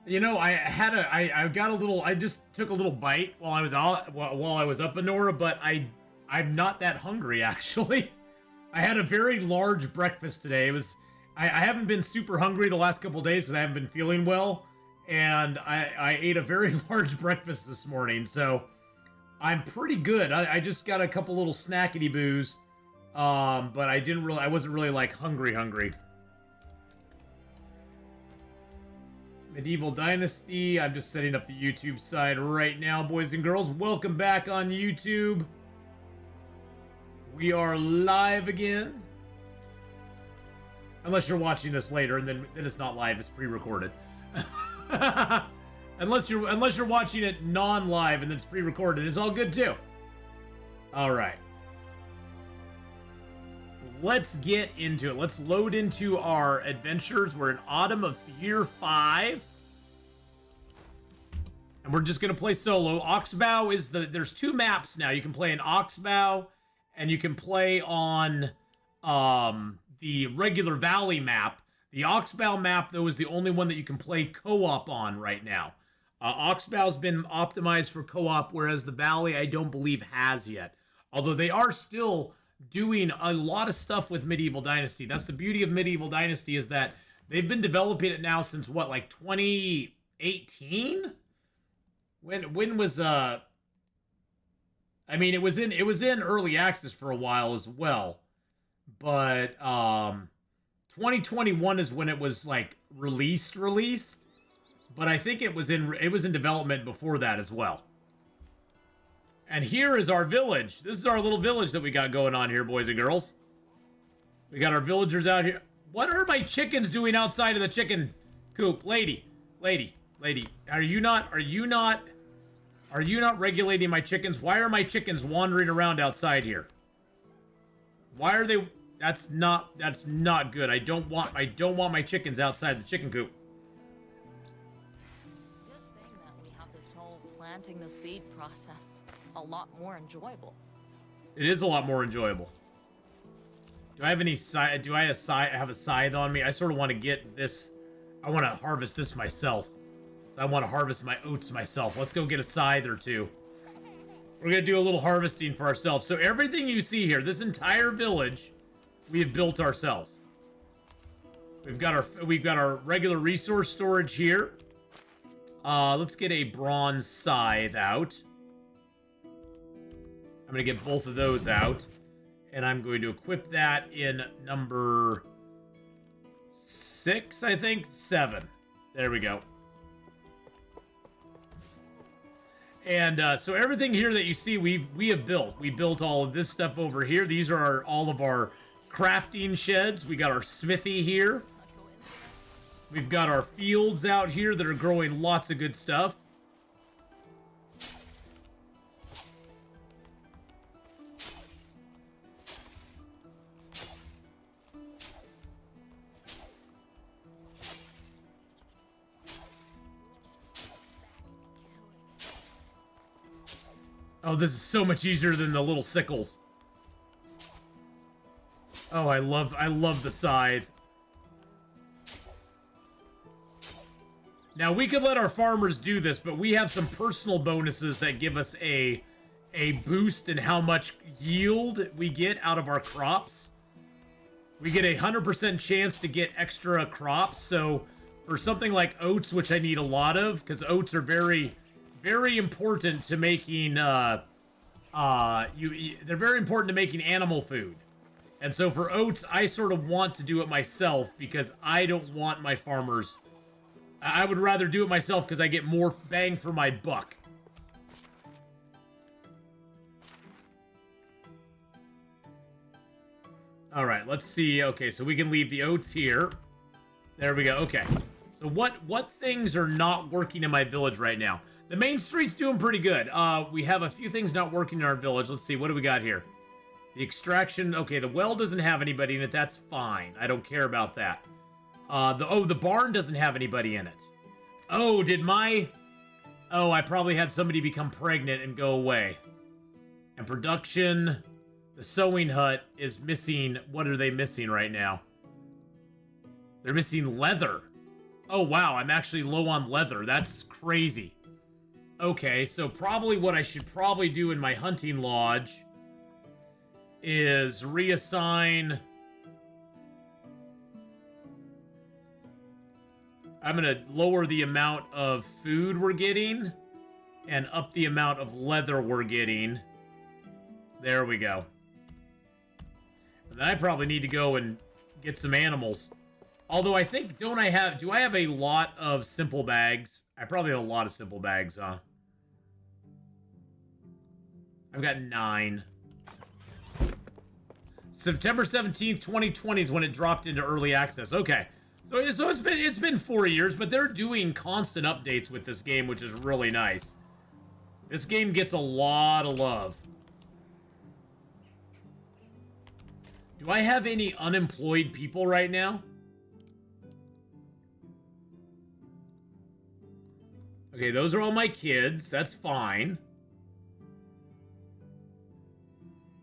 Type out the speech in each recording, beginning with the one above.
You know, I got a little. I just took a little bite while I was out while I was up in Nora, but I'm not that hungry actually. I had a very large breakfast today. It was I haven't been super hungry the last couple days because I haven't been feeling well, and I ate a very large breakfast this morning, so I'm pretty good. I just got a couple little snackety boos, but I wasn't really like hungry. Medieval Dynasty. I'm just setting up the YouTube side right now, boys and girls. Welcome back on YouTube. We are live again. Unless you're watching this later, and then it's not live, it's pre-recorded. unless you're watching it non-live and then it's pre-recorded, it's all good too. Alright. Let's get into it. Let's load into our adventures. We're in autumn of year 5. And we're just going to play solo. Oxbow is there's 2 maps now. You can play in Oxbow, and you can play on the regular Valley map. The Oxbow map, though, is the only one that you can play co-op on right now. Oxbow's been optimized for co-op, whereas the Valley, I don't believe, has yet. Although they are still doing a lot of stuff with Medieval Dynasty. That's the beauty of Medieval Dynasty, is that they've been developing it now since what, like 2018? When was I mean, it was in early access for a while as well. But 2021 is when it was like released. But I think it was in development before that as well. And here is our village. This is our little village that we got going on here, boys and girls. We got our villagers out here. What are my chickens doing outside of the chicken coop? Lady. Are you not regulating my chickens? Why are my chickens wandering around outside here? Why are they? That's not good. I don't want my chickens outside the chicken coop. Good thing that we have this whole planting the seed process. A lot more enjoyable. It is a lot more enjoyable. Do I have any scythe? Do I have a scythe on me? I sort of want to get this. I want to harvest this myself. So I want to harvest my oats myself. Let's go get a scythe or two. We're going to do a little harvesting for ourselves. So everything you see here, this entire village, we have built ourselves. We've got our regular resource storage here. Let's get a bronze scythe out. I'm going to get both of those out. And I'm going to equip that in number 6, I think? 7. There we go. And so everything here that you see, we have built. We built all of this stuff over here. These are all of our crafting sheds. We got our smithy here. We've got our fields out here that are growing lots of good stuff. Oh, this is so much easier than the little sickles. Oh, I love the scythe. Now, we could let our farmers do this, but we have some personal bonuses that give us a boost in how much yield we get out of our crops. We get a 100% chance to get extra crops, so for something like oats, which I need a lot of, because oats are very important to making, they're very important to making animal food. And so for oats, I sort of want to do it myself because I don't want my farmers. I would rather do it myself because I get more bang for my buck. All right, let's see. Okay, so we can leave the oats here. There we go. Okay. So what things are not working in my village right now? The main street's doing pretty good. We have a few things not working in our village. Let's see. What do we got here? The extraction. Okay, the well doesn't have anybody in it. That's fine. I don't care about that. The barn doesn't have anybody in it. Oh, I probably had somebody become pregnant and go away. And production, the sewing hut is missing. What are they missing right now? They're missing leather. Oh, wow, I'm actually low on leather. That's crazy. Okay, so probably what I should probably do in my hunting lodge is reassign... I'm going to lower the amount of food we're getting and up the amount of leather we're getting. There we go. And then I probably need to go and get some animals. Although I think, do I have a lot of simple bags? I probably have a lot of simple bags, huh? I've got 9. September 17th, 2020 is when it dropped into early access. Okay. So it's been 4 years, but they're doing constant updates with this game, which is really nice. This game gets a lot of love. Do I have any unemployed people right now? Okay, those are all my kids. That's fine.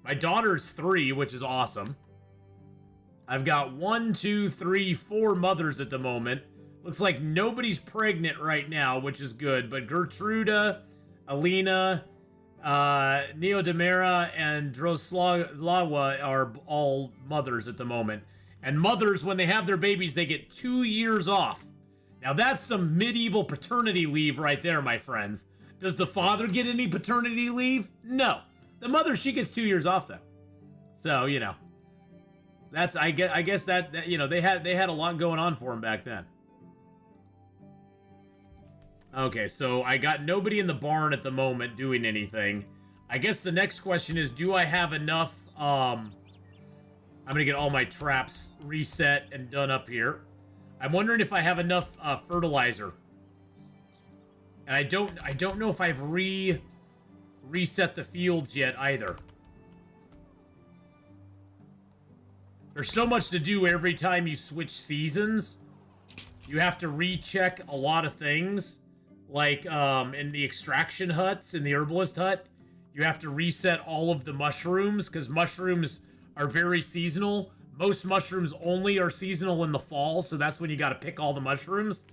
My daughter's 3, which is awesome. I've got 1, 2, 3, 4 mothers at the moment. Looks like nobody's pregnant right now, which is good. But Gertruda, Alina, Neodemera, and Droslawa are all mothers at the moment. And mothers, when they have their babies, they get 2 years off. Now that's some medieval paternity leave right there, my friends. Does the father get any paternity leave? No. The mother, she gets 2 years off, though. So, you know. That's, I guess that you know, they had a lot going on for them back then. Okay, so I got nobody in the barn at the moment doing anything. I guess the next question is, do I have enough, I'm gonna get all my traps reset and done up here. I'm wondering if I have enough fertilizer. And I don't know if I've reset the fields yet either. There's so much to do every time you switch seasons. You have to recheck a lot of things. Like, in the extraction huts, in the herbalist hut, you have to reset all of the mushrooms, because mushrooms are very seasonal. Most mushrooms only are seasonal in the fall, so that's when you got to pick all the mushrooms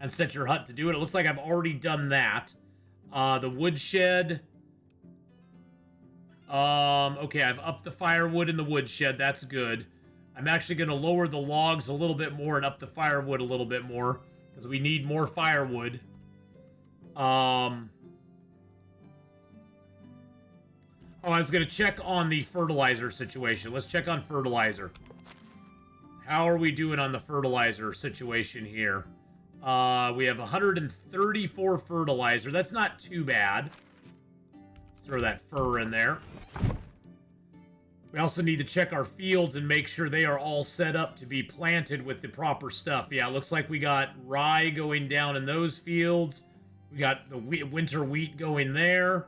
and set your hut to do it. It looks like I've already done that. The woodshed. Okay, I've upped the firewood in the woodshed. That's good. I'm actually going to lower the logs a little bit more and up the firewood a little bit more, because we need more firewood. Oh, I was going to check on the fertilizer situation. Let's check on fertilizer. How are we doing on the fertilizer situation here? We have 134 fertilizer. That's not too bad. Let's throw that fur in there. We also need to check our fields and make sure they are all set up to be planted with the proper stuff. Yeah, it looks like we got rye going down in those fields. We got the winter wheat going there.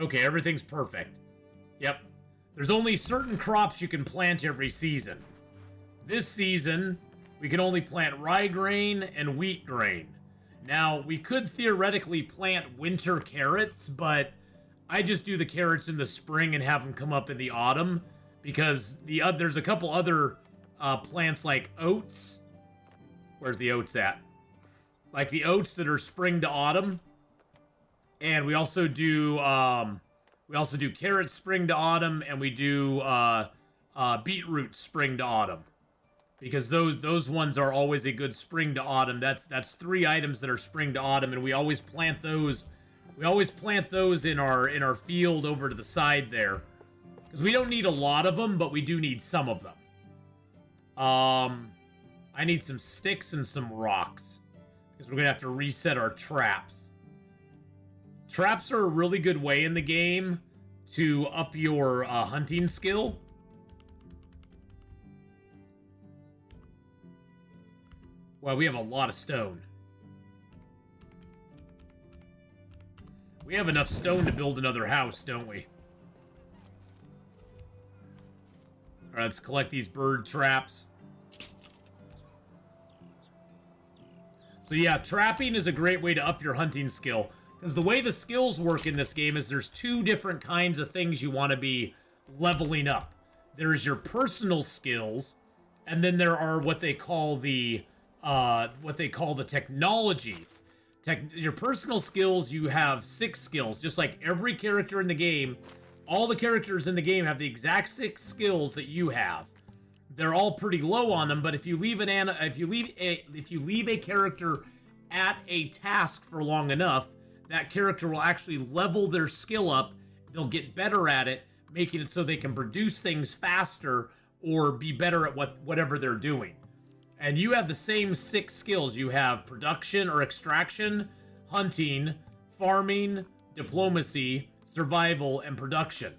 Okay, everything's perfect. Yep. There's only certain crops you can plant every season. This season, we can only plant rye grain and wheat grain. Now, we could theoretically plant winter carrots, but I just do the carrots in the spring and have them come up in the autumn, because there's a couple other plants like oats. Where's the oats at? Like the oats that are spring to autumn, and we also do carrots spring to autumn, and we do beetroot spring to autumn, because those ones are always a good spring to autumn. That's 3 items that are spring to autumn, and we always plant those. We always plant those in our field over to the side there, because we don't need a lot of them, but we do need some of them. I need some sticks and some rocks, because we're gonna have to reset our traps. Traps are a really good way in the game to up your hunting skill. Well, we have a lot of stone. We have enough stone to build another house, don't we? Alright, let's collect these bird traps. So yeah, trapping is a great way to up your hunting skill. Because the way the skills work in this game is there's 2 different kinds of things you want to be leveling up. There's your personal skills, and then there are what they call the what they call the technologies. Your personal skills, you have 6 skills, just like every character in the game. All the characters in the game have the exact 6 skills that you have. They're all pretty low on them, but if you leave a character at a task for long enough, that character will actually level their skill up. They'll get better at it, making it so they can produce things faster or be better at whatever they're doing. And you have the same 6 skills. You have production or extraction, hunting, farming, diplomacy, survival, and production.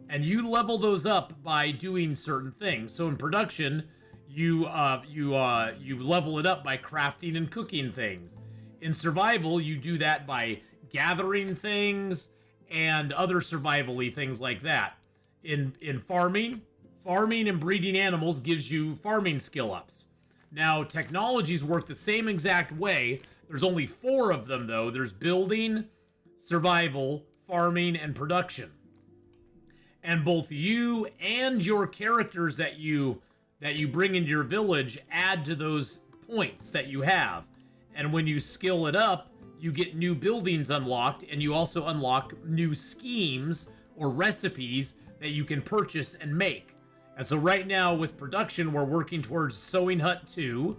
And you level those up by doing certain things. So in production, you level it up by crafting and cooking things. In survival, you do that by gathering things and other survival-y things like that. In farming and breeding animals gives you farming skill ups. Now, technologies work the same exact way. There's only 4 of them, though. There's building, survival, farming, and production. And both you and your characters that you bring into your village add to those points that you have. And when you skill it up, you get new buildings unlocked, and you also unlock new schemes or recipes that you can purchase and make. And so right now with production, we're working towards Sewing Hut 2.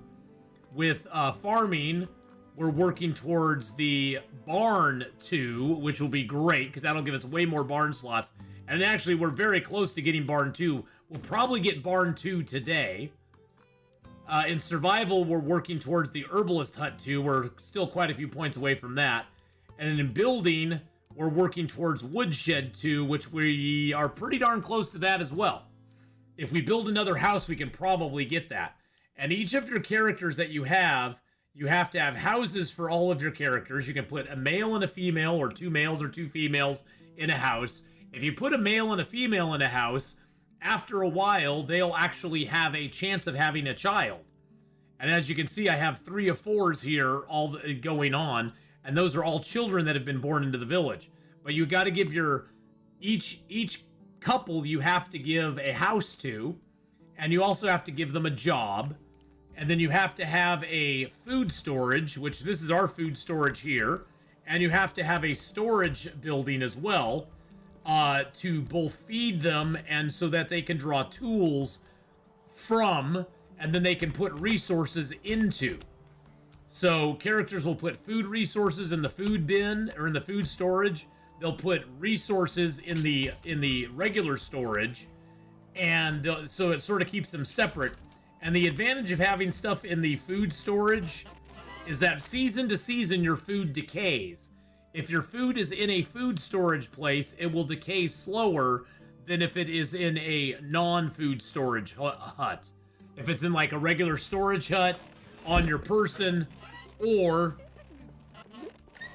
With farming, we're working towards the Barn 2, which will be great because that'll give us way more barn slots. And actually, we're very close to getting Barn 2. We'll probably get Barn 2 today. In survival, we're working towards the Herbalist Hut 2. We're still quite a few points away from that. And in building, we're working towards Woodshed 2, which we are pretty darn close to that as well. If we build another house, we can probably get that. And each of your characters that you have to have houses for all of your characters. You can put a male and a female, or 2 males or 2 females in a house. If you put a male and a female in a house, after a while, they'll actually have a chance of having a child. And as you can see, I have 3 of 4s here all going on, and those are all children that have been born into the village. But you got to give each couple you have to give a house to, and you also have to give them a job, and then you have to have a food storage, which this is our food storage here, and you have to have a storage building as well. To both feed them and so that they can draw tools from, and then they can put resources into. So characters will put food resources in the food bin or in the food storage. They'll put resources in the regular storage, and so it sort of keeps them separate. And the advantage of having stuff in the food storage is that season to season your food decays. If your food is in a food storage place, it will decay slower than if it is in a non-food storage hut. If it's in like a regular storage hut on your person, or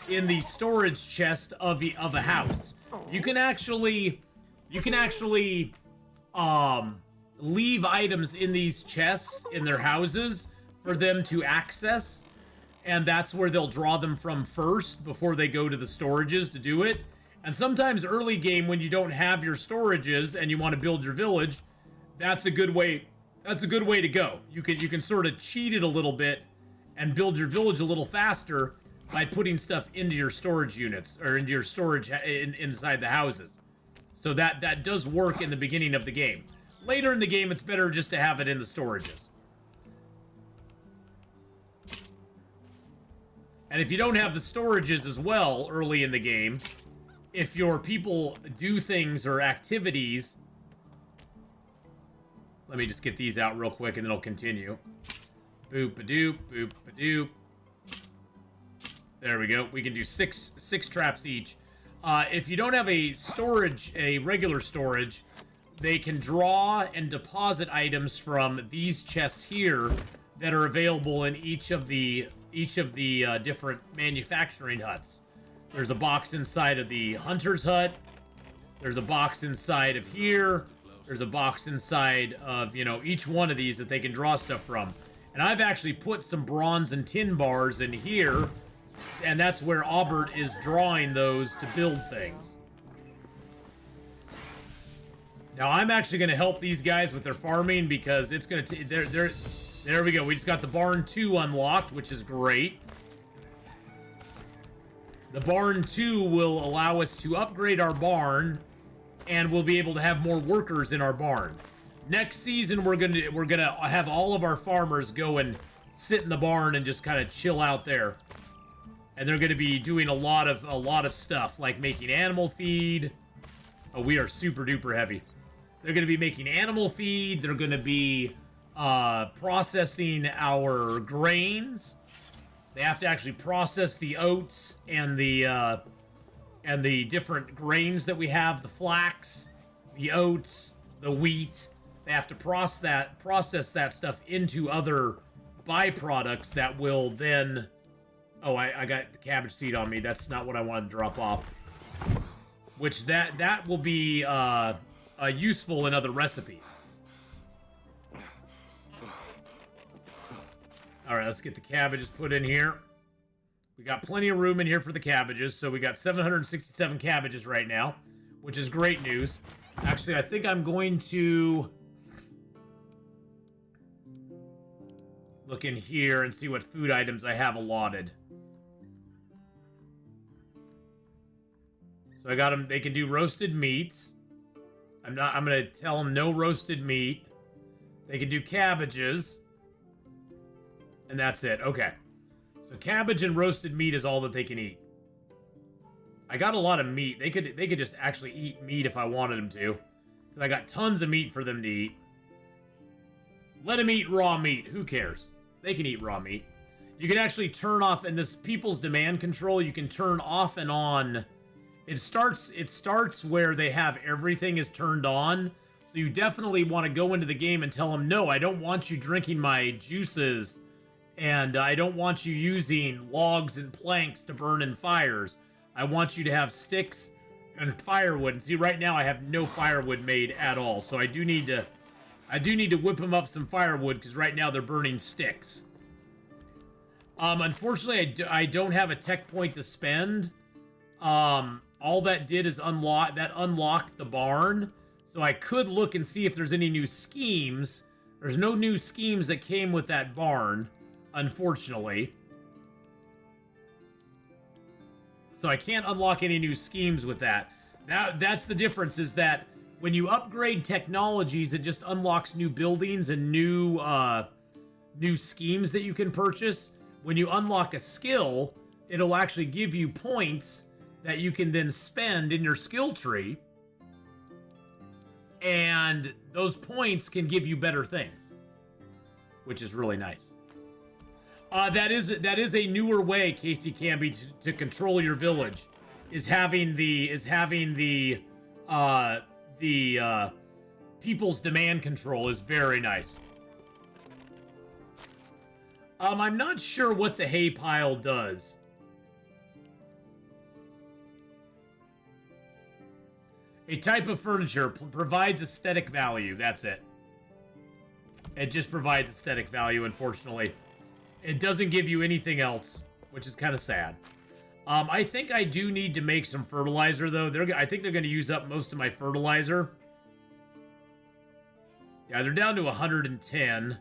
in the storage chest of a house, you can actually leave items in these chests in their houses for them to access. And that's where they'll draw them from first before they go to the storages to do it. And sometimes early game, when you don't have your storages and you want to build your village, that's a good way to go. You can sort of cheat it a little bit and build your village a little faster by putting stuff into your storage units or into your storage inside the houses. So that does work in the beginning of the game. Later in the game, it's better just to have it in the storages. And if you don't have the storages as well early in the game, if your people do things or activities... Let me just get these out real quick and then I'll continue. Boop-a-doop, boop-a-doop. There we go. We can do six traps each. If you don't have a regular storage, they can draw and deposit items from these chests here that are available in each of the different manufacturing huts. There's a box inside of the hunter's hut. There's a box inside of here. There's a box inside of, each one of these that they can draw stuff from. And I've actually put some bronze and tin bars in here, and that's where Aubert is drawing those to build things. Now I'm actually going to help these guys with their farming because it's going to There we go. We just got the Barn 2 unlocked, which is great. The Barn 2 will allow us to upgrade our barn, and we'll be able to have more workers in our barn. Next season, we're gonna have all of our farmers go and sit in the barn and just kind of chill out there. And they're gonna be doing a lot of stuff, like making animal feed. Oh, we are super duper heavy. They're gonna be making animal feed. They're gonna be processing our grains. They have to actually process the oats and the different grains that we have, the flax, the oats, the wheat. They have to process that stuff into other byproducts that will then... Oh, I got the cabbage seed on me. That's not what I wanted to drop off. Which that will be useful in other recipes. Alright, let's get the cabbages put in here. We got plenty of room in here for the cabbages, so we got 767 cabbages right now, which is great news. Actually, I think I'm going to look in here and see what food items I have allotted. So I got them, they can do roasted meats. I'm gonna tell them no roasted meat. They can do cabbages. And that's it. Okay. So cabbage and roasted meat is all that they can eat. I got a lot of meat. They could just actually eat meat if I wanted them to. Because I got tons of meat for them to eat. Let them eat raw meat. Who cares? They can eat raw meat. You can actually turn off, in this people's demand control, you can turn off and on. It starts where they have everything is turned on. So you definitely want to go into the game and tell them, no, I don't want you drinking my juices. And I don't want you using logs and planks to burn in fires. I want you to have sticks and firewood. And see, right now I have no firewood made at all. So I do need to whip them up some firewood, because right now they're burning sticks. Unfortunately, I don't have a tech point to spend. All that did is unlocked the barn. So I could look and see if there's any new schemes. There's no new schemes that came with that barn, unfortunately. So I can't unlock any new schemes with that. That's the difference, is that when you upgrade technologies, it just unlocks new buildings and new schemes that you can purchase. When you unlock a skill, it'll actually give you points that you can then spend in your skill tree. And those points can give you better things, which is really nice. That is a newer way, Casey Canby, to control your village, is having the people's demand control is very nice. I'm not sure what the hay pile does. A type of furniture provides aesthetic value. That's it. It just provides aesthetic value, unfortunately. It doesn't give you anything else, which is kind of sad. I think I do need to make some fertilizer, though. I think they're going to use up most of my fertilizer. Yeah, they're down to 110.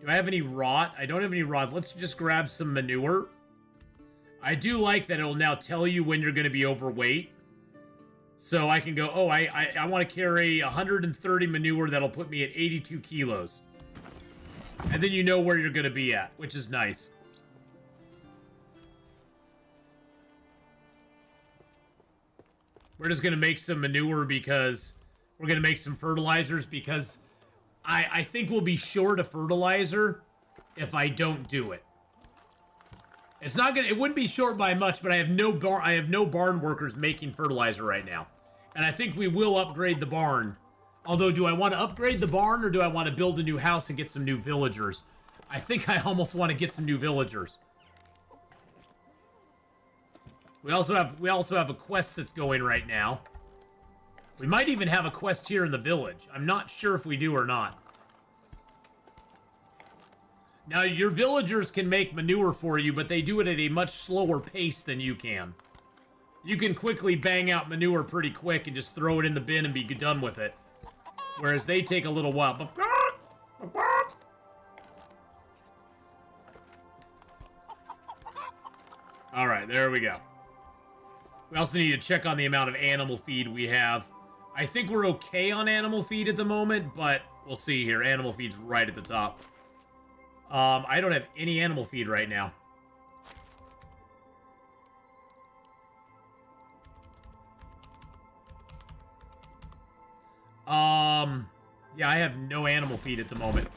Do I have any rot? I don't have any rot. Let's just grab some manure. I do like that it'll now tell you when you're going to be overweight. So I can go, oh, I want to carry 130 manure. That'll put me at 82 kilos. And then you know where you're going to be at, which is nice. We're just going to make some manure because we're going to make some fertilizers because I think we'll be short of fertilizer if I don't do it. It's not gonna. It wouldn't be short by much, but I have no barn workers making fertilizer right now, and I think we will upgrade the barn. Although, do I want to upgrade the barn or do I want to build a new house and get some new villagers? I think I almost want to get some new villagers. We also have a quest that's going right now. We might even have a quest here in the village. I'm not sure if we do or not. Now, your villagers can make manure for you, but they do it at a much slower pace than you can. You can quickly bang out manure pretty quick and just throw it in the bin and be done with it. Whereas they take a little while. All right, there we go. We also need to check on the amount of animal feed we have. I think we're okay on animal feed at the moment, but we'll see here. Animal feed's right at the top. I don't have any animal feed right now. Yeah, I have no animal feed at the moment.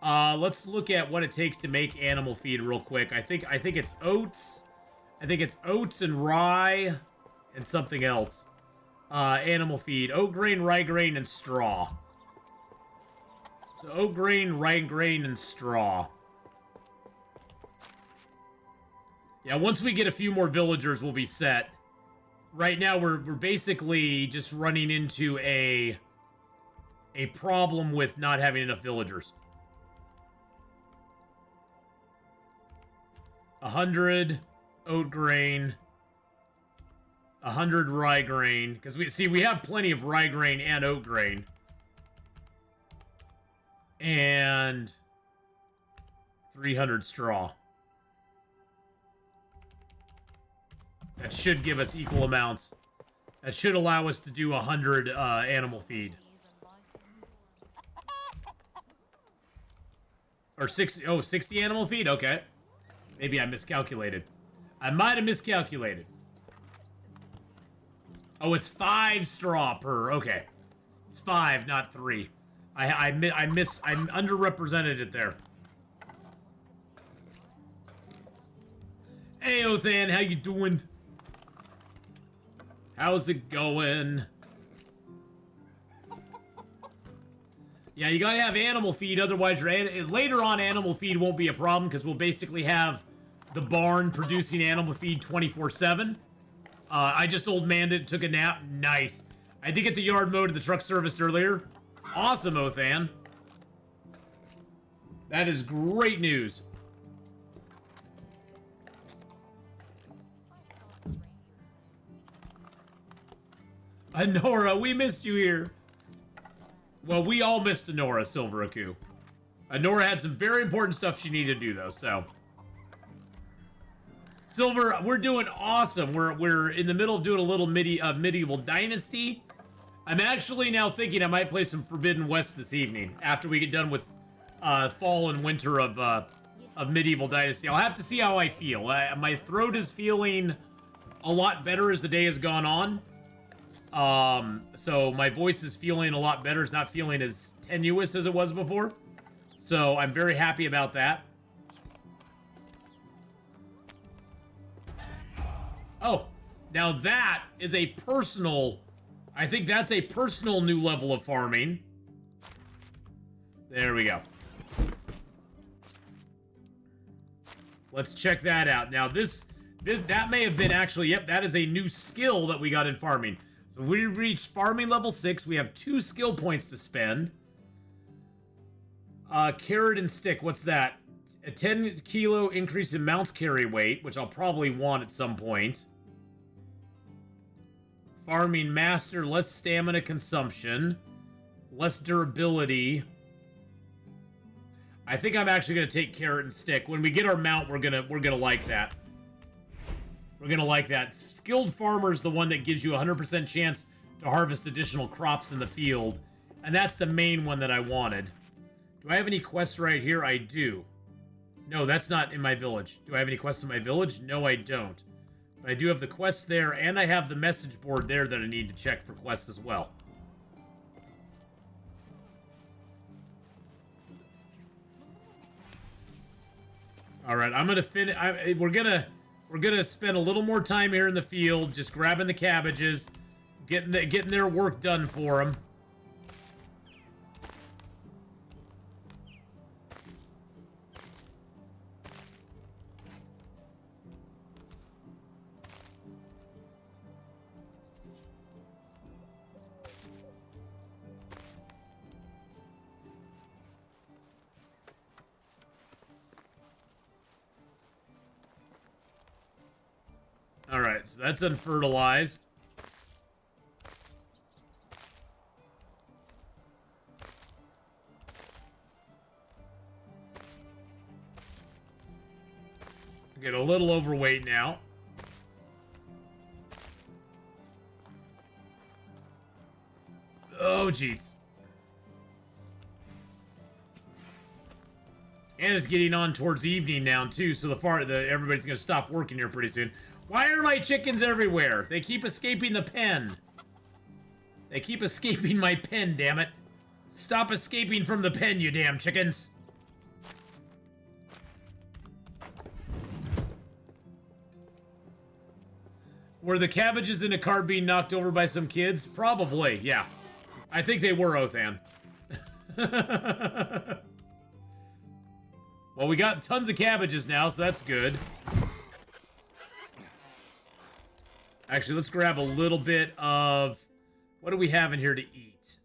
Let's look at what it takes to make animal feed real quick. I think it's oats. I think it's oats and rye and something else. Animal feed, oat grain, rye grain, and straw. So oat grain, rye grain, and straw. Yeah, once we get a few more villagers, we'll be set. Right now, we're basically just running into a problem with not having enough villagers. 100 oat grain, 100 rye grain, because we have plenty of rye grain and oat grain, and 300 straw. That should give us equal amounts. That should allow us to do 100 animal feed. Or 60, oh, 60 animal feed? Okay. Maybe I miscalculated. I might have miscalculated. Oh, it's 5 straw per, okay. It's 5, not 3. I underrepresented it there. Hey, Atheenon, how you doing? How's it going? Yeah, you gotta have animal feed, otherwise later on animal feed won't be a problem because we'll basically have the barn producing animal feed 24/7. I just old manned it, took a nap. Nice. I did get the yard mowed and the truck serviced earlier. Awesome, Atheenon. That is great news. Honora, we missed you here. Well, we all missed Honora, Silver Aku. Honora had some very important stuff she needed to do, though, so. Silver, we're doing awesome. We're in the middle of doing a little medieval Dynasty. I'm actually now thinking I might play some Forbidden West this evening, after we get done with fall and winter of medieval Dynasty. I'll have to see how I feel. My throat is feeling a lot better as the day has gone on. So my voice is feeling a lot better. It's not feeling as tenuous as it was before. So I'm very happy about that. Oh, now that is a personal, I think that's a personal new level of farming. There we go. Let's check that out. Now that may have been actually, yep, that is a new skill that we got in farming. So we've reached farming level 6. We have 2 skill points to spend. Carrot and stick, what's that? A 10 kilo increase in mounts carry weight, which I'll probably want at some point. Farming master, less stamina consumption, less durability. I think I'm actually gonna take carrot and stick. When we get our mount, we're gonna like that. We're gonna like that. Skilled farmer is the one that gives you a 100% chance to harvest additional crops in the field, and that's the main one that I wanted. Do I have any quests right here? I do. No, that's not in my village. Do I have any quests in my village? No, I don't. But I do have the quests there, and I have the message board there that I need to check for quests as well. All right, I'm gonna finish. We're gonna spend a little more time here in the field, just grabbing the cabbages, getting their work done for them. Alright, so that's unfertilized. Get a little overweight now. Oh, jeez. And it's getting on towards evening now, too, so everybody's going to stop working here pretty soon. Why are my chickens everywhere? They keep escaping the pen. They keep escaping my pen, damn it. Stop escaping from the pen, you damn chickens. Were the cabbages in a cart being knocked over by some kids? Probably, yeah. I think they were, Othan. Well, we got tons of cabbages now, so that's good. Actually, let's grab a little bit of... What do we have in here to eat?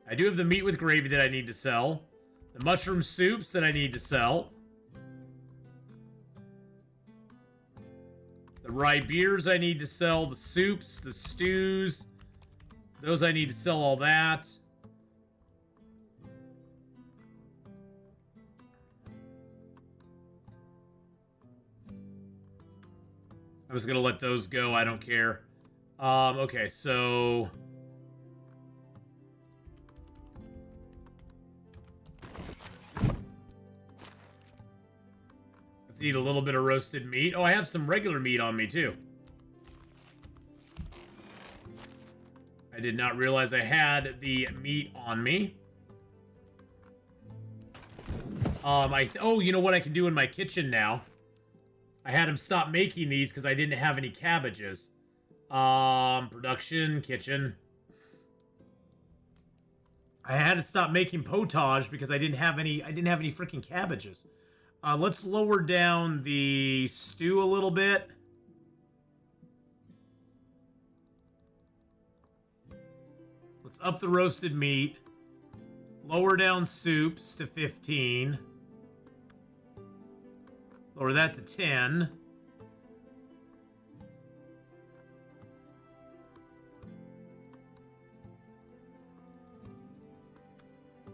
I do have the meat with gravy that I need to sell. The mushroom soups that I need to sell. The rye beers I need to sell. The soups, the stews. Those I need to sell all that. I'm just gonna let those go. I don't care. Okay, so... Let's eat a little bit of roasted meat. Oh, I have some regular meat on me, too. I did not realize I had the meat on me. Oh, you know what I can do in my kitchen now? I had him stop making these because I didn't have any cabbages. Production, kitchen. I had to stop making potage because I didn't have any freaking cabbages. Let's lower down the stew a little bit. Let's up the roasted meat. Lower down soups to 15. Lower that to 10.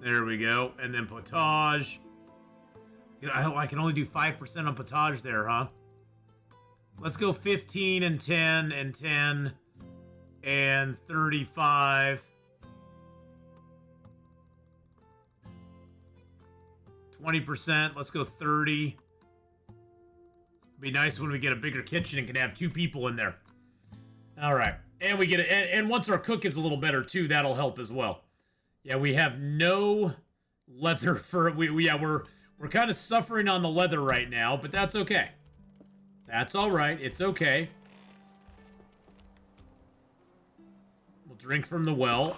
There we go. And then potage. You know, I can only do 5% on potage there, huh? Let's go 15 and 10 and 10 and 35. 20%. Let's go 30. Be nice when we get a bigger kitchen and can have 2 people in there. All right, and we get it. And once our cook is a little better too, that'll help as well. Yeah, we have no leather for we're kind of suffering on the leather right now, but that's okay. That's all right. It's okay. We'll drink from the well.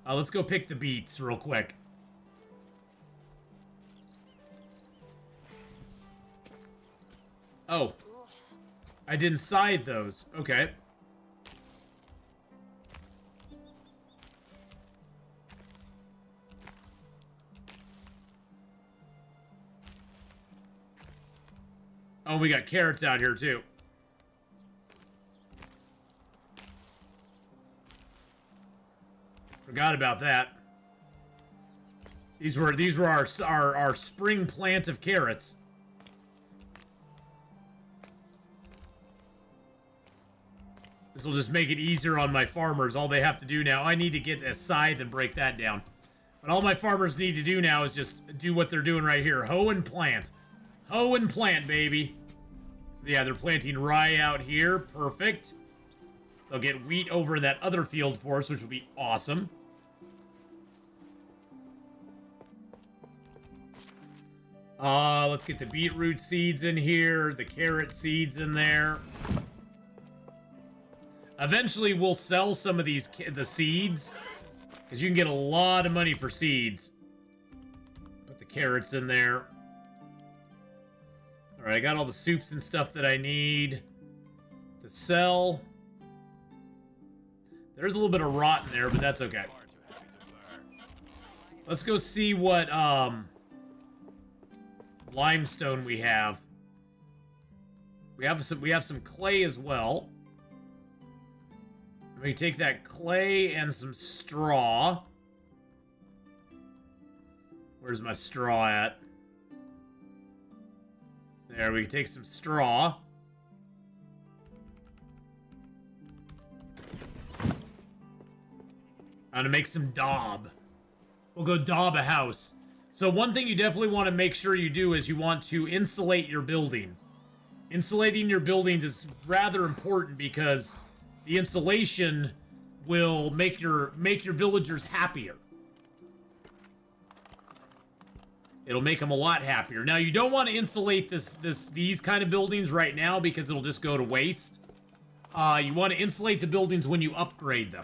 Let's go pick the beets real quick. Oh. I didn't side those. Okay. Oh, we got carrots out here too. Forgot about that. These were our spring plant of carrots. This will just make it easier on my farmers. All they have to do now, I need to get a scythe and break that down. But all my farmers need to do now is just do what they're doing right here. Hoe and plant. Hoe and plant, baby. So yeah, they're planting rye out here. Perfect. They'll get wheat over that other field for us, which will be awesome. Let's get the beetroot seeds in here. The carrot seeds in there. Eventually, we'll sell some of the seeds, because you can get a lot of money for seeds. Put the carrots in there. All right, I got all the soups and stuff that I need to sell. There's a little bit of rot in there, but that's okay. Let's go see what limestone we have. We have some clay as well. We take that clay and some straw. Where's my straw at? There, we can take some straw. I'm gonna make some daub. We'll go daub a house. So one thing you definitely want to make sure you do is you want to insulate your buildings. Insulating your buildings is rather important because the insulation will make your villagers happier. It'll make them a lot happier. Now you don't want to insulate these kind of buildings right now because it'll just go to waste. You want to insulate the buildings when you upgrade them.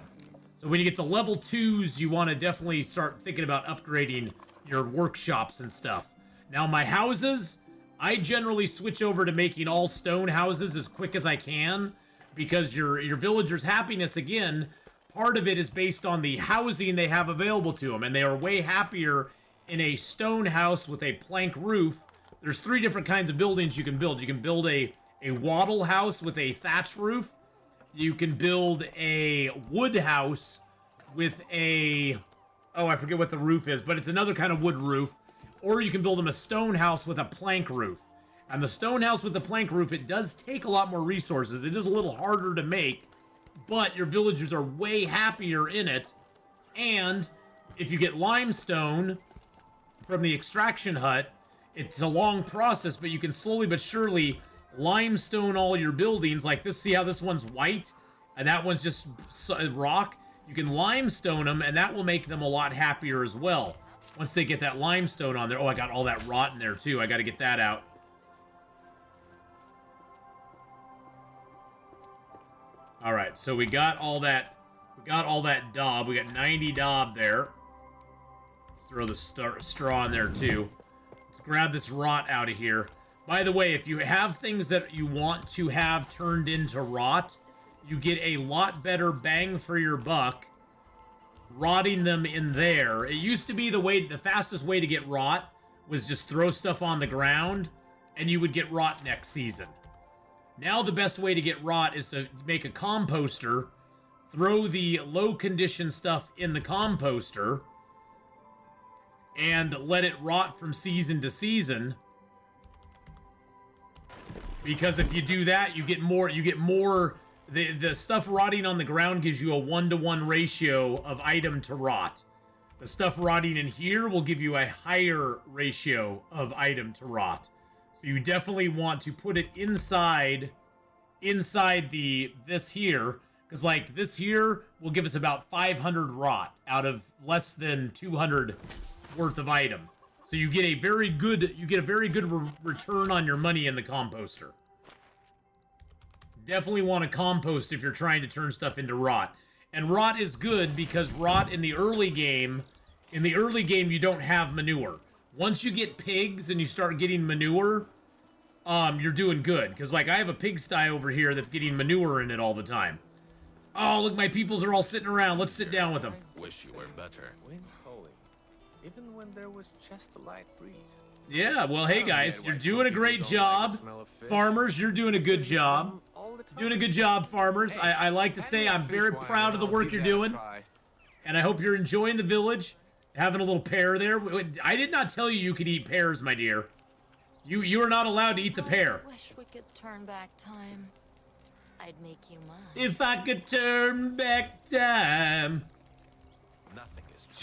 So when you get the level 2s, you want to definitely start thinking about upgrading your workshops and stuff. Now my houses, I generally switch over to making all stone houses as quick as I can because your villagers' happiness, again, part of it is based on the housing they have available to them, and they are way happier in a stone house with a plank roof. There's 3 different kinds of buildings you can build. You can build a wattle house with a thatch roof. You can build a wood house with a... oh, I forget what the roof is, but it's another kind of wood roof. Or you can build them a stone house with a plank roof. And the stone house with the plank roof, it does take a lot more resources. It is a little harder to make, but your villagers are way happier in it. And if you get limestone from the extraction hut, it's a long process, but you can slowly but surely limestone all your buildings. Like this, see how this one's white and that one's just rock? You can limestone them, and that will make them a lot happier as well once they get that limestone on there. Oh, I got all that rot in there too. I got to get that out. All right, so we got all that. We got all that daub. We got 90 daub there. Let's throw the straw in there too. Let's grab this rot out of here. By the way, if you have things that you want to have turned into rot, you get a lot better bang for your buck rotting them in there. It used to be the fastest way to get rot was just throw stuff on the ground and you would get rot next season. Now the best way to get rot is to make a composter, throw the low condition stuff in the composter, and let it rot from season to season. Because if you do that, you get more. The stuff rotting on the ground gives you a 1-to-1 ratio of item to rot. The stuff rotting in here will give you a higher ratio of item to rot. So you definitely want to put it inside this here, because like this here will give us about 500 rot out of less than 200 worth of item. So you get a very good return on your money in the composter. Definitely want to compost if you're trying to turn stuff into rot. And rot is good because rot in the early game you don't have manure. Once you get pigs and you start getting manure, you're doing good. Because like I have a pigsty over here that's getting manure in it all the time. Oh, look, my peoples are all sitting around. Let's sit down with them. Wish you were better. Wind's holy, even when there was just a light breeze. Yeah, well, hey guys, you're doing a great job. Farmers, you're doing a good job. Doing a good job, farmers. I like to say I'm very proud of the work you're doing. And I hope you're enjoying the village. Having a little pear there. I did not tell you could eat pears, my dear. You are not allowed to eat the pear. I wish we could turn back time. I'd make you mine. If I could turn back time. Nothing is true.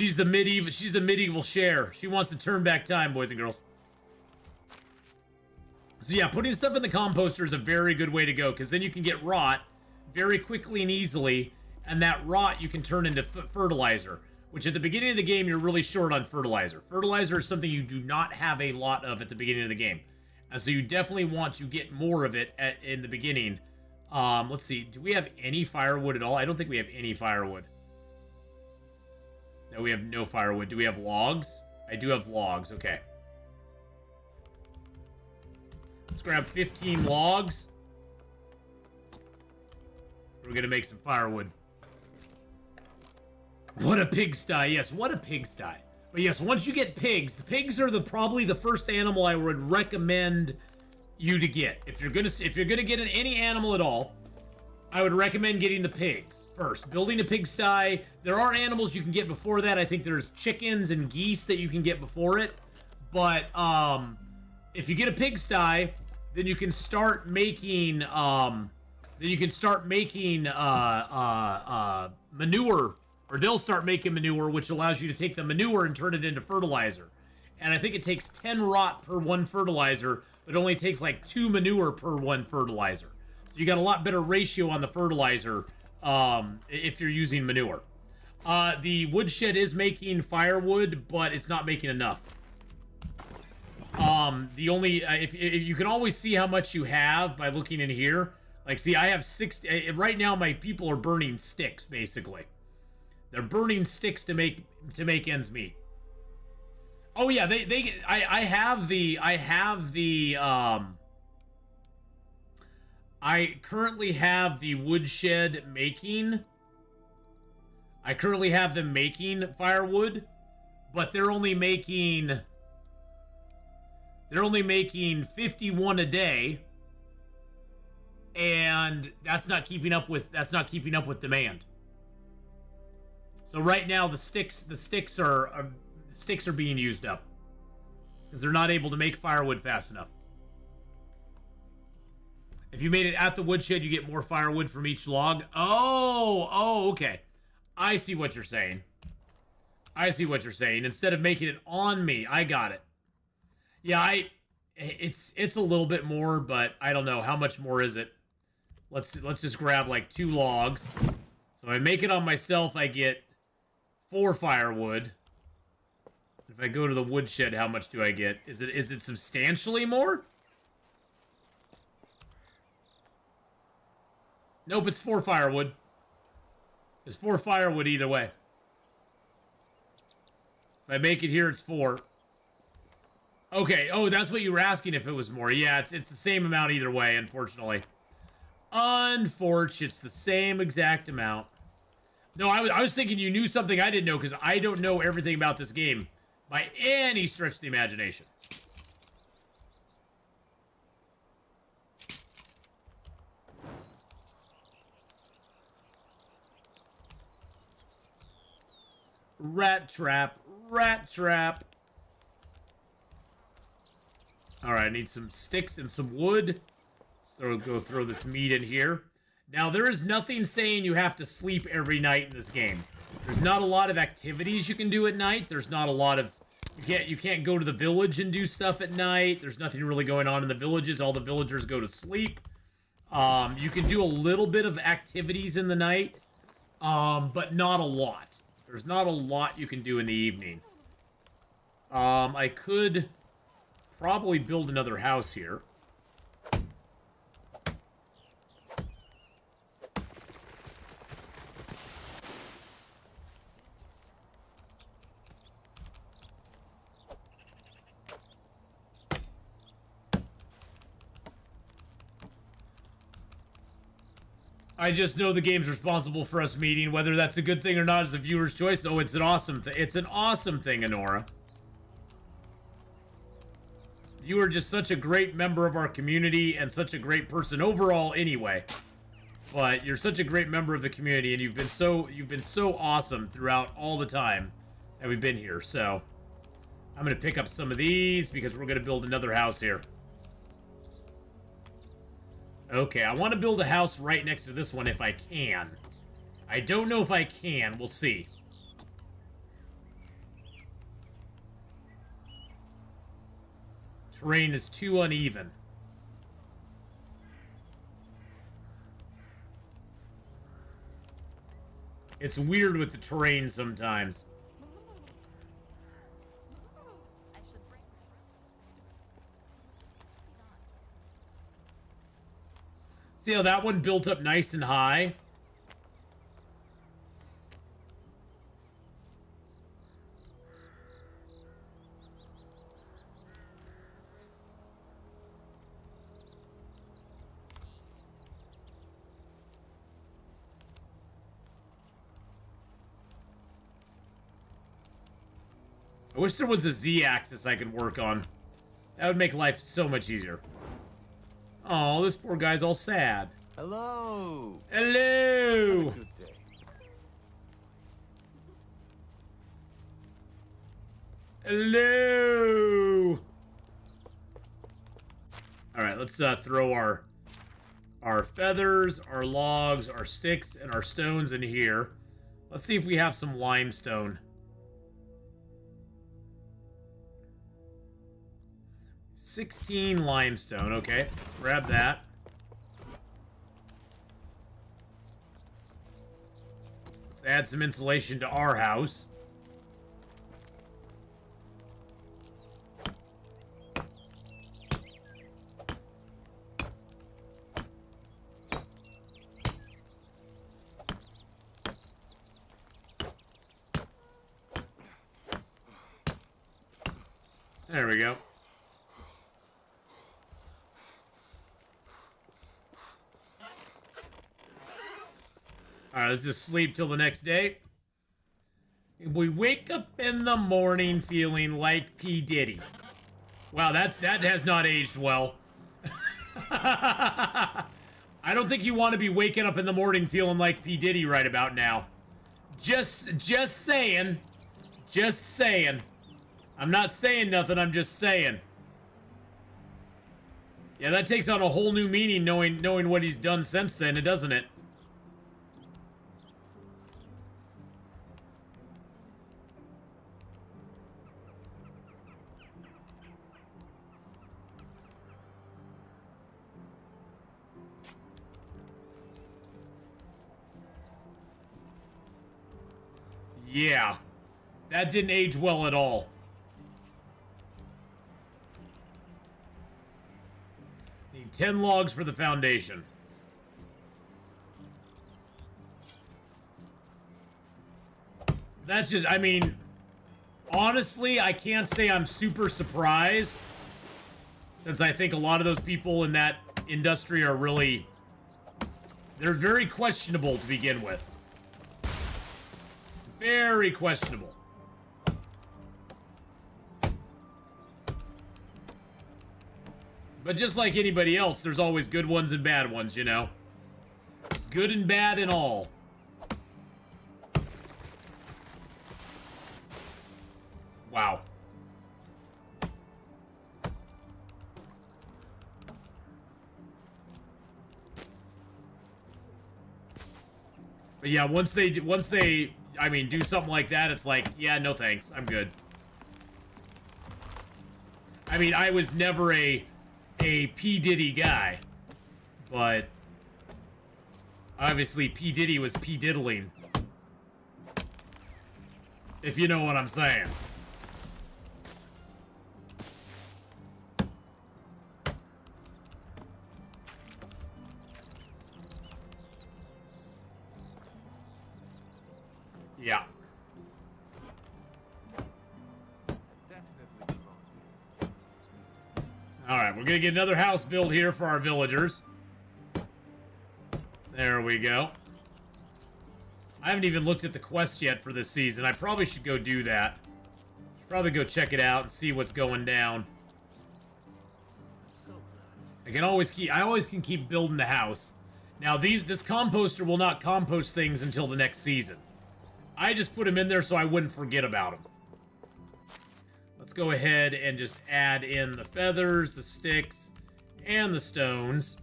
She's the medieval Cher. She wants to turn back time, boys and girls. So yeah, putting stuff in the composter is a very good way to go, because then you can get rot very quickly and easily, and that rot you can turn into fertilizer, which at the beginning of the game you're really short on fertilizer. Fertilizer is something you do not have a lot of at the beginning of the game, and so you definitely want to get more of it in the beginning. Let's see, do we have any firewood at all? I don't think we have any firewood. No, we have no firewood. Do we have logs? I do have logs, okay. Let's grab 15 logs. We're gonna make some firewood. What a pigsty. Yes, what a pigsty. But yes, once you get pigs, the pigs are probably the first animal I would recommend you to get. If you're gonna get any animal at all, I would recommend getting the pigs first. Building a pigsty. There are animals you can get before that. I think there's chickens and geese that you can get before it. But if you get a pigsty, then you can start making manure or they'll start making manure, which allows you to take the manure and turn it into fertilizer. And I think it takes 10 rot per 1 fertilizer, but it only takes like 2 manure per 1 fertilizer. So you got a lot better ratio on the fertilizer if you're using manure. The woodshed is making firewood, but it's not making enough. The only if you can always see how much you have by looking in here. Like, see, I have 60 right now. My people are burning sticks, basically. They're burning sticks to make ends meet. Oh yeah, I currently have the woodshed making. I currently have them making firewood, but they're only making 51 a day, and that's not keeping up with demand. So right now the sticks are being used up because they're not able to make firewood fast enough. If you made it at the woodshed, you get more firewood from each log. Oh, okay. I see what you're saying. Instead of making it on me, I got it. Yeah, it's a little bit more, but I don't know how much more is it. Let's just grab like 2 logs. So if I make it on myself, I get 4 firewood. If I go to the woodshed, how much do I get? Is it substantially more? Nope, it's 4 firewood. It's 4 firewood either way. If I make it here, it's 4. Okay, oh, that's what you were asking if it was more. Yeah, it's the same amount either way, unfortunately. It's the same exact amount. No, I was thinking you knew something I didn't know, because I don't know everything about this game by any stretch of the imagination. Rat trap. Alright, I need some sticks and some wood. So we'll go throw this meat in here. Now, there is nothing saying you have to sleep every night in this game. There's not a lot of activities you can do at night. There's not a lot of... You can't go to the village and do stuff at night. There's nothing really going on in the villages. All the villagers go to sleep. You can do a little bit of activities in the night, but not a lot. There's not a lot you can do in the evening. I could probably build another house here. I just know the game's responsible for us meeting. Whether that's a good thing or not is a viewer's choice. Oh, it's an awesome thing. It's an awesome thing, Honora. You are just such a great member of our community and such a great person overall anyway. But you're such a great member of the community, and you've been so awesome throughout all the time that we've been here. So I'm going to pick up some of these because we're going to build another house here. Okay, I want to build a house right next to this one if I can. I don't know if I can. We'll see. Terrain is too uneven. It's weird with the terrain sometimes. See how that one built up nice and high? I wish there was a Z-axis I could work on. That would make life so much easier. Oh, this poor guy's all sad. Hello. Hello. Good day. Hello. All right, let's throw our feathers, our logs, our sticks, and our stones in here. Let's see if we have some limestone. 16 limestone. Okay, let's grab that. Let's add some insulation to our house. There we go. Alright, let's just sleep till the next day. We wake up in the morning feeling like P. Diddy. Wow, that has not aged well. I don't think you want to be waking up in the morning feeling like P. Diddy right about now. Just saying. Just saying. I'm not saying nothing, I'm just saying. Yeah, that takes on a whole new meaning knowing what he's done since then, doesn't it? Yeah. That didn't age well at all. Need 10 logs for the foundation. That's just, I mean, honestly, I can't say I'm super surprised, since I think a lot of those people in that industry are really, they're very questionable to begin with. Very questionable. But just like anybody else, there's always good ones and bad ones, you know? Good and bad in all. Wow. But yeah, once they, I mean, do something like that, it's like, yeah, no thanks, I'm good. I mean, I was never a P. Diddy guy, but obviously P. Diddy was P. Diddling. If you know what I'm saying. Yeah. Definitely wrong. Alright, we're gonna get another house built here for our villagers. There we go. I haven't even looked at the quest yet for this season. I probably should go do that. Should probably go check it out and see what's going down. I always can keep building the house. Now this composter will not compost things until the next season. I just put them in there so I wouldn't forget about them. Let's go ahead and just add in the feathers, the sticks, and the stones.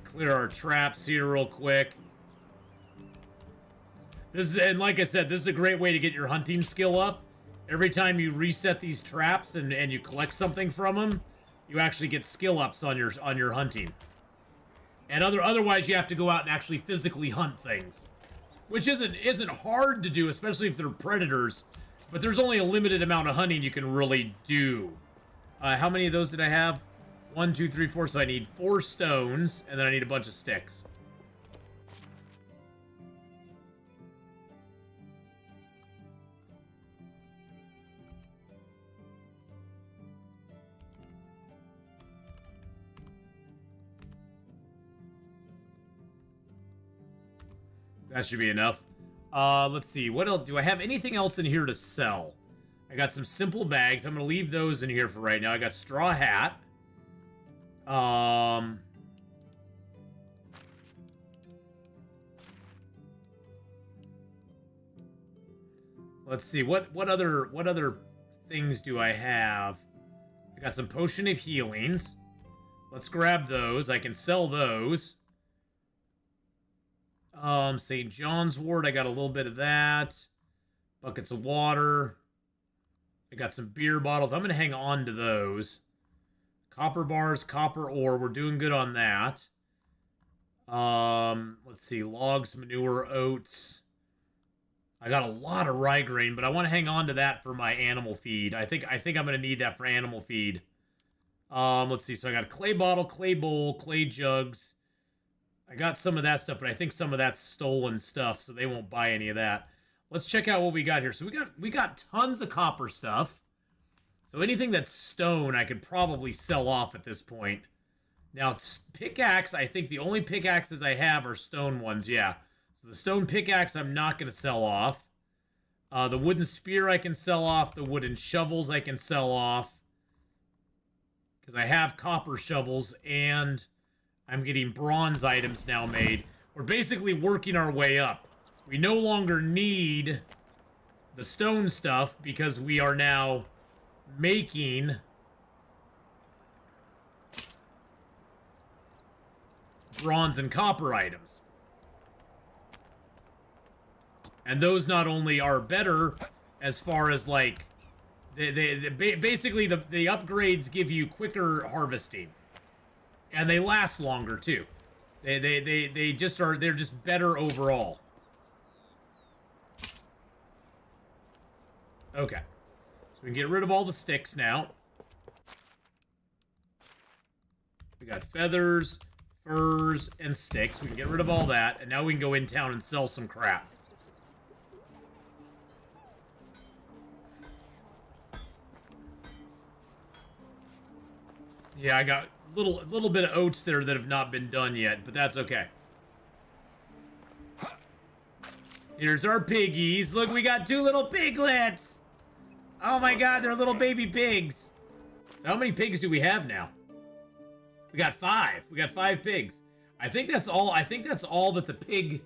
Clear our traps here real quick. And like I said, this is a great way to get your hunting skill up. Every time you reset these traps and you collect something from them, you actually get skill ups on your hunting. And otherwise you have to go out and actually physically hunt things, which isn't hard to do, especially if they're predators. But there's only a limited amount of hunting you can really do. How many of those did I have? 1, 2, 3, 4. So I need 4 stones, and then I need a bunch of sticks. That should be enough. Let's see. What else? Do I have anything else in here to sell? I got some simple bags. I'm going to leave those in here for right now. I got straw hat. Let's see. What other things do I have? I got some potion of healings. Let's grab those. I can sell those. St. John's wort. I got a little bit of that. Buckets of water. I got some beer bottles. I'm going to hang on to those. Copper bars, copper ore. We're doing good on that. Let's see. Logs, manure, oats. I got a lot of rye grain, but I want to hang on to that for my animal feed. I think I'm going to need that for animal feed. Let's see. So I got a clay bottle, clay bowl, clay jugs. I got some of that stuff, but I think some of that's stolen stuff, so they won't buy any of that. Let's check out what we got here. So we got tons of copper stuff. So anything that's stone, I could probably sell off at this point. Now, pickaxe, I think the only pickaxes I have are stone ones, yeah. So the stone pickaxe I'm not going to sell off. The wooden spear I can sell off. The wooden shovels I can sell off. Because I have copper shovels and I'm getting bronze items now made. We're basically working our way up. We no longer need the stone stuff because we are now making bronze and copper items. And those not only are better as far as like basically the upgrades give you quicker harvesting. And they last longer too. They just are, they're just better overall. Okay. So we can get rid of all the sticks now. We got feathers, furs, and sticks. We can get rid of all that. And now we can go in town and sell some crap. Yeah, I got a little bit of oats there that have not been done yet, but that's okay. Here's our piggies. Look, we got 2 little piglets. Oh my god, they're little baby pigs. So how many pigs do we have now? We got 5. We got 5 pigs. I think that's all. I think that's all that the pig.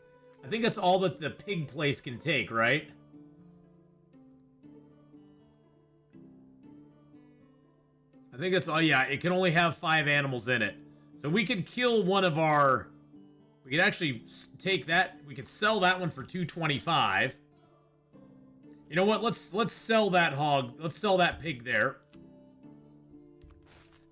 I think that's all that the pig place can take, right? I think that's all. Yeah, it can only have 5 animals in it. So we could kill one of our. We could actually take that. We could sell that one for $225. You know what? Let's sell that hog. Let's sell that pig there.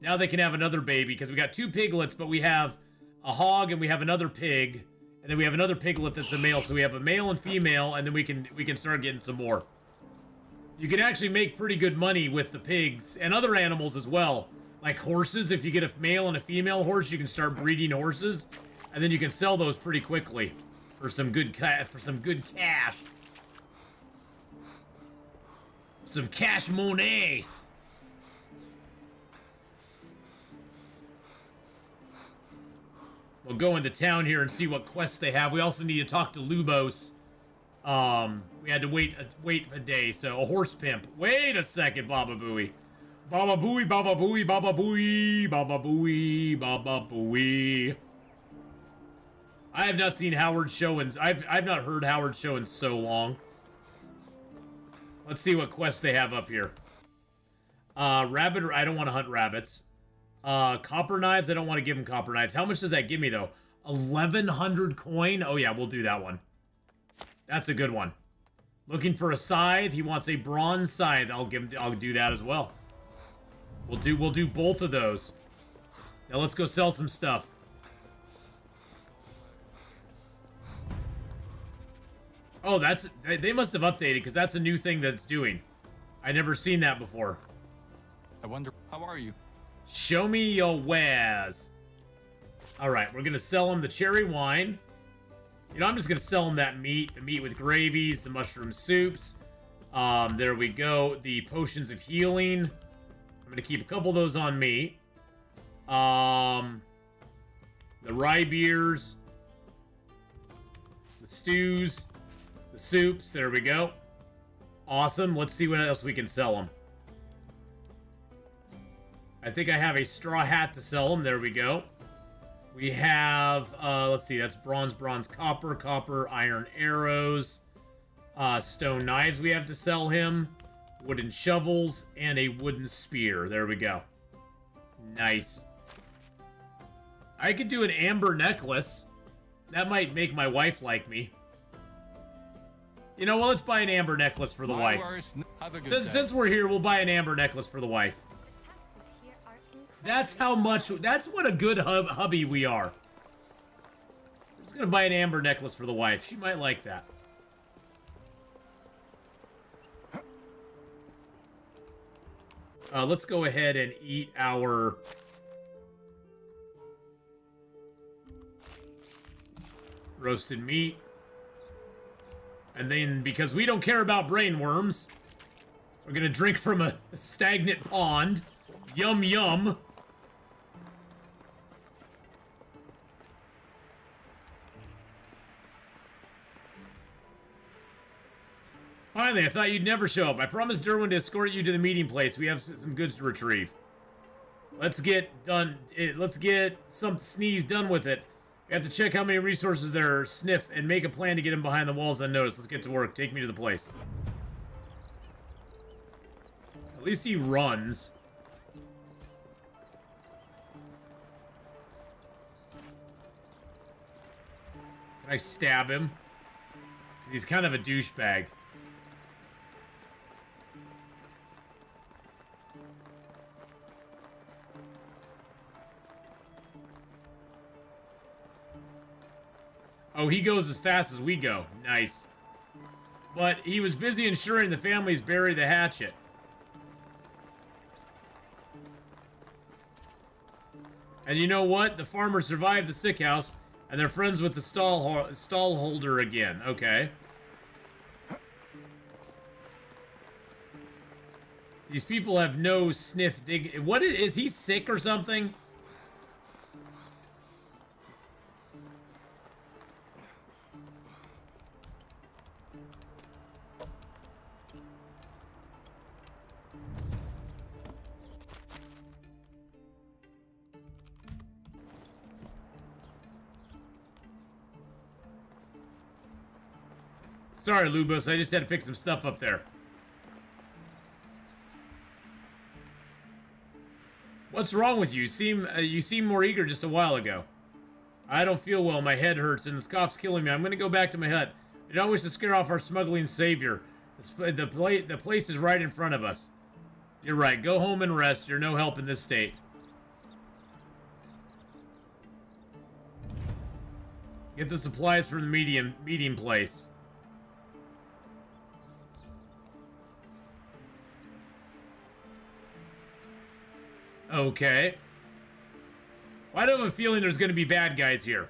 Now they can have another baby because we got 2 piglets, but we have a hog and we have another pig, and then we have another piglet that's a male. So we have a male and female, and then we can start getting some more. You can actually make pretty good money with the pigs and other animals as well, like horses. If you get a male and a female horse, you can start breeding horses, and then you can sell those pretty quickly for some good cash. Some cash money. We'll go into town here and see what quests they have. We also need to talk to Lubos. We had to wait a day, so a horse pimp. Wait a second, Baba Booey. Baba Booey, Baba Booey, Baba Booey, Baba Booey, Baba Booey. I have not seen Howard's show in... I've not heard Howard's show in so long. Let's see what quests they have up here. Rabbit... I don't want to hunt rabbits. Copper knives. I don't want to give them copper knives. How much does that give me, though? 1,100 coin? Oh, yeah, we'll do that one. That's a good one. Looking for a scythe. He wants a bronze scythe. I'll do that as well. We'll do both of those. Now let's go sell some stuff. Oh, they must have updated because that's a new thing that's doing. I never seen that before. I wonder, how are you? Show me your wares. All right, we're gonna sell him the cherry wine. You know, I'm just gonna sell him that meat, the meat with gravies, the mushroom soups. There we go. The potions of healing. I'm gonna keep a couple of those on me. The rye beers, the stews, the soups. There we go. Awesome. Let's see what else we can sell them. I think I have a straw hat to sell them. There we go. We have, let's see, that's bronze, copper, iron arrows, stone knives we have to sell him, wooden shovels, and a wooden spear. There we go. Nice. I could do an amber necklace. That might make my wife like me. You know, well, let's buy an amber necklace for the wife. Have a good Since we're here, we'll buy an amber necklace for the wife. Taxes here are That's how much. That's what a good hubby we are. I'm just gonna buy an amber necklace for the wife. She might like that. Let's go ahead and eat our roasted meat. And then, because we don't care about brain worms, we're gonna drink from a stagnant pond. Yum yum. Finally, I thought you'd never show up. I promised Derwin to escort you to the meeting place. We have some goods to retrieve. Let's get done. Let's get some sneeze done with it. We have to check how many resources there are, sniff, and make a plan to get him behind the walls unnoticed. Let's get to work. Take me to the place. At least he runs. Can I stab him? He's kind of a douchebag. Oh, he goes as fast as we go. Nice. But he was busy ensuring the families bury the hatchet. And you know what? The farmers survived the sick house, and they're friends with the stall holder again. Okay. These people have no sniff dig. What is he sick or something? Sorry, Lubos, I just had to pick some stuff up there. What's wrong with you? You seem more eager just a while ago. I don't feel well, my head hurts, and this cough's killing me. I'm gonna go back to my hut. I don't wish to scare off our smuggling savior. The place is right in front of us. You're right, go home and rest. You're no help in this state. Get the supplies from the meeting place. Okay. Why do I have a feeling there's going to be bad guys here?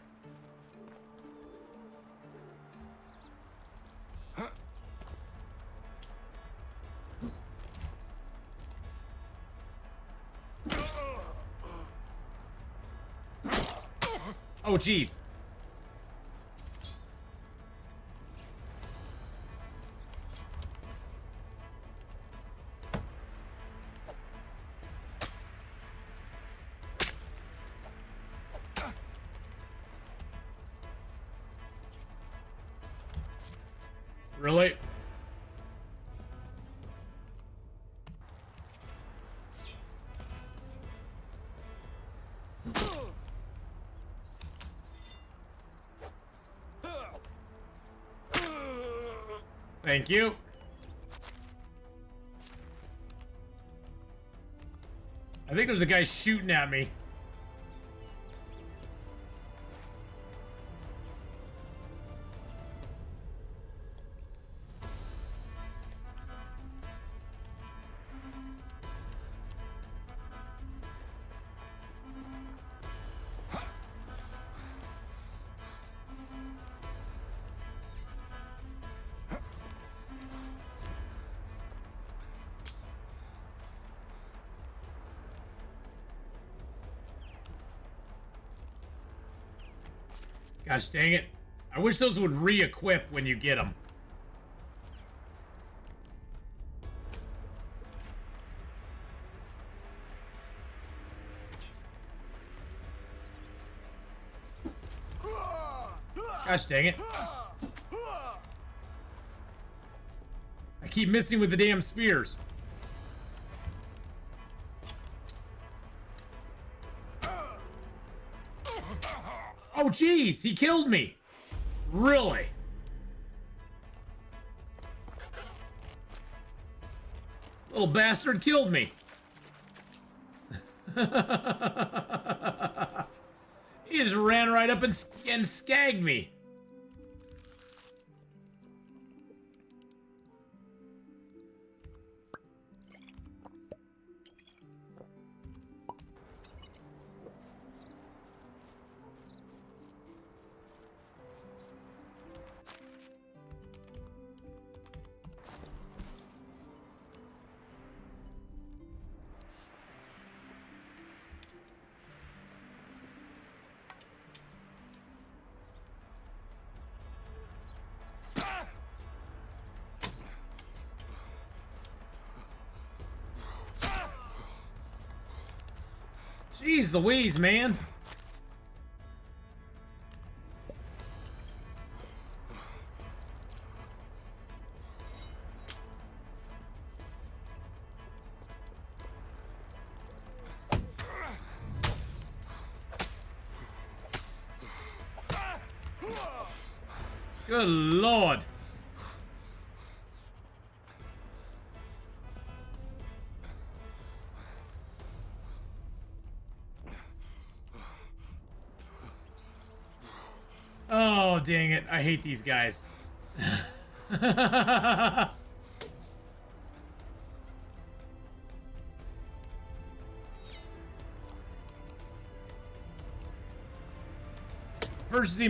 Oh, jeez. Really? Thank you. I think there's a guy shooting at me. Gosh dang it. I wish those would re-equip when you get them. Gosh dang it. I keep missing with the damn spears. jeez, he killed me. Really? Little bastard killed me. He just ran right up and skagged me. Jeez Louise, man. Good Lord. Oh, dang it. I hate these guys.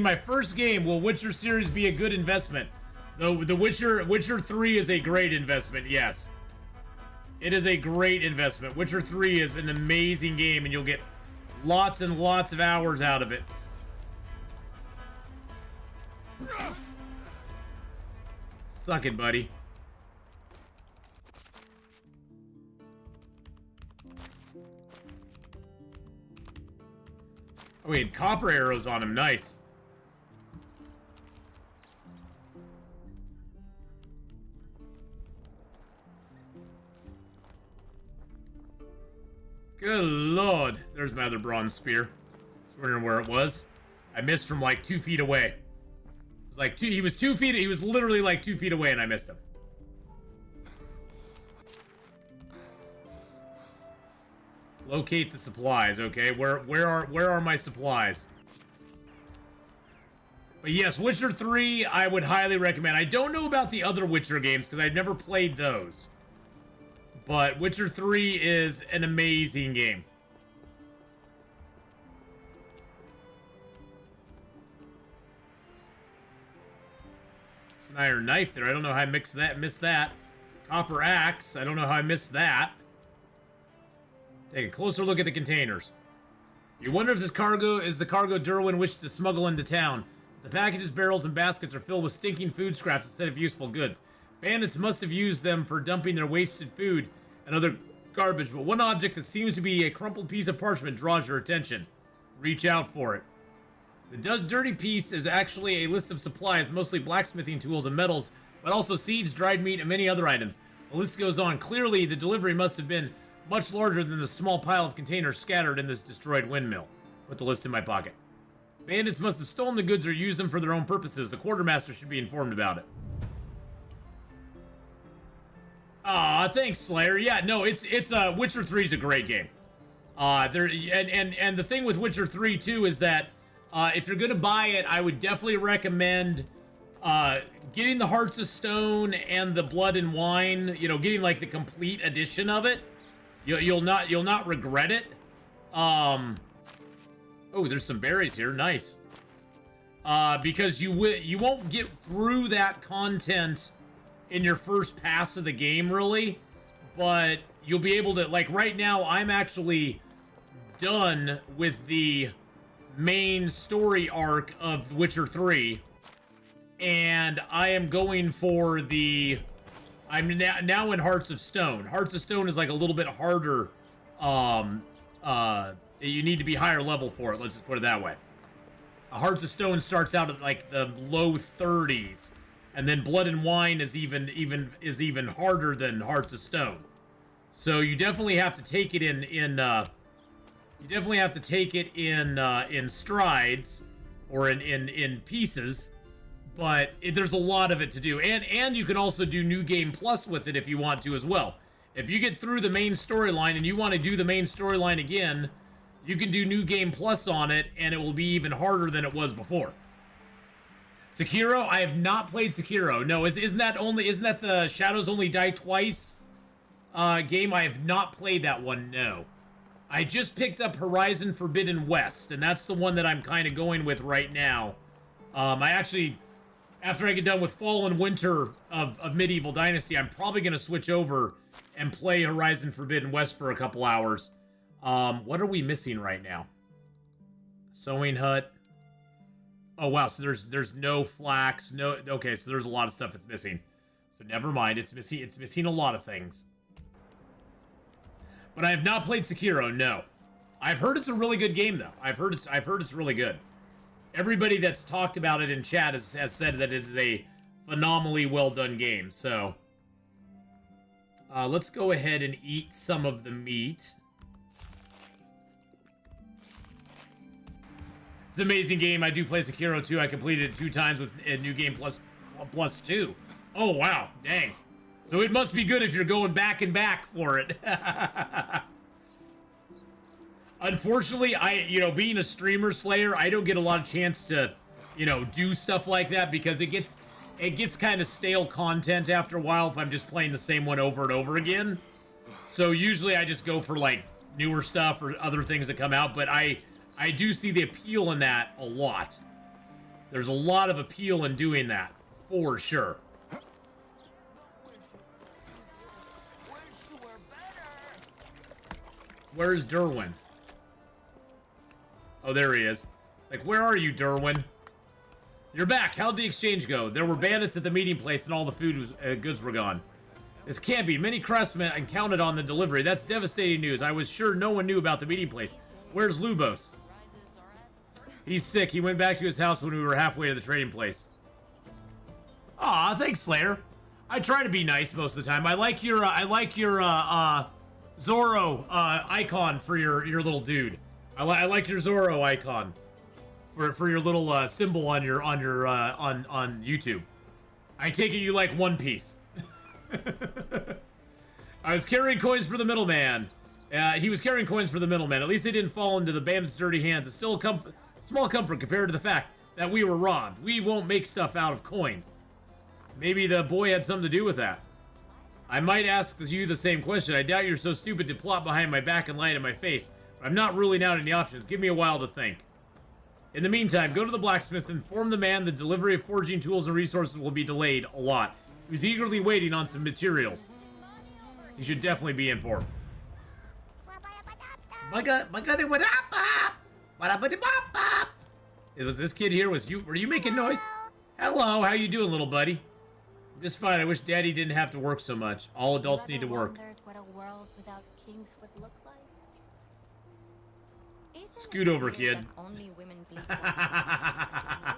My first game. Will Witcher series be a good investment? The Witcher 3 is a great investment, yes. It is a great investment. Witcher 3 is an amazing game, and you'll get lots and lots of hours out of it. Suck it, buddy. Oh, he had copper arrows on him. Nice. Good Lord. There's my other bronze spear. I was wondering where it was. I missed from like 2 feet away. It was like he was 2 feet. He was literally like 2 feet away, and I missed him. Locate the supplies. Okay, where are my supplies? But yes, Witcher 3, I would highly recommend. I don't know about the other Witcher games because I've never played those. But Witcher 3 is an amazing game. It's an iron knife there. I don't know how I missed that. Copper axe. I don't know how I missed that. Take a closer look at the containers. You wonder if this cargo is the cargo Derwin wished to smuggle into town. The packages, barrels, and baskets are filled with stinking food scraps instead of useful goods. Bandits must have used them for dumping their wasted food and other garbage, but one object that seems to be a crumpled piece of parchment draws your attention. Reach out for it. The dirty piece is actually a list of supplies, mostly blacksmithing tools and metals, but also seeds, dried meat, and many other items. The list goes on. Clearly, the delivery must have been much larger than the small pile of containers scattered in this destroyed windmill. Put the list in my pocket. Bandits must have stolen the goods or used them for their own purposes. The quartermaster should be informed about it. Aw, thanks, Slayer. Yeah, no, it's Witcher 3 is a great game. And the thing with Witcher 3 too is that if you're gonna buy it, I would definitely recommend getting the Hearts of Stone and the Blood and Wine. You know, getting like the complete edition of it. You'll not regret it. Oh, there's some berries here. Nice. Because you won't get through that content in your first pass of the game, really. But you'll be able to, like, right now, I'm actually done with the main story arc of Witcher 3. And I am going for the... I'm now in Hearts of Stone. Hearts of Stone is like a little bit harder. You need to be higher level for it. Let's just put it that way. Hearts of Stone starts out at like the low 30s, and then Blood and Wine is even harder than Hearts of Stone. So you definitely have to take it in strides, or in pieces, but there's a lot of it to do. And you can also do New Game Plus with it if you want to as well. If you get through the main storyline and you want to do the main storyline again, you can do New Game Plus on it, and it will be even harder than it was before. Sekiro, I have not played Sekiro. No, isn't that the Shadows Only Die Twice game? I have not played that one, no. I just picked up Horizon Forbidden West, and that's the one that I'm kind of going with right now. I actually, after I get done with Fall and Winter of Medieval Dynasty, I'm probably going to switch over and play Horizon Forbidden West for a couple hours. What are we missing right now? Sewing hut. Oh, wow, so there's no flax, no... Okay, so there's a lot of stuff it's missing. So never mind, it's missing a lot of things. But I have not played Sekiro, no. I've heard it's a really good game, though. I've heard it's really good. Everybody that's talked about it in chat has said that it is a phenomenally well-done game, so... let's go ahead and eat some of the meat. It's an amazing game. I do play Sekiro 2. I completed it 2 times with a New Game Plus 2. Oh, wow. Dang. So it must be good if you're going back and back for it. Unfortunately, being a streamer Slayer, I don't get a lot of chance to, do stuff like that because it gets kind of stale content after a while if I'm just playing the same one over and over again. So usually I just go for, like, newer stuff or other things that come out, but I do see the appeal in that a lot. There's a lot of appeal in doing that, for sure. Where's Derwin? Oh, there he is. Like, where are you, Derwin? You're back. How'd the exchange go? There were bandits at the meeting place and all the goods were gone. This can't be. Many craftsmen counted on the delivery. That's devastating news. I was sure no one knew about the meeting place. Where's Lubos? He's sick. He went back to his house when we were halfway to the trading place. Aw, thanks, Slayer. I try to be nice most of the time. I like your Zorro icon for your little dude. I like your Zorro icon for your little symbol on YouTube. I take it you like One Piece. I was carrying coins for the middleman. He was carrying coins for the middleman. At least they didn't fall into the bandits' dirty hands. It's still a small comfort compared to the fact that we were robbed. We won't make stuff out of coins. Maybe the boy had something to do with that. I might ask you the same question. I doubt you're so stupid to plot behind my back and lie in my face. But I'm not ruling out any options. Give me a while to think. In the meantime, go to the blacksmith and inform the man the delivery of forging tools and resources will be delayed a lot. He's eagerly waiting on some materials. He should definitely be informed. Was this kid here? Were you making noise? Hello, how you doing, little buddy? I'm just fine. I wish Daddy didn't have to work so much. All adults need to work. What a world without kings would look like? Scoot over, kid. Only women bleed.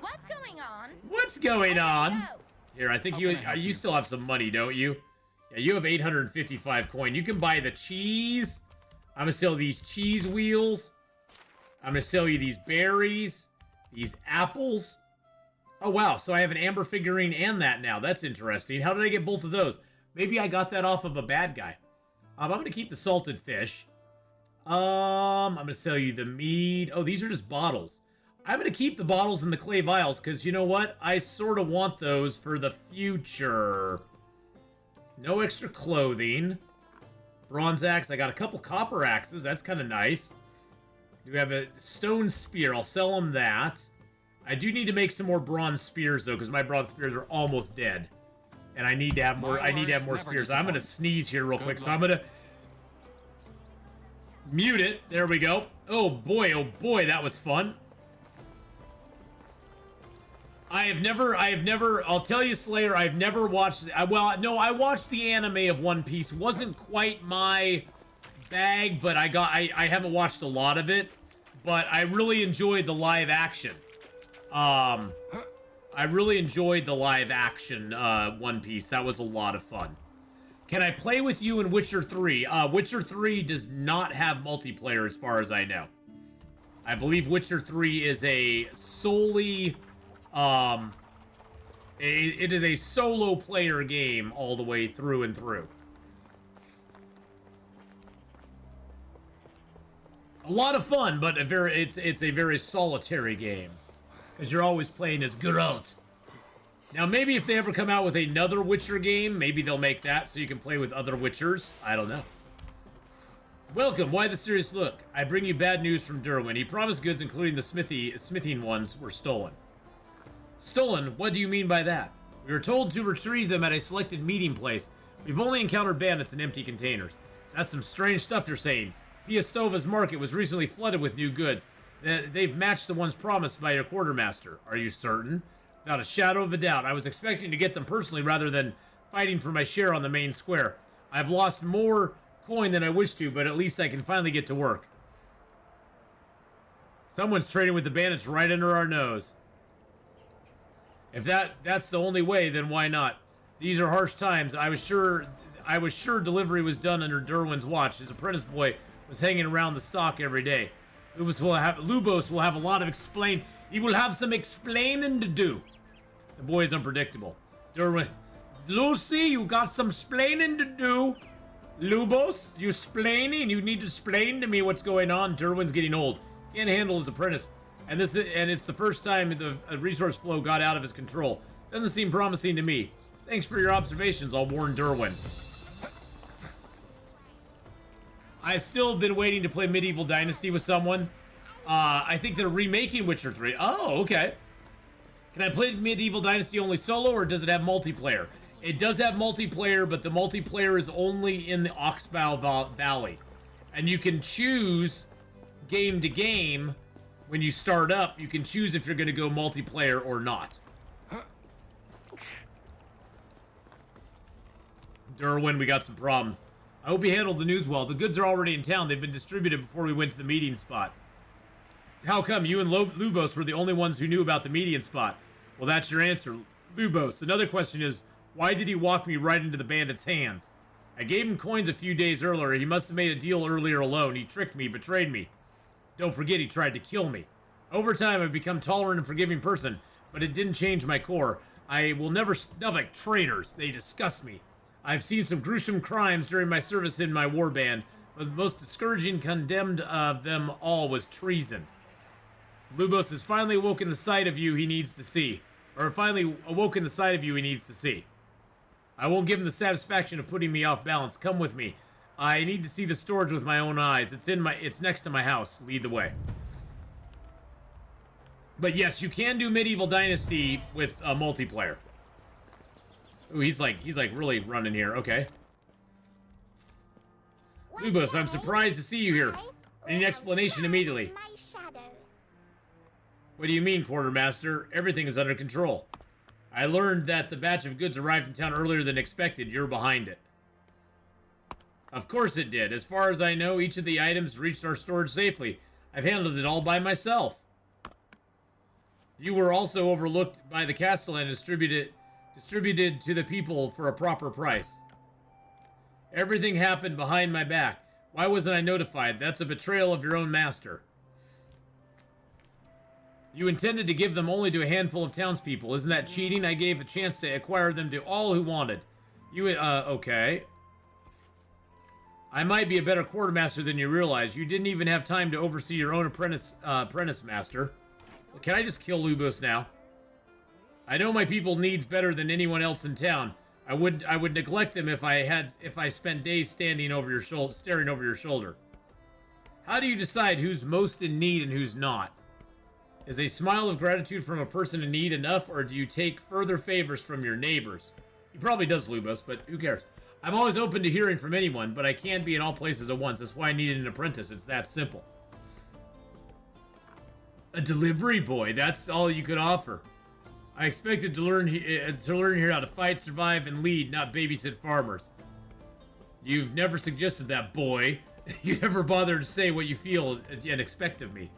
What's going on? What's going on? Here, I think you still have some money, don't you? Yeah, you have 855 coin. You can buy the cheese. I'm gonna sell these cheese wheels. I'm gonna sell you these berries, these apples. Oh, wow. So I have an amber figurine and that now. That's interesting. How did I get both of those? Maybe I got that off of a bad guy. I'm gonna keep the salted fish. I'm gonna sell you the mead. Oh, these are just bottles. I'm gonna keep the bottles in the clay vials because you know what? I sort of want those for the future. No extra clothing. Bronze axe. I got a couple copper axes. That's kind of nice. Do we have a stone spear? I'll sell them that. I do need to make some more bronze spears though, because my bronze spears are almost dead, and I need to have more. I need to have more spears. I'm gonna sneeze here real quick, so I'm gonna mute it. There we go. Oh boy, that was fun. I have never, I'll tell you, Slayer, I've never watched, well, no, I watched the anime of One Piece. Wasn't quite my bag, but I haven't watched a lot of it, but I really enjoyed the live action. I really enjoyed the live action, One Piece. That was a lot of fun. Can I play with you in Witcher 3? Witcher 3 does not have multiplayer as far as I know. I believe Witcher 3 is a solely, it is a solo player game all the way through and through. A lot of fun, but it's a very solitary game. Because you're always playing as Geralt. Now, maybe if they ever come out with another Witcher game, maybe they'll make that so you can play with other Witchers. I don't know. Welcome, why the serious look? I bring you bad news from Derwin. He promised goods, including the smithing ones, were stolen. Stolen? What do you mean by that? We were told to retrieve them at a selected meeting place. We've only encountered bandits and empty containers. That's some strange stuff you're saying. Piastova's market was recently flooded with new goods. They've matched the ones promised by your quartermaster. Are you certain? Without a shadow of a doubt. I was expecting to get them personally rather than fighting for my share on the main square. I've lost more coin than I wish to, but at least I can finally get to work. Someone's trading with the bandits right under our nose. If that's the only way, then why not? These are harsh times. I was sure delivery was done under Derwin's watch. His apprentice boy was hanging around the stock every day. Lubos will have a lot of explain. He will have some explaining to do. The boy is unpredictable. Derwin, Lucy, you got some splaining to do. Lubos, you splaining? You need to splain to me what's going on. Derwin's getting old. Can't handle his apprentice. And it's the first time the resource flow got out of his control. Doesn't seem promising to me. Thanks for your observations. I'll warn Derwin. I've still been waiting to play Medieval Dynasty with someone. I think they're remaking Witcher 3. Oh, okay. Can I play Medieval Dynasty only solo, or does it have multiplayer? It does have multiplayer, but the multiplayer is only in the Oxbow Valley. And you can choose game to game. When you start up, you can choose if you're going to go multiplayer or not. Derwin, we got some problems. I hope you handled the news well. The goods are already in town. They've been distributed before we went to the meeting spot. How come you and Lubos were the only ones who knew about the meeting spot? Well, that's your answer, Lubos. Another question is, why did he walk me right into the bandit's hands? I gave him coins a few days earlier. He must have made a deal earlier alone. He tricked me, betrayed me. Don't forget, he tried to kill me. Over time, I've become a tolerant and forgiving person, but it didn't change my core. I will never stomach traitors. They disgust me. I've seen some gruesome crimes during my service in my warband, but the most discouraging condemned of them all was treason. Lubos has finally awoken the sight of you he needs to see. Or finally awoken the sight of you he needs to see. I won't give him the satisfaction of putting me off balance. Come with me. I need to see the storage with my own eyes. It's next to my house. Lead the way. But yes, you can do Medieval Dynasty with multiplayer. Ooh, he's like really running here. Okay. Lubos, I'm surprised to see you here. I need an explanation immediately. What do you mean, Quartermaster? Everything is under control. I learned that the batch of goods arrived in town earlier than expected. You're behind it. Of course it did. As far as I know, each of the items reached our storage safely. I've handled it all by myself. You were also overlooked by the Castellan and distributed to the people for a proper price. Everything happened behind my back. Why wasn't I notified? That's a betrayal of your own master. You intended to give them only to a handful of townspeople. Isn't that cheating? I gave a chance to acquire them to all who wanted. Okay. I might be a better quartermaster than you realize. You didn't even have time to oversee your own apprentice master. Can I just kill Lubos now? I know my people needs better than anyone else in town. I would neglect them if I spent days staring over your shoulder. How do you decide who's most in need and who's not? Is a smile of gratitude from a person in need enough, or do you take further favors from your neighbors? He probably does, Lubos, but who cares? I'm always open to hearing from anyone, but I can't be in all places at once. That's why I needed an apprentice. It's that simple. A delivery boy. That's all you could offer. I expected to learn here how to fight, survive, and lead, not babysit farmers. You've never suggested that, boy. You never bothered to say what you feel and expect of me.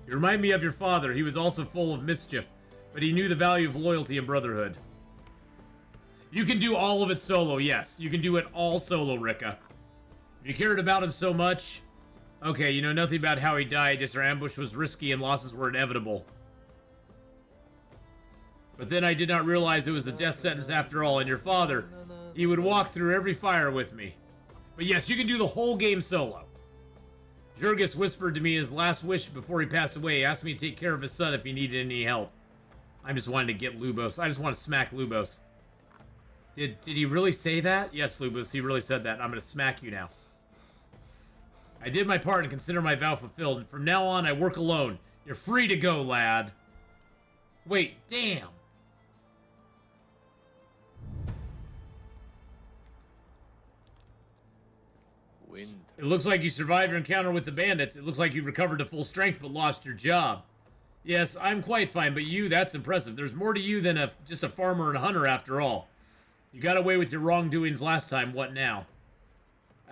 You remind me of your father. He was also full of mischief, but he knew the value of loyalty and brotherhood. You can do all of it solo, yes. You can do it all solo, Rika. If you cared about him so much, Okay, you know nothing about how he died, just our ambush was risky and losses were inevitable. But then I did not realize it was a death sentence after all, and your father, he would walk through every fire with me. But yes, you can do the whole game solo. Jurgis whispered to me his last wish before he passed away. He asked me to take care of his son if he needed any help. I'm just wanting to get Lubos. I just want to smack Lubos. Did he really say that? Yes, Lubos, he really said that. I'm going to smack you now. I did my part and consider my vow fulfilled. And from now on, I work alone. You're free to go, lad. Wait, damn. Winter. It looks like you survived your encounter with the bandits. It looks like you recovered to full strength but lost your job. Yes, I'm quite fine, but you, that's impressive. There's more to you than just a farmer and a hunter after all. You got away with your wrongdoings last time, what now?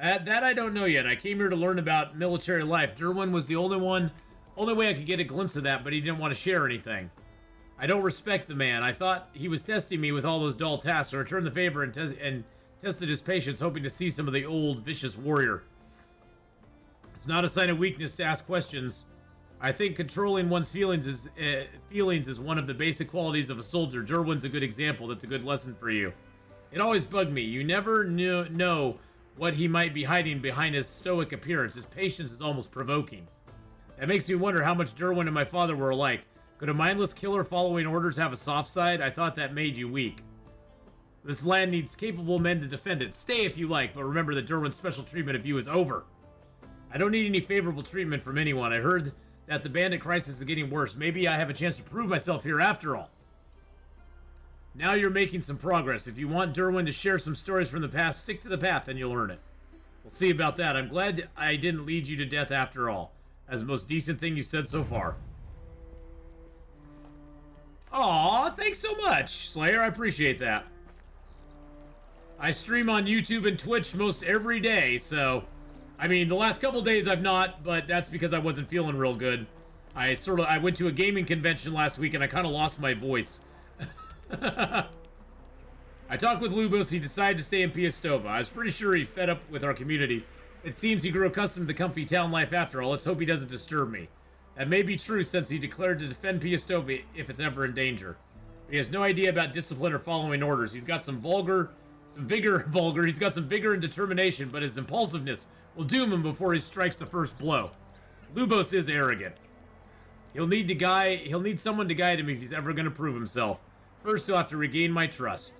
That I don't know yet. I came here to learn about military life. Derwin was the only way I could get a glimpse of that, but he didn't want to share anything. I don't respect the man. I thought he was testing me with all those dull tasks, so I returned the favor and tested his patience, hoping to see some of the old, vicious warrior. It's not a sign of weakness to ask questions. I think controlling one's feelings is one of the basic qualities of a soldier. Derwin's a good example. That's a good lesson for you. It always bugged me. You never know what he might be hiding behind his stoic appearance. His patience is almost provoking. That makes me wonder how much Derwin and my father were alike. Could a mindless killer following orders have a soft side? I thought that made you weak. This land needs capable men to defend it. Stay if you like, but remember that Derwin's special treatment of you is over. I don't need any favorable treatment from anyone. I heard that the bandit crisis is getting worse. Maybe I have a chance to prove myself here after all. Now you're making some progress. If you want Derwin to share some stories from the past, stick to the path and you'll earn it. We'll see about that. I'm glad I didn't lead you to death after all. That's the most decent thing you've said so far. Aw, thanks so much, Slayer. I appreciate that. I stream on YouTube and Twitch most every day, so... I mean, the last couple days I've not, but that's because I wasn't feeling real good. I went to a gaming convention last week and I kind of lost my voice. I talked with Lubos. He decided to stay in Piastova. I was pretty sure he fed up with our community. It seems he grew accustomed to the comfy town life after all. Let's hope he doesn't disturb me. That may be true since he declared to defend Piastova if it's ever in danger. He has no idea about discipline or following orders. He's got some vigor and determination, but his impulsiveness will doom him before he strikes the first blow. Lubos is arrogant. He'll need someone to guide him if he's ever going to prove himself. First, he'll have to regain my trust.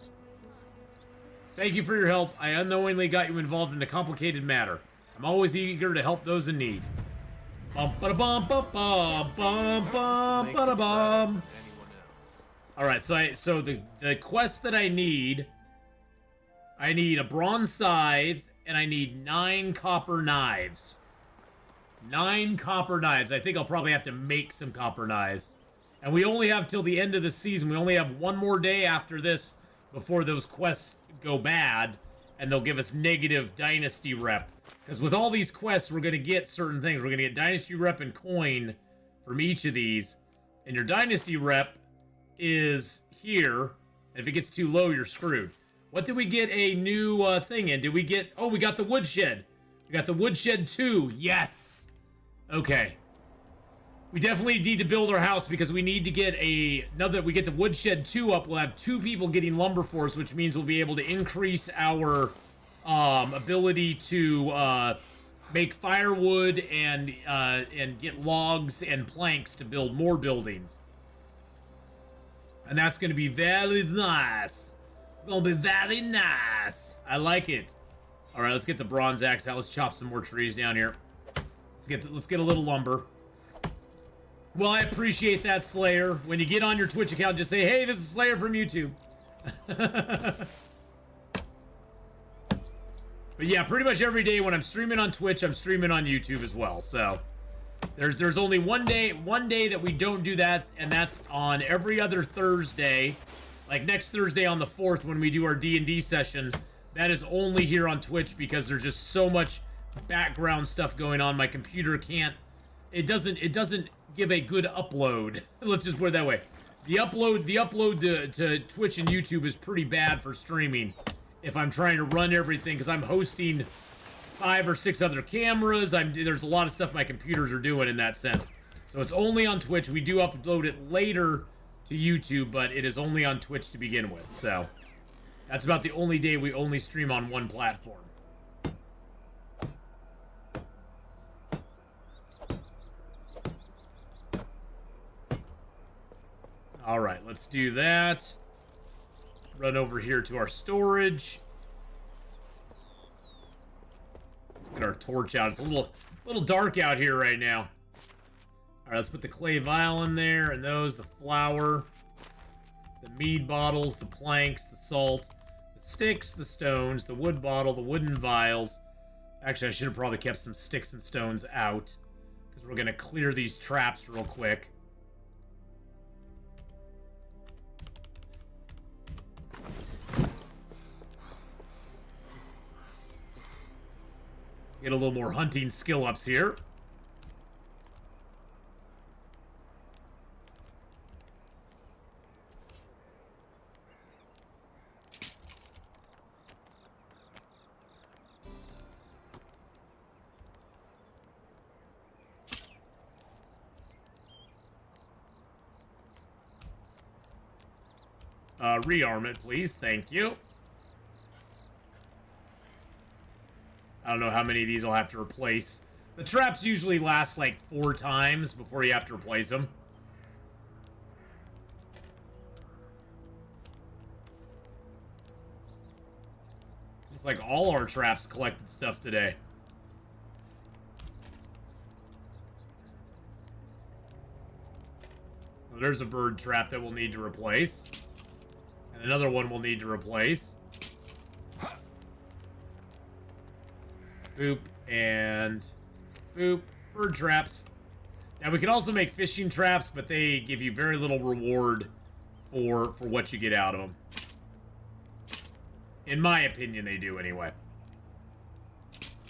Thank you for your help. I unknowingly got you involved in a complicated matter. I'm always eager to help those in need. Bum ba bum bum bum bum bum ba bum. All right, so the quest that I need a bronze scythe and I need 9 copper knives. 9 copper knives. I think I'll probably have to make some copper knives. And we only have till the end of the season. We only have one more day after this before those quests go bad and they'll give us negative Dynasty rep. Because with all these quests, we're going to get certain things. We're going to get Dynasty rep and coin from each of these. And your Dynasty rep is here. And if it gets too low, you're screwed. What did we get a new thing in? Did we get... Oh, we got the Woodshed. We got the Woodshed 2. Yes. Okay. We definitely need to build our house because we need to get now that we get the Woodshed 2 up, we'll have 2 people getting lumber for us, which means we'll be able to increase our ability to make firewood and get logs and planks to build more buildings. And that's going to be very nice. It's going to be very nice. I like it. All right, let's get the bronze axe out. Let's chop some more trees down here. Let's get a little lumber. Well, I appreciate that, Slayer. When you get on your Twitch account, just say, hey, this is Slayer from YouTube. But yeah, pretty much every day when I'm streaming on Twitch, I'm streaming on YouTube as well. So there's only one day that we don't do that, and that's on every other Thursday. Like next Thursday on the 4th when we do our D&D session. That is only here on Twitch because there's just so much background stuff going on. My computer can't. It doesn't give a good upload. Let's just put it that way. The upload to Twitch and YouTube is pretty bad for streaming if I'm trying to run everything because I'm hosting 5 or 6 other cameras. There's a lot of stuff my computers are doing in that sense. So it's only on Twitch. We do upload it later to YouTube, but it is only on Twitch to begin with. So that's about the only day we only stream on one platform. All right, let's do that. Run over here to our storage. Get our torch out. It's a little dark out here right now. All right, let's put the clay vial in there, and those, the flour, the mead bottles, the planks, the salt, the sticks, the stones, the wood bottle, the wooden vials. Actually, I should have probably kept some sticks and stones out, because we're going to clear these traps real quick. Get a little more hunting skill ups here. Rearm it, please. Thank you. I don't know how many of these I'll have to replace. The traps usually last like 4 times before you have to replace them. It's like all our traps collected stuff today. Well, there's a bird trap that we'll need to replace. And another one we'll need to replace. Boop, and boop. Bird traps. Now, we can also make fishing traps, but they give you very little reward for what you get out of them. In my opinion, they do anyway.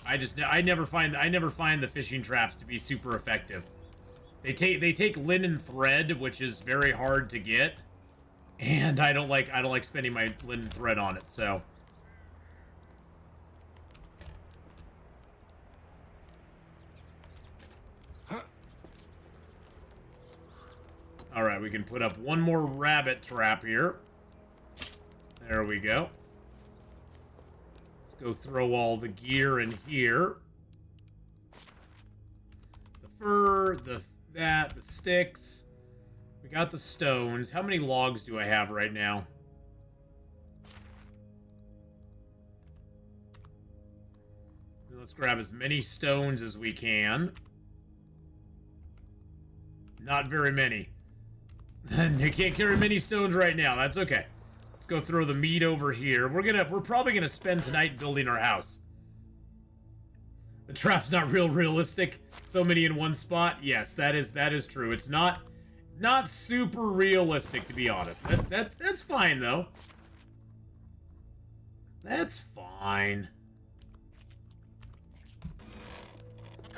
I never find the fishing traps to be super effective. They take linen thread, which is very hard to get, and I don't like spending my linen thread on it, so. Alright, we can put up one more rabbit trap here. There we go. Let's go throw all the gear in here. The fur, the sticks. We got the stones. How many logs do I have right now? Let's grab as many stones as we can. Not very many. You can't carry many stones right now. That's okay. Let's go throw the meat over here. We're probably gonna spend tonight building our house. The trap's not realistic. So many in one spot. Yes, that is true. It's not super realistic, to be honest. That's fine though. That's fine.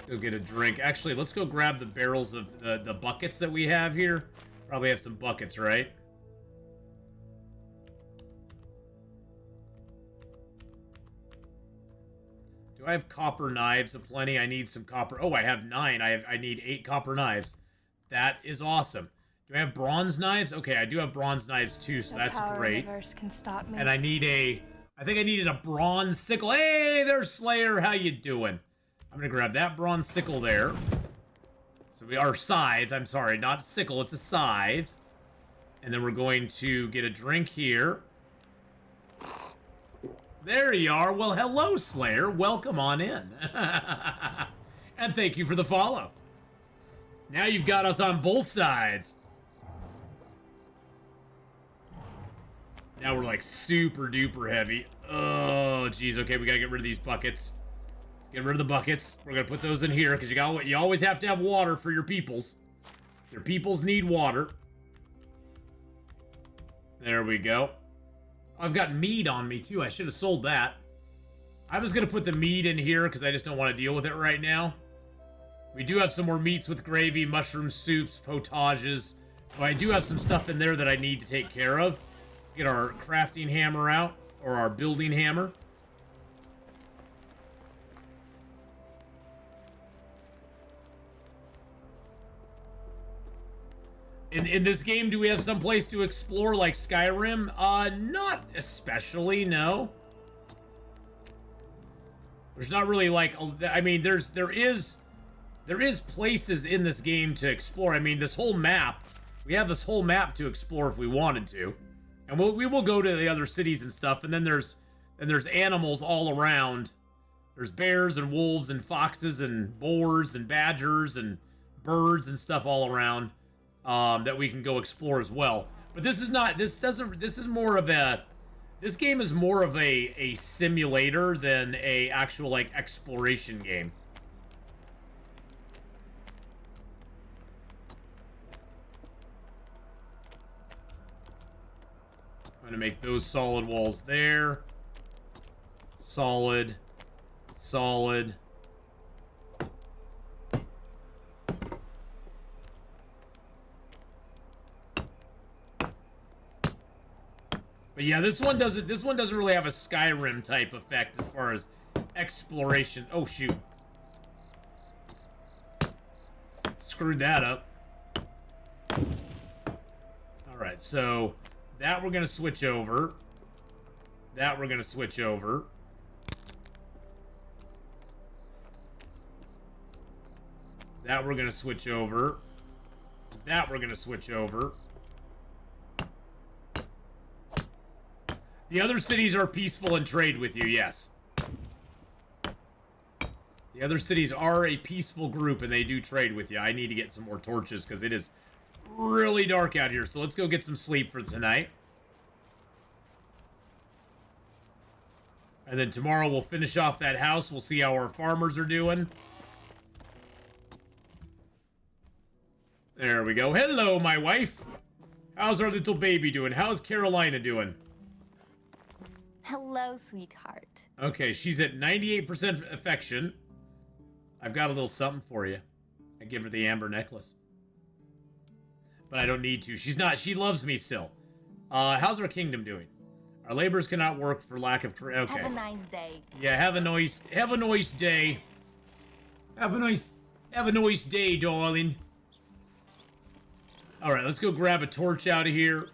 Go get a drink. Actually, let's go grab the barrels of the buckets that we have here. Probably have some buckets, right? Do I have copper knives aplenty? I need some copper. Oh, I have 9. I need 8 copper knives. That is awesome. Do I have bronze knives? Okay, I do have bronze knives too, so that's great. Can stop me. And I think I needed a bronze sickle. Hey, there's Slayer. How you doing? I'm gonna grab that bronze sickle there. So we are scythe. I'm sorry, not sickle. It's a scythe. And then we're going to get a drink here. There you are. Well, hello, Slayer. Welcome on in. And thank you for the follow. Now you've got us on both sides. Now we're like super duper heavy. Oh, geez. Okay, we gotta get rid of these buckets. Get rid of the buckets. We're gonna put those in here because you always have to have water for your peoples. Your peoples need water. There we go. I've got mead on me too. I should have sold that. I was gonna put the mead in here because I just don't want to deal with it right now. We do have some more meats with gravy, mushroom soups, potages. So I do have some stuff in there that I need to take care of. Let's get our crafting hammer out, or our building hammer. In this game, do we have some place to explore like Skyrim? Not especially, no. There's not really like, I mean, there is places in this game to explore. I mean, this whole map, we have this whole map to explore if we wanted to. And we will go to the other cities and stuff, and then there's animals all around. There's bears and wolves and foxes and boars and badgers and birds and stuff all around that we can go explore as well. But this is more of a, this game is more of a simulator than a actual like exploration game. I'm gonna make those solid walls there. Solid. Solid. But yeah, this one doesn't really have a Skyrim type effect as far as exploration. Oh shoot. Screwed that up. Alright, so that we're gonna switch over. That we're gonna switch over. That we're gonna switch over. That we're gonna switch over. The other cities are peaceful and trade with you, yes. The other cities are a peaceful group and they do trade with you. I need to get some more torches because it is really dark out here. So let's go get some sleep for tonight. And then tomorrow we'll finish off that house. We'll see how our farmers are doing. There we go. Hello, my wife. How's our little baby doing? How's Carolina doing? Hello, sweetheart. Okay, she's at 98% affection. I've got a little something for you. I give her the amber necklace. But I don't need to. She loves me still. How's our kingdom doing? Our laborers cannot work for lack of okay. Have a nice day. Yeah, have a nice day. Have a nice day, darling. Alright, let's go grab a torch out of here.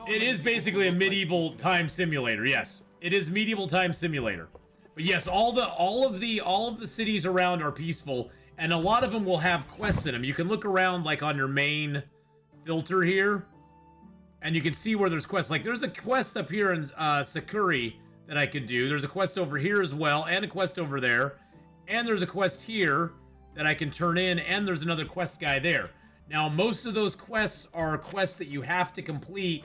It is basically a medieval time simulator. Yes, it is medieval time simulator. But yes, all of the cities around are peaceful, and a lot of them will have quests in them. You can look around like on your main filter here, and you can see where there's quests. Like there's a quest up here in Sakuri that I could do. There's a quest over here as well, and a quest over there, and there's a quest here that I can turn in, and there's another quest guy there. Now, most of those quests are quests that you have to complete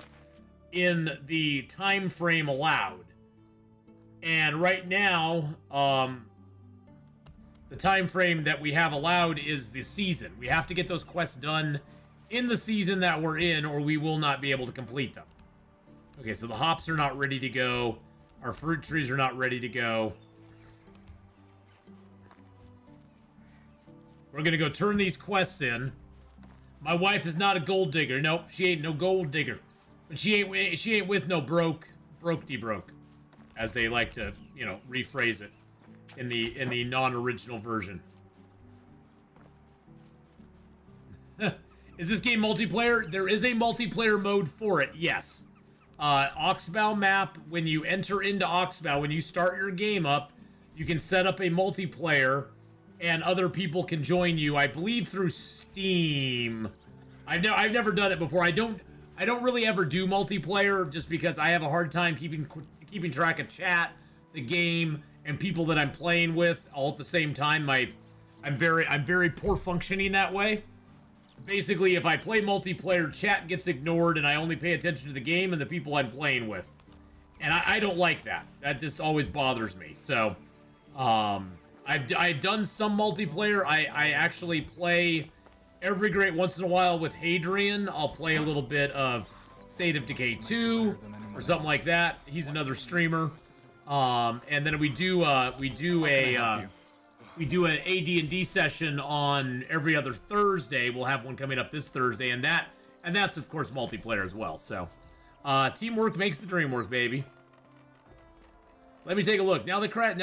in the time frame allowed. And right now, the time frame that we have allowed is the season. We have to get those quests done in the season that we're in, or we will not be able to complete them. Okay, so the hops are not ready to go. Our fruit trees are not ready to go. We're gonna go turn these quests in. My wife is not a gold digger. Nope, she ain't no gold digger. But she ain't with no broke, as they like to, you know, rephrase it in the non-original version. Is this game multiplayer? There is a multiplayer mode for it, yes. Oxbow map, when you enter into Oxbow, when you start your game up, you can set up a multiplayer and other people can join you, I believe through Steam. I've never done it before. I don't really ever do multiplayer just because I have a hard time keeping track of chat, the game, and people that I'm playing with all at the same time. I'm very poor functioning that way. Basically, if I play multiplayer, chat gets ignored and I only pay attention to the game and the people I'm playing with. And I don't like that. That just always bothers me. So, I've done some multiplayer. I actually play every great once in a while with Hadrian. I'll play a little bit of State of Decay 2 or something like that. He's another streamer. And then we do an AD&D session on every other Thursday. We'll have one coming up this Thursday, and that's of course multiplayer as well. So, teamwork makes the dream work, baby. Let me take a look. Now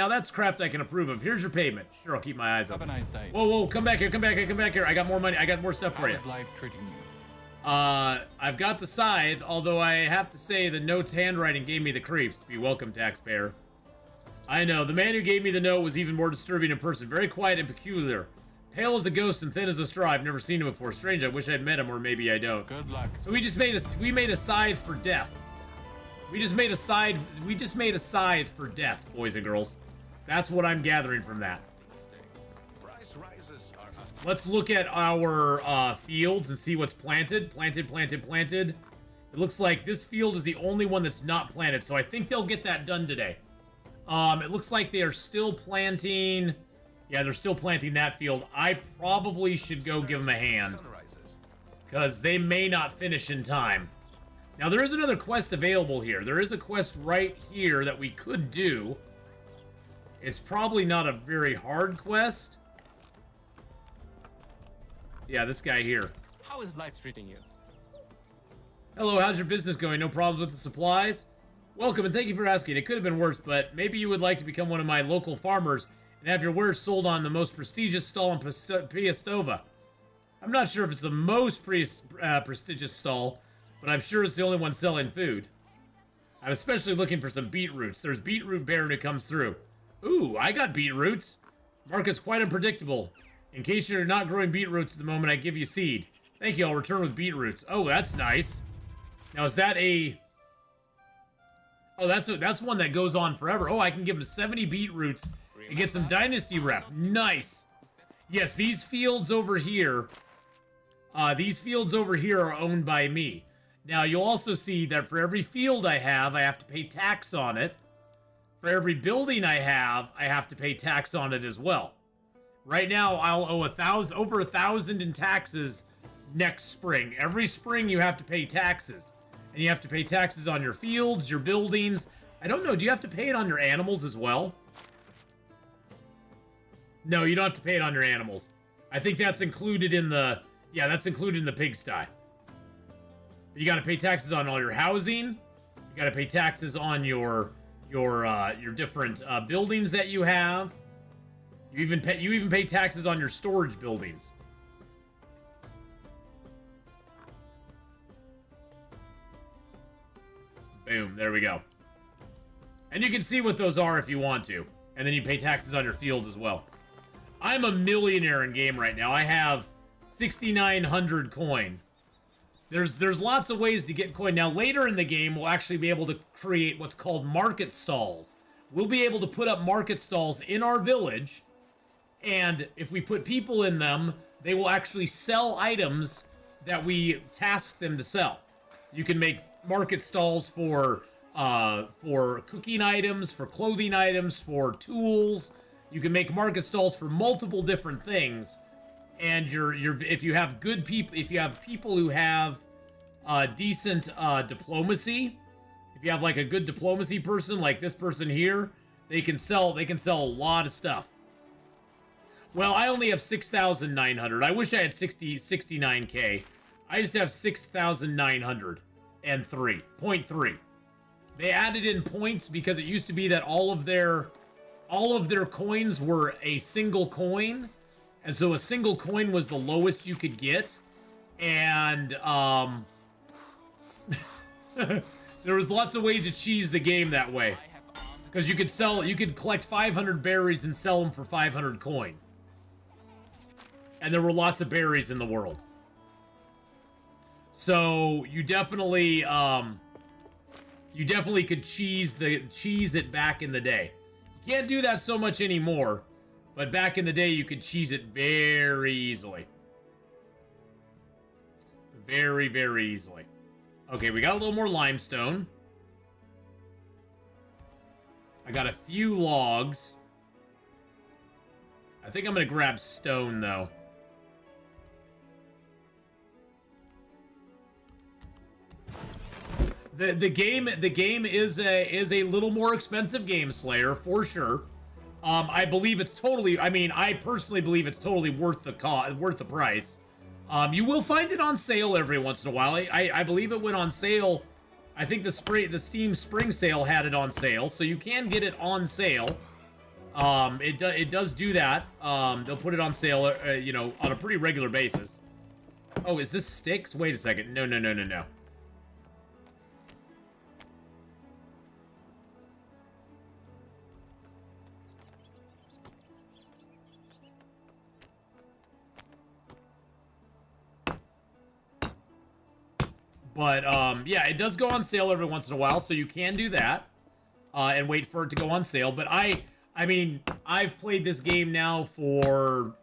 that's craft I can approve of. Here's your payment. Sure, I'll keep my eyes Have a open. nice day. Whoa, come back here, come back here, come back here. I got more money. I got more stuff for How you. is life treating you? I've got the scythe, although I have to say the note's handwriting gave me the creeps. Be welcome, taxpayer. I know, the man who gave me the note was even more disturbing in person. Very quiet and peculiar. Pale as a ghost and thin as a straw. I've never seen him before. Strange, I wish I'd met him, or maybe I don't. Good luck. So we made a scythe for death. We just made a scythe for death, boys and girls. That's what I'm gathering from that. Price rises are Let's look at our fields and see what's planted. Planted. It looks like this field is the only one that's not planted, so I think they'll get that done today. It looks like they are still planting. Yeah, they're still planting that field. I probably should go give them a hand, because they may not finish in time. Now, there is another quest available here. There is a quest right here that we could do. It's probably not a very hard quest. Yeah, this guy here. How is life treating you? Hello, how's your business going? No problems with the supplies? Welcome, and thank you for asking. It could have been worse, but maybe you would like to become one of my local farmers and have your wares sold on the most prestigious stall in Piastova. I'm not sure if it's the most prestigious stall, but I'm sure it's the only one selling food. I'm especially looking for some beetroots. There's beetroot baron who comes through. Ooh, I got beetroots. Market's quite unpredictable. In case you're not growing beetroots at the moment, I give you seed. Thank you, I'll return with beetroots. Oh, that's nice. Now, is that a... Oh, that's one that goes on forever. Oh, I can give him 70 beetroots and get some Dynasty rep. Nice. Yes, these fields over here... these fields over here are owned by me. Now, you'll also see that for every field I have to pay tax on it. For every building I have to pay tax on it as well. Right now, I'll owe over 1,000 in taxes next spring. Every spring, you have to pay taxes. And you have to pay taxes on your fields, your buildings. I don't know, do you have to pay it on your animals as well? No, you don't have to pay it on your animals. I think that's included in the... Yeah, that's included in the pigsty. You got to pay taxes on all your housing. You got to pay taxes on your different buildings that you have. You even pay taxes on your storage buildings. Boom, there we go. And you can see what those are if you want to. And then you pay taxes on your fields as well. I'm a millionaire in game right now. I have 6,900 coin. There's lots of ways to get coin. Now, later in the game, we'll actually be able to create what's called market stalls. We'll be able to put up market stalls in our village, and if we put people in them, they will actually sell items that we task them to sell. You can make market stalls for cooking items, for clothing items, for tools. You can make market stalls for multiple different things. And if you have good people, if you have people who have decent diplomacy, if you have like a good diplomacy person, like this person here, they can sell a lot of stuff. Well, I only have 6,900. I wish I had 69k. I just have 6,903.3. They added in points because it used to be that all of their coins were a single coin. And so a single coin was the lowest you could get. And there was lots of ways to cheese the game that way. Because you could collect 500 berries and sell them for 500 coin. And there were lots of berries in the world. So you definitely could cheese it back in the day. You can't do that so much anymore. But back in the day, you could cheese it very easily. Very, very easily. Okay, we got a little more limestone. I got a few logs. I think I'm going to grab stone, though. The game is a little more expensive game, Slayer, for sure. I believe it's totally. I mean, I personally believe it's totally worth the price. You will find it on sale every once in a while. I believe it went on sale I think the Steam Spring Sale had it on sale, so you can get it on sale. It does do that. They'll put it on sale, you know, on a pretty regular basis. Oh, is this sticks? Wait a second. No. But, yeah, it does go on sale every once in a while, so you can do that, and wait for it to go on sale. But I mean, I've played this game now for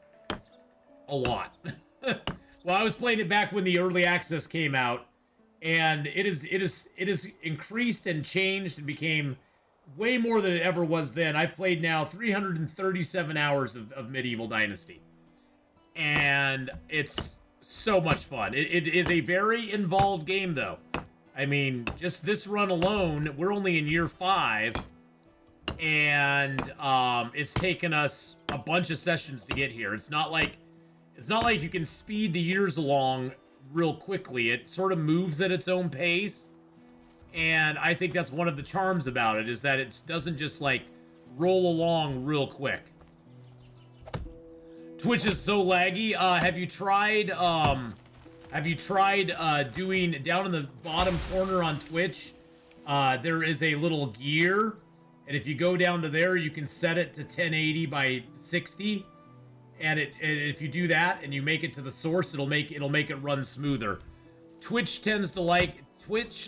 a lot. Well, I was playing it back when the early access came out, and it is increased and changed and became way more than it ever was then. I've played now 337 hours of Medieval Dynasty, and it's so much fun. It is a very involved game, though. I mean, just this run alone, we're only in year 5, and it's taken us a bunch of sessions to get here. It's not like you can speed the years along real quickly. It sort of moves at its own pace, and I think that's one of the charms about it, is that it doesn't just like roll along real quick. Twitch is so laggy. Have you tried doing down in the bottom corner on Twitch? There is a little gear, and if you go down to there, you can set it to 1080 by 60, and if you do that and you make it to the source, it'll make it run smoother. Twitch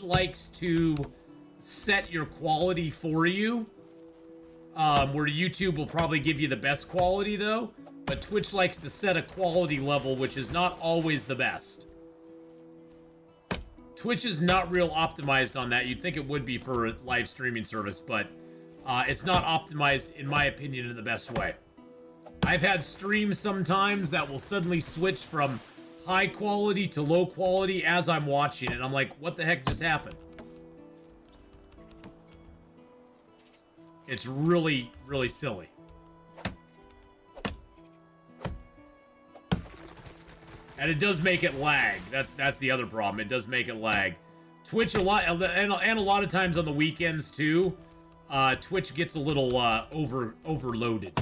likes to set your quality for you, where YouTube will probably give you the best quality though. But Twitch likes to set a quality level, which is not always the best. Twitch is not real optimized on that. You'd think it would be for a live streaming service, but it's not optimized, in my opinion, in the best way. I've had streams sometimes that will suddenly switch from high quality to low quality as I'm watching it. And I'm like, what the heck just happened? It's really, really silly. And it does make it lag. That's the other problem. It does make it lag. Twitch a lot, and a lot of times on the weekends too. Twitch gets a little overloaded.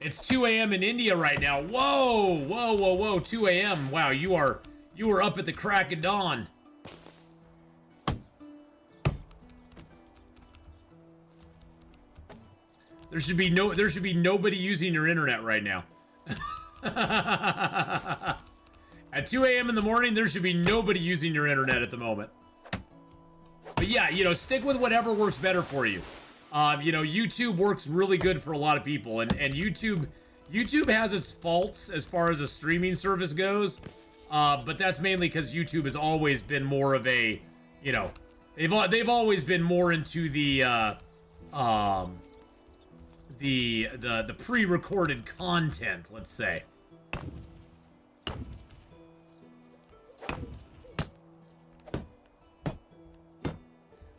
It's 2 a.m. in India right now. Whoa! 2 a.m. Wow, you are up at the crack of dawn. There should be nobody using your internet right now. At 2 a.m. in the morning, there should be nobody using your internet at the moment. But yeah, you know, stick with whatever works better for you. You know, YouTube works really good for a lot of people, and YouTube has its faults as far as a streaming service goes. But that's mainly because YouTube has always been more of a, you know, they've always been more into the pre-recorded content, let's say.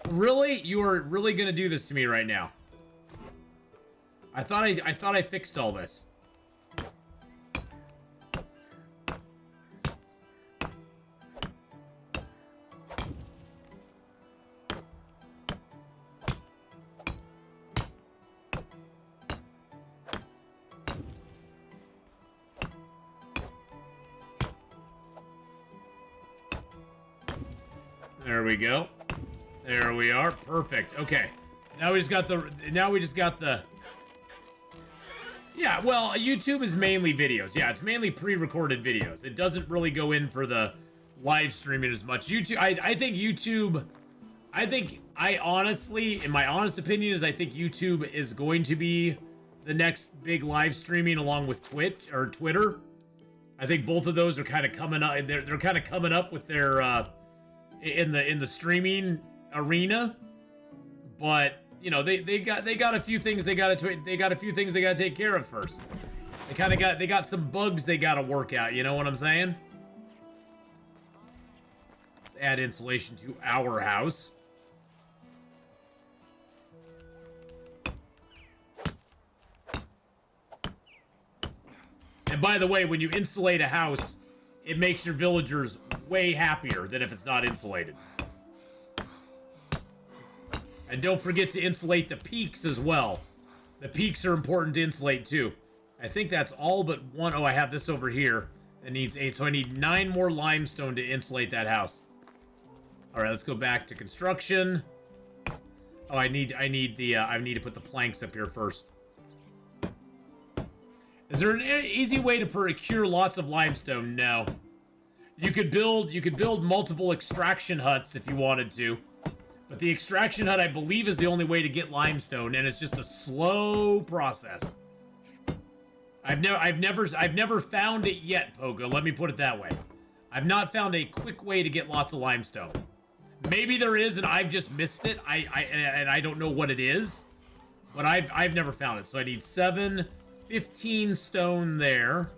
Really? You are really gonna do this to me right now? I thought I fixed all this. There we go. There we are. Perfect. Okay. Now we just got the Yeah, well, YouTube is mainly videos. Yeah, it's mainly pre-recorded videos. It doesn't really go in for the live streaming as much. YouTube, I honestly, in my honest opinion, I think YouTube is going to be the next big live streaming along with Twitch or Twitter. I think both of those are kind of coming up. They're kind of coming up with their in the streaming arena, but you know they got a few things they got to take care of first. They got some bugs they got to work out. You know what I'm saying? Let's add insulation to our house. And by the way, when you insulate a house, it makes your villagers way happier than if it's not insulated. And don't forget to insulate the peaks as well. The peaks are important to insulate too. I think that's all but one. Oh, I have this over here that needs 8. So I need 9 more limestone to insulate that house. All right, let's go back to construction. Oh, I need to put the planks up here first. Is there an easy way to procure lots of limestone? No. You could build multiple extraction huts if you wanted to. But the extraction hut, I believe, is the only way to get limestone, and it's just a slow process. I've never found it yet, Pogo. Let me put it that way. I've not found a quick way to get lots of limestone. Maybe there is, and I've just missed it. I don't know what it is, but I've never found it. So I need 7, 15 stone there,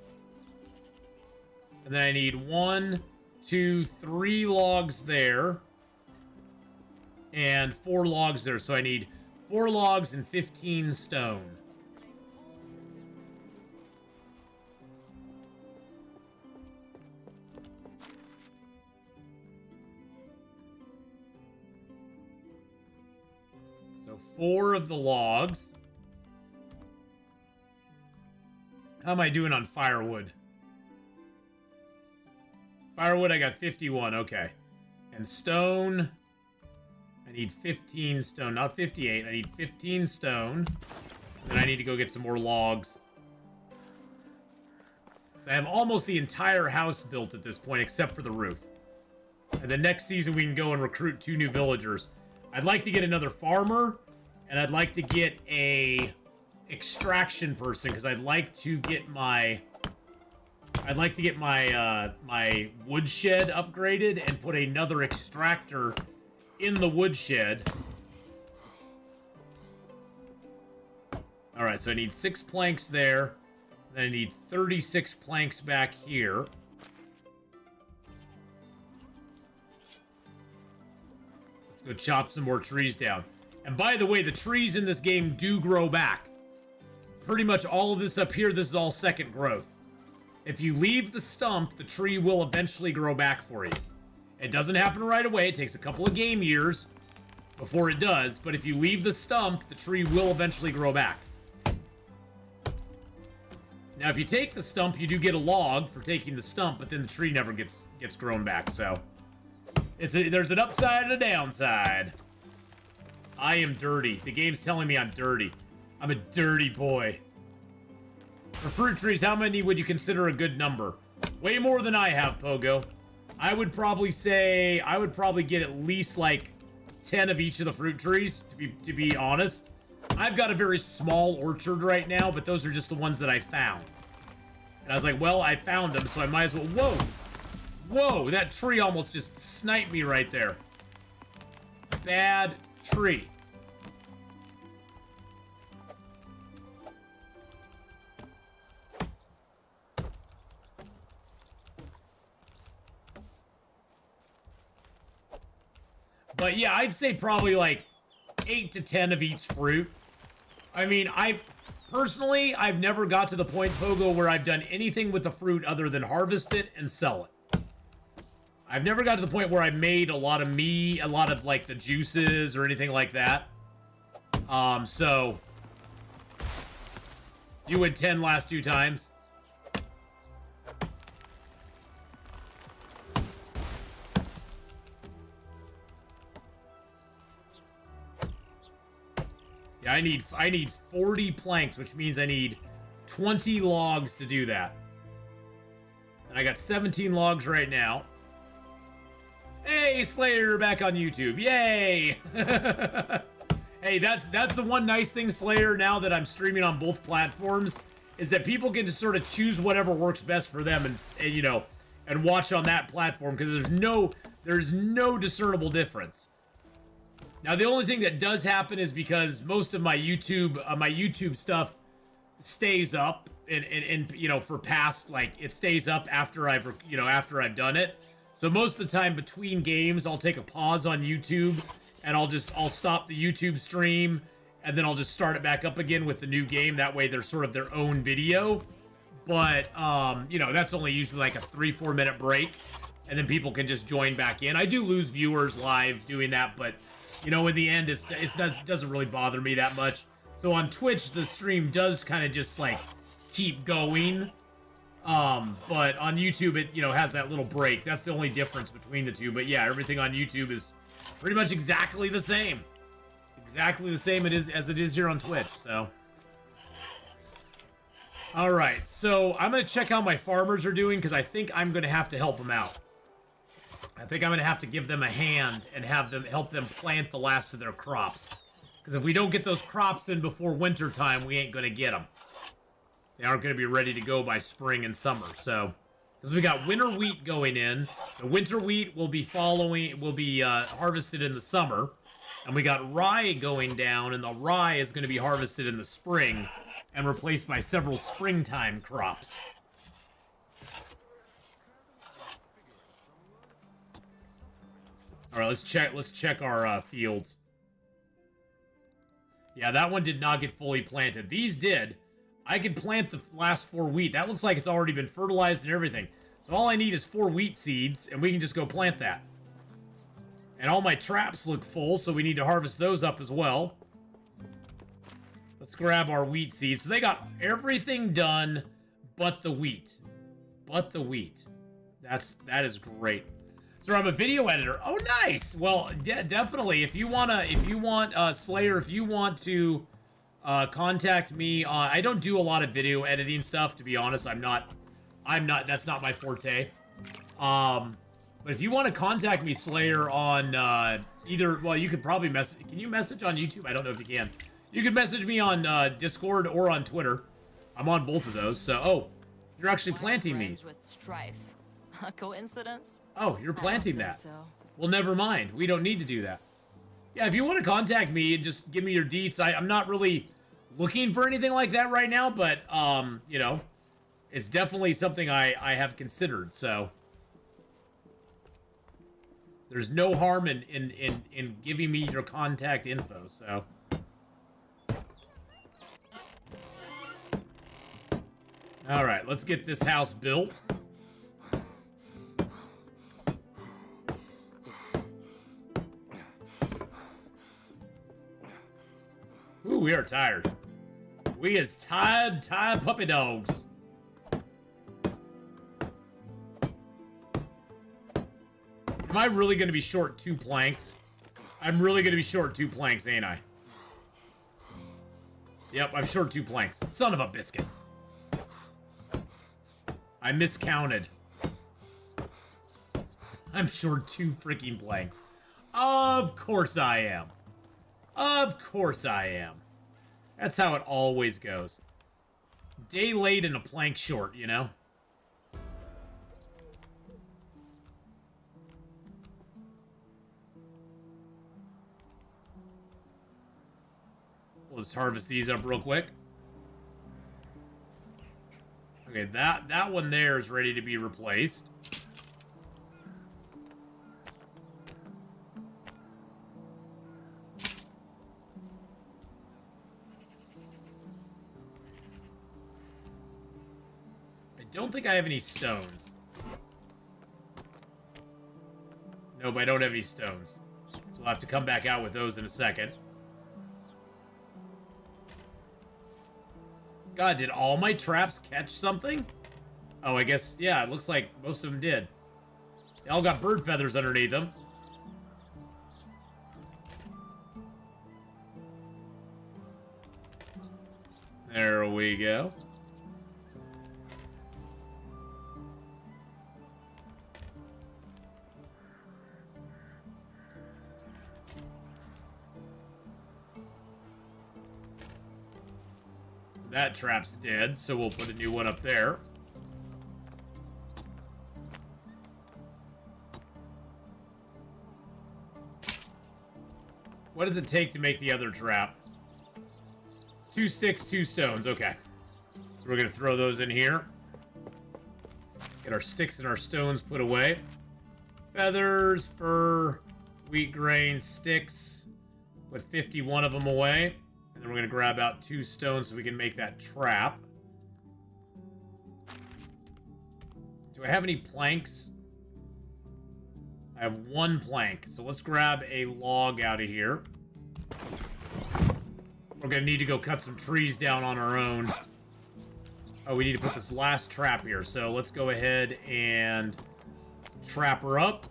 and then I need 1, 2, 3 logs there. And 4 logs there, so I need 4 logs and 15 stone. So 4 of the logs. How am I doing on firewood? Firewood, I got 51, okay. And stone... I need 15 stone, not 58. I need 15 stone. And I need to go get some more logs. So I have almost the entire house built at this point, except for the roof. And then next season we can go and recruit 2 new villagers. I'd like to get another farmer, and I'd like to get a extraction person, because I'd like to get my... my woodshed upgraded and put another extractor in the woodshed. Alright, so I need 6 planks there. Then I need 36 planks back here. Let's go chop some more trees down. And by the way, the trees in this game do grow back. Pretty much all of this up here, this is all second growth. If you leave the stump, the tree will eventually grow back for you. It doesn't happen right away. It takes a couple of game years before it does. But if you leave the stump, the tree will eventually grow back. Now, if you take the stump, you do get a log for taking the stump, but then the tree never gets grown back. So, there's an upside and a downside. I am dirty. The game's telling me I'm dirty. I'm a dirty boy. For fruit trees, how many would you consider a good number? Way more than I have, Pogo. I would probably get at least like 10 of each of the fruit trees, to be honest. I've got a very small orchard right now, but those are just the ones that I found. And I was like, well, I found them, so I might as well... Whoa! Whoa, that tree almost just sniped me right there. Bad tree. But yeah, I'd say probably like 8 to 10 of each fruit. I mean, personally, I've never got to the point, Pogo, where I've done anything with the fruit other than harvest it and sell it. I've never got to the point where I made a lot of meat, a lot of like the juices or anything like that. So you went 10 last 2 times. Yeah, I need 40 planks, which means I need 20 logs to do that. And I got 17 logs right now. Hey, Slayer, back on YouTube. Yay! Hey, that's the one nice thing, Slayer, now that I'm streaming on both platforms, is that people can just sort of choose whatever works best for them and you know, and watch on that platform, because there's no discernible difference. Now, the only thing that does happen is because most of my YouTube stuff stays up and you know, for past, like, it stays up after I've done it. So most of the time between games, I'll take a pause on YouTube and I'll stop the YouTube stream and then I'll just start it back up again with the new game. That way they're sort of their own video. But, you know, that's only usually like a 3-4 minute break and then people can just join back in. I do lose viewers live doing that, but you know, in the end, it doesn't really bother me that much. So on Twitch, the stream does kind of just, like, keep going. But on YouTube, it, you know, has that little break. That's the only difference between the two. But yeah, everything on YouTube is pretty much exactly the same. Exactly the same as it is here on Twitch, so. Alright, so I'm going to check how my farmers are doing, because I think I'm going to have to help them out. I think I'm going to have to give them a hand and help them plant the last of their crops. Because if we don't get those crops in before winter time, we ain't going to get them. They aren't going to be ready to go by spring and summer, so. Because we got winter wheat going in. The winter wheat will be harvested in the summer. And we got rye going down, and the rye is going to be harvested in the spring and replaced by several springtime crops. All right, let's check our fields. Yeah, that one did not get fully planted. These did. I could plant the last 4 wheat. That looks like it's already been fertilized and everything. So all I need is 4 wheat seeds, and we can just go plant that. And all my traps look full, so we need to harvest those up as well. Let's grab our wheat seeds. So they got everything done but the wheat. But the wheat. That is great. So I'm a video editor. Oh, nice. Well, definitely. If you want Slayer, if you want to contact me, I don't do a lot of video editing stuff, to be honest. That's not my forte. But if you want to contact me, Slayer, on either, well, you could probably message. Can you message on YouTube? I don't know if you can. You can message me on Discord or on Twitter. I'm on both of those. So, oh, you're actually planting these. With strife. A coincidence? Oh, you're planting that. So. Well, never mind. We don't need to do that. Yeah, if you want to contact me and just give me your deets, I'm not really looking for anything like that right now, but you know, it's definitely something I have considered. So. There's no harm in giving me your contact info, so. Alright, let's get this house built. Ooh, we are tired. We is tired puppy dogs. Am I really going to be short 2 planks? I'm really going to be short 2 planks, ain't I? Yep, I'm short 2 planks. Son of a biscuit. I miscounted. I'm short 2 freaking planks. Of course I am. Of course I am. That's how it always goes. Day late and a plank short, you know? Let's harvest these up real quick. Okay, that one there is ready to be replaced. I don't think I have any stones. Nope, I don't have any stones. So I'll have to come back out with those in a second. God, did all my traps catch something? Oh, I guess, yeah, it looks like most of them did. They all got bird feathers underneath them. There we go. That trap's dead, so we'll put a new one up there. What does it take to make the other trap? 2 sticks, 2 stones. Okay. So we're going to throw those in here. Get our sticks and our stones put away. Feathers, fur, wheat grain, sticks. Put 51 of them away. And then we're going to grab out 2 stones so we can make that trap. Do I have any planks? I have 1 plank. So let's grab a log out of here. We're gonna need to go cut some trees down on our own. Oh, we need to put this last trap here. So let's go ahead and trap her up.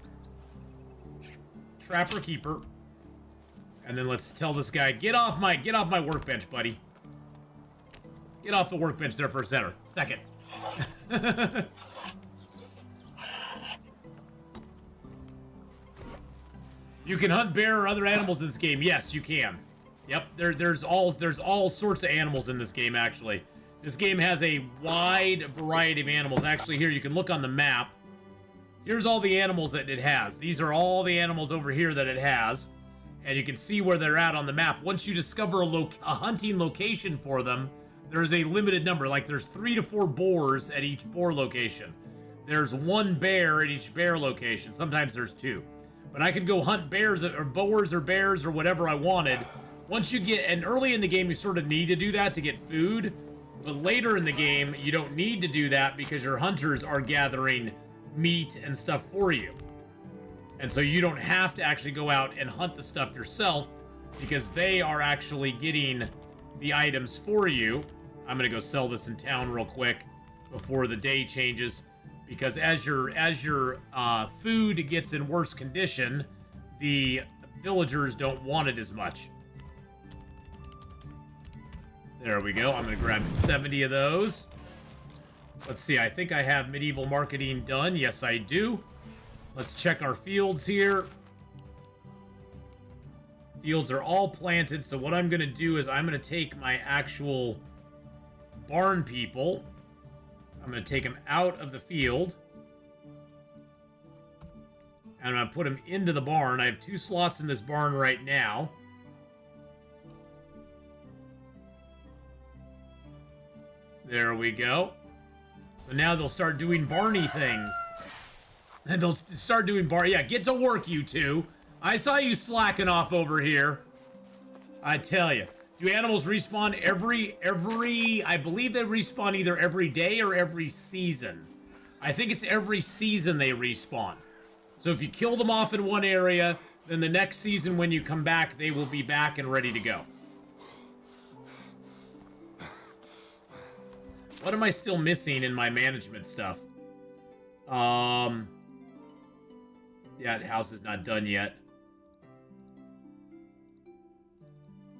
Trap her, keep her. And then let's tell this guy, get off my workbench, buddy. Get off the workbench there for a second. You can hunt bear or other animals in this game. Yes, you can. Yep, there's all sorts of animals in this game, actually. This game has a wide variety of animals. Actually, here, you can look on the map. Here's all the animals that it has. These are all the animals over here that it has. And you can see where they're at on the map. Once you discover a hunting location for them, there's a limited number. Like, there's 3 to 4 boars at each boar location. There's 1 bear at each bear location. Sometimes there's 2. But I could go hunt bears or boars or bears or whatever I wanted. Once you get, and early in the game, you sort of need to do that to get food. But later in the game, you don't need to do that because your hunters are gathering meat and stuff for you. And so you don't have to actually go out and hunt the stuff yourself because they are actually getting the items for you. I'm going to go sell this in town real quick before the day changes. Because as your food gets in worse condition, the villagers don't want it as much. There we go. I'm going to grab 70 of those. Let's see. I think I have medieval marketing done. Yes, I do. Let's check our fields here. Fields are all planted. So what I'm going to do is I'm going to take my actual barn people. I'm going to take them out of the field. And I'm going to put them into the barn. I have 2 slots in this barn right now. There we go. So now they'll start doing Barney things. And they'll start doing Yeah, get to work, you two. I saw you slacking off over here. I tell you. Do animals respawn every... I believe they respawn either every day or every season. I think it's every season they respawn. So if you kill them off in one area, then the next season when you come back, they will be back and ready to go. What am I still missing in my management stuff? Yeah, the house is not done yet.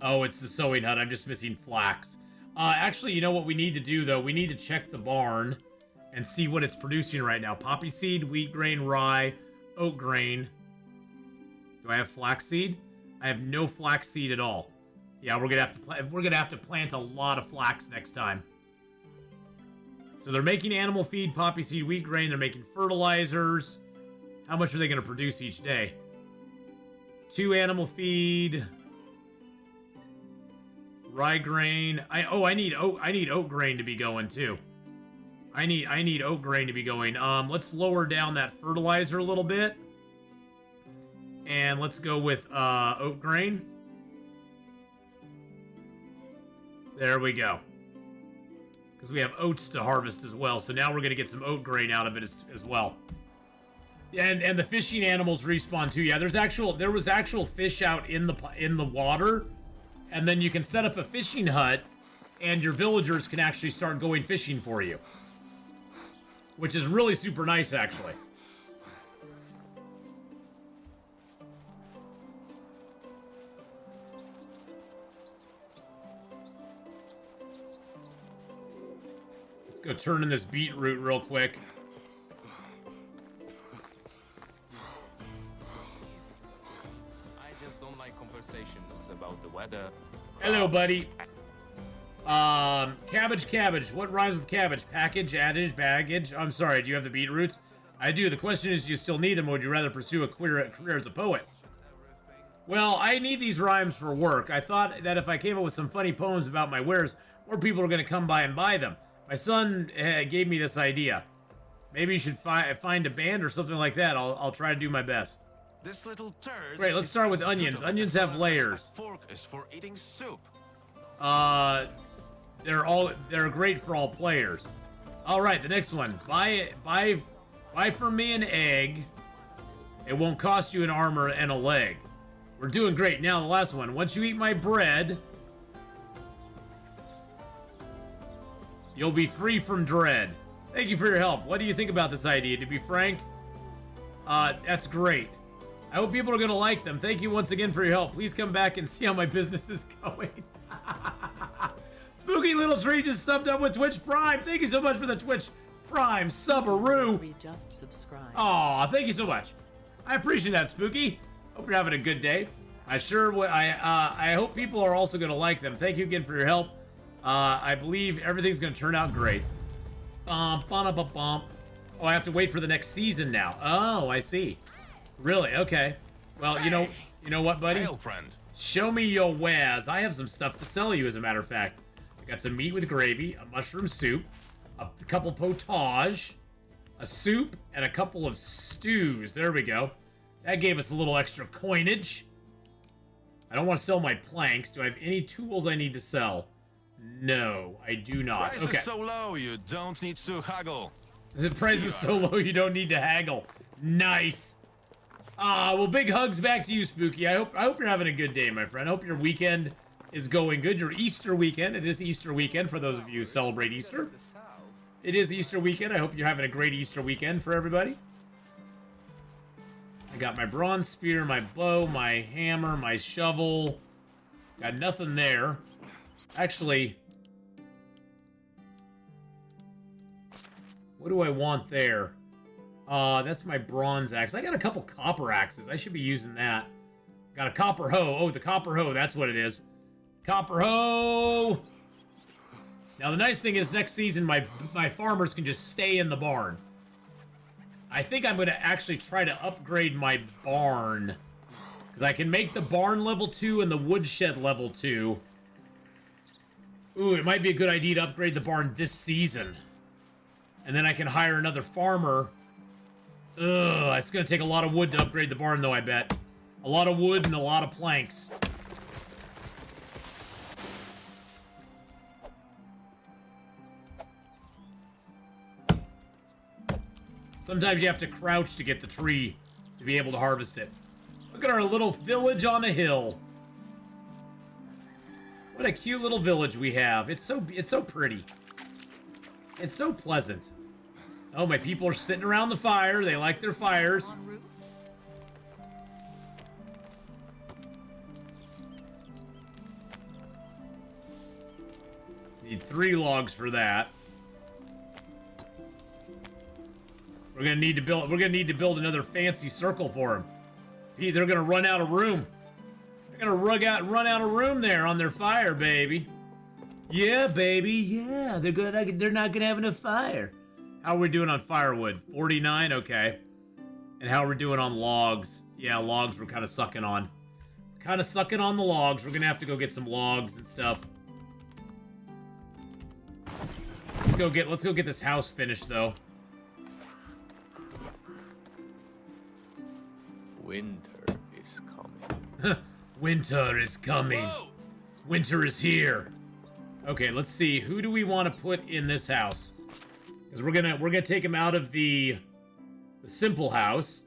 Oh, it's the sewing hut. I'm just missing flax. Actually, you know what we need to do, though? We need to check the barn and see what it's producing right now. Poppy seed, wheat grain, rye, oat grain. Do I have flax seed? I have no flax seed at all. Yeah, we're gonna have to plant a lot of flax next time. So they're making animal feed, poppy seed, wheat grain. They're making fertilizers. How much are they going to produce each day? 2 animal feed. Rye grain. I need oat grain to be going too. I need oat grain to be going. Let's lower down that fertilizer a little bit. And let's go with oat grain. There we go. Because we have oats to harvest as well. So now we're going to get some oat grain out of it as well. And the fishing animals respawn too. Yeah, there was actual fish out in the water. And then you can set up a fishing hut and your villagers can actually start going fishing for you. Which is really super nice, actually. Go turn in this beetroot real quick. I just don't like conversations about the weather. Hello, buddy. Cabbage. What rhymes with cabbage? Package, adage, baggage. I'm sorry, do you have the beetroots? I do. The question is, do you still need them, or would you rather pursue a career as a poet? Well, I need these rhymes for work. I thought that if I came up with some funny poems about my wares, more people are going to come by and buy them. My son gave me this idea. Maybe you should find a band or something like that. I'll try to do my best. This little turd. Great, let's start with onions. Onions have layers. Fork is for eating soup. They're great for all players. All right, the next one. Buy for me an egg. It won't cost you an armor and a leg. We're doing great. Now the last one. Once you eat my bread, you'll be free from dread. Thank you for your help. What do you think about this idea? To be frank, that's great. I hope people are going to like them. Thank you once again for your help. Please come back and see how my business is going. Spooky Little Tree just subbed up with Twitch Prime. Thank you so much for the Twitch Prime subaroo. We just subscribed. Aw, thank you so much. I appreciate that, Spooky. Hope you're having a good day. I hope people are also going to like them. Thank you again for your help. I believe everything's going to turn out great. Oh, I have to wait for the next season now. Oh, I see. Really? Okay. Well, you know what, buddy? Hail, friend. Show me your wares. I have some stuff to sell you, as a matter of fact. I got some meat with gravy, a mushroom soup, a couple potage, a soup, and a couple of stews. There we go. That gave us a little extra coinage. I don't want to sell my planks. Do I have any tools I need to sell? No, I do not. Price Okay. is so low, you don't need to haggle. The price is so low you don't need to haggle. Nice. Well, big hugs back to you, Spooky. I hope you're having a good day, my friend. I hope your weekend is going good. Your Easter weekend. It is Easter weekend for those of you who celebrate Easter. It is Easter weekend. I hope you're having a great Easter weekend for everybody. I got my bronze spear, my bow, my hammer, my shovel. Got nothing there. Actually, what do I want there? That's my bronze axe. I got a couple copper axes. I should be using that. Got a copper hoe. Oh, the copper hoe. That's what it is. Copper hoe. Now, the nice thing is next season, my farmers can just stay in the barn. I think I'm going to actually try to upgrade my barn. Because I can make the barn level 2 and the woodshed level 2. Ooh, it might be a good idea to upgrade the barn this season. And then I can hire another farmer. Ugh, it's going to take a lot of wood to upgrade the barn, though, I bet. A lot of wood and a lot of planks. Sometimes you have to crouch to get the tree to be able to harvest it. Look at our little village on a hill. What a cute little village we have. It's so pretty. It's so pleasant. Oh, my people are sitting around the fire. They like their fires. On route. Need 3 logs for that. We're gonna need to build another fancy circle for them. They're gonna run out of room. They're gonna run out of room there on their fire, baby. Yeah, baby. Yeah, they're not gonna have enough fire. How are we doing on firewood? 49, okay. And how are we doing on logs? Yeah, logs we're kind of sucking on. Kind of sucking on the logs. We're gonna have to go get some logs and stuff. Let's go get this house finished though. Winter is coming. Winter is coming. Whoa! Winter is here. Okay, let's see. Who do we want to put in this house? Because we're gonna take him out of the simple house.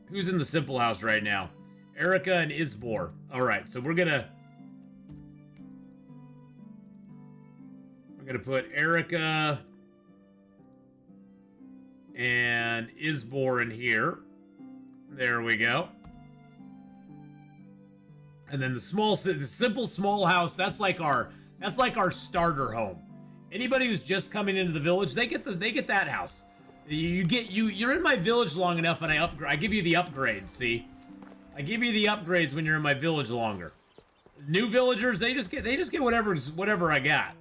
Who's in the simple house right now? Erica and Isbor. All right, so we're gonna put Erica and Isbor in here. There we go. And then the simple small house, that's like our starter home. Anybody who's just coming into the village, they get that house. You're in my village long enough, and I give you the upgrades. See, I give you the upgrades when you're in my village longer. New villagers, they just get whatever I got.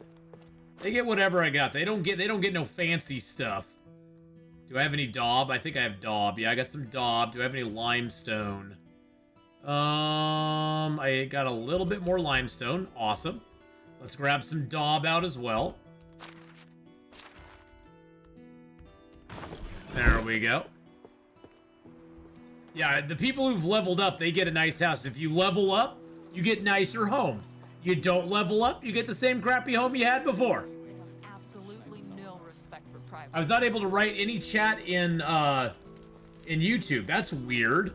They get whatever I got. They don't get no fancy stuff. Do I have any daub? I think I have daub. Yeah, I got some daub. Do I have any limestone? I got a little bit more limestone. Awesome. Let's grab some daub out as well. There we go. Yeah, the people who've leveled up, they get a nice house. If you level up, you get nicer homes. You don't level up, you get the same crappy home you had before. Absolutely no respect for privacy. I was not able to write any chat in YouTube. That's weird.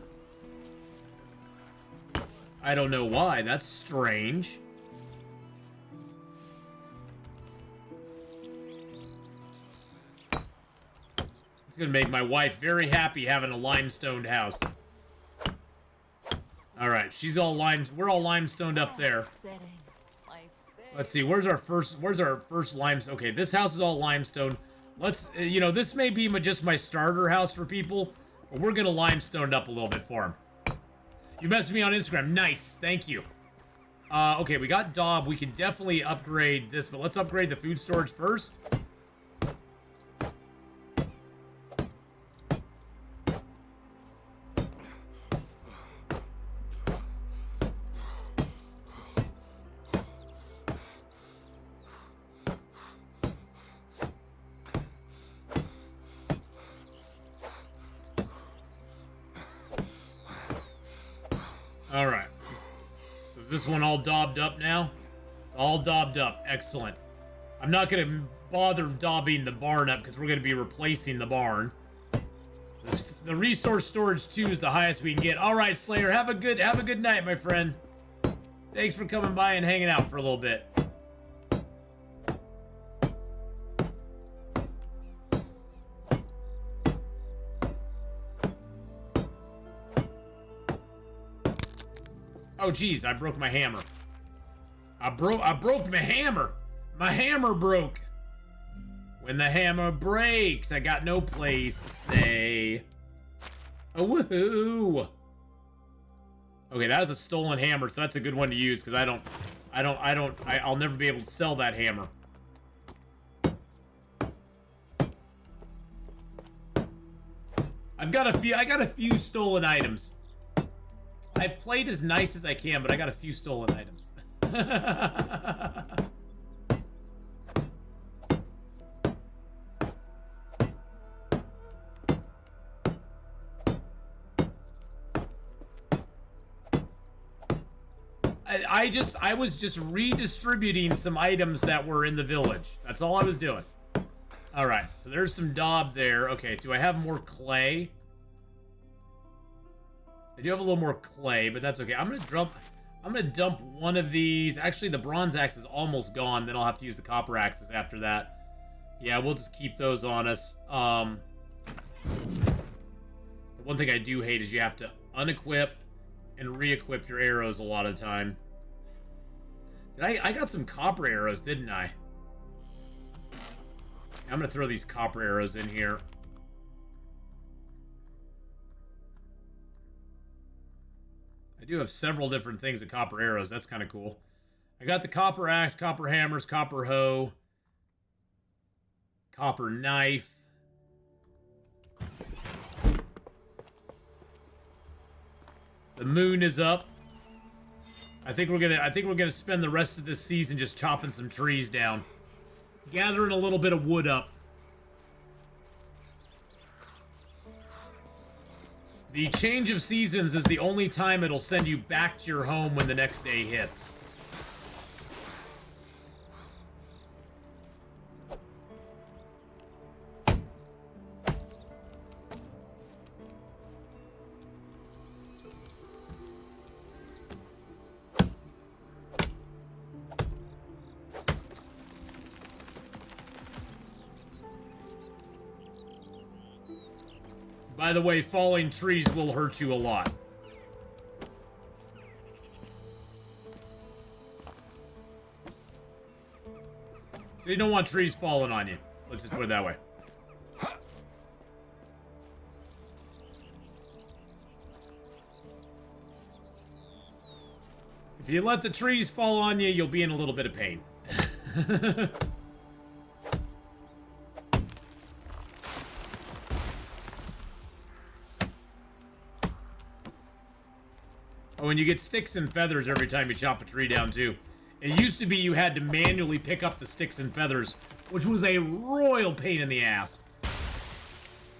I don't know why. That's strange. It's gonna make my wife very happy having a limestoned house. Alright, she's all we're all limestoned up there. Let's see, where's our first limestone? Okay, this house is all limestone. Let's, you know, this may be just my starter house for people, but we're gonna limestone up a little bit for him. You messaged me on Instagram. Nice, thank you. Okay, we got Daub. We can definitely upgrade this, but let's upgrade the food storage first. Alright. So is this one all daubed up now? It's all daubed up. Excellent. I'm not going to bother daubing the barn up because we're going to be replacing the barn. The resource storage 2 is the highest we can get. Alright, Slayer. Have a good night, my friend. Thanks for coming by and hanging out for a little bit. Oh, geez, I broke my hammer. I broke my hammer. My hammer broke. When the hammer breaks, I got no place to stay. Oh, woohoo. Okay, that was a stolen hammer, so that's a good one to use, because I'll never be able to sell that hammer. I got a few stolen items. I've played as nice as I can, but I got a few stolen items. I was just redistributing some items that were in the village. That's all I was doing. All right, so there's some daub there. Okay, do I have more clay? I do have a little more clay, but that's okay. I'm gonna dump one of these. Actually, the bronze axe is almost gone. Then I'll have to use the copper axes after that. Yeah, we'll just keep those on us. The one thing I do hate is you have to unequip and re-equip your arrows a lot of the time. I got some copper arrows, didn't I? I'm gonna throw these copper arrows in here. I do have several different things of copper arrows. That's kind of cool. I got the copper axe, copper hammers, copper hoe, copper knife. The moon is up. I think we're gonna spend the rest of this season just chopping some trees down, gathering a little bit of wood up. The change of seasons is the only time it'll send you back to your home when the next day hits. By the way, falling trees will hurt you a lot. So you don't want trees falling on you. Let's just put it that way. If you let the trees fall on you, you'll be in a little bit of pain. Oh, and you get sticks and feathers every time you chop a tree down, too. It used to be you had to manually pick up the sticks and feathers, which was a royal pain in the ass.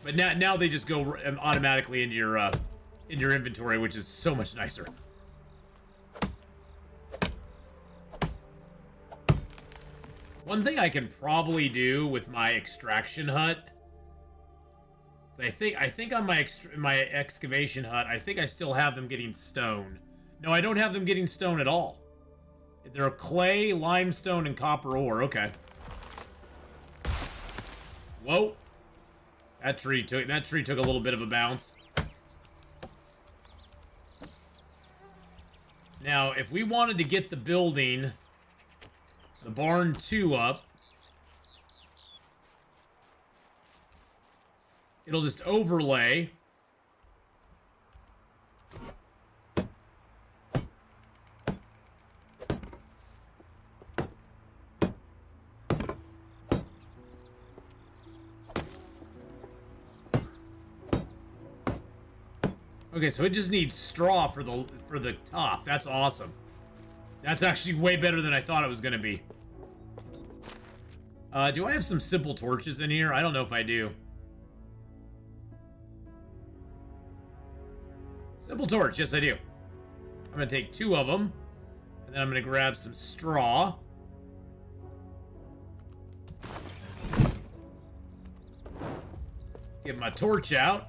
But now they just go automatically into your inventory, which is so much nicer. One thing I can probably do with my extraction hut, I think on my excavation hut, I think I still have them getting stone. No, I don't have them getting stone at all. They're clay, limestone, and copper ore. Okay. Whoa. That tree took a little bit of a bounce. Now, if we wanted to get the building, the barn 2 up, it'll just overlay. Okay, so it just needs straw for the top. That's awesome. That's actually way better than I thought it was going to be. Do I have some simple torches in here? I don't know if I do. Simple torch, yes I do. I'm going to take 2 of them. And then I'm going to grab some straw. Get my torch out.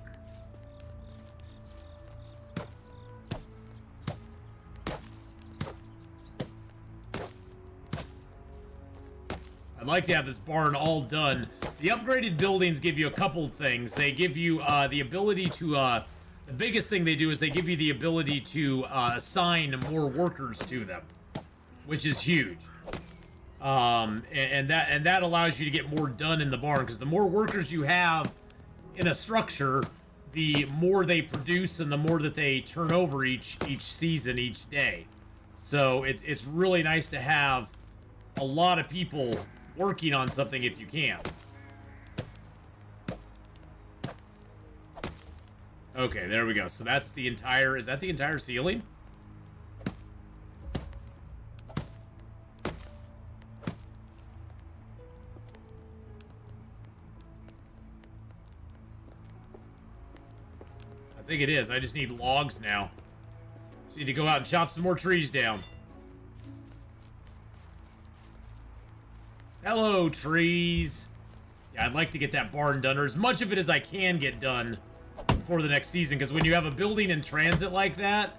I'd like to have this barn all done. The upgraded buildings give you a couple things. They give you the ability to... the biggest thing they do is they give you the ability to assign more workers to them, which is huge. And that allows you to get more done in the barn, because the more workers you have in a structure, the more they produce and the more that they turn over each season, each day. So it's really nice to have a lot of people working on something if you can. Okay, there we go. So that's the entire... Is that the entire ceiling? I think it is. I just need logs now. Just need to go out and chop some more trees down. Hello, trees. Yeah, I'd like to get that barn done, or as much of it as I can get done before the next season, because when you have a building in transit like that,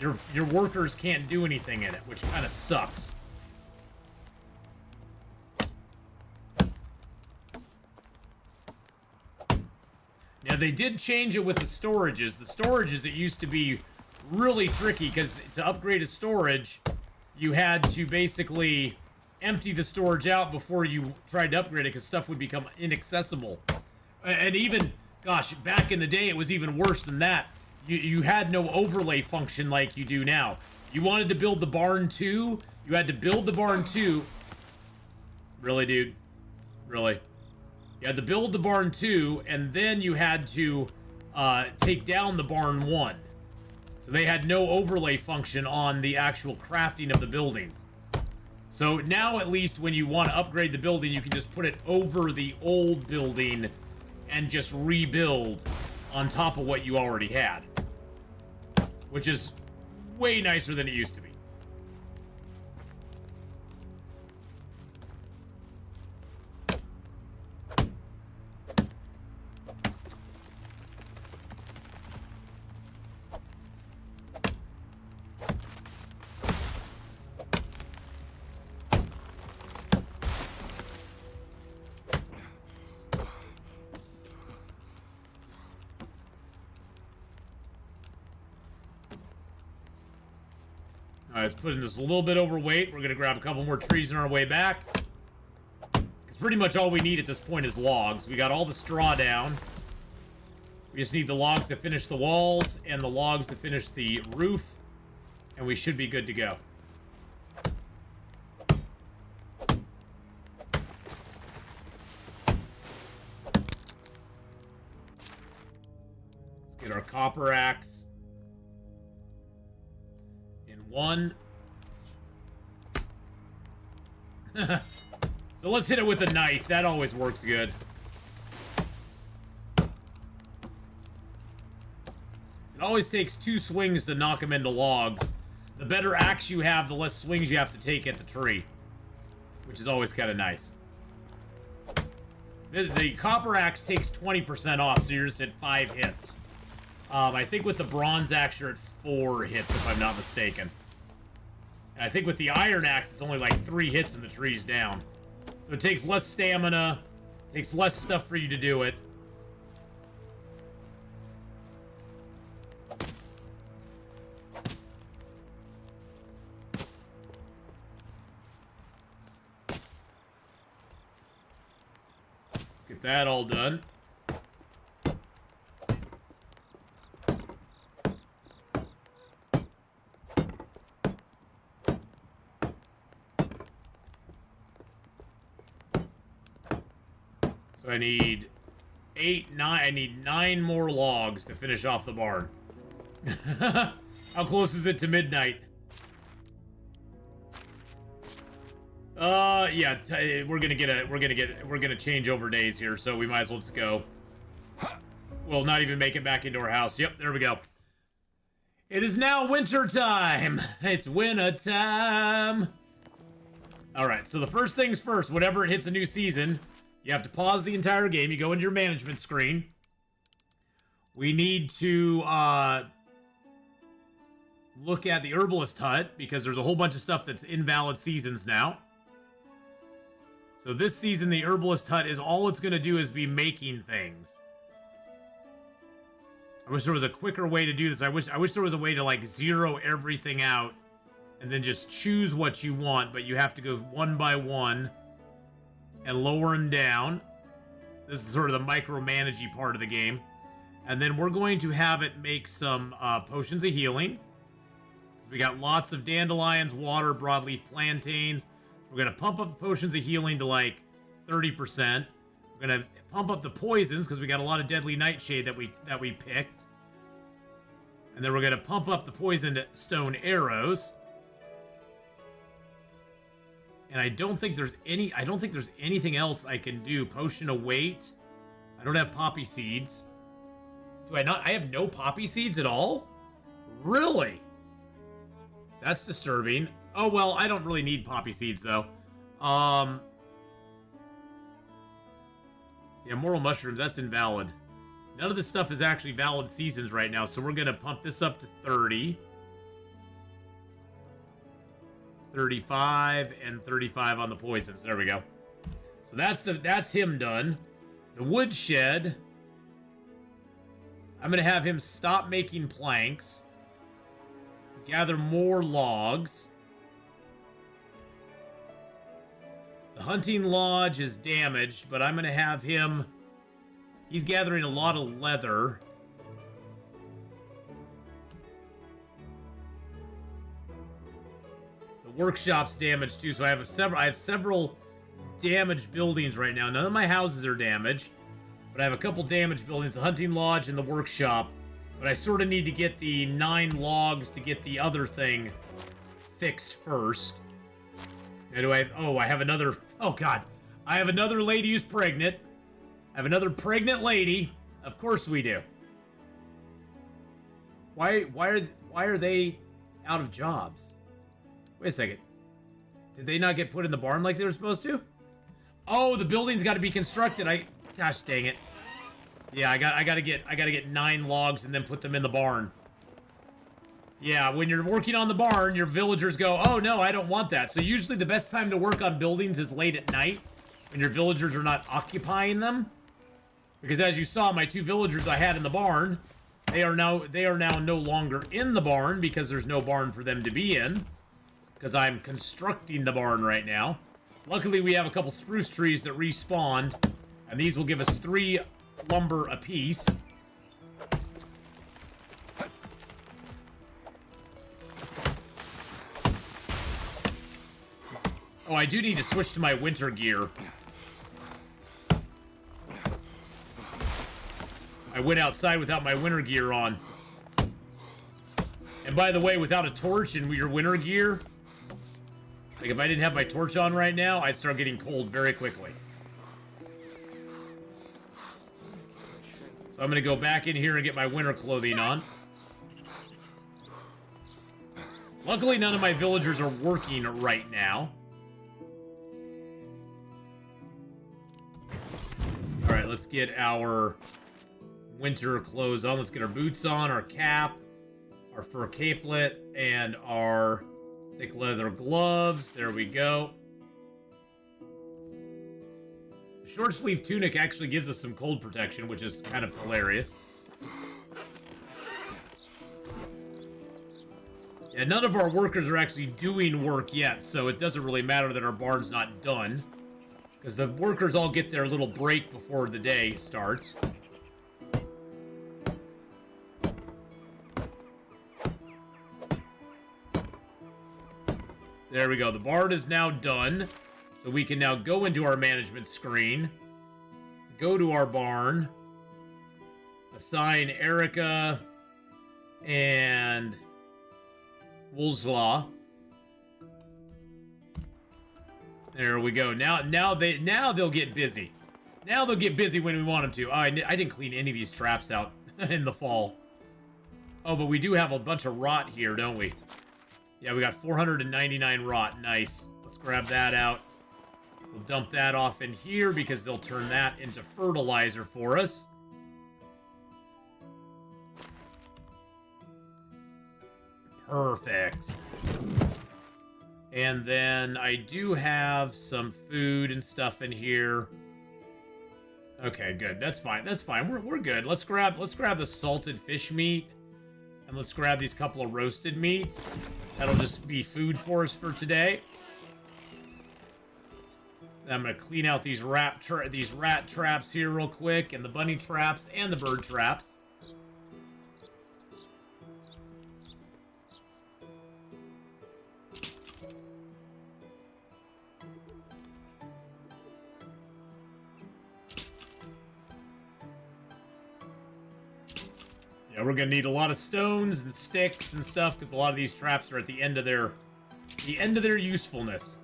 your workers can't do anything in it, which kind of sucks. Now, they did change it with the storages. The storages, it used to be really tricky, because to upgrade a storage, you had to basically empty the storage out before you tried to upgrade it, because stuff would become inaccessible. And even, gosh, back in the day, it was even worse than that. You had no overlay function like you do now. You wanted to build the barn 2, you had to build the barn 2. Really, dude? Really? You had to build the barn 2, and then you had to take down the barn 1. So they had no overlay function on the actual crafting of the buildings. So now, at least, when you want to upgrade the building, you can just put it over the old building and just rebuild on top of what you already had. Which is way nicer than it used to be. Alright, let's put in this a little bit overweight. We're going to grab a couple more trees on our way back. Because pretty much all we need at this point is logs. We got all the straw down. We just need the logs to finish the walls and the logs to finish the roof. And we should be good to go. Let's get our copper axe. One. So let's hit it with a knife. That always works good. It always takes 2 swings to knock them into logs. The better axe you have, the less swings you have to take at the tree. which is always kind of nice. The copper axe takes 20% off, so you're just at 5 hits. I think with the bronze axe, you're at 4 hits, if I'm not mistaken. And I think with the iron axe, it's only like 3 hits and the tree's down. So it takes less stamina, takes less stuff for you to do it. Get that all done. So I need 8, 9. I need 9 more logs to finish off the barn. How close is it to midnight? Yeah, we're gonna change over days here, so we might as well just go. We'll not even make it back into our house. Yep, there we go. It is now winter time. It's winter time. All right, so the first things first, whenever it hits a new season, you have to pause the entire game. You go into your management screen. We need to look at the herbalist hut because there's a whole bunch of stuff that's invalid seasons now. So this season, the herbalist hut is all it's going to do is be making things. I wish there was a quicker way to do this. I wish there was a way to like zero everything out and then just choose what you want, but you have to go one by one and lower them down. This is sort of the micromanagey part of the game. And then we're going to have it make some potions of healing. So we got lots of dandelions, water, broadleaf plantains. We're going to pump up the potions of healing to like 30%. We're going to pump up the poisons because we got a lot of deadly nightshade that we picked. And then we're going to pump up the poisoned stone arrows. And I don't think there's anything else I can do. Potion of weight. I don't have poppy seeds. Do I not? I have no poppy seeds at all? Really? That's disturbing. Oh, well, I don't really need poppy seeds, though. Yeah, moral mushrooms, that's invalid. None of this stuff is actually valid seasons right now, so we're going to pump this up to 30. 35, and 35 on the poisons. There we go. So that's him done. The woodshed. I'm going to have him stop making planks. Gather more logs. The hunting lodge is damaged, but I'm going to have him... He's gathering a lot of leather. The workshop's damaged too, so I have several damaged buildings right now. None of my houses are damaged, but I have a couple damaged buildings, the hunting lodge and the workshop. But I sort of need to get the 9 logs to get the other thing fixed first. Now do I... Oh, I have another... Oh, God. I have another lady who's pregnant. I have another pregnant lady. Of course we do. Why are they out of jobs? Wait a second. Did they not get put in the barn like they were supposed to? Oh, the building's got to be constructed. Gosh dang it. Yeah, I gotta get 9 logs and then put them in the barn. Yeah, when you're working on the barn, your villagers go, oh no, I don't want that. So usually the best time to work on buildings is late at night, when your villagers are not occupying them. Because as you saw, my 2 villagers I had in the barn, they are now no longer in the barn because there's no barn for them to be in. Because I'm constructing the barn right now. Luckily, we have a couple spruce trees that respawned, and these will give us 3 lumber apiece. Oh, I do need to switch to my winter gear. I went outside without my winter gear on. And by the way, without a torch and your winter gear, like if I didn't have my torch on right now, I'd start getting cold very quickly. So I'm going to go back in here and get my winter clothing on. Luckily, none of my villagers are working right now. let's get our winter clothes on. Let's get our boots on, our cap, our fur capelet, and our thick leather gloves. There we go. The short sleeve tunic actually gives us some cold protection, which is kind of hilarious. Yeah, none of our workers are actually doing work yet, so it doesn't really matter that our barn's not done. Because the workers all get their little break before the day starts. There we go. The barn is now done. So we can now go into our management screen. Go to our barn. Assign Erica and Woolslaw. There we go. Now they'll get busy. Now they'll get busy when we want them to. Oh, I didn't clean any of these traps out in the fall. Oh, but we do have a bunch of rot here, don't we? Yeah, we got 499 rot. Nice. Let's grab that out. We'll dump that off in here because they'll turn that into fertilizer for us. Perfect. And then I do have some food and stuff in here. Okay, good. That's fine. That's fine. We're good. Let's grab the salted fish meat. And let's grab these couple of roasted meats. That'll just be food for us for today. I'm gonna clean out these rat traps here real quick, and the bunny traps and the bird traps. Yeah, we're gonna need a lot of stones and sticks and stuff because a lot of these traps are at the end of their usefulness.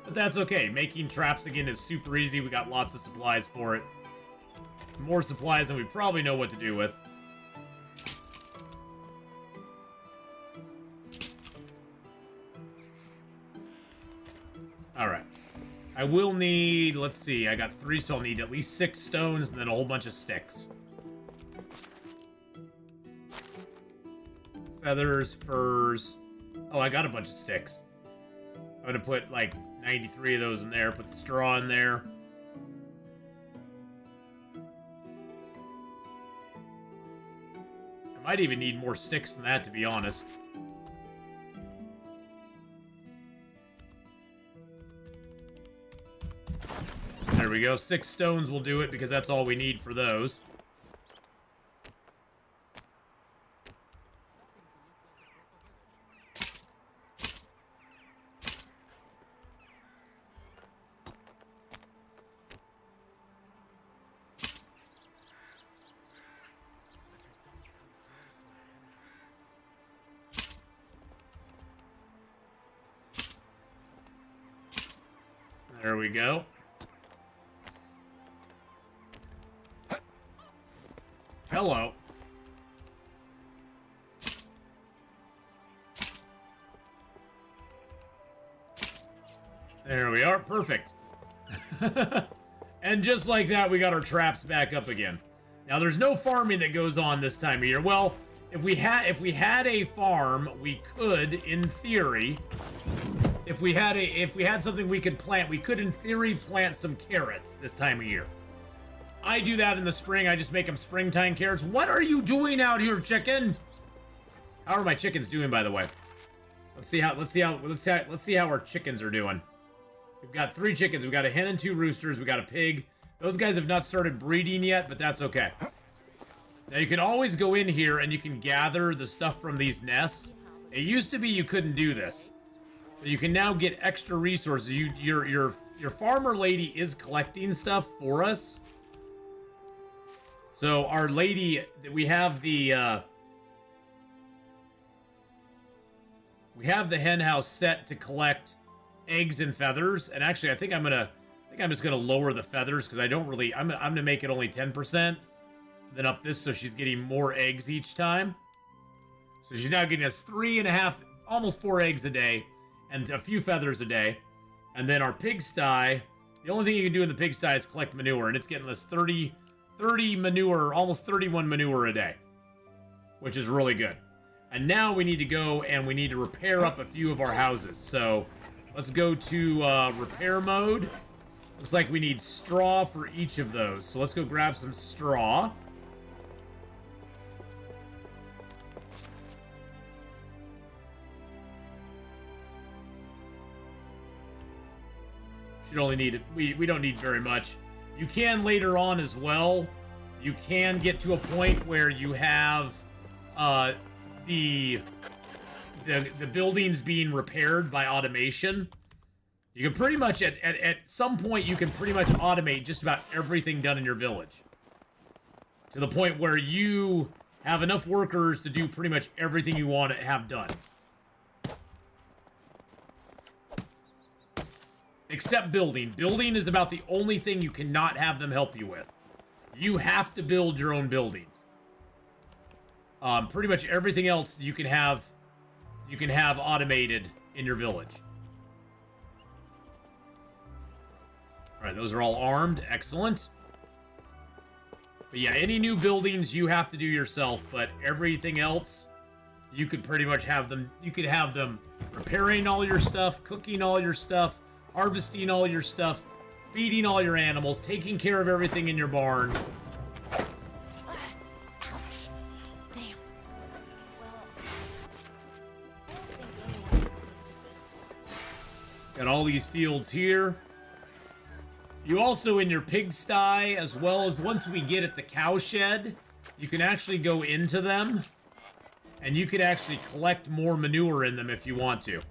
But that's okay. Making traps again is super easy. We got lots of supplies for it. More supplies than we probably know what to do with. Alright. I will need, let's see, I got 3, so I'll need at least 6 stones and then a whole bunch of sticks. Feathers, furs. Oh, I got a bunch of sticks. I'm gonna put like 93 of those in there, put the straw in there. I might even need more sticks than that, to be honest. There we go. 6 stones will do it because that's all we need for those. There we go. Hello. There we are. Perfect. And just like that, we got our traps back up again. Now, there's no farming that goes on this time of year. Well, if we had a farm, we could, in theory, if we had something we could plant, we could, in theory, plant some carrots this time of year. I do that in the spring. I just make them springtime carrots. What are you doing out here, chicken? How are my chickens doing, by the way? Let's see how our chickens are doing. We've got 3 chickens. We've got a hen and 2 roosters. We got a pig. Those guys have not started breeding yet, but that's okay. Now you can always go in here and you can gather the stuff from these nests. It used to be you couldn't do this. So you can now get extra resources. Your farmer lady is collecting stuff for us. So our lady, we have the hen house set to collect eggs and feathers. And actually, I think I'm just gonna lower the feathers because I don't really. I'm gonna make it only 10%. Then up this so she's getting more eggs each time. So she's now getting us 3.5, almost 4 eggs a day. and a few feathers a day. And then our pigsty, the only thing you can do in the pigsty is collect manure, and it's getting us 30 manure, almost 31 manure a day, which is really good. And now we need to go and we need to repair up a few of our houses. So let's go to repair mode. Looks like we need straw for each of those. So let's go grab some straw. Should only need, we don't need very much. You can later on as well. You can get to a point where you have the buildings being repaired by automation. You can pretty much, at some point, you can pretty much automate just about everything done in your village. To the point where you have enough workers to do pretty much everything you want to have done. Except building. Building is about the only thing you cannot have them help you with. You have to build your own buildings. Pretty much everything else you can have automated in your village. Alright, those are all armed. Excellent. But yeah, any new buildings you have to do yourself, but everything else, you could pretty much have them, you could have them repairing all your stuff, cooking all your stuff, harvesting all your stuff, feeding all your animals, taking care of everything in your barn. Ouch. Damn. Well, I don't think anyone would taste a bit. Got all these fields here. You also, in your pigsty, as well as once we get at the cowshed, you can actually go into them, and you can actually collect more manure in them if you want to.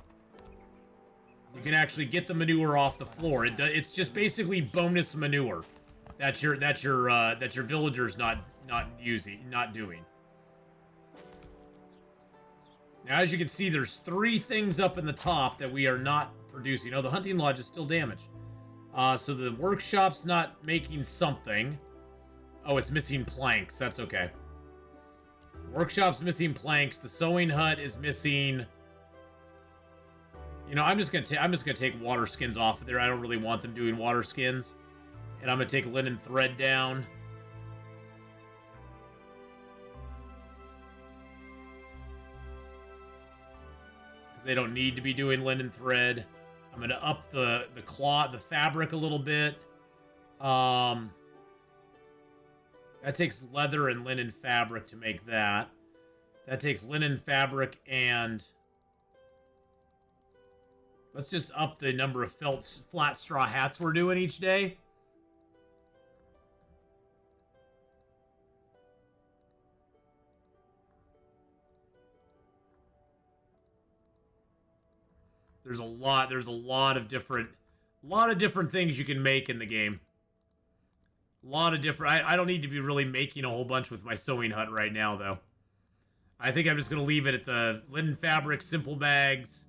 You can actually get the manure off the floor. It's just basically bonus manure that your villagers not doing. Now, as you can see, there's 3 things up in the top that we are not producing. Oh, the hunting lodge is still damaged. So the workshop's not making something. Oh, it's missing planks. That's okay. Workshop's missing planks. The sewing hut is missing. You know, I'm just gonna take water skins off of there. I don't really want them doing water skins. And I'm gonna take linen thread down. Because they don't need to be doing linen thread. I'm gonna up the cloth, the fabric a little bit. That takes leather and linen fabric to make that. That takes linen fabric and... Let's just up the number of flat straw hats we're doing each day. There's a lot of different things you can make in the game. A lot of different, I don't need to be really making a whole bunch with my sewing hut right now, though. I think I'm just going to leave it at the linen fabric, simple bags,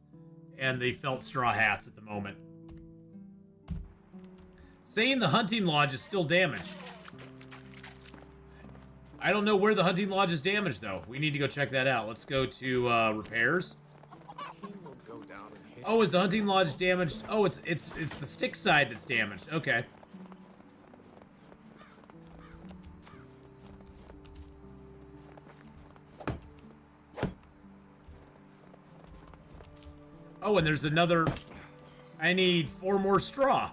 and the felt straw hats at the moment. Saying the hunting lodge is still damaged. I don't know where the hunting lodge is damaged, though. We need to go check that out. Let's go to repairs. Oh, is the hunting lodge damaged? Oh, it's the stick side that's damaged. Okay. Oh, and there's another... I need 4 more straw.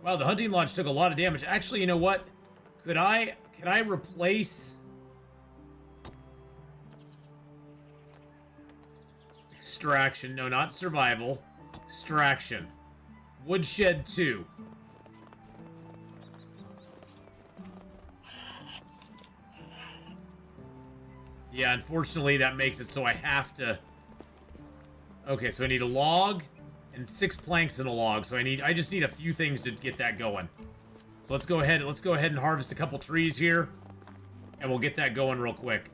Wow, the hunting lodge took a lot of damage. Actually, you know what? Can I replace... Extraction. No, not survival. Extraction. Woodshed 2. Yeah, unfortunately, that makes it so I have to... Okay, so I need a log and 6 planks in a log. So I just need a few things to get that going. So let's go ahead and harvest a couple trees here, and we'll get that going real quick.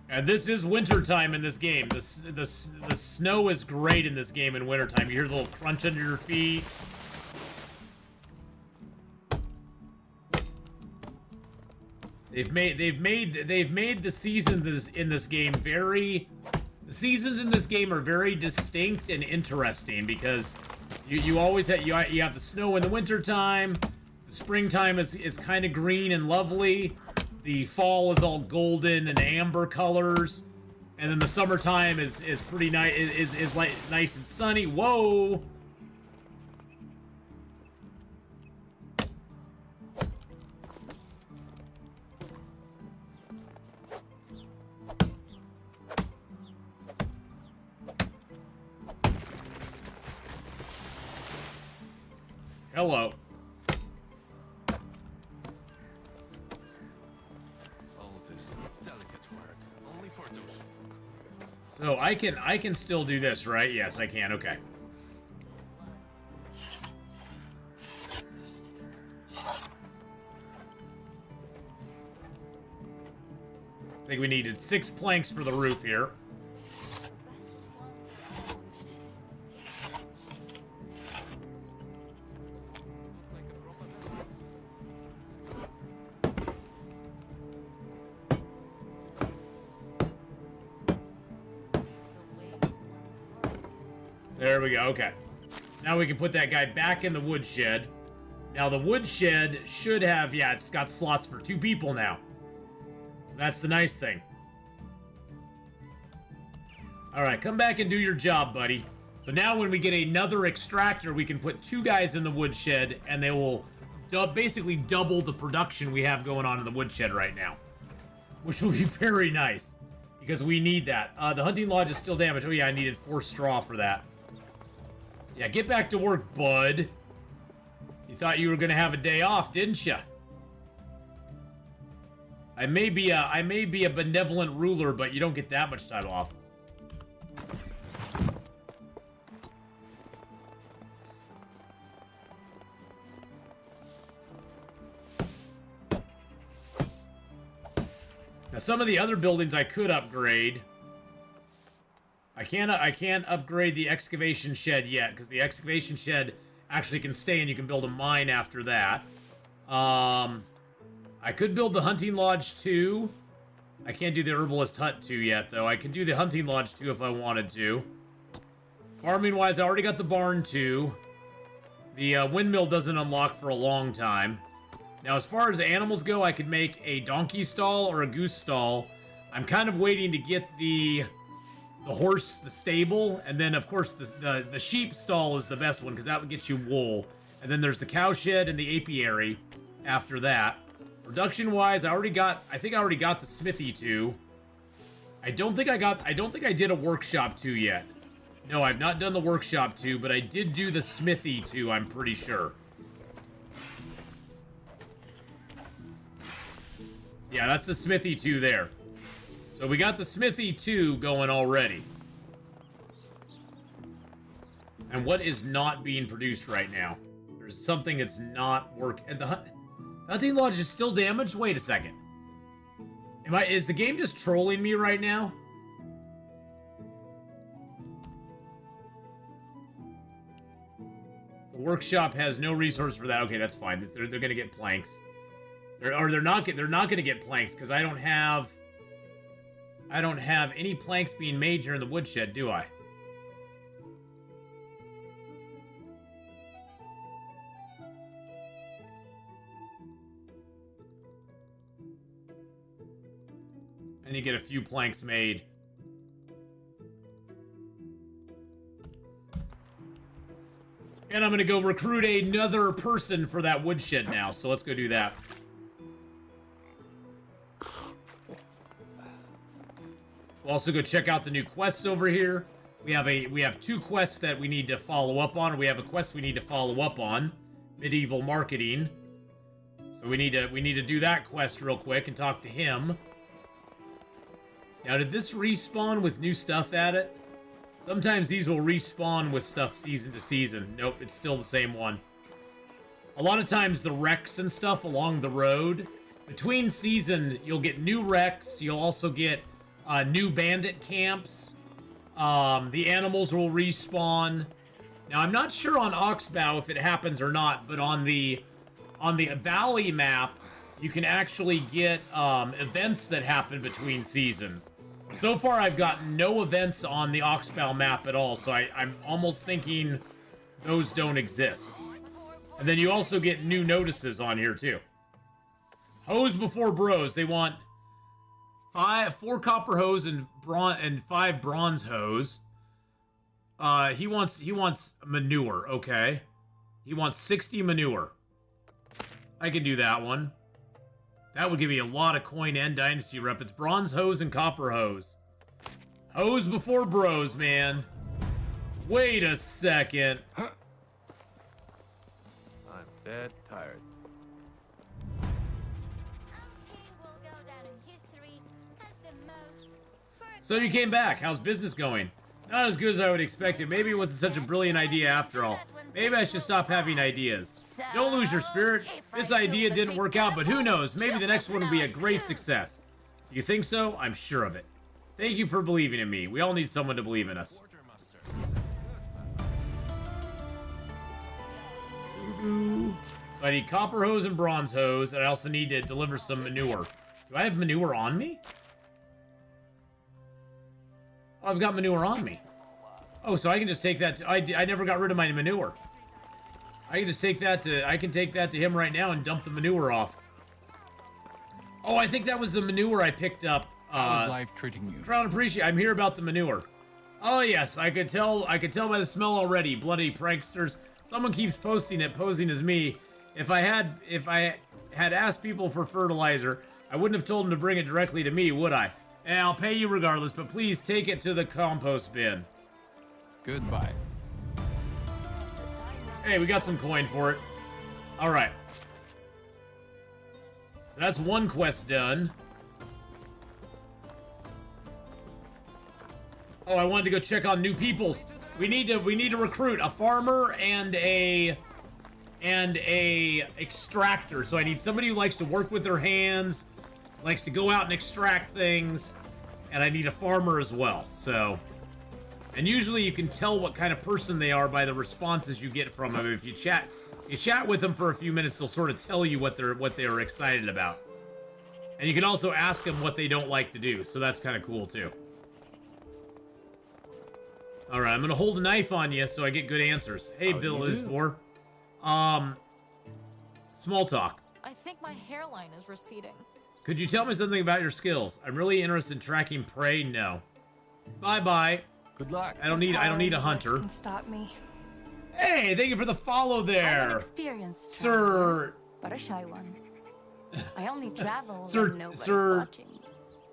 And this is wintertime in this game. The snow is great in this game in wintertime. You hear the little crunch under your feet. They've made the seasons in this game very... The seasons in this game are very distinct and interesting because you always have, you have the snow in the wintertime. The springtime is kind of green and lovely. The fall is all golden and amber colors. And then the summertime is pretty nice, is like nice and sunny. Whoa! Hello. All this delicate work, only for those. So I can still do this, right? Yes, I can. Okay. I think we needed 6 planks for the roof here. There we go, okay. Now we can put that guy back in the woodshed. Now the woodshed should have, yeah, it's got slots for 2 people now. So that's the nice thing. Alright, come back and do your job, buddy. So now when we get another extractor, we can put 2 guys in the woodshed, and they will basically double the production we have going on in the woodshed right now. Which will be very nice, because we need that. The hunting lodge is still damaged. Oh yeah, I needed 4 straw for that. Yeah, get back to work, bud. You thought you were gonna have a day off, didn't you? I may be a benevolent ruler, but you don't get that much time off. Now, some of the other buildings I could upgrade. I can't upgrade the excavation shed yet, because the excavation shed actually can stay and you can build a mine after that. I could build the hunting lodge 2. I can't do the herbalist hut 2 yet, though. I can do the hunting lodge 2 if I wanted to. Farming-wise, I already got the barn 2. The windmill doesn't unlock for a long time. Now, as far as animals go, I could make a donkey stall or a goose stall. I'm kind of waiting to get the horse, the stable, and then, of course, the sheep stall is the best one, because that would get you wool. And then there's the cow shed and the apiary after that. Production-wise, I think I already got the smithy 2. I don't think I did a workshop 2 yet. No, I've not done the workshop 2, but I did do the smithy 2, I'm pretty sure. Yeah, that's the smithy 2 there. So we got the smithy 2 going already. And what is not being produced right now? There's something that's not working. The hunting lodge is still damaged? Wait a second. Is the game just trolling me right now? The workshop has no resource for that. Okay, that's fine. They're gonna get planks. They're not gonna get planks because I don't have any planks being made here in the woodshed, do I? I need to get a few planks made. And I'm going to go recruit another person for that woodshed now, so let's go do that. We'll also go check out the new quests over here. We have 2 quests that we need to follow up on. We have a quest we need to follow up on. Medieval marketing. So we need to do that quest real quick and talk to him. Now, did this respawn with new stuff at it? Sometimes these will respawn with stuff season to season. Nope, it's still the same one. A lot of times the wrecks and stuff along the road, between season, you'll get new wrecks. You'll also get new bandit camps. The animals will respawn. Now, I'm not sure on Oxbow if it happens or not, but on the Valley map, you can actually get events that happen between seasons. So far, I've gotten no events on the Oxbow map at all, so I'm almost thinking those don't exist. And then you also get new notices on here, too. Hose before bros. They want 4 copper hose and 5 bronze hose. He wants manure, okay. He wants 60 manure. I can do that one. That would give me a lot of coin and dynasty rep. It's bronze hose and copper hose. Hose before bros, man. Wait a second. I'm dead tired. So you came back. How's business going? Not as good as I would expect it. Maybe it wasn't such a brilliant idea after all. Maybe I should stop having ideas. Don't lose your spirit. This idea didn't work out, but who knows? Maybe the next one will be a great success. You think so? I'm sure of it. Thank you for believing in me. We all need someone to believe in us. So I need copper hose and bronze hose, and I also need to deliver some manure. Do I have manure on me? Oh, I've got manure on me. Oh, so I can just take that to, I never got rid of my manure. I can just take that to, I can take that to him right now and dump the manure off. Oh, I think that was the manure I picked up. How's life treating you? Crown appreciate. I'm here about the manure. Oh yes, I could tell by the smell already. Bloody pranksters. Someone keeps posting it, posing as me. If I had asked people for fertilizer, I wouldn't have told them to bring it directly to me, would I? And I'll pay you regardless, but please take it to the compost bin. Goodbye. Hey, we got some coin for it. All right. So that's one quest done. Oh, I wanted to go check on new peoples. We need to recruit a farmer and a extractor. So I need somebody who likes to work with their hands, likes to go out and extract things, and I need a farmer as well. So, and usually you can tell what kind of person they are by the responses you get from them. If you chat with them for a few minutes, they'll sort of tell you what they are excited about. And you can also ask them what they don't like to do. So that's kind of cool too. All right, I'm gonna hold a knife on you so I get good answers. Hey, Bill Isbor. Small talk. I think my hairline is receding. Could you tell me something about your skills? I'm really interested in tracking prey. No. Bye. Good luck. I don't need a hunter. Can stop me. Hey, thank you for the follow I'm there, an experienced Sir. but a shy one. I only travel Sir- when nobody's Sir- watching.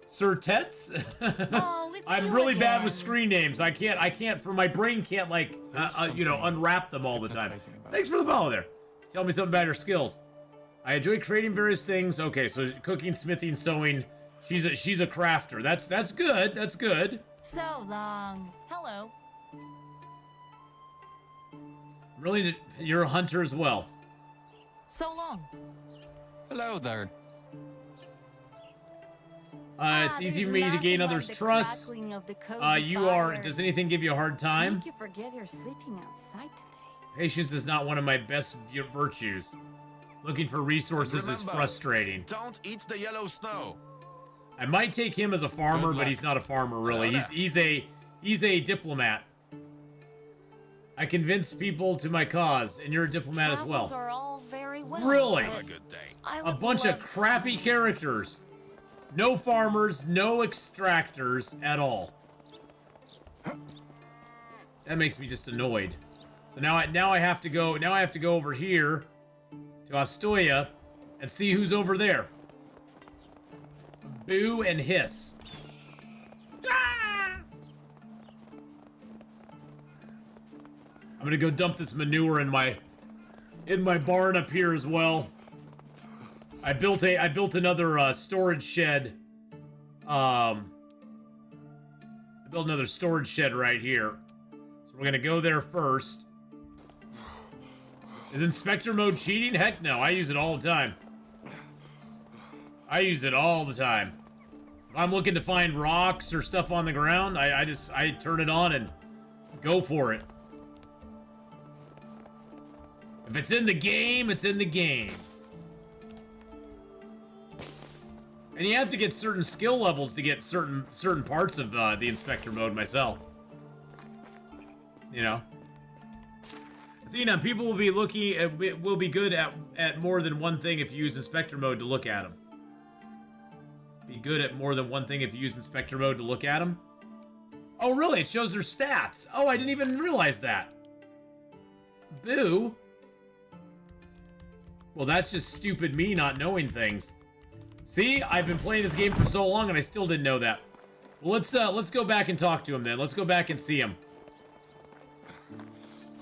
Sir Tets? Oh, it's I'm you really bad again. with screen names. I can't, for my brain can't like, unwrap them all the time. Thanks for the follow there. Tell me something about your skills. I enjoy creating various things. Okay, so cooking, smithing, sewing. She's a crafter. That's good. That's good. So long. Hello. Really, you're a hunter as well. So long. Hello there. It's easy for me to gain others' trust. You are. Does anything give you a hard time? Make you forget you're sleeping outside today. Patience is not one of my best virtues. Looking for resources is Remember, frustrating. Don't eat the yellow snow. I might take him as a farmer, Good but luck. he's not a farmer really. He's a diplomat. I convince people to my cause, and you're a diplomat as Travels well. are all very well. Really? Have a good day. I A would bunch of love to crappy see- characters. No farmers, no extractors at all. That makes me just annoyed. So now I have to go over here to Astoya and see who's over there. Boo and hiss. Ah! I'm gonna go dump this manure in my barn up here as well. I built another storage shed. I built another storage shed right here. So we're gonna go there first. Is inspector mode cheating? Heck no, I use it all the time. I use it all the time. If I'm looking to find rocks or stuff on the ground, I turn it on and go for it. If it's in the game, it's in the game. And you have to get certain skill levels to get certain parts of the inspector mode myself. You know. Athena, people will be looking at, will be good at more than one thing if you use inspector mode to look at them. Be good at more than one thing if you use inspector mode to look at them. Oh, really? It shows their stats. Oh, I didn't even realize that. Boo. Well, that's just stupid me not knowing things. See, I've been playing this game for so long and I still didn't know that. Well, let's go back and talk to him then. Let's go back and see him.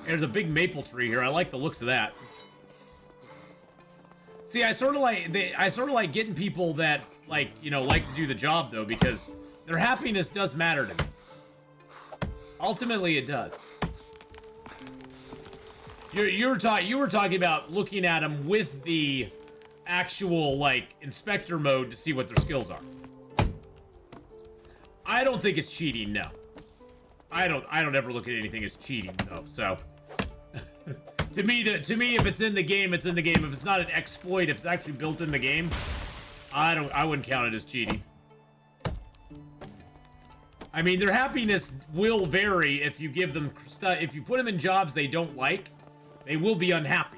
There's a big maple tree here. I like the looks of that. See, I sort of like getting people that like to do the job though, because their happiness does matter to me. Ultimately, it does. You were talking about looking at them with the actual like inspector mode to see what their skills are. I don't think it's cheating, no. I don't ever look at anything as cheating though. So to me if it's in the game, it's in the game. If it's not an exploit, if it's actually built in the game, I wouldn't count it as cheating. I mean, their happiness will vary if you give them if you put them in jobs they don't like, they will be unhappy.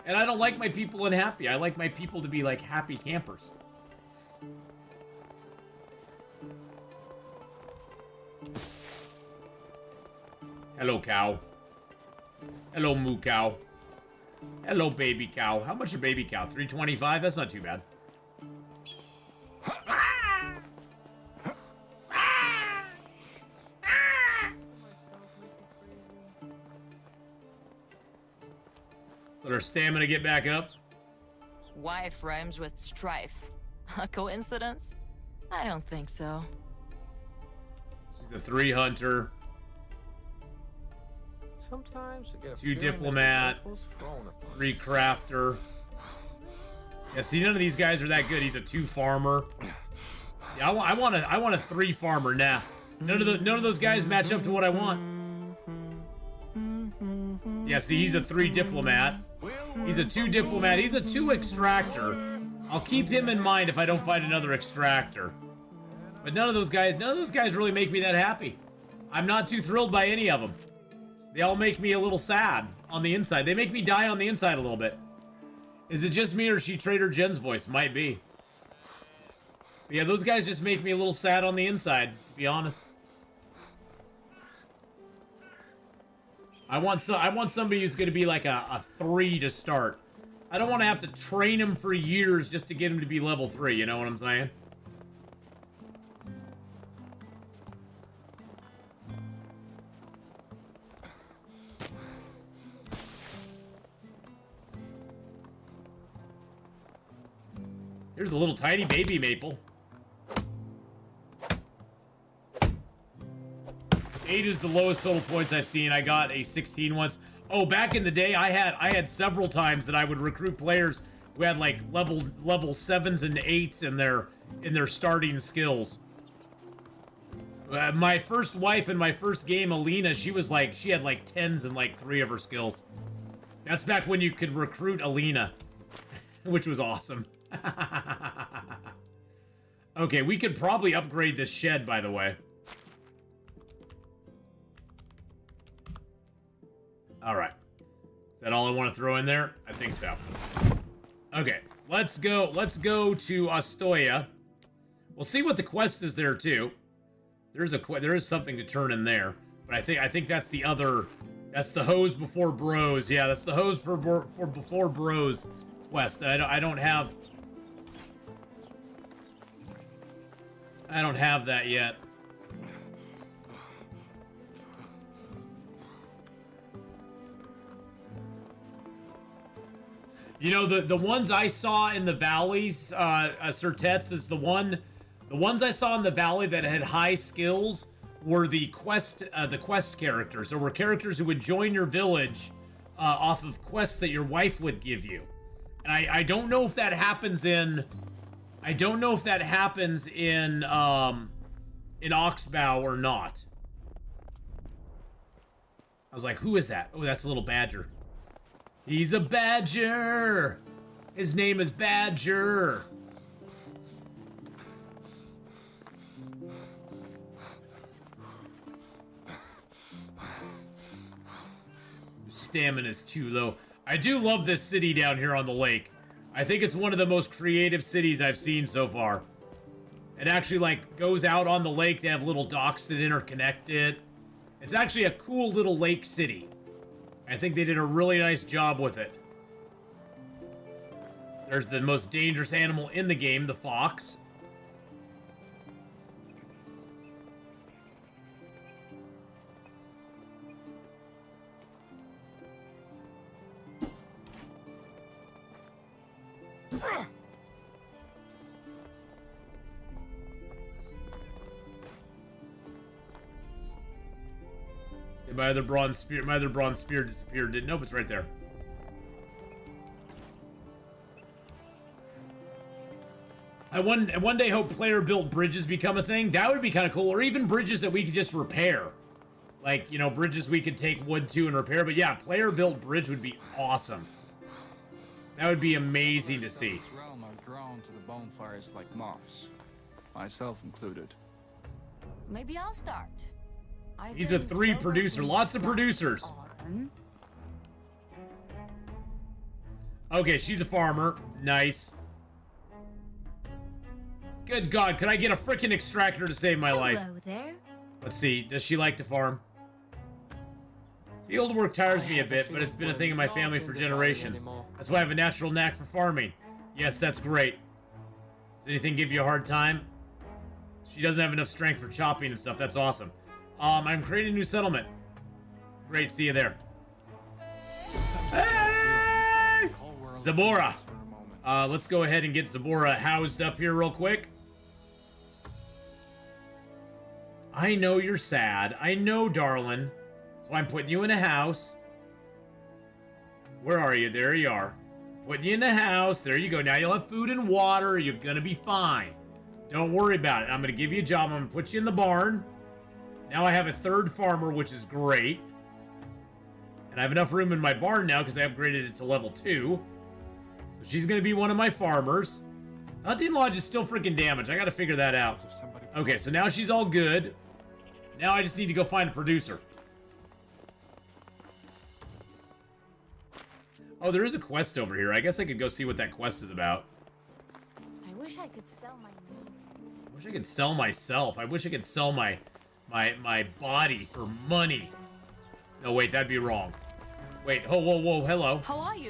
And I don't like my people unhappy. I like my people to be like happy campers. Hello, cow. Hello, moo cow. Hello, baby cow. How much are baby cow? 325? That's not too bad. Let our stamina get back up. Wife rhymes with strife. A coincidence? I don't think so. She's the 3 hunter. Sometimes you get a 2 diplomat. 3 crafter. Yeah, see, none of these guys are that good. He's a 2 farmer. Yeah, I want a 3 farmer. Nah, none of those guys match up to what I want. Yeah, see, he's a 3 diplomat. He's a 2 diplomat. He's a 2 extractor. I'll keep him in mind if I don't find another extractor. But none of those guys really make me that happy. I'm not too thrilled by any of them. They all make me a little sad on the inside. They make me die on the inside a little bit. Is it just me or is she Trader Jen's voice? Might be. But yeah, those guys just make me a little sad on the inside, to be honest. I want somebody who's going to be like a 3 to start. I don't want to have to train him for years just to get him to be level 3, you know what I'm saying? Here's a little tiny baby maple. 8 is the lowest total points I've seen. I got a 16 once. Oh, back in the day, I had several times that I would recruit players who had like level 7s and 8s in their starting skills. My first wife in my first game, Alina, she had like 10s in like 3 of her skills. That's back when you could recruit Alina, which was awesome. Okay, we could probably upgrade this shed, by the way. All right. Is that all I want to throw in there? I think so. Okay, let's go to Astoya. We'll see what the quest is there too. There is something to turn in there, but I think that's the other. That's the hose before bros. Yeah, that's the hose for before bros quest. I don't have that yet. You know, the ones I saw in the valleys, Certets is the ones I saw in the valley that had high skills were the quest characters. There were characters who would join your village off of quests that your wife would give you. And I don't know if that happens in I don't know if that happens in Oxbow or not. I was like, who is that? Oh, that's a little badger. He's a badger! His name is Badger. Stamina's too low. I do love this city down here on the lake. I think it's one of the most creative cities I've seen so far. It actually, like, goes out on the lake. They have little docks that interconnect it. It's actually a cool little lake city. I think they did a really nice job with it. There's the most dangerous animal in the game, the fox. My other bronze spear disappeared. Nope, it's right there. I one day hope player-built bridges become a thing. That would be kind of cool. Or even bridges that we could just repair. Like, you know, bridges we could take wood to and repair. But yeah, player-built bridge would be awesome. That would be amazing to see. This realm are drawn to the bonfires like moths, myself included. Maybe I'll start. He's a 3 producer. Lots of producers. Okay, she's a farmer. Nice. Good God, could I get a freaking extractor to save my life? Hello there. Let's see, does she like to farm? Field work tires me a bit, but it's been a thing in my family for generations. That's why I have a natural knack for farming. Yes, that's great. Does anything give you a hard time? She doesn't have enough strength for chopping and stuff. That's awesome. I'm creating a new settlement. Great, see you there. Hey! Zabora! Let's go ahead and get Zabora housed up here real quick. I know you're sad. I know, darling. That's why I'm putting you in a house. Where are you? There you are. Putting you in a house. There you go. Now you'll have food and water. You're gonna be fine. Don't worry about it. I'm gonna give you a job. I'm gonna put you in the barn. Now I have a 3rd farmer, which is great. And I have enough room in my barn now because I upgraded it to level 2. So she's going to be one of my farmers. Hunting Lodge is still freaking damaged. I got to figure that out. Okay, so now she's all good. Now I just need to go find a producer. Oh, there is a quest over here. I guess I could go see what that quest is about. I wish I could sell my knees. I wish I could sell myself. I wish I could sell my body for money. No, wait, that'd be wrong. Wait, whoa, hello. How are you?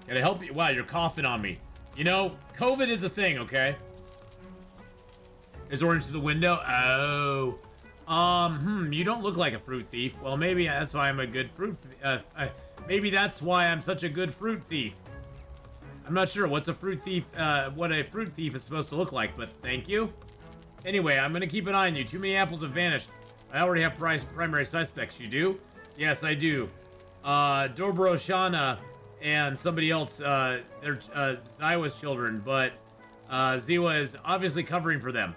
Can I help you? Wow, you're coughing on me. You know, COVID is a thing, okay? Is orange to the window? Oh. You don't look like a fruit thief. Well, maybe that's why I'm a good fruit maybe that's why I'm such a good fruit thief. I'm not sure what's a fruit thief, what a fruit thief is supposed to look like, but thank you. Anyway, I'm gonna keep an eye on you. Too many apples have vanished. I already have primary suspects. You do? Yes, I do. Dobro Shana and somebody else, they're Zywa's children, but Ziwa is obviously covering for them.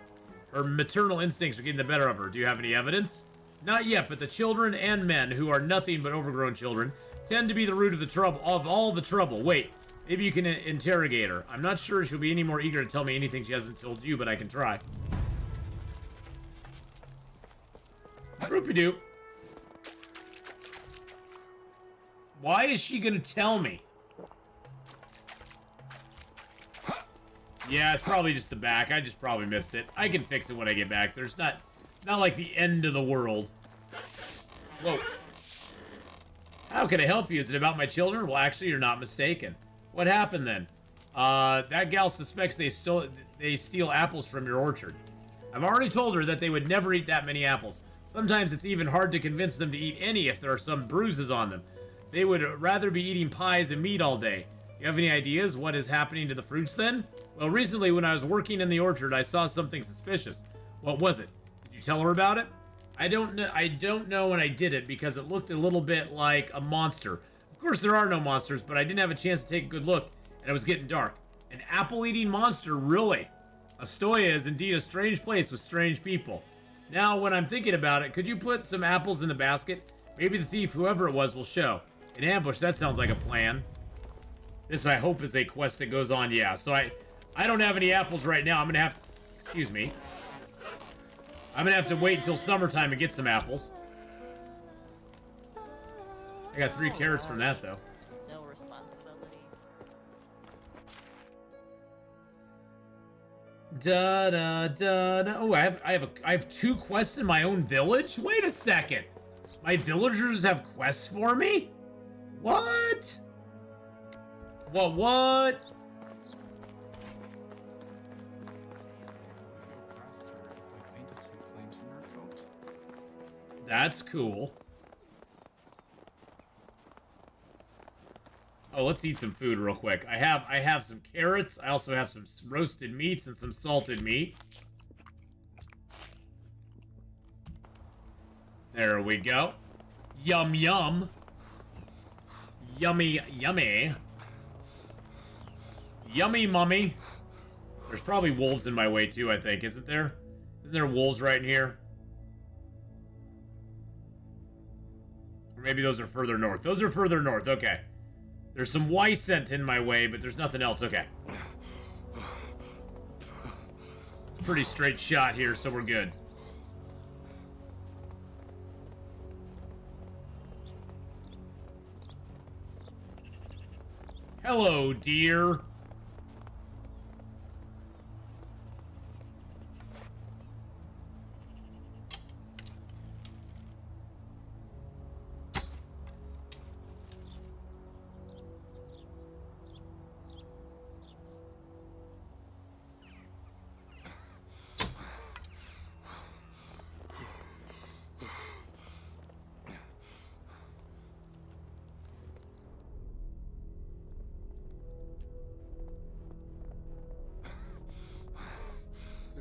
Her maternal instincts are getting the better of her. Do you have any evidence? Not yet, but the children and men, who are nothing but overgrown children, tend to be the root of the trouble, of all the trouble. Wait, maybe you can interrogate her. I'm not sure she'll be any more eager to tell me anything she hasn't told you, but I can try. Roopy-doo. Why is she gonna tell me? Yeah, it's probably just the back. I just probably missed it. I can fix it when I get back. There's not like the end of the world. Whoa. How can I help you? Is it about my children? Well, actually, you're not mistaken. What happened then? That gal suspects they steal apples from your orchard. I've already told her that they would never eat that many apples. Sometimes it's even hard to convince them to eat any if there are some bruises on them. They would rather be eating pies and meat all day. You have any ideas what is happening to the fruits then? Well, recently when I was working in the orchard, I saw something suspicious. What was it? Did you tell her about it? I don't know when I did it because it looked a little bit like a monster. Of course there are no monsters, but I didn't have a chance to take a good look, and it was getting dark. An apple-eating monster, really? Astoya is indeed a strange place with strange people. Now, when I'm thinking about it, could you put some apples in the basket? Maybe the thief, whoever it was, will show. An ambush, that sounds like a plan. This, I hope, is a quest that goes on. Yeah, so I don't have any apples right now. I'm going to have... Excuse me. I'm going to have to wait until summertime and get some apples. I got 3 carrots from that, though. No responsibilities. Da da da da. Oh, I have 2 quests in my own village? Wait a second. My villagers have quests for me? What? What? That's cool. Oh, let's eat some food real quick. I have some carrots. I also have some roasted meats and some salted meat. There we go. Yum yum. Yummy yummy. Yummy mummy. There's probably wolves in my way too, I think, isn't there? Isn't there wolves right in here? Or maybe those are further north. Those are further north, okay. There's some Wysent in my way, but there's nothing else. Okay. Pretty straight shot here, so we're good. Hello, dear.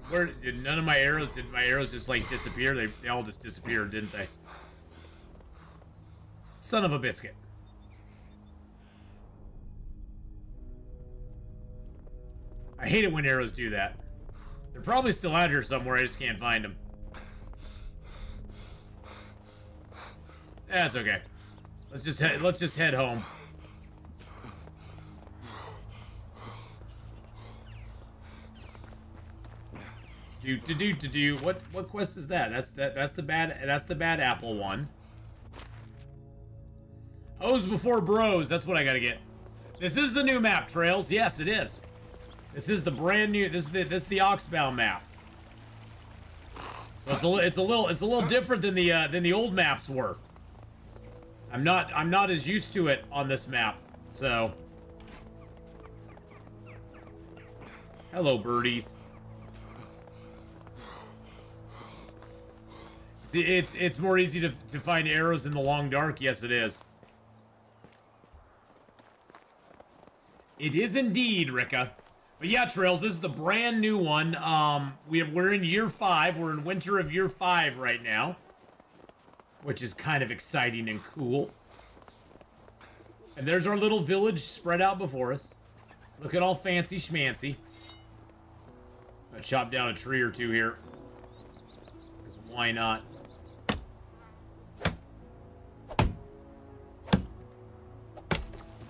Where did none of my arrows, did my arrows just like disappear? They all just disappeared, didn't they? Son of a biscuit. I hate it when arrows do that. They're probably still out here somewhere, I just can't find them. That's okay. Let's just head home. Do. What quest is that? That's the bad apple one. Hoes before bros. That's what I gotta get. This is the new map, Trails. Yes, it is. This is the brand new. This is the Oxbow map. So it's a little different than the old maps were. I'm not as used to it on this map. So, hello, birdies. It's more easy to find arrows in the long dark. Yes, it is. It is indeed, Ricka. But yeah, Trails, this is the brand new one. We're in year 5. We're in winter of year 5 right now, which is kind of exciting and cool. And there's our little village spread out before us. Look at all fancy schmancy. I'm gonna chop down a tree or two here. Because why not?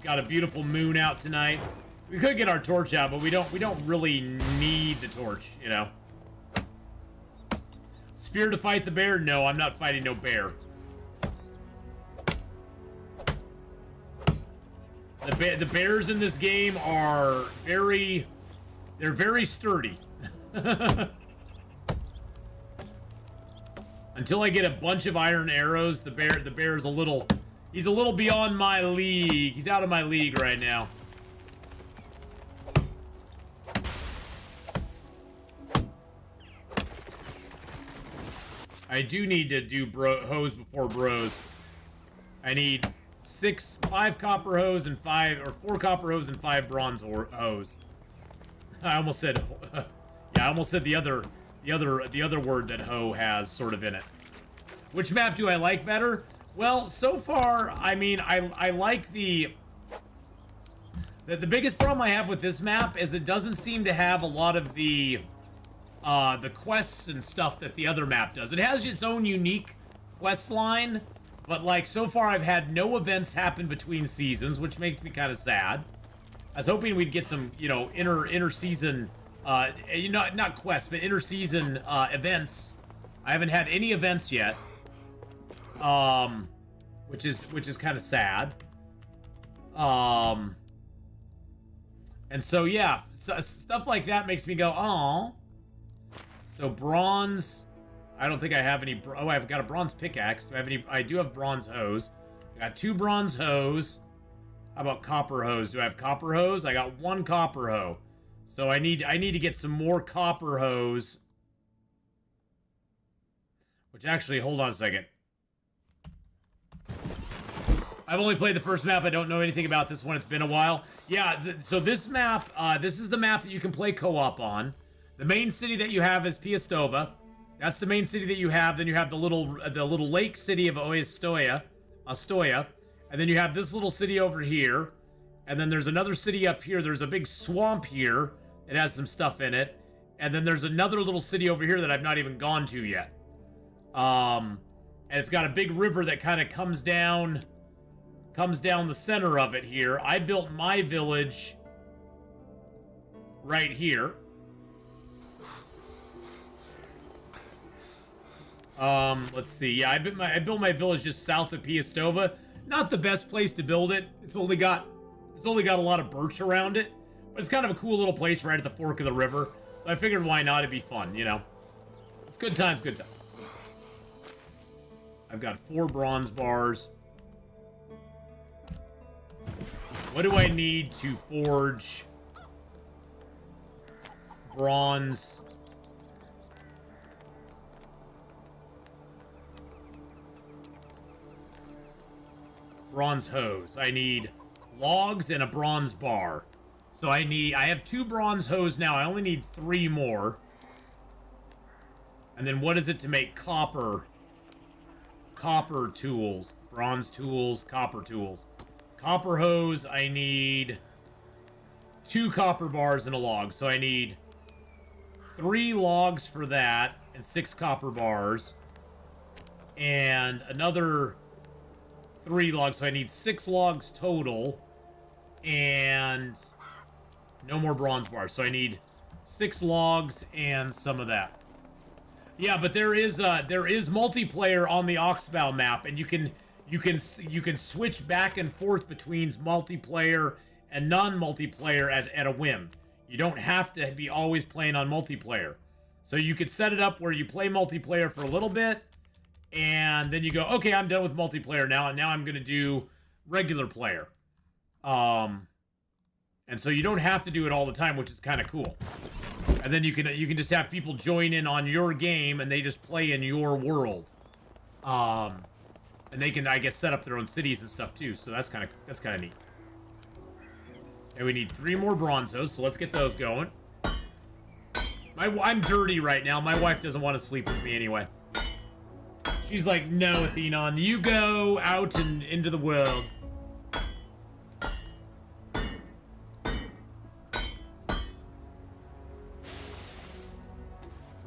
Got a beautiful moon out tonight. We could get our torch out, but we don't really need the torch, you know. Spear to fight the bear? No, I'm not fighting no bear. The bears in this game are very sturdy. Until I get a bunch of iron arrows, the bear's he's a little beyond my league. He's out of my league right now. I do need to do hoes before bros. I need 5 copper hose and 4 copper hose and 5 bronze hose. I almost said, yeah, I almost said the other word that hoe has sort of in it. Which map do I like better? Well, so far, I mean, I like the biggest problem I have with this map is it doesn't seem to have a lot of the the quests and stuff that the other map does. It has its own unique quest line, but like so far I've had no events happen between seasons, which makes me kind of sad. I was hoping we'd get some, you know, inter season, not quests, but inter season events. I haven't had any events yet, which is kind of sad. And so yeah, stuff like that makes me go, oh. So bronze, I don't think I have any. Oh, I've got a bronze pickaxe. Do I have any? I do have bronze hose. I got 2 bronze hose. How about copper hose? Do I have copper hose? I got 1 copper hoe. So I need to get some more copper hose. Which actually, hold on a second. I've only played the first map. I don't know anything about this one. It's been a while. Yeah, so this map, this is the map that you can play co-op on. The main city that you have is Piastova. That's the main city that you have. Then you have the little lake city of Astoya. And then you have this little city over here. And then there's another city up here. There's a big swamp here. It has some stuff in it. And then there's another little city over here that I've not even gone to yet. And it's got a big river that kind of comes down the center of it here. I built my village right here. Let's see. Yeah, I built my village just south of Piastova. Not the best place to build it. It's only got a lot of birch around it, but it's kind of a cool little place right at the fork of the river. So I figured why not? It'd be fun, you know. It's good times, good times. I've got 4 bronze bars. What do I need to forge bronze? Bronze hose. I need logs and a bronze bar. So I have 2 bronze hose now. I only need 3 more. And then what is it to make copper? Copper tools. Bronze tools, copper tools. Copper hose, I need 2 copper bars and a log. So I need 3 logs for that and 6 copper bars. And another 3 logs. So I need 6 logs total. And no more bronze bars. So I need 6 logs and some of that. Yeah, but there is multiplayer on the Oxbow map, and you can switch back and forth between multiplayer and non-multiplayer at a whim. You don't have to be always playing on multiplayer. So you could set it up where you play multiplayer for a little bit, and then you go, okay, I'm done with multiplayer now, and now I'm gonna do regular player. And so you don't have to do it all the time, which is kind of cool. And then you can just have people join in on your game, and they just play in your world. And they can, I guess, set up their own cities and stuff too. So that's kind of neat. And we need 3 more bronzos, so let's get those going. I'm dirty right now. My wife doesn't want to sleep with me anyway. She's like, no, Atheenon, you go out and into the world.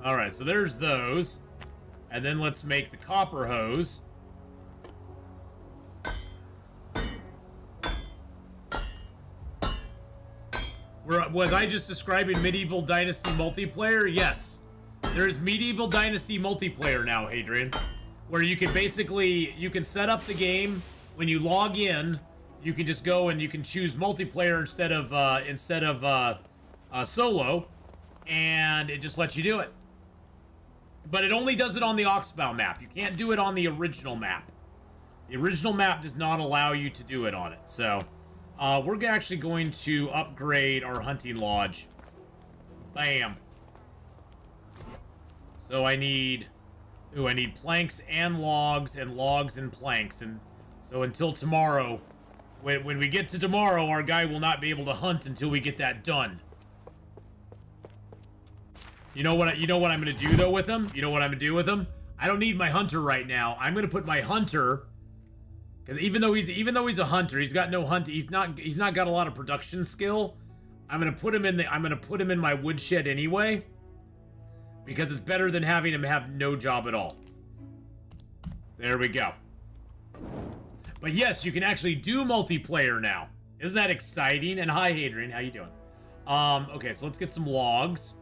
Alright, so there's those. And then let's make the copper hose. Was I just describing medieval Dynasty multiplayer? Yes. There's medieval Dynasty multiplayer now, Hadrian. Where you can basically, you can set up the game. When you log in, you can just go and you can choose multiplayer instead of solo. And it just lets you do it. But it only does it on the Oxbow map. You can't do it on the original map. The original map does not allow you to do it on it. So, we're actually going to upgrade our hunting lodge. Bam. So I need planks and logs and planks. And so until tomorrow, when we get to tomorrow, our guy will not be able to hunt until we get that done. You know what I'm gonna do though with him? You know what I'm gonna do with him? I don't need my hunter right now. I'm gonna put my hunter, because even though he's a hunter, he's got no hunt. He's not got a lot of production skill. I'm gonna put him in my woodshed anyway. Because it's better than having him have no job at all. There we go. But yes, you can actually do multiplayer now. Isn't that exciting? And hi, Hadrian. How you doing? Okay, so let's get some logs.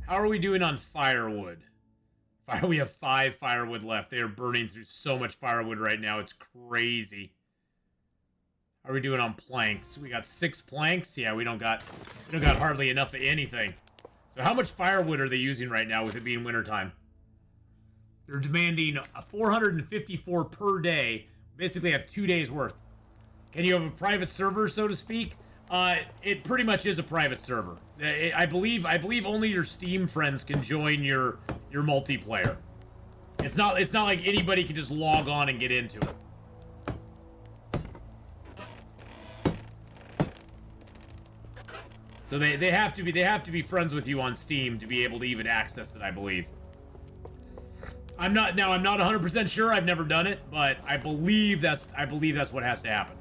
How are we doing on firewood? We have 5 firewood left. They are burning through so much firewood right now. It's crazy. How are we doing on planks? We got 6 planks. Yeah, we don't got hardly enough of anything. So how much firewood are they using right now with it being wintertime? They're demanding 454 per day. Basically have 2 days worth. Can you have a private server, so to speak? It pretty much is a private server. I believe only your Steam friends can join your multiplayer. It's not like anybody can just log on and get into it. So they have to be friends with you on Steam to be able to even access it, I believe. I'm not 100% sure. I've never done it, but I believe that's what has to happen.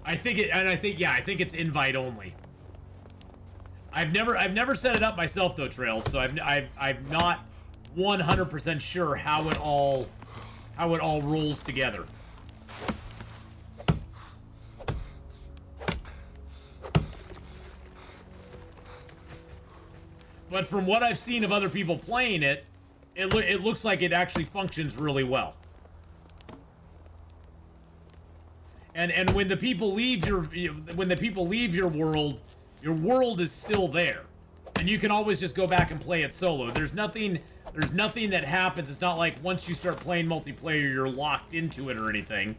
I think it's invite only. I've never set it up myself though, Trails. So I'm not 100% sure how it all rolls together. But from what I've seen of other people playing it, it looks like it actually functions really well. And when the people leave your world is still there, and you can always just go back and play it solo. There's nothing that happens. It's not like once you start playing multiplayer, you're locked into it or anything.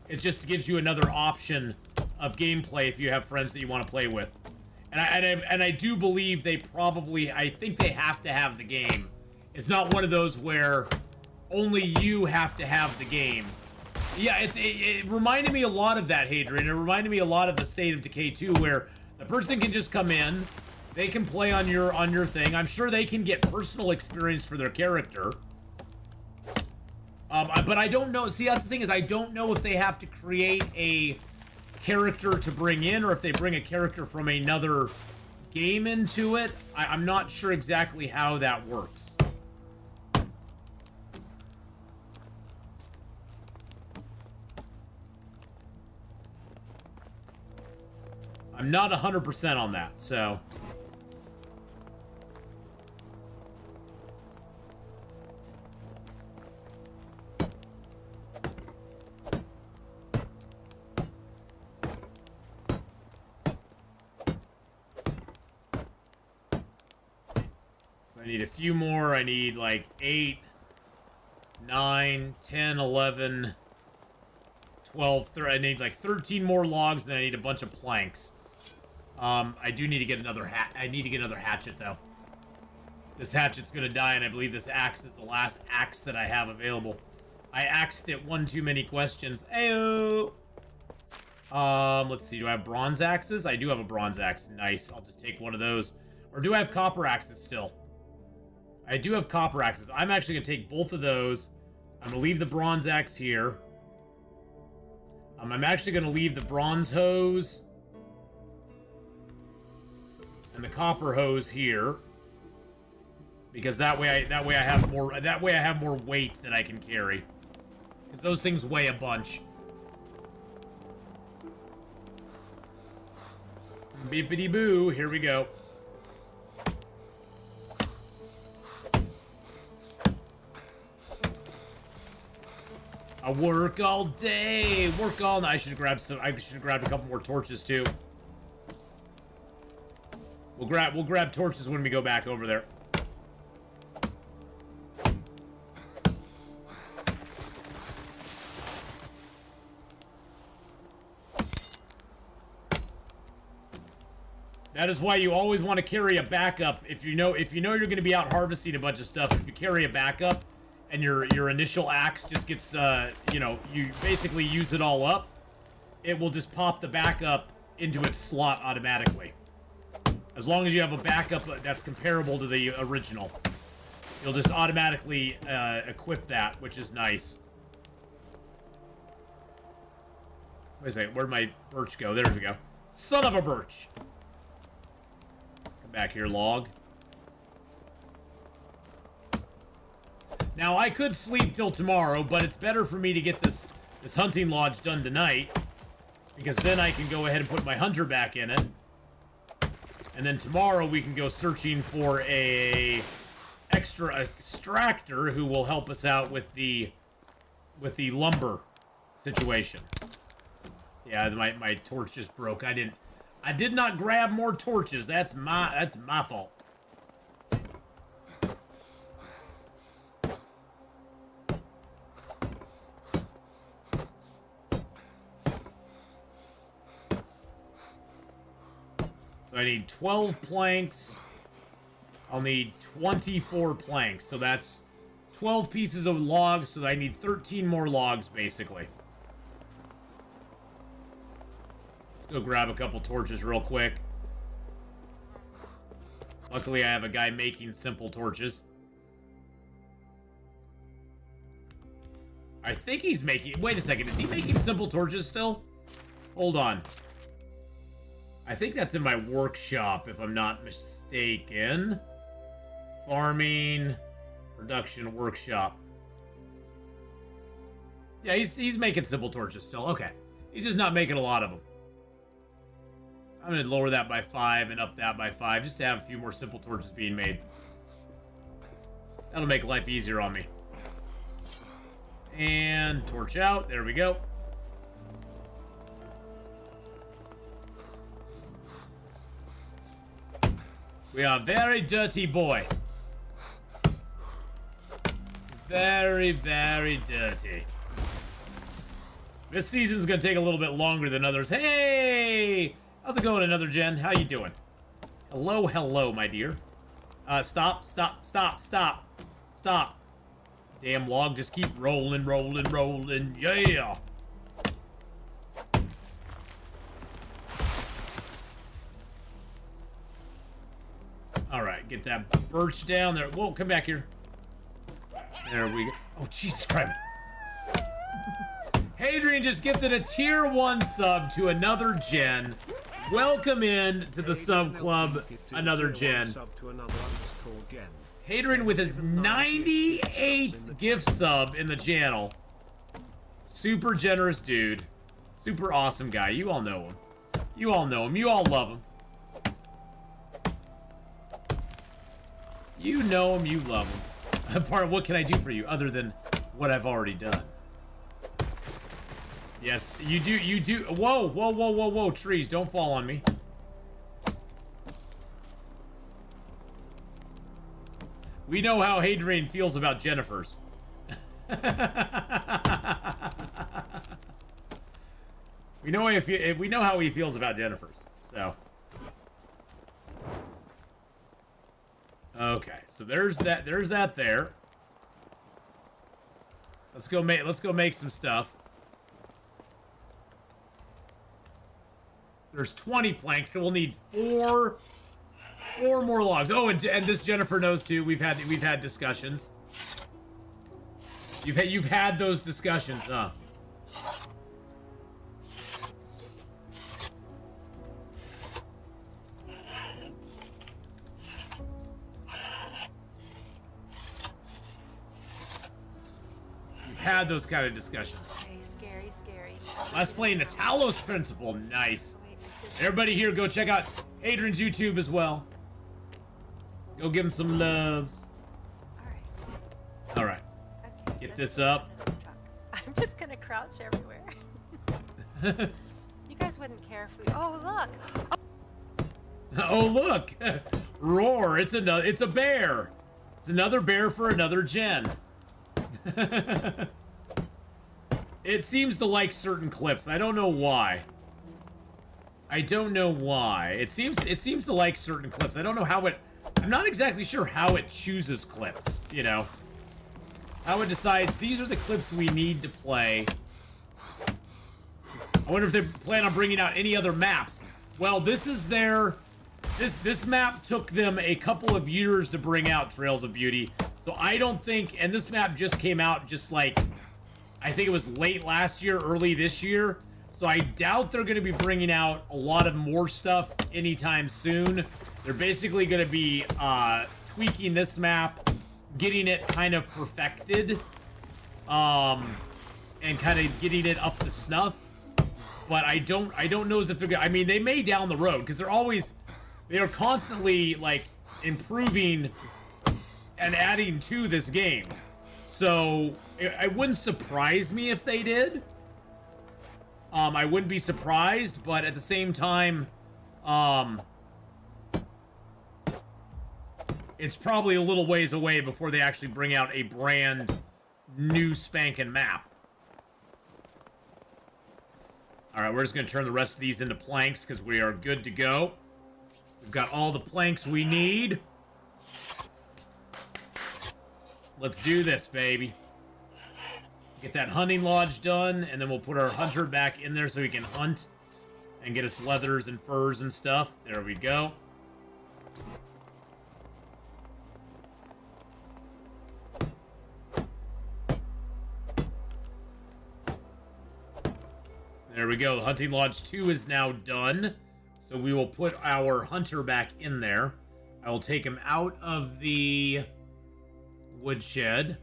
It just gives you another option of gameplay if you have friends that you want to play with. And I do believe I think they have to have the game. It's not one of those where only you have to have the game. Yeah, it reminded me a lot of that, Hadrian. It reminded me a lot of the State of Decay 2, where the person can just come in, they can play on your thing. I'm sure they can get personal experience for their character. But I don't know. See, that's the thing, is I don't know if they have to create a character to bring in, or if they bring a character from another game into it. I'm not sure exactly how that works. I'm not 100% on that, so... I need a few more. I need like 8, 9, 10, 11, 12, I need like 13 more logs, and I need a bunch of planks. I do need to get another hatchet, though. This hatchet's gonna die, and I believe this axe is the last axe that I have available. I axed it one too many questions. Ayo! Let's see. Do I have bronze axes? I do have a bronze axe. Nice. I'll just take one of those. Or do I have copper axes still? I do have copper axes. I'm actually gonna take both of those. I'm gonna leave the bronze axe here. I'm actually gonna leave the bronze hose and the copper hose here, because that way I have more weight that I can carry, because those things weigh a bunch. Beepity boo, here we go. I work all day, work all night. I should have grabbed a couple more torches too. We'll grab torches when we go back over there. That is why you always want to carry a backup. If you know you're going to be out harvesting a bunch of stuff, if you carry a backup and your initial axe just gets you basically use it all up, it will just pop the backup into its slot automatically. As long as you have a backup that's comparable to the original, you'll just automatically equip that, which is nice. Wait a second, where'd my birch go? There we go. Son of a birch! Come back here, log. Now, I could sleep till tomorrow, but it's better for me to get this hunting lodge done tonight, because then I can go ahead and put my hunter back in it. And then tomorrow we can go searching for a extra extractor who will help us out with the lumber situation. Yeah, my torch just broke. I did not grab more torches. That's my fault. So I need 12 planks. I'll need 24 planks. So that's 12 pieces of logs. So I need 13 more logs, basically. Let's go grab a couple torches real quick. Luckily, I have a guy making simple torches. I think he's making... Wait a second. Is he making simple torches still? Hold on. I think that's in my workshop, if I'm not mistaken. Farming, production, workshop. Yeah, he's making simple torches still. Okay. He's just not making a lot of them. I'm going to lower that by 5 and up that by 5, just to have a few more simple torches being made. That'll make life easier on me. And torch out. There we go. We are a very dirty boy. Very, very dirty. This season's gonna take a little bit longer than others. Hey! How's it going, Another Gen? How you doing? Hello, hello, my dear. Stop. Damn log, just keep rolling. Yeah! Alright, get that birch down there. Whoa, come back here. There we go. Oh, Jesus Christ. Hadrian just gifted a tier 1 sub to Another Gen. Welcome in to the sub club, Another Gen. Hadrian with his 98th gift sub in the channel. Super generous dude. Super awesome guy. You all know him. You all know him. You all love him. You know him, you love him. Part, what can I do for you other than what I've already done? Yes, you do. Whoa, trees, don't fall on me. We know how Hadrian feels about Jennifer's. we know how he feels about Jennifer's, so. Okay, so there's that there. Let's go make some stuff. There's 20 planks, so we'll need four more logs. Oh, and this Jennifer knows too. We've had discussions. You've had those discussions, huh? Had those kind of discussions. Okay, scary. Let's play in the Talos Principle. Nice. Everybody here, go check out Hadrian's YouTube as well. Go give him some loves. All right. Okay, Get this up. I'm just gonna crouch everywhere. You guys wouldn't care if we. Oh look. Oh look. Roar. It's a bear. It's another bear for Another Gen. It seems to like certain clips. I don't know why. It seems to like certain clips. I don't know how it... I'm not exactly sure how it chooses clips, you know? How it decides these are the clips we need to play. I wonder if they plan on bringing out any other maps. Well, this is their... This map took them a couple of years to bring out, Trails of Beauty. So I don't think... And this map just came out just like... I think it was late last year, early this year. So I doubt they're going to be bringing out a lot of more stuff anytime soon. They're basically going to be tweaking this map, getting it kind of perfected, and kind of getting it up to snuff. But I don't know as if they're gonna, I mean, they may down the road, because they are constantly, like, improving and adding to this game. So it wouldn't surprise me if they did. I wouldn't be surprised, but at the same time, it's probably a little ways away before they actually bring out a brand new spanking map. Alright, we're just going to turn the rest of these into planks because we are good to go. We've got all the planks we need. Let's do this, baby. Get that hunting lodge done, and then we'll put our hunter back in there so he can hunt and get us leathers and furs and stuff. There we go. There we go. Hunting Lodge 2 is now done. So we will put our hunter back in there. I will take him out of the woodshed.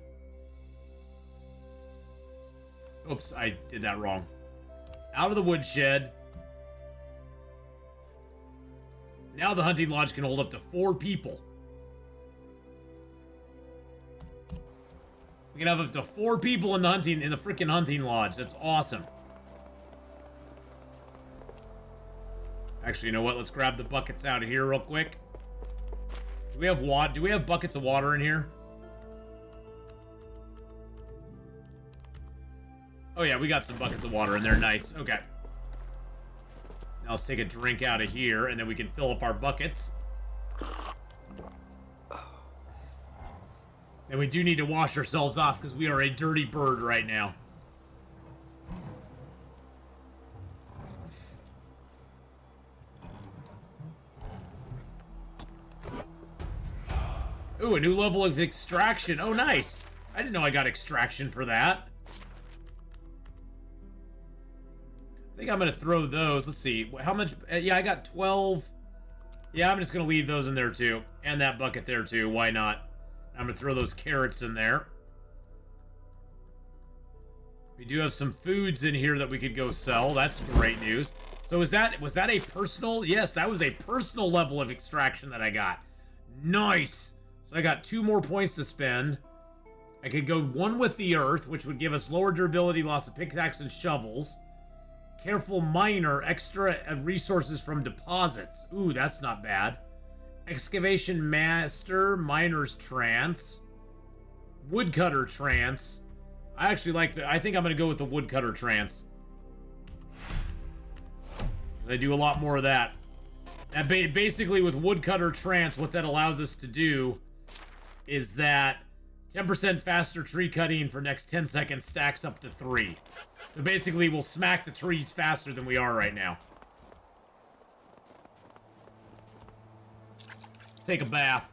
Oops, I did that wrong. Out of the woodshed. Now the hunting lodge can hold up to 4 people. We can have up to 4 people in the freaking hunting lodge. That's awesome. Actually, you know what? Let's grab the buckets out of here real quick. Do we have buckets of water in here? Oh yeah, we got some buckets of water in there. Nice. Okay. Now let's take a drink out of here, and then we can fill up our buckets. And we do need to wash ourselves off because we are a dirty bird right now. Ooh, a new level of extraction. Oh, nice. I didn't know I got extraction for that. I think I'm going to throw those. Let's see. How much? Yeah, I got 12. Yeah, I'm just going to leave those in there, too. And that bucket there, too. Why not? I'm going to throw those carrots in there. We do have some foods in here that we could go sell. That's great news. So was that a personal? Yes, that was a personal level of extraction that I got. Nice. So I got 2 more points to spend. I could go 1 with the earth, which would give us lower durability, loss of pickaxe and shovels. Careful miner, extra resources from deposits. Ooh, that's not bad. Excavation master, miner's trance. Woodcutter trance. I actually like I think I'm going to go with the woodcutter trance. I do a lot more of that. That basically with woodcutter trance, what that allows us to do is that 10% faster tree cutting for next 10 seconds stacks up to 3. So basically, we'll smack the trees faster than we are right now. Let's take a bath.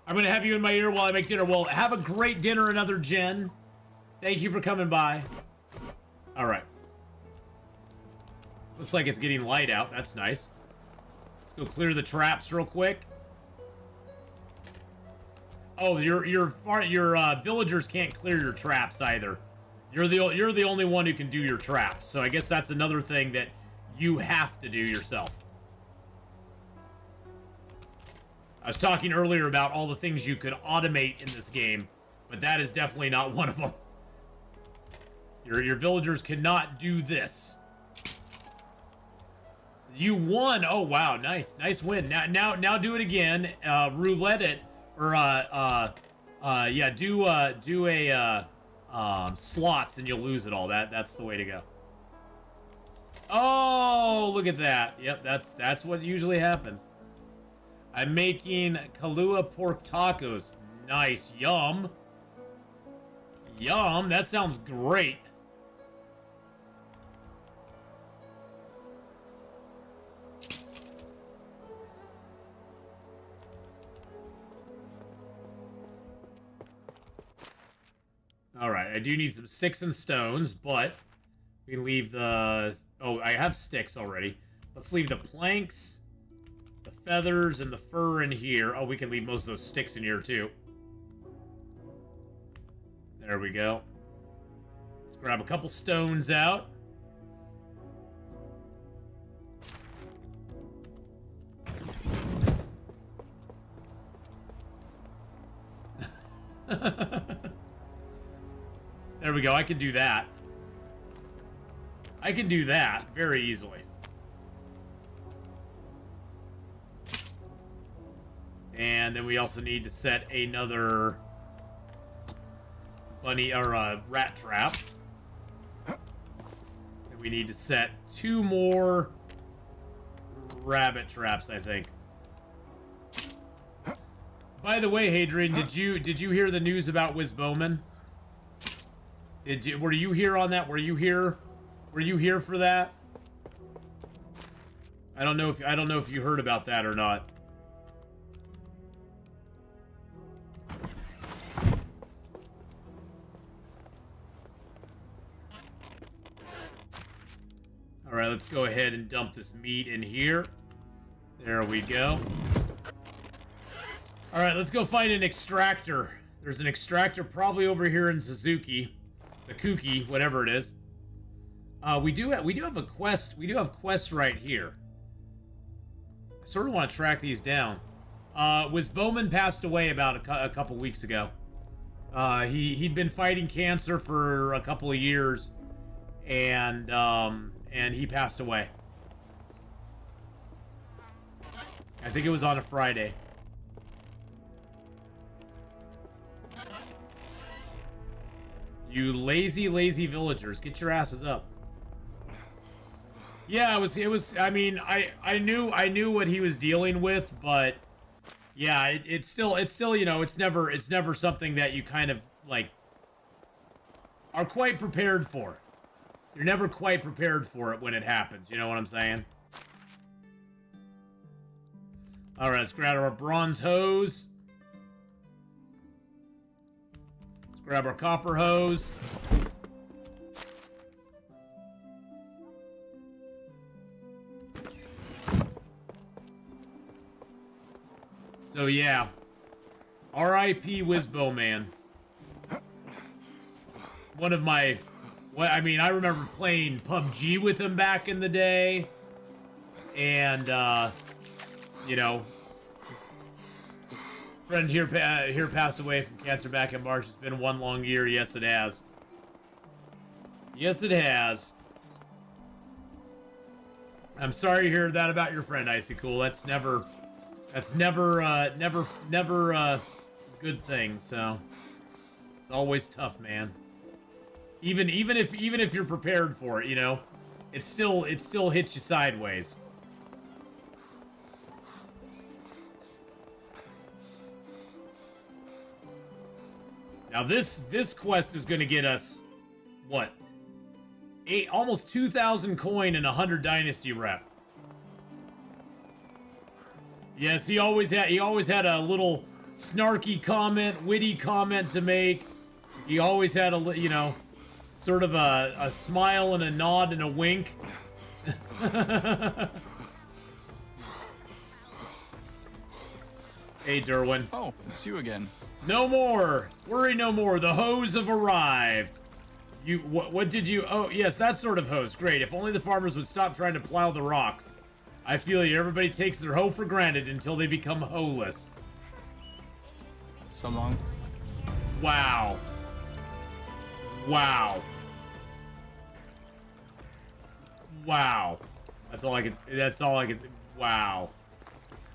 I'm going to have you in my ear while I make dinner. Well, have a great dinner, another Jen. Thank you for coming by. All right. Looks like it's getting light out. That's nice. Let's go clear the traps real quick. Oh, your villagers can't clear your traps either. You're the only one who can do your traps. So I guess that's another thing that you have to do yourself. I was talking earlier about all the things you could automate in this game, but that is definitely not one of them. Your villagers cannot do this. You won. Oh wow, nice win. Now do it again. Roulette it. Or, yeah, do a, slots and you'll lose it all. That's the way to go. Oh, look at that. Yep, that's what usually happens. I'm making Kahlua pork tacos. Nice. Yum. Yum. That sounds great. Alright, I do need some sticks and stones, but We leave the... Oh, I have sticks already. Let's leave the planks, the feathers, and the fur in here. Oh, we can leave most of those sticks in here, too. There we go. Let's grab a couple stones out. There we go. I can do that. I can do that very easily. And then we also need to set another bunny or rat trap. And we need to set 2 more rabbit traps, I think. By the way, Hadrian, did you hear the news about Wiz Bowman? Were you here on that? Were you here for that? I don't know if you heard about that or not. All right, let's go ahead and dump this meat in here. There we go. All right, let's go find an extractor. There's an extractor probably over here in Suzuki, whatever it is. We do have a quest. We do have quests right here. I sort of want to track these down. Wiz Bowman passed away about a couple weeks ago. He'd been fighting cancer for a couple of years, and he passed away. I think it was on a Friday. You lazy villagers, get your asses up. Yeah, it was. I mean, I knew what he was dealing with, but yeah, it's still, you know, it's never something that you kind of like are quite prepared for. You're never quite prepared for it when it happens. You know what I'm saying? All right, let's grab our bronze hose. Grab our copper hose. So yeah, R.I.P. Wizbo Man. One of my, I mean, I remember playing PUBG with him back in the day, and you know, friend here passed away from cancer back in March. It's been one long year. Yes, it has. Yes, it has. I'm sorry to hear that about your friend, Icy Cool. That's never a good thing. So it's always tough, man. Even if you're prepared for it, you know, it still hits you sideways. Now this quest is going to get us what? Almost 2,000 coin and 100 Dynasty rep. Yes, he always had a little snarky comment, witty comment to make. He always had a, you know, sort of a smile and a nod and a wink. Hey, Derwin. Oh, it's you again. No more! Worry no more, the hoes have arrived! What did you... Oh, yes, that sort of hose. Great, if only the farmers would stop trying to plow the rocks. I feel you, everybody takes their hoe for granted until they become hoeless. So long. Wow. Wow. Wow. That's all I can... Wow.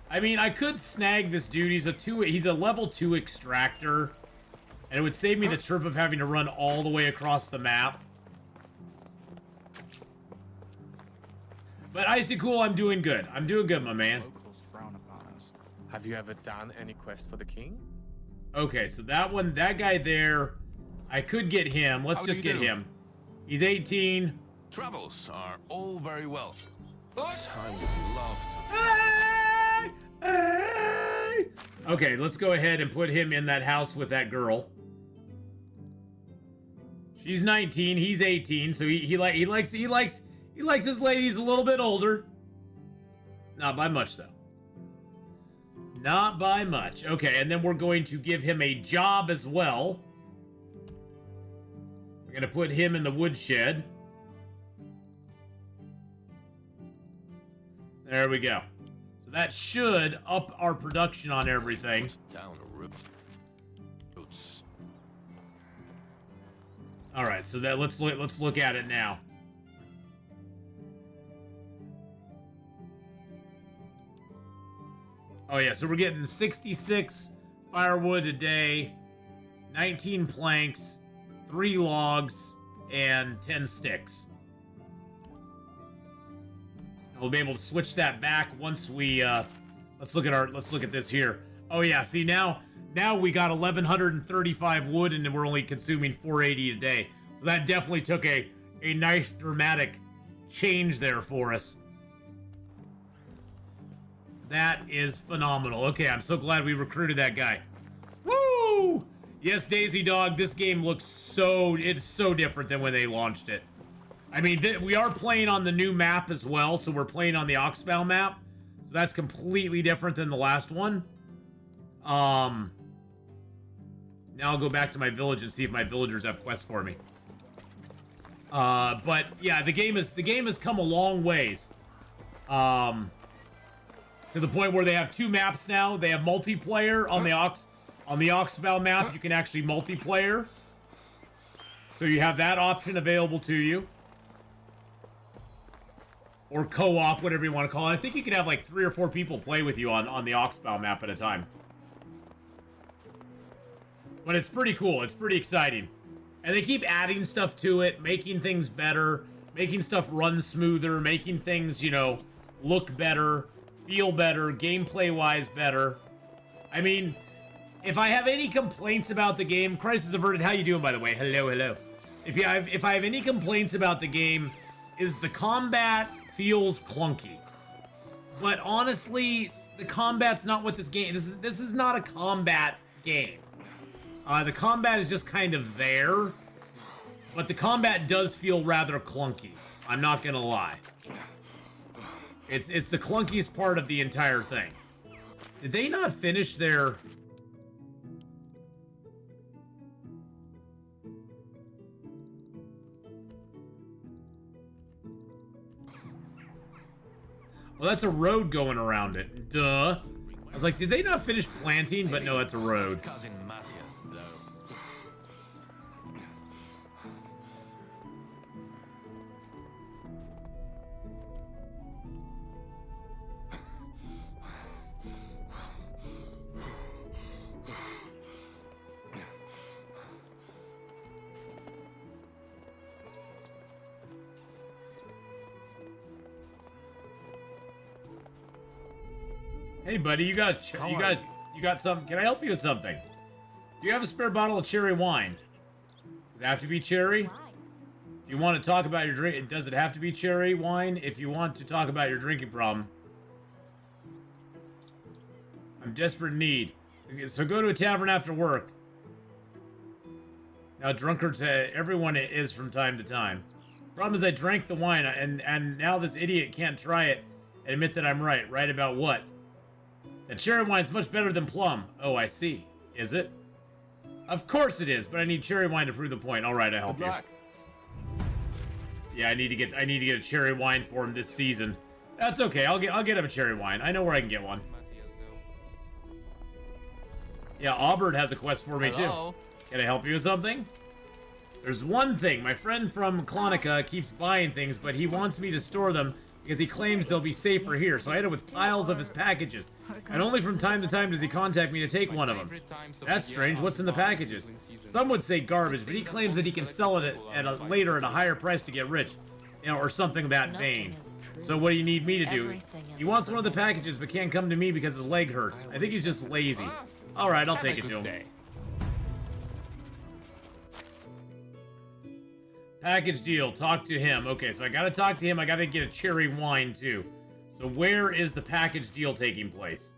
I mean, I could snag this dude. He's a level 2 extractor. And it would save me the trip of having to run all the way across the map. But Icy Cool, I'm doing good. I'm doing good, my man. Locals frown upon us. Have you ever done any quest for the king? Okay, so that guy there, I could get him. Let's How just do you get do? him. He's 18. Travels are all very well. But I would love to. Hey! Hey! Okay, let's go ahead and put him in that house with that girl. She's 19. He's 18. So he likes his ladies a little bit older. Not by much though. Not by much. Okay, and then we're going to give him a job as well. We're going to put him in the woodshed. There we go. So that should up our production on everything. Down the roads. All right, so that let's look at it now. Oh yeah, so we're getting 66 firewood a day, 19 planks, 3 logs, and 10 sticks. And we'll be able to switch that back once we let's look at this here. Oh yeah, see now we got 1135 wood and we're only consuming 480 a day. So that definitely took a nice dramatic change there for us. That is phenomenal. Okay, I'm so glad we recruited that guy. Woo! Yes, Daisy Dog, this game looks it's so different than when they launched it. I mean, we are playing on the new map as well, so we're playing on the Oxbow map. So that's completely different than the last one. Now I'll go back to my village and see if my villagers have quests for me. But yeah, the game has come a long ways. To the point where they have 2 maps now. They have multiplayer on the Oxbow map. You can actually multiplayer. So you have that option available to you. Or co-op, whatever you want to call it. I think you can have like 3 or 4 people play with you on the Oxbow map at a time. But it's pretty cool. It's pretty exciting. And they keep adding stuff to it, making things better, making stuff run smoother, making things, you know, look better, feel better, gameplay-wise better. I mean, if I have any complaints about the game, Crisis Averted, how you doing, by the way? Hello. If I have any complaints about the game, is the combat feels clunky. But honestly, the combat's not what this game... This is not a combat game. The combat is just kind of there. But the combat does feel rather clunky. I'm not gonna lie. It's the clunkiest part of the entire thing. Did they not finish their... Well, that's a road going around it. Duh. I was like, did they not finish planting? But no, that's a road. Cousin Matthias, though. Hey, buddy, you got some. Can I help you with something? Do you have a spare bottle of cherry wine? Does it have to be cherry? Why? If you want to talk about your drink, does it have to be cherry wine? If you want to talk about your drinking problem, I'm desperate in need. So go to a tavern after work. Now, drunkards, everyone is from time to time. Problem is, I drank the wine, and now this idiot can't try it and admit that I'm right. Right about what? That cherry wine's much better than plum. Oh, I see. Is it? Of course it is, but I need cherry wine to prove the point. All right, I'll help you. Yeah, I need to get a cherry wine for him this season. That's okay. I'll get him a cherry wine. I know where I can get one. Matthias, though. Yeah, Aubert has a quest for me Hello? too. Can I help you with something? There's one thing. My friend from Clonica keeps buying things, but he wants me to store them because he claims they'll be safer here. So I hit him with piles of his packages. And only from time to time does he contact me to take one of them. That's strange. What's in the packages? Some would say garbage, but he claims that he can sell it later at a higher price to get rich. You know, or something of that vein. So what do you need me to do? He wants one of the packages, but can't come to me because his leg hurts. I think he's just lazy. Alright, I'll take it to him. Package deal. Talk to him. Okay, so I gotta talk to him. I gotta get a cherry wine, too. So where is the package deal taking place?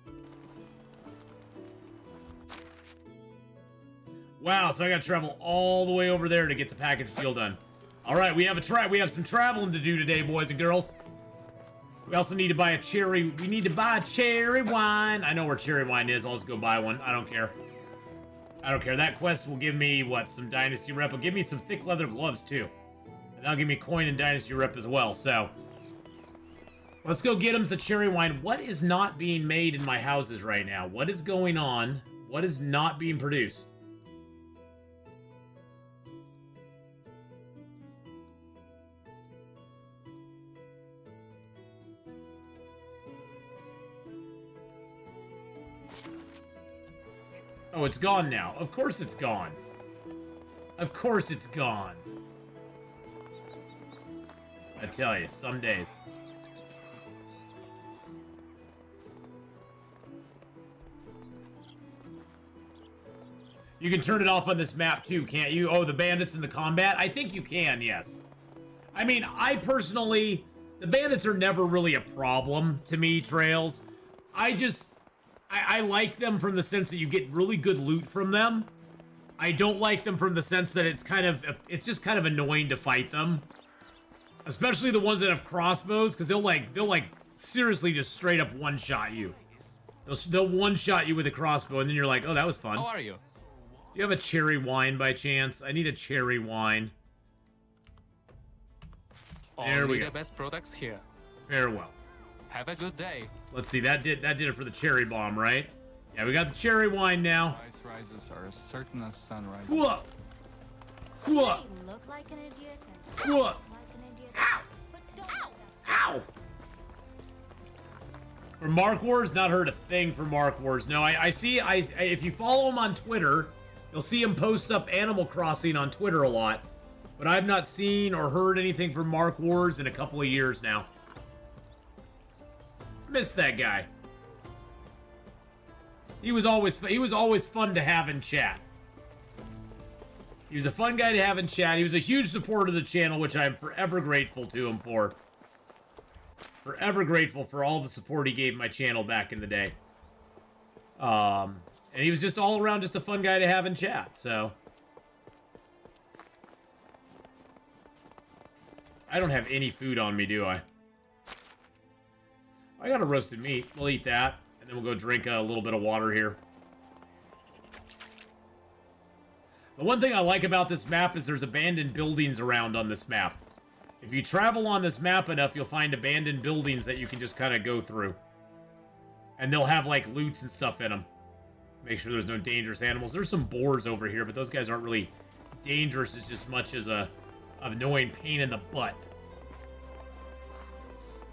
Wow, so I gotta travel all the way over there to get the package deal done. Alright, we have some traveling to do today, boys and girls. We also need to buy a cherry. We need to buy cherry wine. I know where cherry wine is. I'll just go buy one. I don't care. I don't care. That quest will give me, what, some Dynasty rep. It'll give me some thick leather gloves, too. And that'll give me coin and Dynasty rep as well, so. Let's go get him the cherry wine. What is not being made in my houses right now? What is going on? What is not being produced? Oh, it's gone now. Of course it's gone. Of course it's gone. I tell you, some days. You can turn it off on this map too, can't you? Oh, the bandits in the combat? I think you can, yes. I mean, I personally... The bandits are never really a problem to me, Trails. I like them from the sense that you get really good loot from them. I don't like them from the sense that it's just kind of annoying to fight them. Especially the ones that have crossbows, because they'll seriously just straight up one-shot you. They'll one-shot you with a crossbow, and then you're like, oh, that was fun. How are you? Do you have a cherry wine by chance? I need a cherry wine. There we go. The best products here. Farewell. Have a good day. Let's see, that did it for the cherry bomb, right? Yeah, we got the cherry wine now. Ice rises are as certain as sunrise. Whoa! Whoa! You look like an idiot and Whoa! like an idiot. Ow! But don't. Ow! For Mark Wars, not heard a thing for Mark Wars. No, I see, if you follow him on Twitter, you'll see him post up Animal Crossing on Twitter a lot. But I've not seen or heard anything from Mark Wars in a couple of years now. Miss that guy. He was always fun to have in chat. He was a fun guy to have in chat. He was a huge supporter of the channel, which I'm forever grateful to him for. Forever grateful for all the support he gave my channel back in the day. And he was just all around just a fun guy to have in chat, so. I don't have any food on me, do I? I got a roasted meat. We'll eat that, and then we'll go drink a little bit of water here. The one thing I like about this map is there's abandoned buildings around on this map. If you travel on this map enough, you'll find abandoned buildings that you can just kind of go through. And they'll have, like, loots and stuff in them. Make sure there's no dangerous animals. There's some boars over here, but those guys aren't really dangerous as much as a annoying pain in the butt.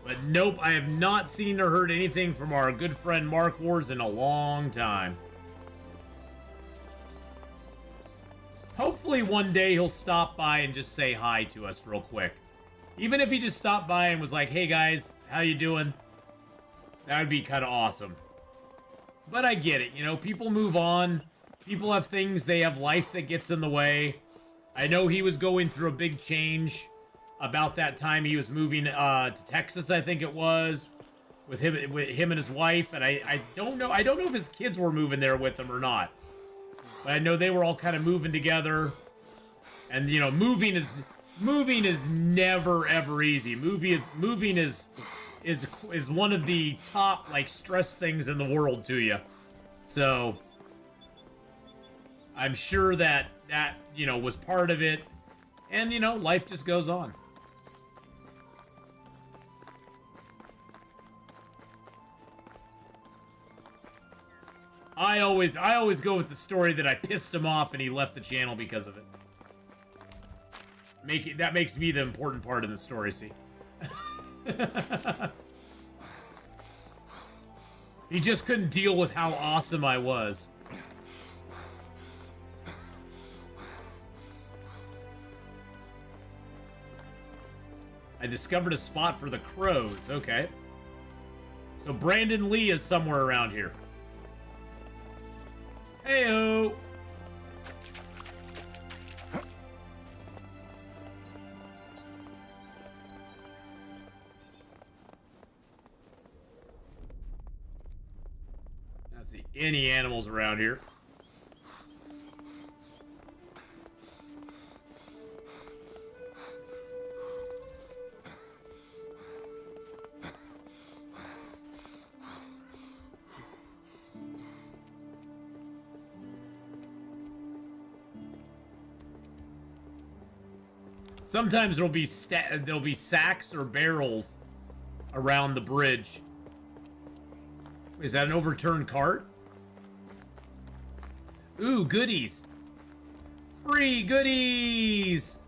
But nope, I have not seen or heard anything from our good friend Mark Wars in a long time. Hopefully one day he'll stop by and just say hi to us real quick. Even if he just stopped by and was like, hey guys, how you doing? That would be kind of awesome. But I get it, you know, people move on. People have things, they have life that gets in the way. I know he was going through a big change about that time he was moving to Texas, I think it was, with him and his wife, and I don't know if his kids were moving there with him or not. But I know they were all kind of moving together. And you know, moving is never ever easy. Moving is one of the top like stress things in the world to you. So I'm sure that you know was part of it. And you know, life just goes on. I always go with the story that I pissed him off and he left the channel because of it. That makes me the important part in the story, see. He just couldn't deal with how awesome I was. I discovered a spot for the crows. Okay. So Brandon Lee is somewhere around here. Heyo. I don't see any animals around here. sometimes there'll be sacks or barrels around the bridge. Is that an overturned cart? Ooh, goodies. Free goodies.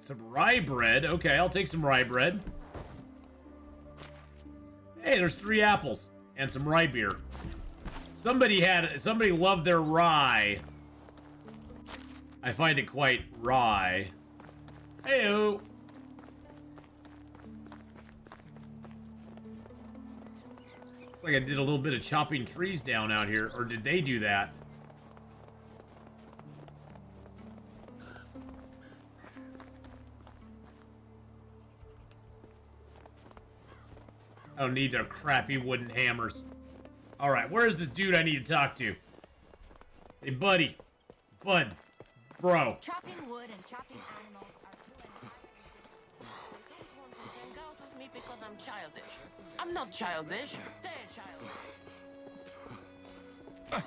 Some rye bread. Okay, I'll take some rye bread. Hey, there's 3 apples and some rye beer. Somebody loved their rye. I find it quite rye. Heyo. Looks like I did a little bit of chopping trees down out here, or did they do that? I don't need their crappy wooden hammers. Alright, where is this dude I need to talk to? Hey, buddy. Bud. Bro. Chopping wood and chopping animals are two and Don't want to hang out with me because I'm childish. I'm not childish. They're childish.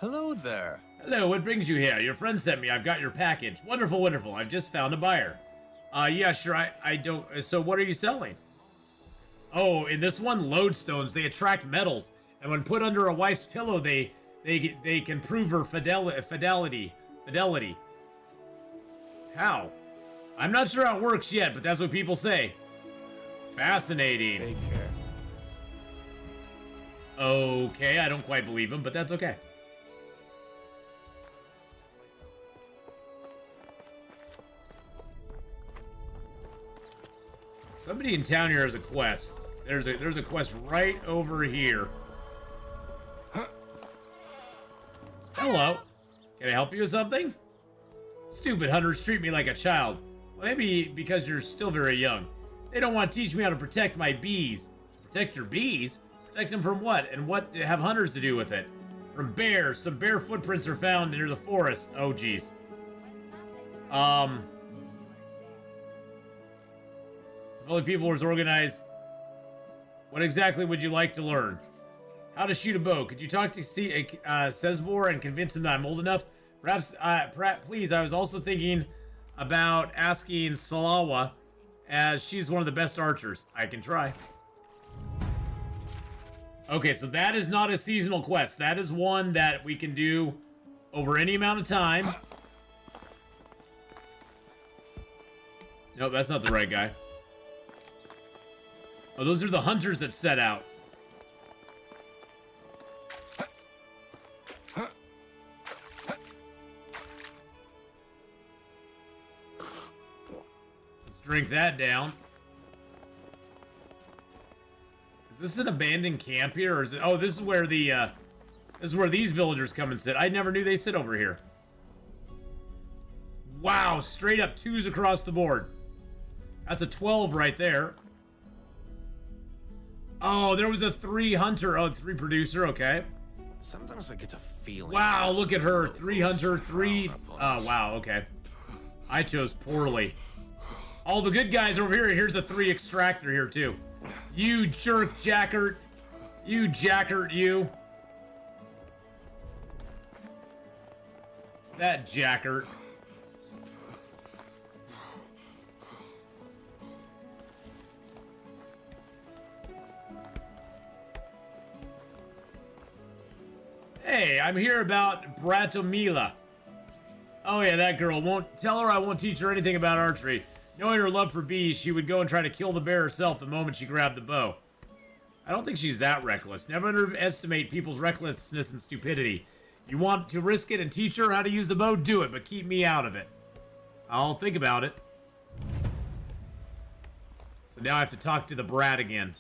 Hello there. Hello, what brings you here? Your friend sent me. I've got your package. Wonderful, wonderful. I've just found a buyer. Yeah, sure. I don't... So what are you selling? Oh, in this one, lodestones. They attract metals. And when put under a wife's pillow, they can prove her fidelity. How? I'm not sure how it works yet, but that's what people say. Fascinating. Take care. Okay, I don't quite believe him, but that's okay. Somebody in town here has a quest. There's a quest right over here. Hello. Can I help you with something? Stupid hunters treat me like a child. Well, maybe because you're still very young. They don't want to teach me how to protect my bees. Protect your bees? Protect them from what? And what have hunters to do with it? From bears. Some bear footprints are found near the forest. Oh, geez. If only people was organized. What exactly would you like to learn? How to shoot a bow. Could you talk to Sesbor and convince him that I'm old enough? Perhaps, please, I was also thinking about asking Salawa, as she's one of the best archers. I can try. Okay, so that is not a seasonal quest. That is one that we can do over any amount of time. Nope, that's not the right guy. Oh, those are the hunters that set out. Let's drink that down. Is this an abandoned camp here, or is it? Oh, this is where the this is where these villagers come and sit. I never knew they sit over here. Wow, straight up 2s across the board. That's a 12 right there. Oh, there was a 3 hunter. Oh, 3 producer. Okay. Sometimes I get a feeling. Wow, look at her. 3 hunter, 3. Oh, wow. Okay. I chose poorly. All the good guys over here. Here's a 3 extractor here, too. You jerk jackert. You jackert, you. That jackert. Hey, I'm here about Bratomila. Oh yeah, that girl. Won't tell her I won't teach her anything about archery. Knowing her love for bees, she would go and try to kill the bear herself the moment she grabbed the bow. I don't think she's that reckless. Never underestimate people's recklessness and stupidity. You want to risk it and teach her how to use the bow? Do it, but keep me out of it. I'll think about it. So now I have to talk to the brat again.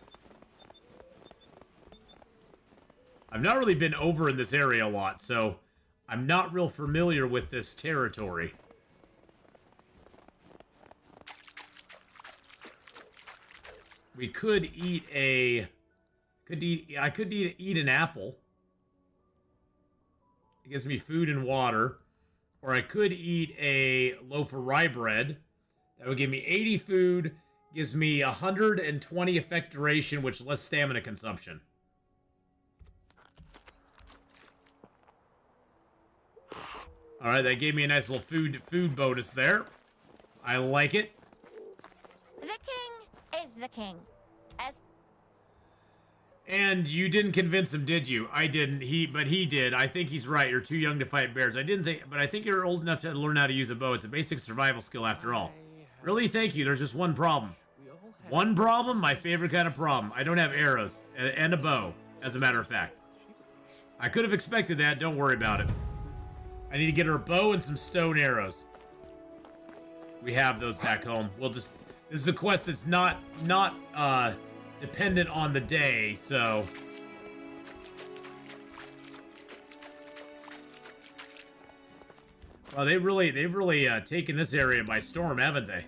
I've not really been over in this area a lot, so I'm not real familiar with this territory. We could eat a... I could eat an apple. It gives me food and water. Or I could eat a loaf of rye bread. That would give me 80 food. Gives me 120 effect duration, which less stamina consumption. All right, that gave me a nice little food bonus there. I like it. The king is the king. As And you didn't convince him, did you? I didn't. But he did. I think he's right. You're too young to fight bears. But I think you're old enough to learn how to use a bow. It's a basic survival skill after all. Really, thank you. There's just one problem. One problem? My favorite kind of problem. I don't have arrows and a bow, as a matter of fact. I could have expected that. Don't worry about it. I need to get her a bow and some stone arrows. We have those back home. This is a quest that's not dependent on the day, so. Well, they've really taken this area by storm, haven't they?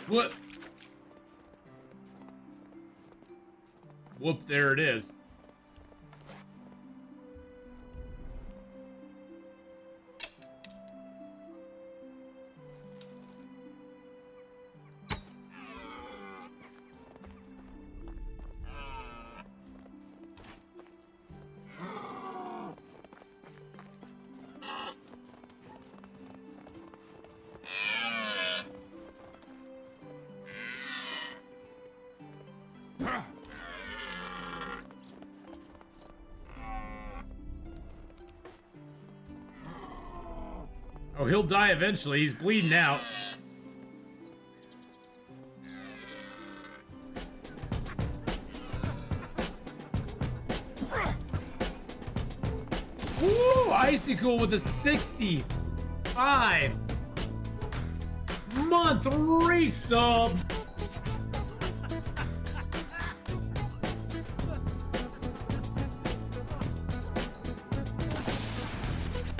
What? Whoop, there it is. Oh, he'll die eventually. He's bleeding out. Woo! Icicle with a 65-month resub.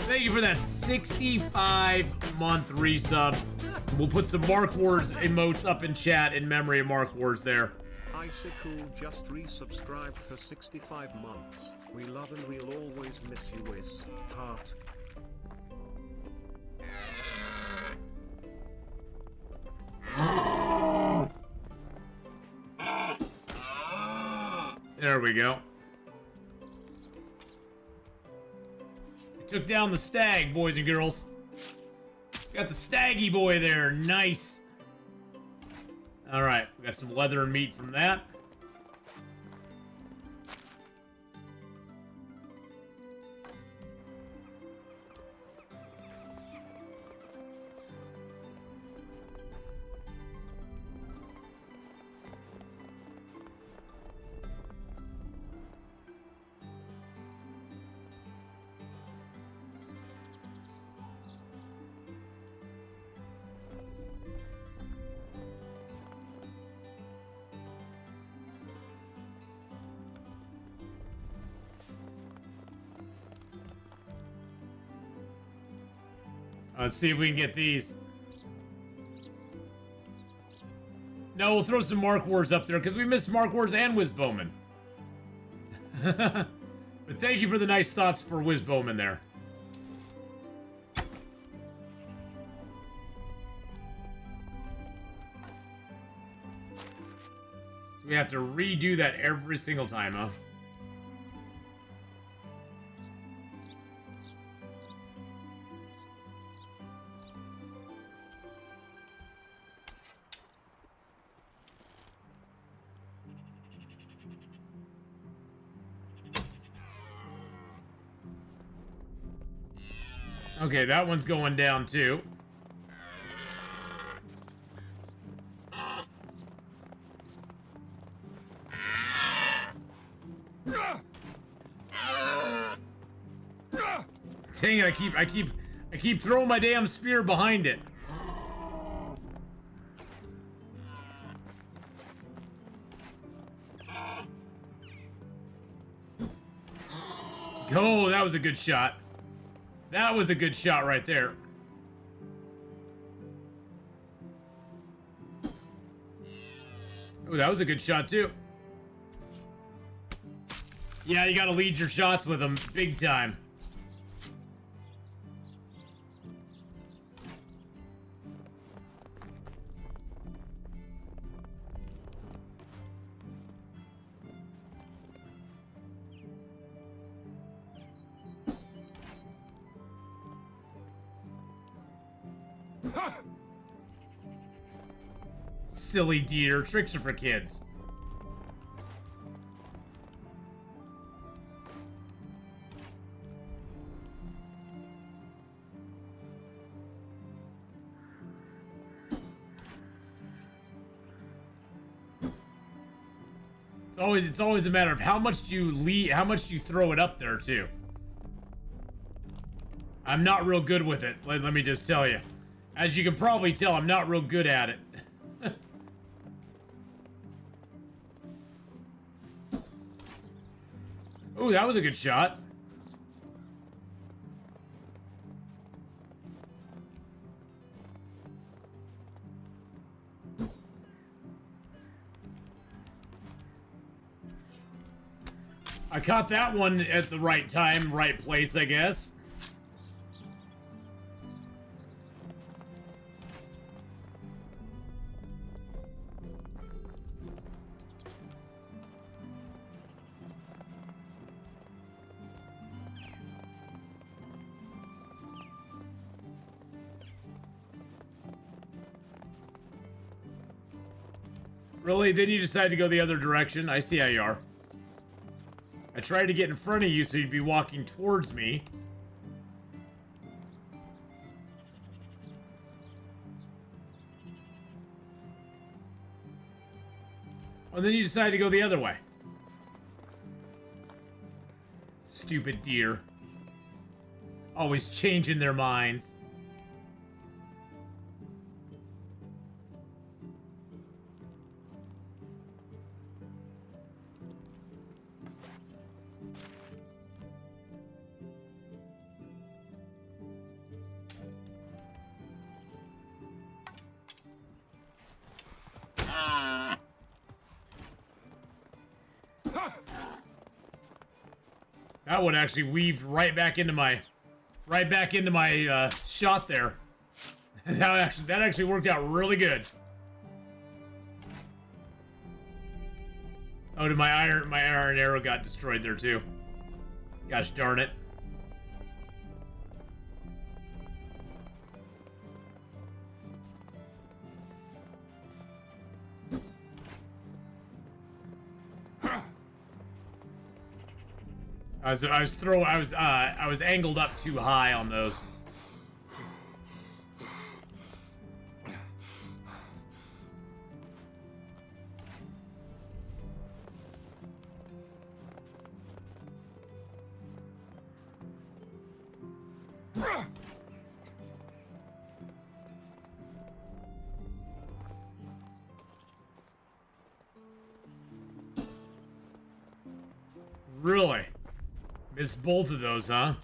Thank you for that 65-month resub. We'll put some Mark Wars emotes up in chat in memory of Mark Wars there. Icicle just resubscribed for 65 months. We love and we'll always miss you, Wiz. Heart. There we go. Took down the stag, boys and girls. Got the staggy boy there. Nice. All right, we got some leather and meat from that. Let's see if we can get these. No, we'll throw some Mark Wars up there because we missed Mark Wars and Wiz Bowman. But thank you for the nice thoughts for Wiz Bowman there. So we have to redo that every single time, huh? Okay, that one's going down too. Dang it, I keep throwing my damn spear behind it. Oh, that was a good shot. That was a good shot right there. Oh, that was a good shot too. Yeah, you gotta lead your shots with them big time. Silly deer. Tricks are for kids. It's always a matter of how much do you throw it up there too. I'm not real good with it. Let me just tell you. As you can probably tell, I'm not real good at it. Ooh, that was a good shot. I caught that one at the right time, right place, I guess. Really? Then you decide to go the other direction? I see how you are. I tried to get in front of you so you'd be walking towards me. And then you decide to go the other way. Stupid deer. Always changing their minds. That one actually weaved right back into my shot there. That actually worked out really good. Oh, did my iron arrow got destroyed there too. Gosh darn it. I was angled up too high on those. Really? Missed both of those, huh?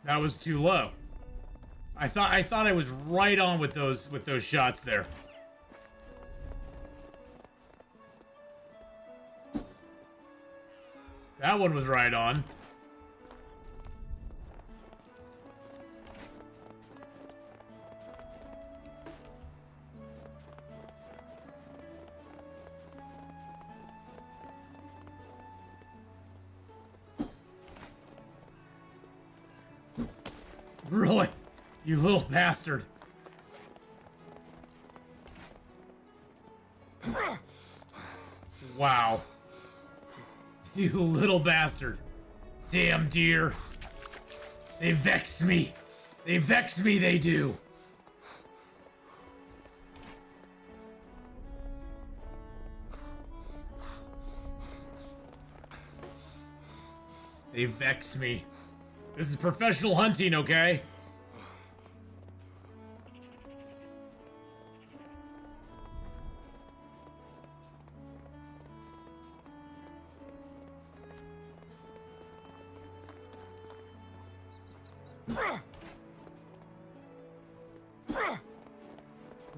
That was too low. I thought I was right on with those shots there. That one was right on. Really? You little bastard. Wow. You little bastard. Damn deer. They vex me. They vex me, they do. They vex me. This is professional hunting, okay?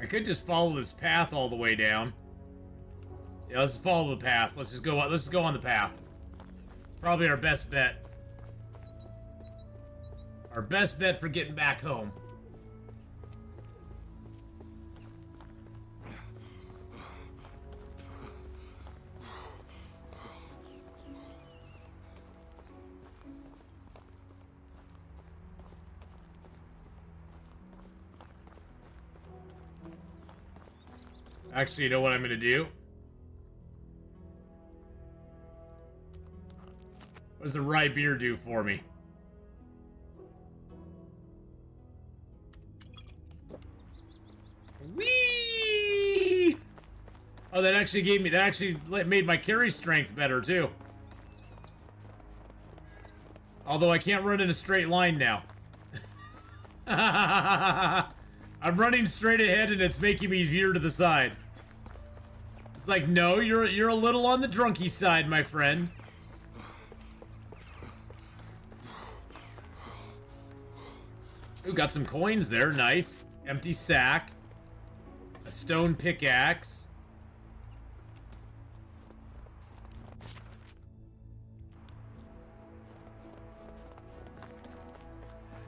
I could just follow this path all the way down. Yeah, let's follow the path. Let's just go on the path. It's probably our best bet. Our best bet for getting back home. Actually, you know what I'm gonna do? What does the rye beer do for me? Whee! Oh, that actually made my carry strength better too. Although I can't run in a straight line now. I'm running straight ahead and it's making me veer to the side. It's like, no, you're a little on the drunky side, my friend. Ooh, got some coins there, nice. Empty sack. A stone pickaxe.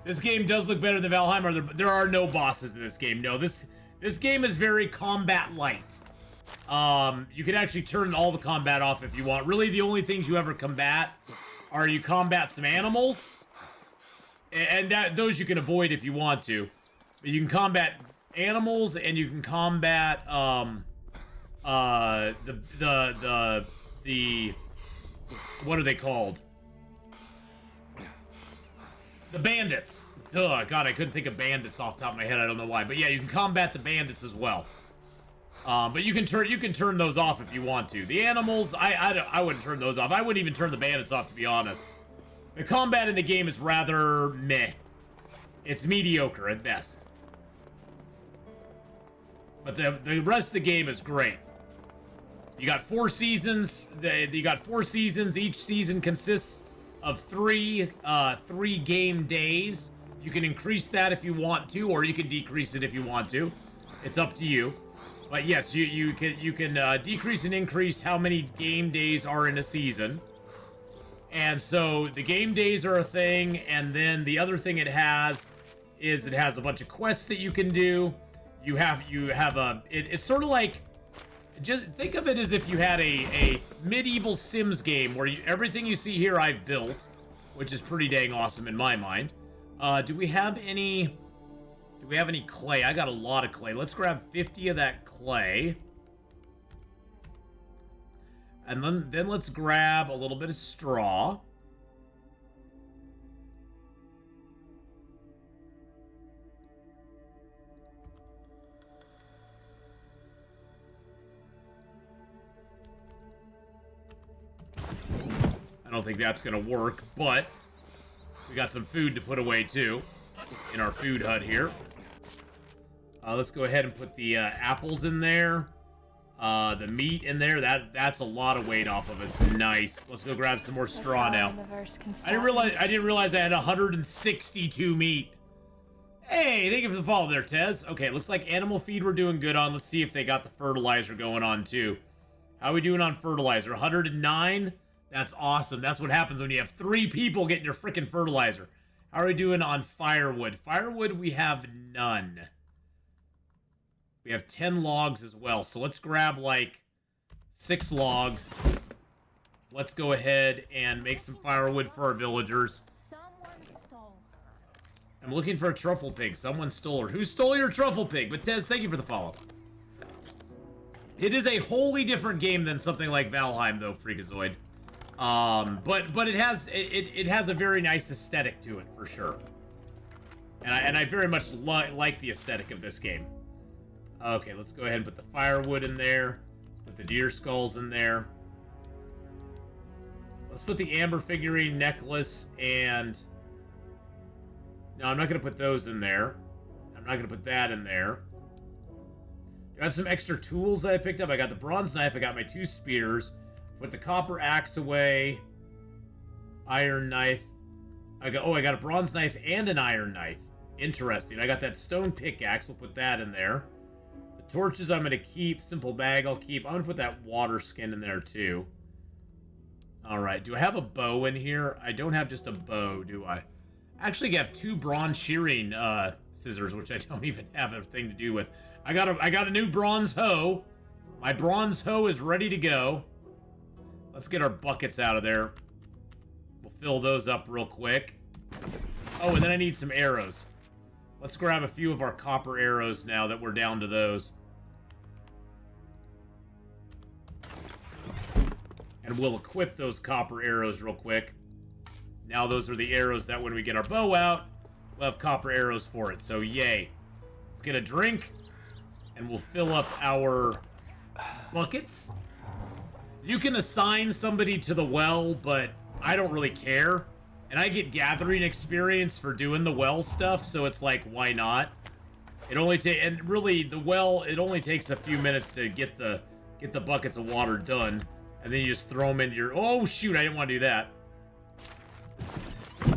This game does look better than Valheim. There are no bosses in this game. No, this game is very combat light. You can actually turn all the combat off if you want. Really, the only things you ever combat are you combat some animals, and those you can avoid if you want to. But you can combat animals, and you can combat the what are they called? The bandits. Ugh, God, I couldn't think of bandits off the top of my head. I don't know why, but yeah, you can combat the bandits as well. But you can turn those off if you want to. The animals, I wouldn't turn those off. I wouldn't even turn the bandits off, to be honest. The combat in the game is rather meh. It's mediocre at best. But the rest of the game is great. You got 4 seasons. You got 4 seasons. Each season consists of 3 game days. You can increase that if you want to, or you can decrease it if you want to. It's up to you. But yes, you can decrease and increase how many game days are in a season. And so the game days are a thing, and then the other thing it has is it has a bunch of quests that you can do. It's sort of like, just think of it as if you had a medieval Sims game where everything you see here I've built, which is pretty dang awesome in my mind. Do we have any clay? I got a lot of clay. Let's grab 50 of that clay. And then let's grab a little bit of straw. I don't think that's gonna work, but we got some food to put away too in our food hut here. Let's go ahead and put the apples in there. The meat in there. That's a lot of weight off of us. Nice. Let's go grab some more straw now. I didn't realize I had 162 meat. Hey, thank you for the follow there, Tez. Okay, looks like animal feed we're doing good on. Let's see if they got the fertilizer going on too. How are we doing on fertilizer? 109? That's awesome. That's what happens when you have 3 people getting your freaking fertilizer. How are we doing on firewood? Firewood, we have none. We have 10 logs as well. So let's grab like 6 logs. Let's go ahead and make some firewood for our villagers. I'm looking for a truffle pig. Someone stole her. Who stole your truffle pig? But Tez, thank you for the follow. It is a wholly different game than something like Valheim, though, Freakazoid. But it has a very nice aesthetic to it for sure, and I very much like the aesthetic of this game. Okay, let's go ahead and put the firewood in there. Put the deer skulls in there. Let's put the amber figurine necklace and no, I'm not gonna put those in there. I'm not gonna put that in there. I have some extra tools that I picked up. I got the bronze knife. I got my 2 spears. Put the copper axe away. Iron knife. I got a bronze knife and an iron knife. Interesting. I got that stone pickaxe. We'll put that in there. Torches I'm going to keep. Simple bag I'll keep. I'm going to put that water skin in there too. Alright, do I have a bow in here? I don't have just a bow, do I? Actually, I have 2 bronze shearing scissors, which I don't even have a thing to do with. I got a new bronze hoe. My bronze hoe is ready to go. Let's get our buckets out of there. We'll fill those up real quick. Oh, and then I need some arrows. Let's grab a few of our copper arrows now that we're down to those. And we'll equip those copper arrows real quick. Now those are the arrows that when we get our bow out, we'll have copper arrows for it. So yay. Let's get a drink. And we'll fill up our buckets. You can assign somebody to the well, but I don't really care. And I get gathering experience for doing the well stuff, so it's like, why not? It only and really the well, it only takes a few minutes to get the buckets of water done, and then you just throw them into your. Oh shoot! I didn't want to do that. I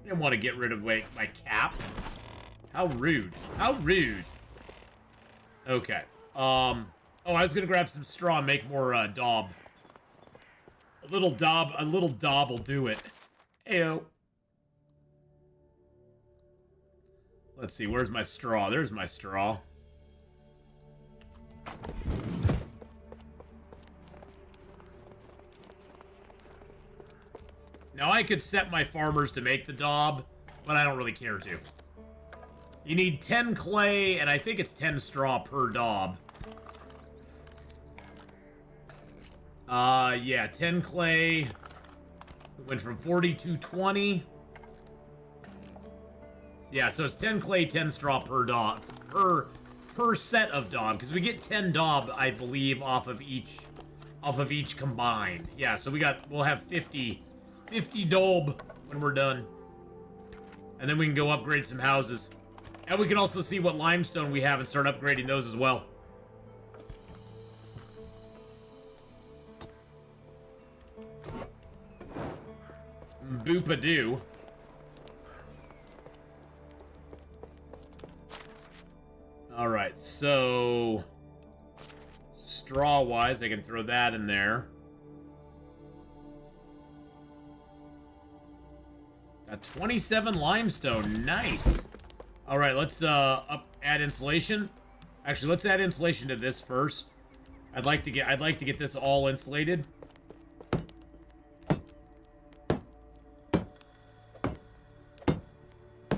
didn't want to get rid of my cap. How rude! How rude! Okay. Oh, I was gonna grab some straw and make more daub. A little daub will do it. Ayo. Let's see, where's my straw? There's my straw. Now I could set my farmers to make the daub, but I don't really care to. You need 10 clay, and I think it's 10 straw per daub. Yeah, 10 clay. It went from 40 to 20. Yeah, so it's 10 clay, 10 straw per daub. Per set of daub, because we get 10 daub, I believe, off of each combined. Yeah, so we'll have 50 daub when we're done. And then we can go upgrade some houses. And we can also see what limestone we have and start upgrading those as well. Boop-a-doo. Alright, so... straw-wise, I can throw that in there. Got 27 limestone. Nice! Alright, let's add insulation. Actually, let's add insulation to this first. I'd like to get this all insulated.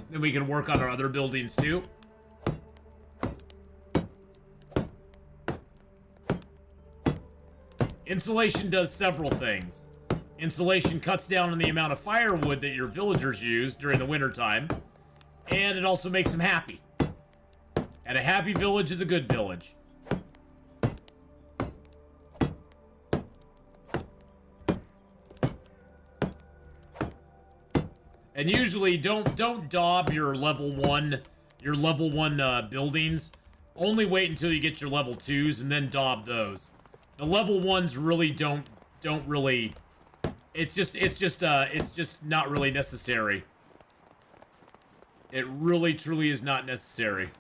Then we can work on our other buildings too. Insulation does several things. Insulation cuts down on the amount of firewood that your villagers use during the wintertime. And it also makes them happy. And a happy village is a good village. And usually don't daub your level 1 buildings. Only wait until you get your level 2s and then daub those. The level 1s really don't really, it's just not really necessary. It really truly is not necessary.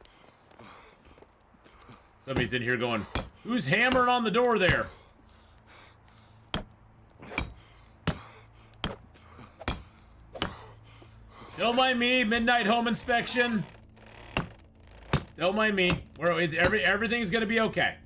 Somebody's in here going, who's hammering on the door there? Don't mind me, midnight home inspection. Don't mind me. Everything's gonna be okay.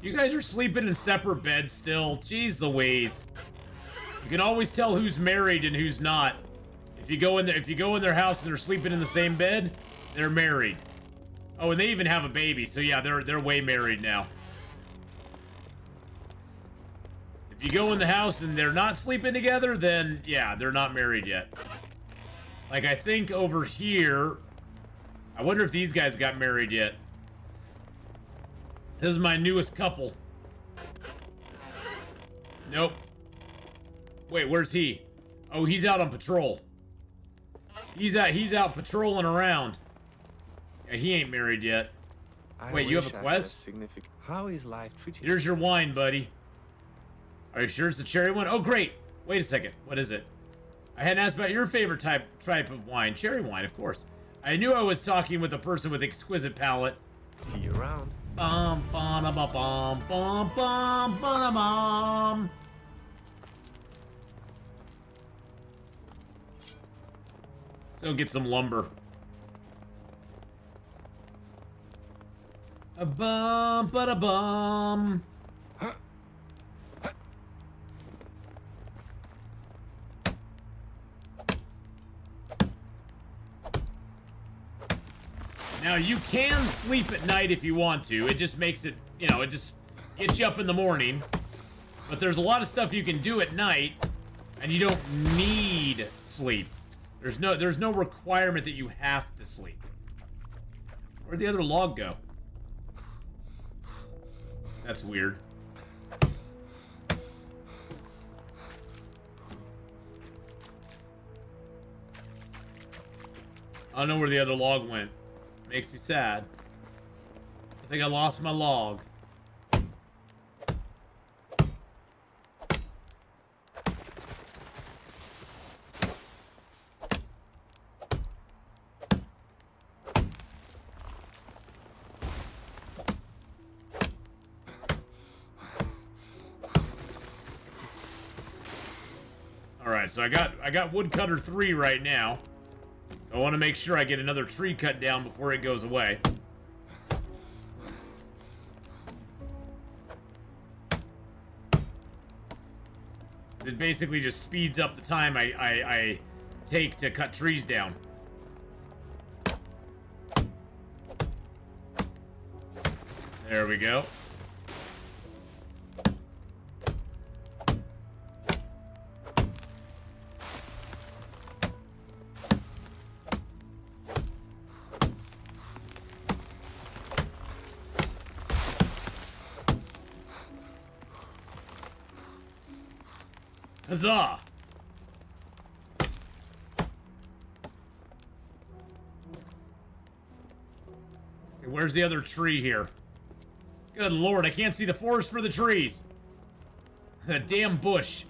You guys are sleeping in separate beds still. Jeez Louise. You can always tell who's married and who's not. If you go in their house and they're sleeping in the same bed, they're married. Oh, and they even have a baby, so yeah, they're way married now. If you go in the house and they're not sleeping together, then yeah, they're not married yet. Like, I think over here, I wonder if these guys got married yet. This is my newest couple. Nope. Wait, where's he? Oh, he's out on patrol. He's out patrolling around. Yeah, he ain't married yet. Wait, you have a quest? How is life treating you? Here's your wine, buddy. Are you sure it's the cherry one? Oh, great. Wait a second. What is it? I hadn't asked about your favorite type of wine. Cherry wine, of course. I knew I was talking with a person with exquisite palate. See you around. Bum, bum, bum, bum, bum, bum, bum, bum. Let's go get some lumber. A bum, but a bum. Now, you can sleep at night if you want to. It just makes it, you know, it just gets you up in the morning. But there's a lot of stuff you can do at night, and you don't need sleep. There's no requirement that you have to sleep. Where'd the other log go? That's weird. I don't know where the other log went. Makes me sad. I think I lost my log. Alright, so I got woodcutter 3 right now. I want to make sure I get another tree cut down before it goes away. It basically just speeds up the time I take to cut trees down. There we go. Huzzah! Okay, where's the other tree here? Good lord, I can't see the forest for the trees. A damn bush.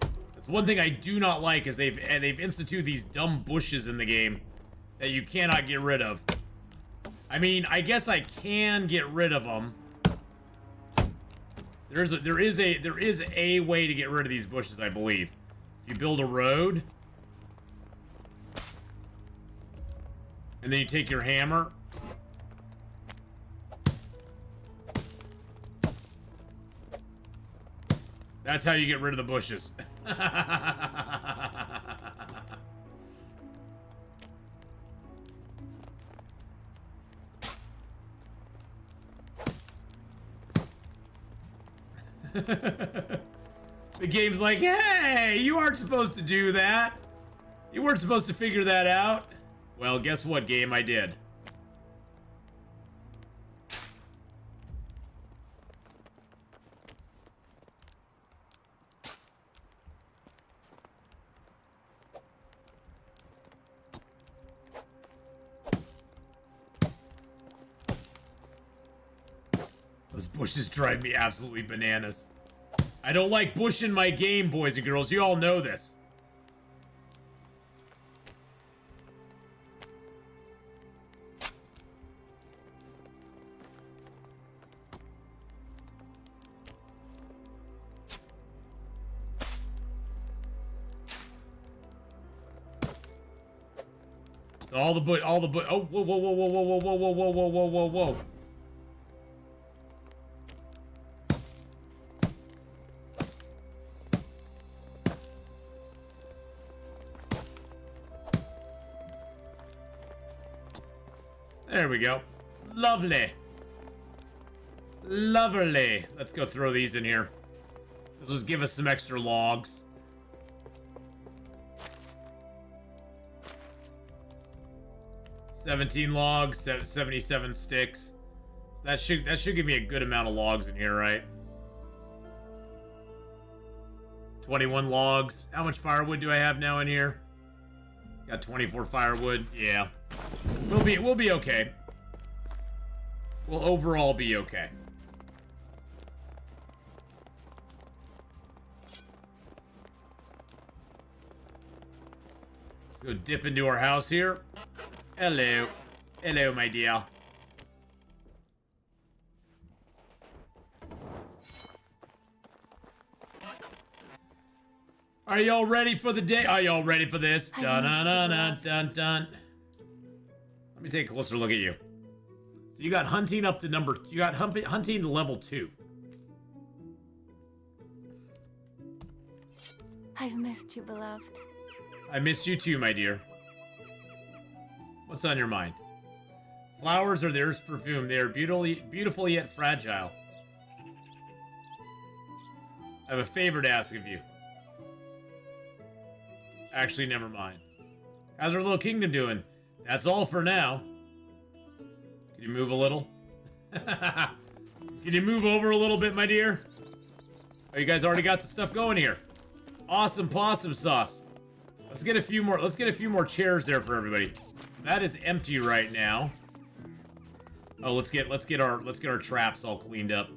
That's one thing I do not like is they've instituted these dumb bushes in the game that you cannot get rid of. I mean, I guess I can get rid of them. There is a way to get rid of these bushes, I believe. If you build a road, and then you take your hammer. That's how you get rid of the bushes. The game's like, hey, you aren't supposed to do that. You weren't supposed to figure that out. Well, guess what, game? I did. Those bushes drive me absolutely bananas. I don't like bush in my game, boys and girls. You all know this. So all the oh, whoa, whoa, whoa, whoa, whoa, whoa, whoa, whoa, whoa, whoa, whoa, whoa. There we go. Lovely. Lovely. Let's go throw these in here. This will just give us some extra logs. $17 logs, 77 sticks. That should give me a good amount of logs in here, right? 21 logs. How much firewood do I have now in here? Got 24 firewood. Yeah. We'll be okay. We'll overall be okay. Let's go dip into our house here. Hello. Hello, my dear. Are y'all ready for the day? Are y'all ready for this? Dun dun dun dun dun dun. Let me take a closer look at you. So you got hunting up to hunting to level 2. I've missed you, beloved. I missed you too, my dear. What's on your mind? Flowers are the earth's perfume. They are beautiful yet fragile. I have a favor to ask of you. Actually, never mind. How's our little kingdom doing? That's all for now. Can you move a little? Can you move over a little bit, my dear? Oh, you guys already got the stuff going here. Awesome possum sauce. Let's get a few more chairs there for everybody. That is empty right now. Oh, let's get our traps all cleaned up.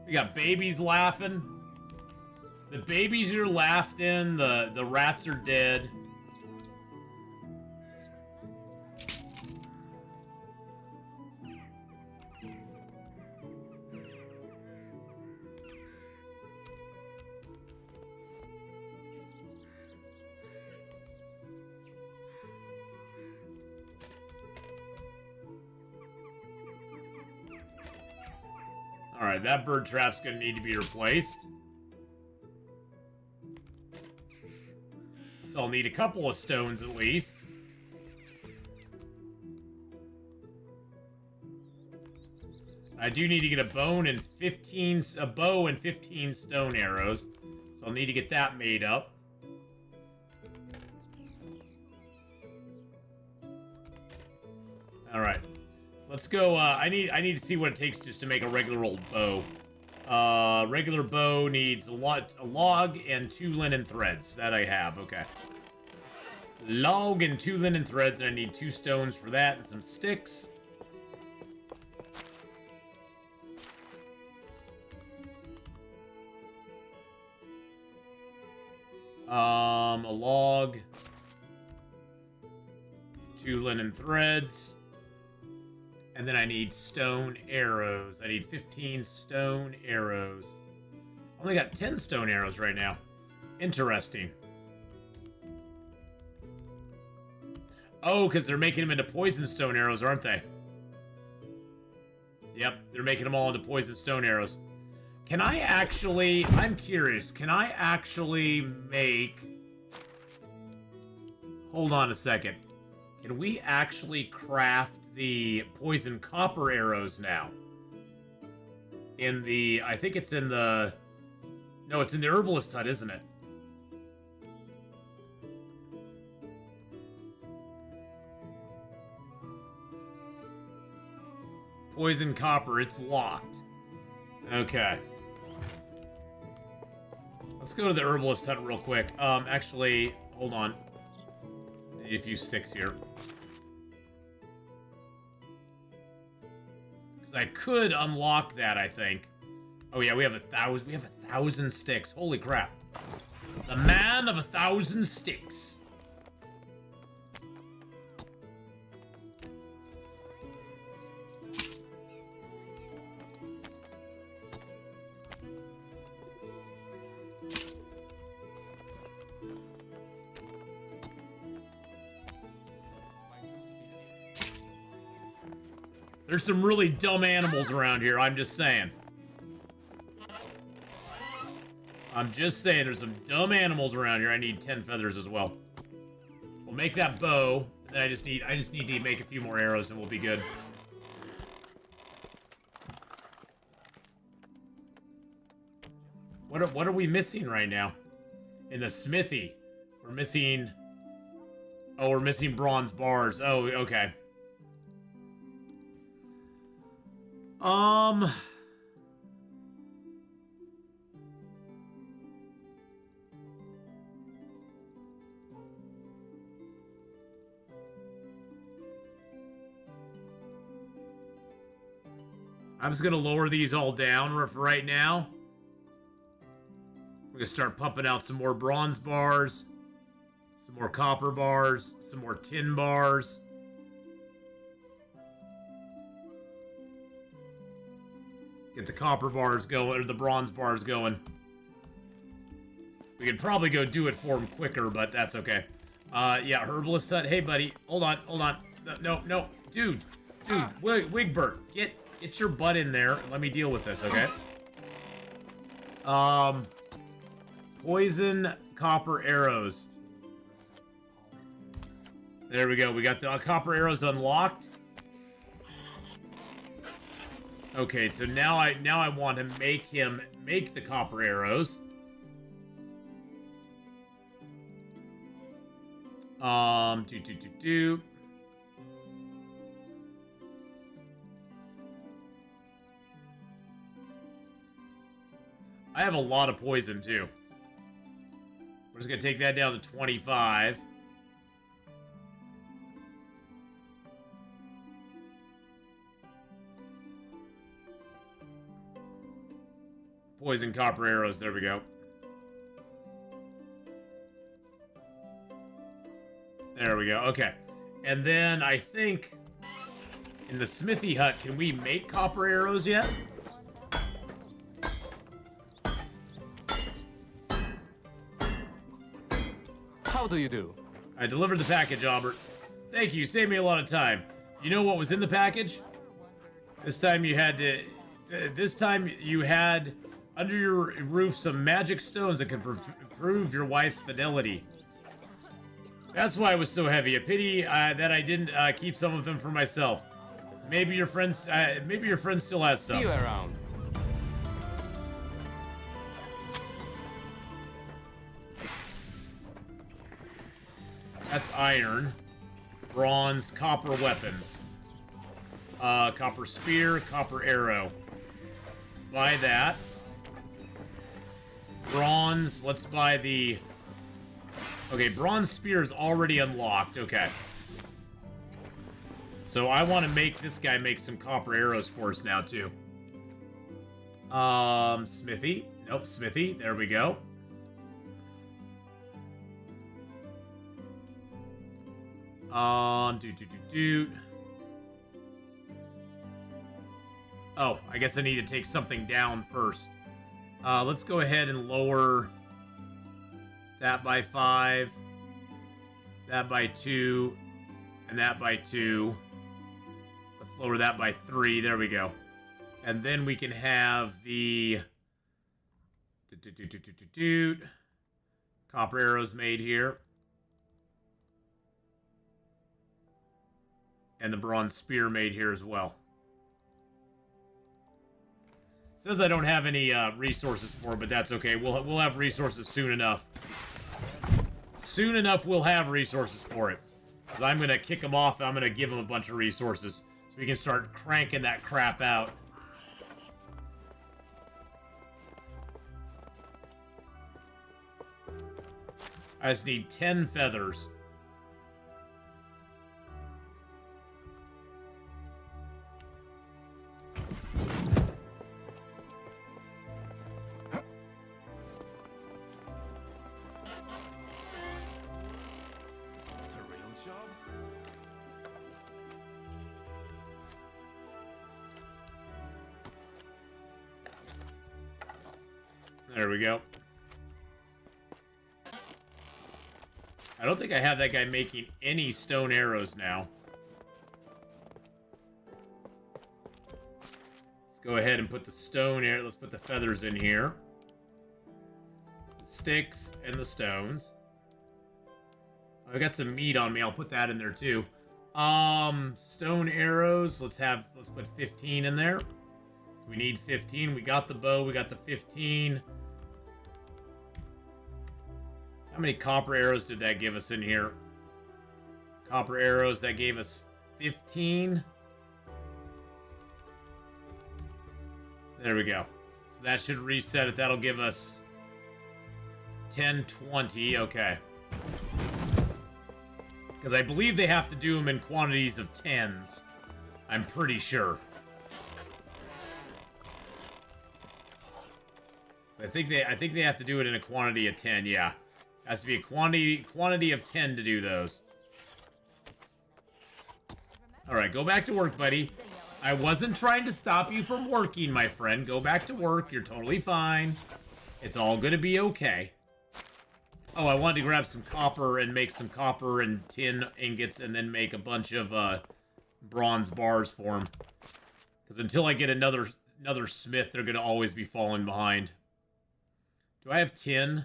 We got babies laughing. The babies are laughing. The rats are dead. Alright, that bird trap's gonna need to be replaced. So I'll need a couple of stones at least. I do need to get a bow and 15 stone arrows. So I'll need to get that made up. Alright. Let's go, I need to see what it takes just to make a regular old bow. Regular bow needs a log and 2 linen threads. That I have, okay. Log and 2 linen threads, and I need 2 stones for that and some sticks. A log. 2 linen threads. And then I need stone arrows. I need 15 stone arrows. I only got 10 stone arrows right now. Interesting. Oh, because they're making them into poison stone arrows, aren't they? Yep, they're making them all into poison stone arrows. Can I actually... I'm curious. Can I actually make... Hold on a second. Can we actually craft the poison copper arrows now? In the... I think it's in the... No, it's in the herbalist hut, isn't it? Poison copper, it's locked. Okay. Let's go to the herbalist hut real quick. Actually, hold on. I need a few sticks here. Because I could unlock that, I think. Oh yeah, we have 1,000. We have 1,000 sticks. Holy crap! The man of 1,000 sticks. There's some really dumb animals around here, I'm just saying. I'm just saying, there's some dumb animals around here. I need 10 feathers as well. We'll make that bow, and then I just need to make a few more arrows and we'll be good. What are we missing right now? In the smithy. We're missing... Oh, we're missing bronze bars. Oh, okay. I'm just gonna lower these all down for right now. We're gonna start pumping out some more bronze bars, some more copper bars, some more tin bars. Get the copper bars going, or the bronze bars going. We could probably go do it for him quicker, but that's okay. Yeah, Herbalist Hut. Hey, buddy. Hold on. No. Dude. Wigbert. Get your butt in there. Let me deal with this, okay? Poison copper arrows. There we go. We got the copper arrows unlocked. Okay, so now I want to make the copper arrows. Do. I have a lot of poison too. We're just gonna take that down to 25. Poison copper arrows, there we go. There we go, okay. And then I think in the smithy hut, can we make copper arrows yet? How do you do? I delivered the package, Albert. Thank you, saved me a lot of time. You know what was in the package? This time you had under your roof some magic stones that could prove your wife's fidelity. That's why it was so heavy. A pity that I didn't keep some of them for myself. Maybe your friend still has some. See you around. That's iron, bronze, copper weapons, copper spear, copper arrow. Let's buy that. Bronze. Let's buy the. Okay, bronze spear is already unlocked. Okay. So I want to make this guy make some copper arrows for us now too. Smithy. Nope, smithy. There we go. Oh, I guess I need to take something down first. Let's go ahead and lower that by 5, that by 2, and that by 2. Let's lower that by 3. There we go. And then we can have the copper arrows made here. And the bronze spear made here as well. Says I don't have any resources for it, but that's okay. We'll have resources soon enough. Soon enough, we'll have resources for it. Because I'm going to kick them off, and I'm going to give them a bunch of resources. So we can start cranking that crap out. I just need 10 feathers. There we go. I don't think I have that guy making any stone arrows now. Let's go ahead and put the stone arrow. Let's put the feathers in here. The sticks and the stones. I got some meat on me. I'll put that in there too. Stone arrows. Let's put 15 in there. So we need 15. We got the bow. We got the 15. How many copper arrows did that give us in here? Copper arrows, that gave us 15. There we go. So that should reset it. That'll give us 10, 20. Okay. Because I believe they have to do them in quantities of 10s. I'm pretty sure. I think they have to do it in a quantity of 10. Yeah, has to be a quantity of 10 to do those. All right, go back to work, buddy. I wasn't trying to stop you from working, my friend. Go back to work. You're totally fine. It's all gonna be okay. Oh, I wanted to grab some copper and make some copper and tin ingots and then make a bunch of bronze bars for him. Because until I get another smith, they're going to always be falling behind. Do I have tin?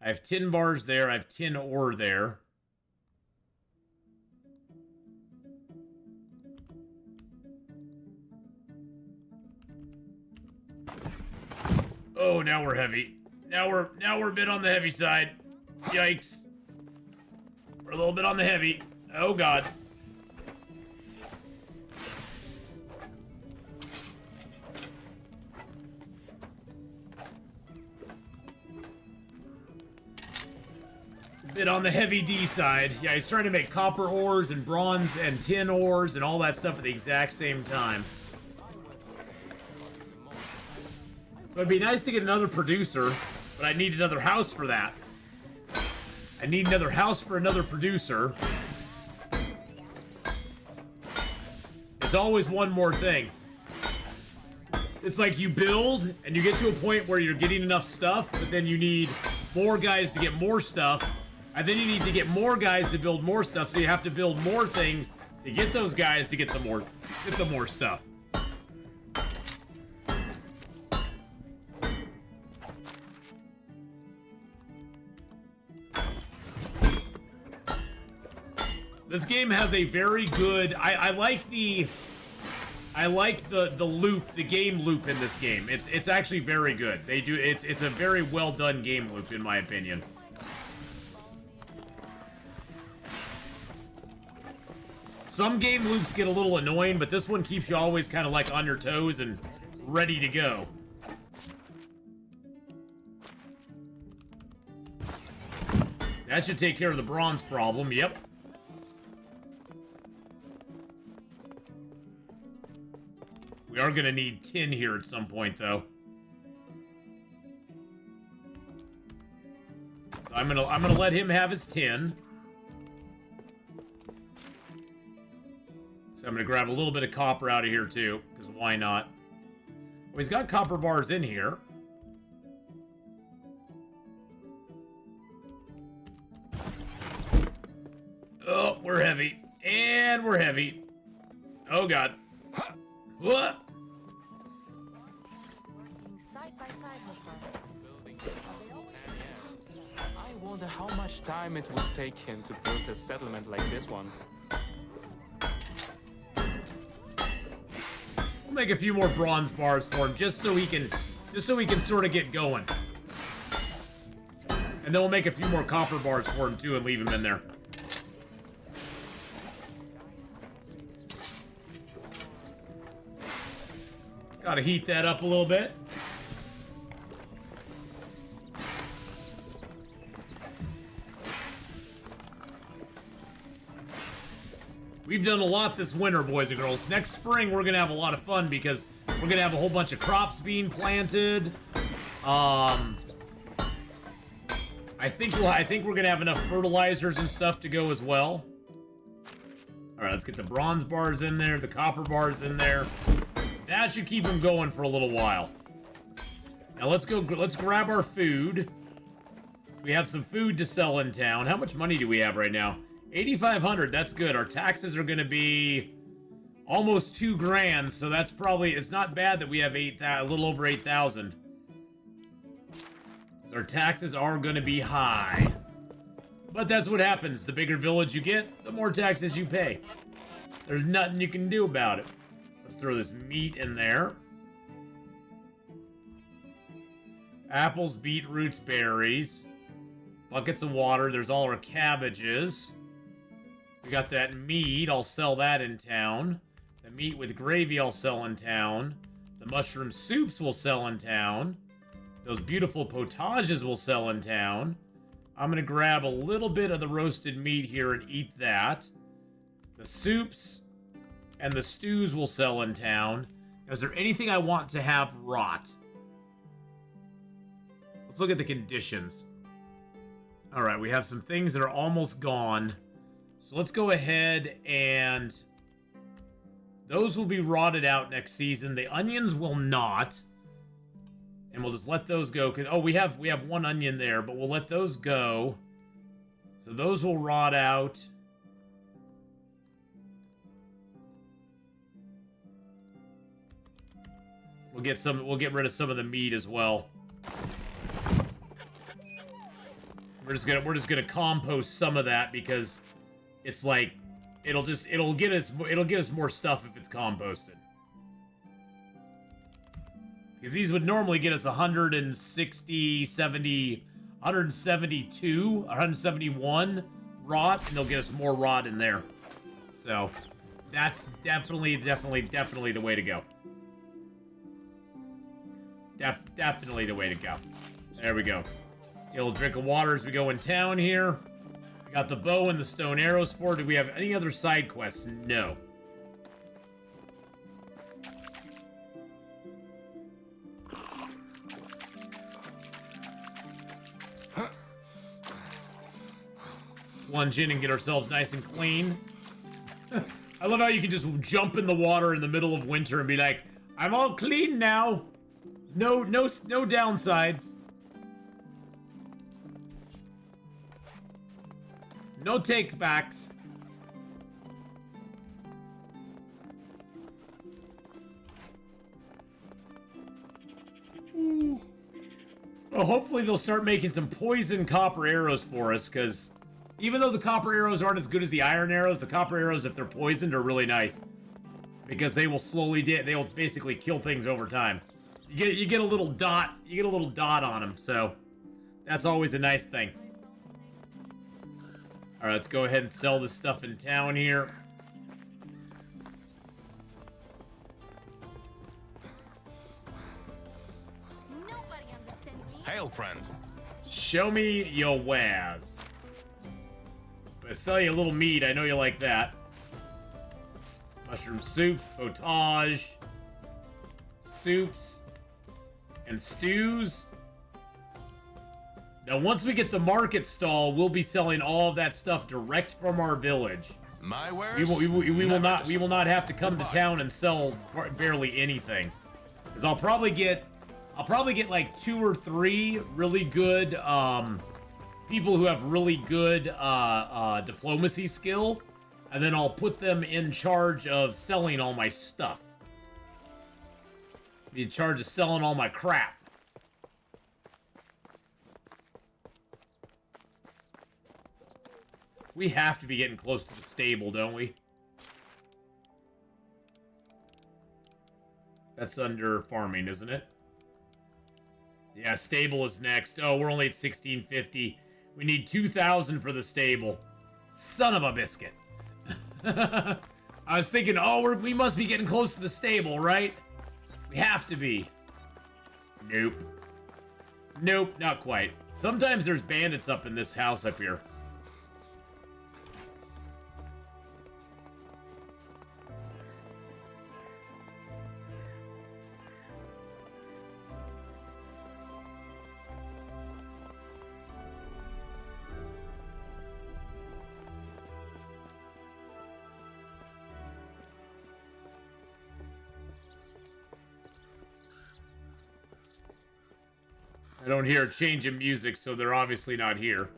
I have tin bars there. I have tin ore there. Oh, now we're heavy. Now we're a bit on the heavy side. Yikes. We're a little bit on the heavy. Oh, God. Bit on the heavy D side. Yeah, he's trying to make copper ores and bronze and tin ores and all that stuff at the exact same time. So it'd be nice to get another producer, but I need another house for that. I need another house for another producer. It's always one more thing. It's like you build, and you get to a point where you're getting enough stuff, but then you need more guys to get more stuff, and then you need to get more guys to build more stuff, so you have to build more things to get those guys to get the more stuff. This game has a very good. I like the loop, the game loop in this game. It's actually very good. It's a very well done game loop in my opinion. Some game loops get a little annoying, but this one keeps you always kind of like on your toes and ready to go. That should take care of the bronze problem. Yep. We are going to need tin here at some point, though. So I'm gonna let him have his tin. So I'm gonna grab a little bit of copper out of here too, because why not? Well, he's got copper bars in here. Oh, we're heavy. And we're heavy. Oh, God. What? Working side by side with us. I wonder how much time it would take him to build a settlement like this one. We'll make a few more bronze bars for him, just so he can sort of get going. And then we'll make a few more copper bars for him too and leave him in there. Gotta heat that up a little bit. We've done a lot this winter, boys and girls. Next spring, we're gonna have a lot of fun because we're gonna have a whole bunch of crops being planted. I think we're gonna have enough fertilizers and stuff to go as well. All right, let's get the bronze bars in there, the copper bars in there. That should keep them going for a little while. Now let's grab our food. We have some food to sell in town. How much money do we have right now? 8,500, that's good. Our taxes are gonna be almost 2 grand, so that's probably, it's not bad that we have a little over 8,000. Our taxes are gonna be high. But that's what happens. The bigger village you get, the more taxes you pay. There's nothing you can do about it. Let's throw this meat in there. Apples, beetroots, berries. Buckets of water. There's all our cabbages. We got that meat. I'll sell that in town. The meat with gravy I'll sell in town. The mushroom soups will sell in town. Those beautiful potages will sell in town. I'm going to grab a little bit of the roasted meat here and eat that. The soups and the stews will sell in town. Is there anything I want to have rot? Let's look at the conditions. All right, we have some things that are almost gone. So let's go ahead and... those will be rotted out next season. The onions will not. And we'll just let those go. 'Cause, oh, we have one onion there, but we'll let those go. So those will rot out. We'll get rid of some of the meat as well. We're just gonna compost some of that because it's like it'll get us more stuff if it's composted. Because these would normally get us 160, 70, 172, 171 rot, and they'll get us more rot in there. So that's definitely the way to go. Definitely the way to go. There we go. Get a little drink of water as we go in town here. We got the bow and the stone arrows for it. Do we have any other side quests? No. Plunge in and get ourselves nice and clean. I love how you can just jump in the water in the middle of winter and be like, I'm all clean now. No downsides. No take-backs. Well, hopefully they'll start making some poison copper arrows for us, because even though the copper arrows aren't as good as the iron arrows, the copper arrows, if they're poisoned, are really nice. Because they will they will basically kill things over time. You get a little dot, on them, so that's always a nice thing. All right, let's go ahead and sell this stuff in town here. Nobody understands me. Hail, friend. Show me your wares. I'm gonna sell you a little meat. I know you like that. Mushroom soup, potage, soups, and stews. Now, once we get the market stall, we'll be selling all of that stuff direct from our village. My wares? We will not have to come to Goodbye. town and sell barely anything. Because I'll probably get like 2 or 3 really good people who have really good diplomacy skill, and then I'll put them in charge of selling all my stuff. Be in charge of selling all my crap. We have to be getting close to the stable, don't we? That's under farming, isn't it? Yeah, stable is next. Oh, we're only at 1650. We need 2,000 for the stable. Son of a biscuit. I was thinking, oh, we must be getting close to the stable, right? We have to be. Nope. Nope, not quite. Sometimes there's bandits up in this house up here. I don't hear a change in music, so they're obviously not here.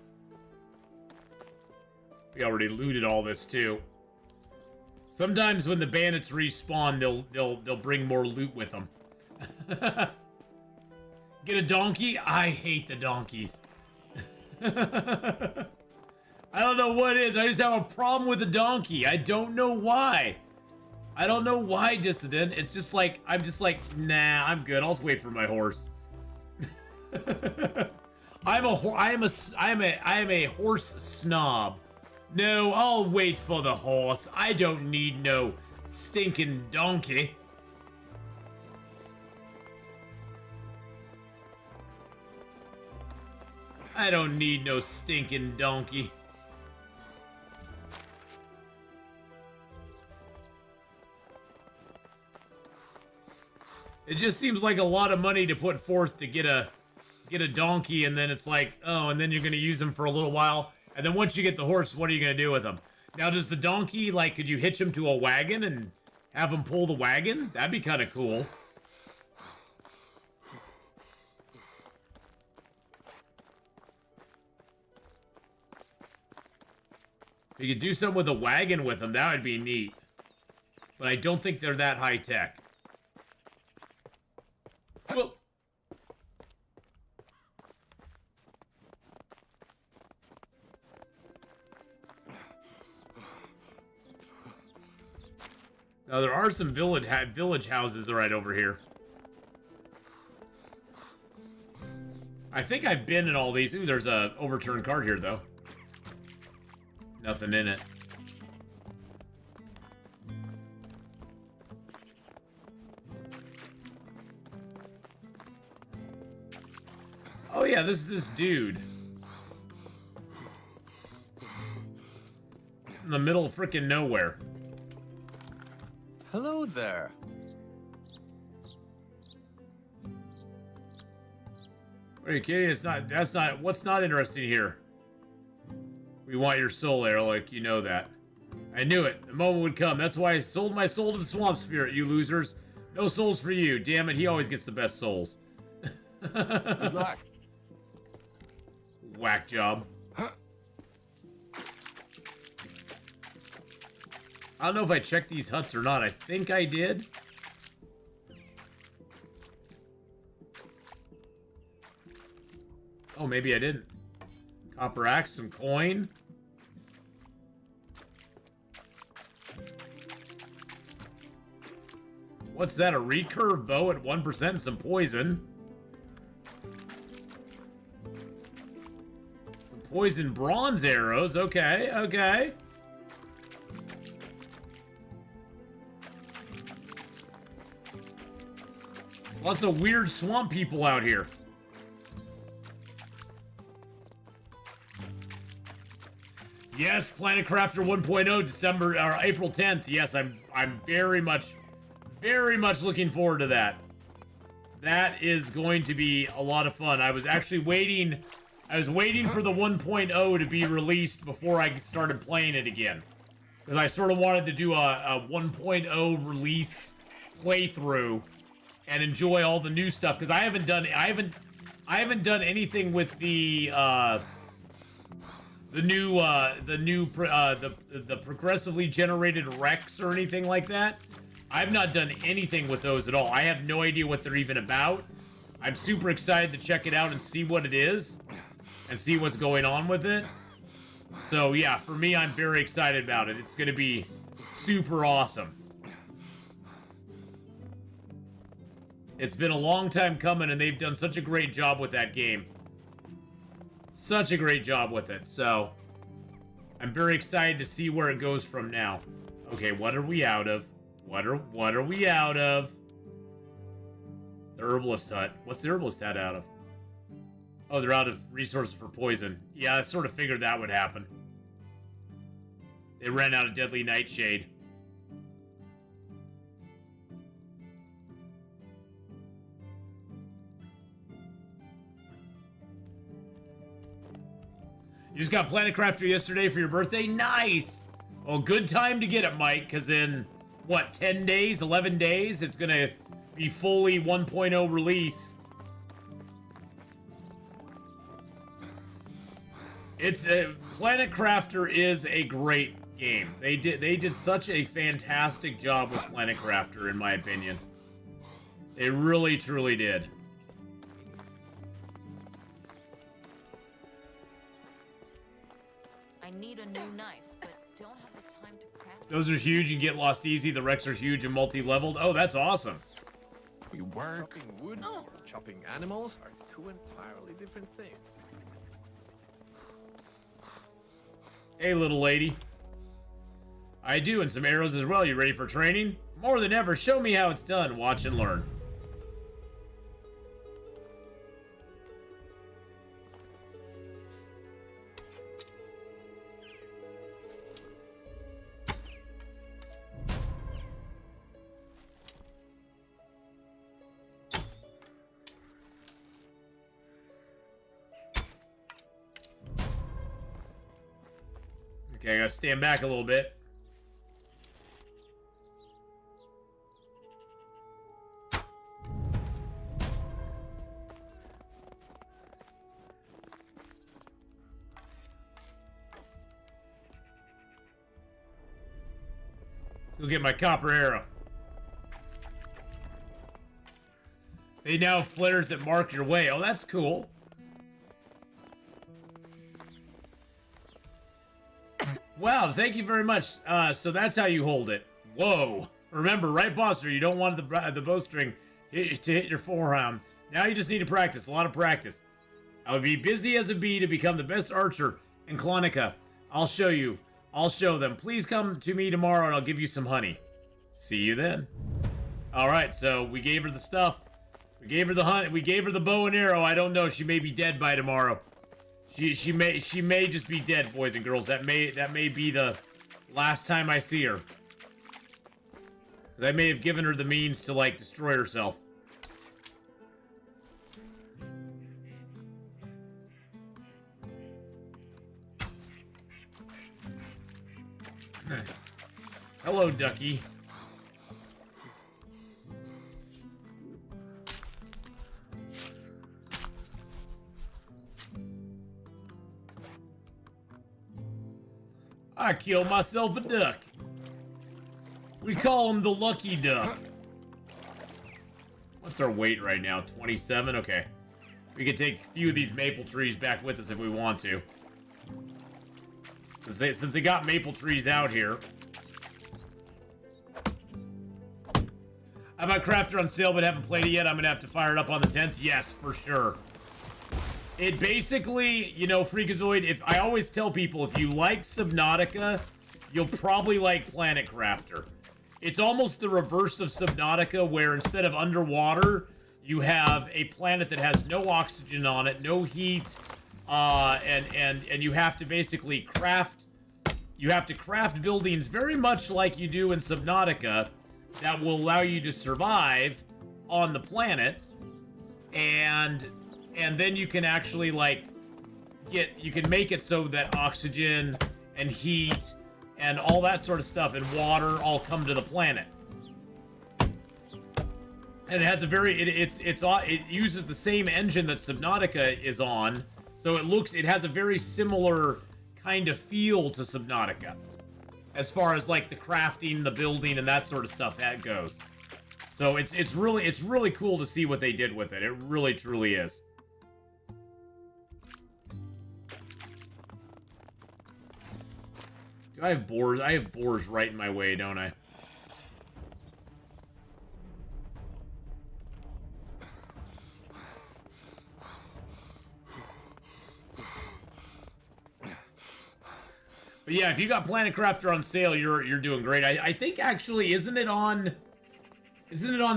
We already looted all this too. Sometimes when the bandits respawn, they'll bring more loot with them. Get a donkey? I hate the donkeys. I don't know what it is. I just have a problem with a donkey. I don't know why. I don't know why, Dissident. It's just like, I'm just like, nah, I'm good. I'll just wait for my horse. I am a horse snob. No, I'll wait for the horse. I don't need no stinking donkey. I don't need no stinking donkey. It just seems like a lot of money to put forth to get a get a donkey, and then it's like, oh, and then you're gonna use them for a little while, and then once you get the horse, what are you gonna do with them? Now, does the donkey, like, could you hitch him to a wagon and have him pull the wagon? That'd be kind of cool. If you could do something with a wagon with them, that would be neat. But I don't think they're that high tech. Well, now there are some village houses right over here. I think I've been in all these. Ooh, there's a overturned card here though. Nothing in it. Oh yeah, this dude. In the middle of freaking nowhere. Hello there. Are you kidding? That's not, what's not interesting here? We want your soul, Erlich, you know that. I knew it. The moment would come. That's why I sold my soul to the swamp spirit, you losers. No souls for you. Damn it, he always gets the best souls. Good luck. Whack job. I don't know if I checked these huts or not. I think I did. Oh, maybe I didn't. Copper axe, some coin. What's that? A recurve bow at 1% and some poison. Some poison bronze arrows. Okay, okay. Lots of weird swamp people out here. Yes, Planet Crafter 1.0, December or April 10th. Yes, I'm very much looking forward to that. That is going to be a lot of fun. I was actually waiting. I was waiting for the 1.0 to be released before I started playing it again, because I sort of wanted to do a 1.0 release playthrough and enjoy all the new stuff. Because I haven't done anything with the progressively generated Rex or anything like that. I've not done anything with those at all. I have no idea what they're even about. I'm super excited to check it out and see what it is and see what's going on with it. So yeah, for me, I'm very excited about it. It's going to be super awesome. It's been a long time coming, and they've done such a great job with that game. Such a great job with it. So I'm very excited to see where it goes from now. Okay, what are we out of? What are we out of? The herbalist hut. What's the herbalist hut out of? Oh, they're out of resources for poison. Yeah, I sort of figured that would happen. They ran out of deadly nightshade. You just got Planet Crafter yesterday for your birthday? Nice! Well, good time to get it, Mike, because in, what, 10 days, 11 days, it's going to be fully 1.0 release. It's Planet Crafter is a great game. They did such a fantastic job with Planet Crafter, in my opinion. They really, truly did. I need a new knife, but don't have the time to craft. Those are huge. You can get lost easy. The Rex are huge and multi-leveled. Oh, that's awesome. We work. Chopping wood or chopping animals are two entirely different things. Hey, little lady. I do, and some arrows as well. You ready for training? More than ever, show me how it's done. Watch and learn. Okay, I gotta stand back a little bit. Let's go get my copper arrow. They now have flares that mark your way. Oh, that's cool. Wow, thank you very much. So that's how you hold it. Whoa. Remember, right, Buster, you don't want the bowstring to hit your forearm. Now you just need to practice. A lot of practice. I would be busy as a bee to become the best archer in Klonika. I'll show you. I'll show them. Please come to me tomorrow and I'll give you some honey. See you then. Alright, so we gave her the stuff. We gave her the hunt. We gave her the bow and arrow. I don't know. She may be dead by tomorrow. She may just be dead, boys and girls. That may be the last time I see her. I may have given her the means to, like, destroy herself. Hello, Ducky. I killed myself a duck. We call him the Lucky Duck. What's our weight right now? 27? Okay. We can take a few of these maple trees back with us if we want to. Since they got maple trees out here. How about Crafter on sale but haven't played it yet? I'm going to have to fire it up on the 10th. Yes, for sure. It basically, you know, Freakazoid, I always tell people, if you like Subnautica, you'll probably like Planet Crafter. It's almost the reverse of Subnautica, where instead of underwater, you have a planet that has no oxygen on it, no heat, and you have to basically craft. You have to craft buildings very much like you do in Subnautica that will allow you to survive on the planet, and then you can actually, like, you can make it so that oxygen and heat and all that sort of stuff and water all come to the planet. And it has a very, it uses the same engine that Subnautica is on, so it has a very similar kind of feel to Subnautica, as far as, like, the crafting, the building, and that sort of stuff that goes. So it's really cool to see what they did with it. It really truly is. Do I have boars? I have boars right in my way, don't I? But yeah, if you got Planet Crafter on sale, you're doing great. I think actually, isn't it on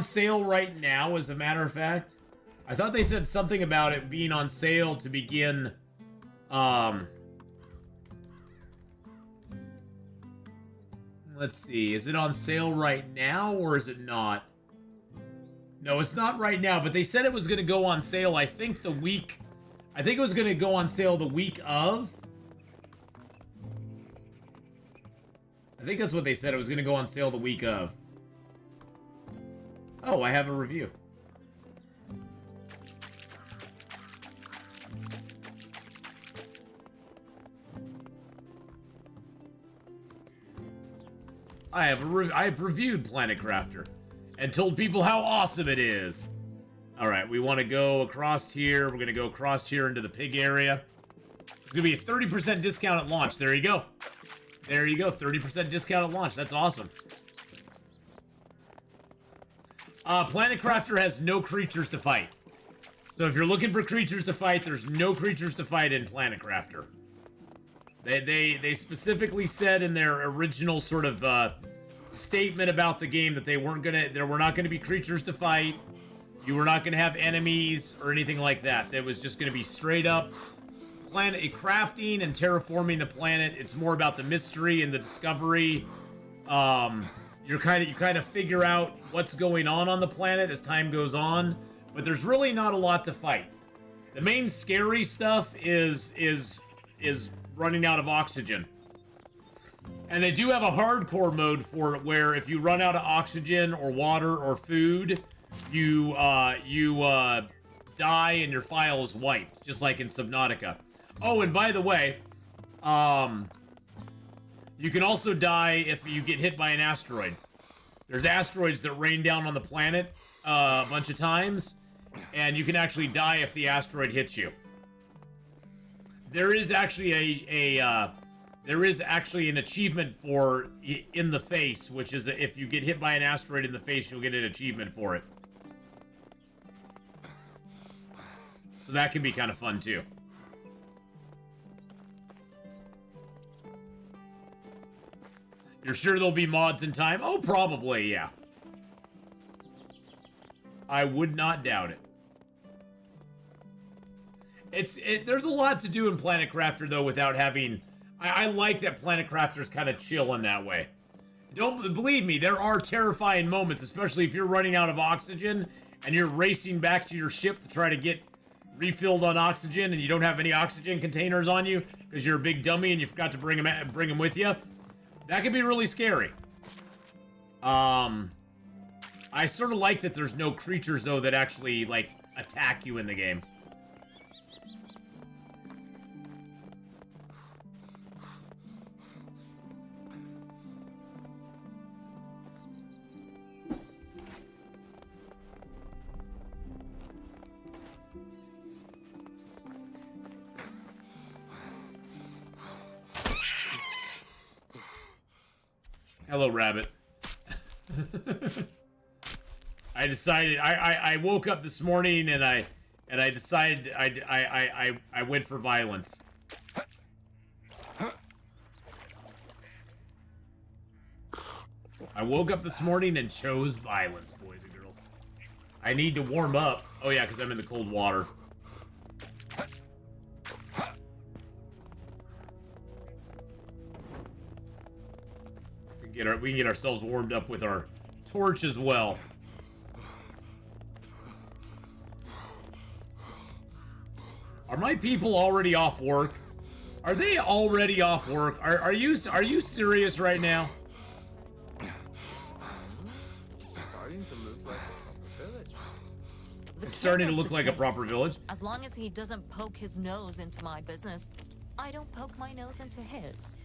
sale right now, as a matter of fact? I thought they said something about it being on sale to begin, let's see, is it on sale right now, or is it not? No, it's not right now, but they said it was going to go on sale, I think it was going to go on sale the week of. I think that's what they said, it was going to go on sale the week of. Oh, I have a review. I have reviewed Planet Crafter and told people how awesome it is. Alright, we want to go across here. We're going to go across here into the pig area. It's going to be a 30% discount at launch. There you go. There you go. 30% discount at launch. That's awesome. Planet Crafter has no creatures to fight. So if you're looking for creatures to fight, there's no creatures to fight in Planet Crafter. They specifically said in their original sort of statement about the game that there were not gonna be creatures to fight. You were not gonna have enemies or anything like that. There was just gonna be straight up planet crafting and terraforming the planet. It's more about the mystery and the discovery. You kind of figure out what's going on the planet as time goes on, but there's really not a lot to fight. The main scary stuff is running out of oxygen. And they do have a hardcore mode for it where if you run out of oxygen or water or food, you die and your file is wiped, just like in Subnautica. Oh, and by the way, you can also die if you get hit by an asteroid. There's asteroids that rain down on the planet a bunch of times, and you can actually die if the asteroid hits you. There is actually an achievement for in the face, which is if you get hit by an asteroid in the face, you'll get an achievement for it. So that can be kind of fun too. You're sure there'll be mods in time? Oh, probably, yeah. I would not doubt it. There's a lot to do in Planet Crafter, though, without having... I like that Planet Crafter's kind of chill in that way. Don't believe me, there are terrifying moments, especially if you're running out of oxygen and you're racing back to your ship to try to get refilled on oxygen and you don't have any oxygen containers on you because you're a big dummy and you forgot to bring them with you. That can be really scary. I sort of like that there's no creatures, though, that actually, like, attack you in the game. Hello, Rabbit. I decided I woke up this morning and I decided I went for violence. I woke up this morning and chose violence, boys and girls. I need to warm up. Oh yeah, because I'm in the cold water. We can get ourselves warmed up with our torch as well. Are my people already off work? Are they already off work? Are you serious right now? The It's starting to king is look the like a king. proper village. As long as he doesn't poke his nose into my business, I don't poke my nose into his.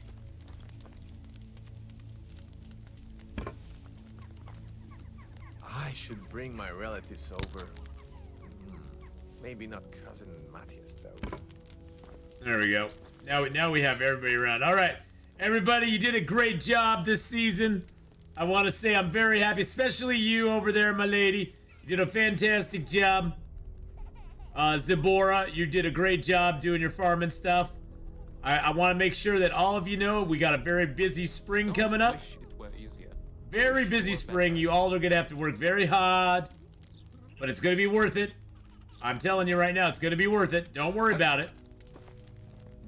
I should bring my relatives over. Maybe not cousin Matthias, though. There we go. Now we have everybody around. All right, everybody, you did a great job this season. I want to say I'm very happy, especially you over there, my lady. You did a fantastic job. Zibora, you did a great job doing your farming stuff. I want to make sure that all of you know we got a very busy spring coming up. Wish it were easier. Very Wish it busy were spring. better. You all are going to have to work very hard. But it's going to be worth it. I'm telling you right now, it's going to be worth it. Don't worry about it.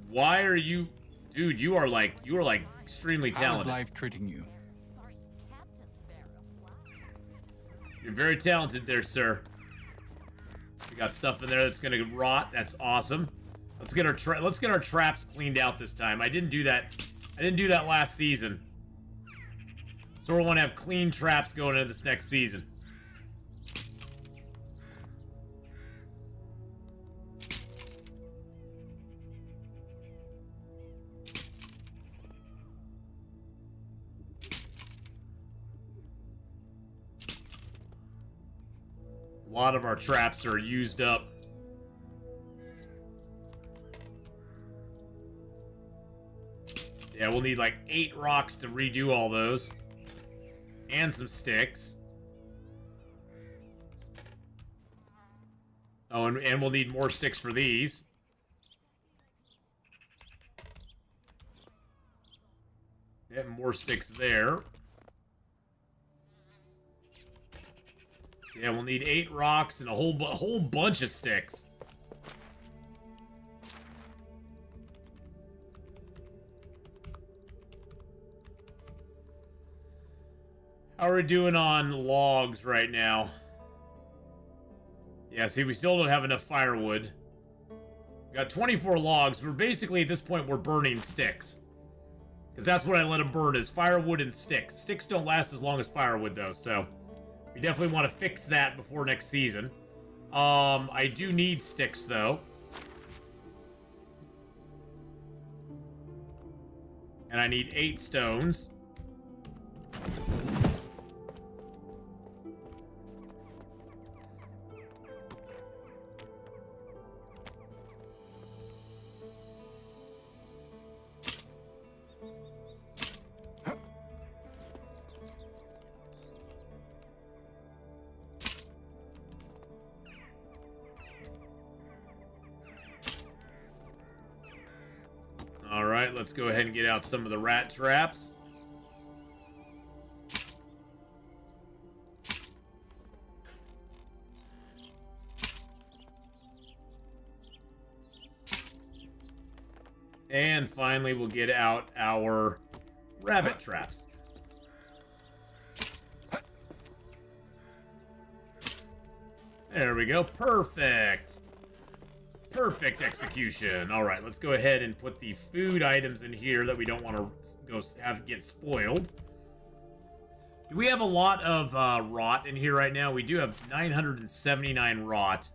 Why are you... Dude, you are like extremely How is talented. life treating you? Sorry, Captain Sparrow. You're very talented there, sir. We got stuff in there that's going to rot. That's awesome. Let's get our traps cleaned out this time. I didn't do that last season. So we want to have clean traps going into this next season. A lot of our traps are used up. Yeah, we'll need like 8 rocks to redo all those. And some sticks. Oh, and we'll need more sticks for these. And more sticks there. Yeah, we'll need 8 rocks and a whole bunch of sticks. How are we doing on logs right now? Yeah, see, we still don't have enough firewood. We got 24 logs. We're basically, at this point, we're burning sticks. Because that's what I let them burn, is firewood and sticks. Sticks don't last as long as firewood, though, so we definitely want to fix that before next season. I do need sticks, though. And I need 8 stones. Alright, let's go ahead and get out some of the rat traps. And finally, we'll get out our rabbit traps. There we go. Perfect. Perfect execution. All right, let's go ahead and put the food items in here that we don't want to get spoiled. Do we have a lot of rot in here right now? We do have 979 rot.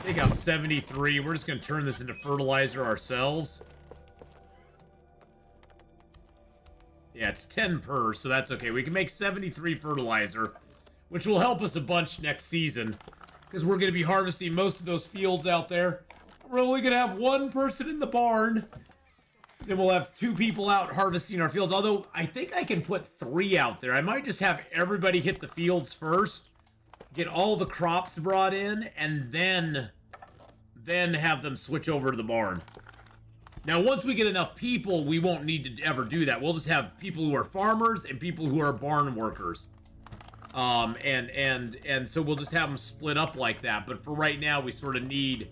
Take out 73. We're just going to turn this into fertilizer ourselves. Yeah, it's 10 per, so that's okay. We can make 73 fertilizer, which will help us a bunch next season, because we're going to be harvesting most of those fields out there. We're only going to have 1 person in the barn. Then we'll have 2 people out harvesting our fields, although I think I can put 3 out there. I might just have everybody hit the fields first, get all the crops brought in, and then have them switch over to the barn. Now, once we get enough people, we won't need to ever do that. We'll just have people who are farmers and people who are barn workers. And so we'll just have them split up like that. But for right now, we sort of need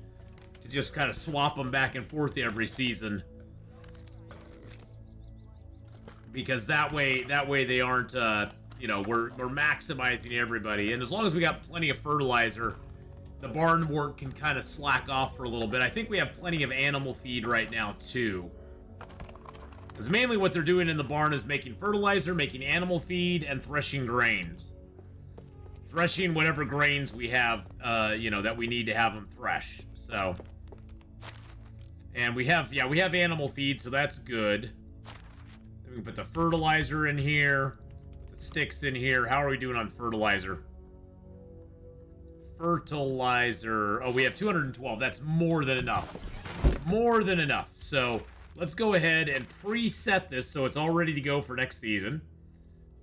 to just kind of swap them back and forth every season. Because that way they aren't, you know, we're maximizing everybody. And as long as we got plenty of fertilizer, the barn work can kind of slack off for a little bit. I think we have plenty of animal feed right now, too. Because mainly what they're doing in the barn is making fertilizer, making animal feed, and threshing grains. Threshing whatever grains we have, you know, that we need to have them thresh. So. And we have animal feed, so that's good. Then we can put the fertilizer in here. Put the sticks in here. How are we doing on fertilizer? Fertilizer. Oh, we have 212. That's more than enough. More than enough. So let's go ahead and preset this so it's all ready to go for next season.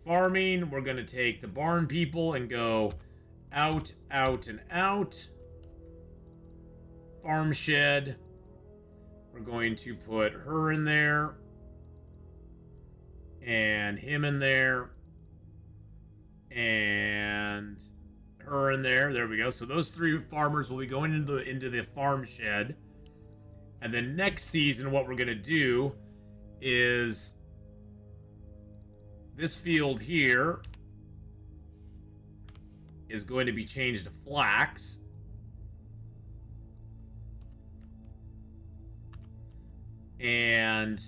Farming. We're going to take the barn people and go out, out, and out. Farm shed. We're going to put her in there. And him in there. And her in there. There we go. So those 3 farmers will be going into the farm shed. And then next season, what we're going to do is this field here is going to be changed to flax. And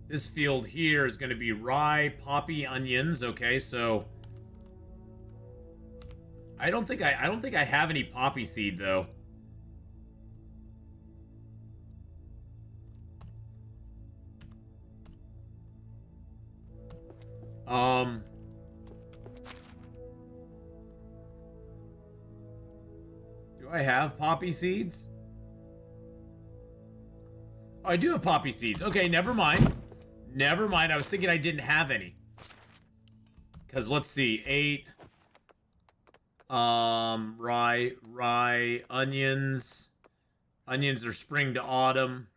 this field here is going to be rye, poppy, onions. Okay, so I don't think I have any poppy seed though. Do I have poppy seeds? Oh, I do have poppy seeds. Okay, never mind. Never mind. I was thinking I didn't have any. Because let's see. 8. Rye, onions. Onions are spring to autumn.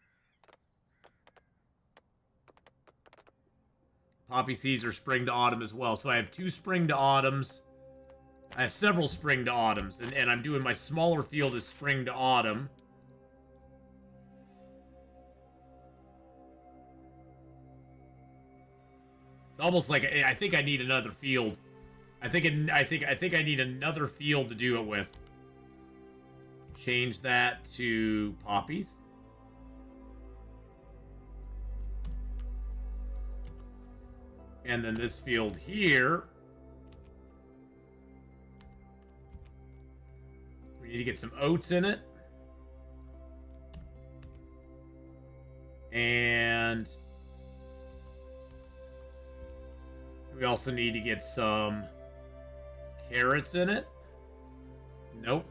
Poppy seeds are spring to autumn as well. So I have 2 spring to autumns. I have several spring to autumns. And I'm doing my smaller field as spring to autumn. It's almost like I think I need another field. I think I need another field to do it with. change that to poppies. And then this field here, we need to get some oats in it. And we also need to get some carrots in it. Nope.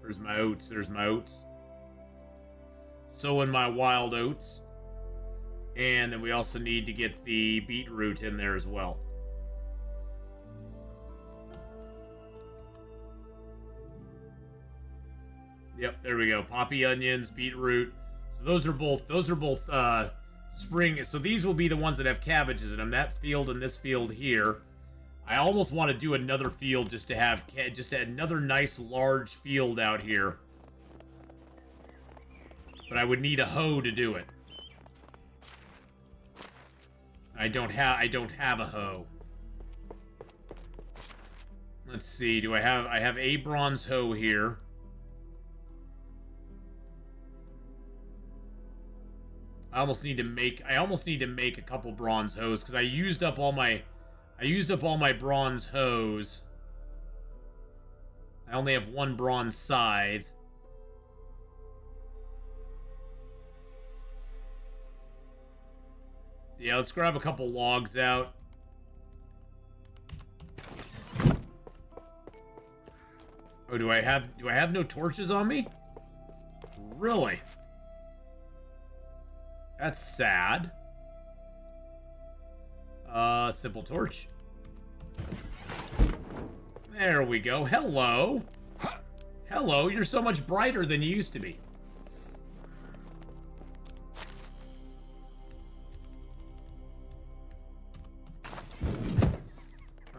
There's my oats. There's my oats. Sowing my wild oats. And then we also need to get the beetroot in there as well. Yep, there we go. Poppy onions, beetroot. So those are both spring. So these will be the ones that have cabbages in them. That field and this field here. I almost want to do another field just to have another nice large field out here. But I would need a hoe to do it. I don't have a hoe. Let's see. I have a bronze hoe here. I almost need to make a couple bronze hoes because I used up all my bronze hoes. I only have one bronze scythe. Yeah, let's grab a couple logs out. Oh, do I have no torches on me? Really? That's sad. Simple torch. There we go. Hello. Hello, you're so much brighter than you used to be.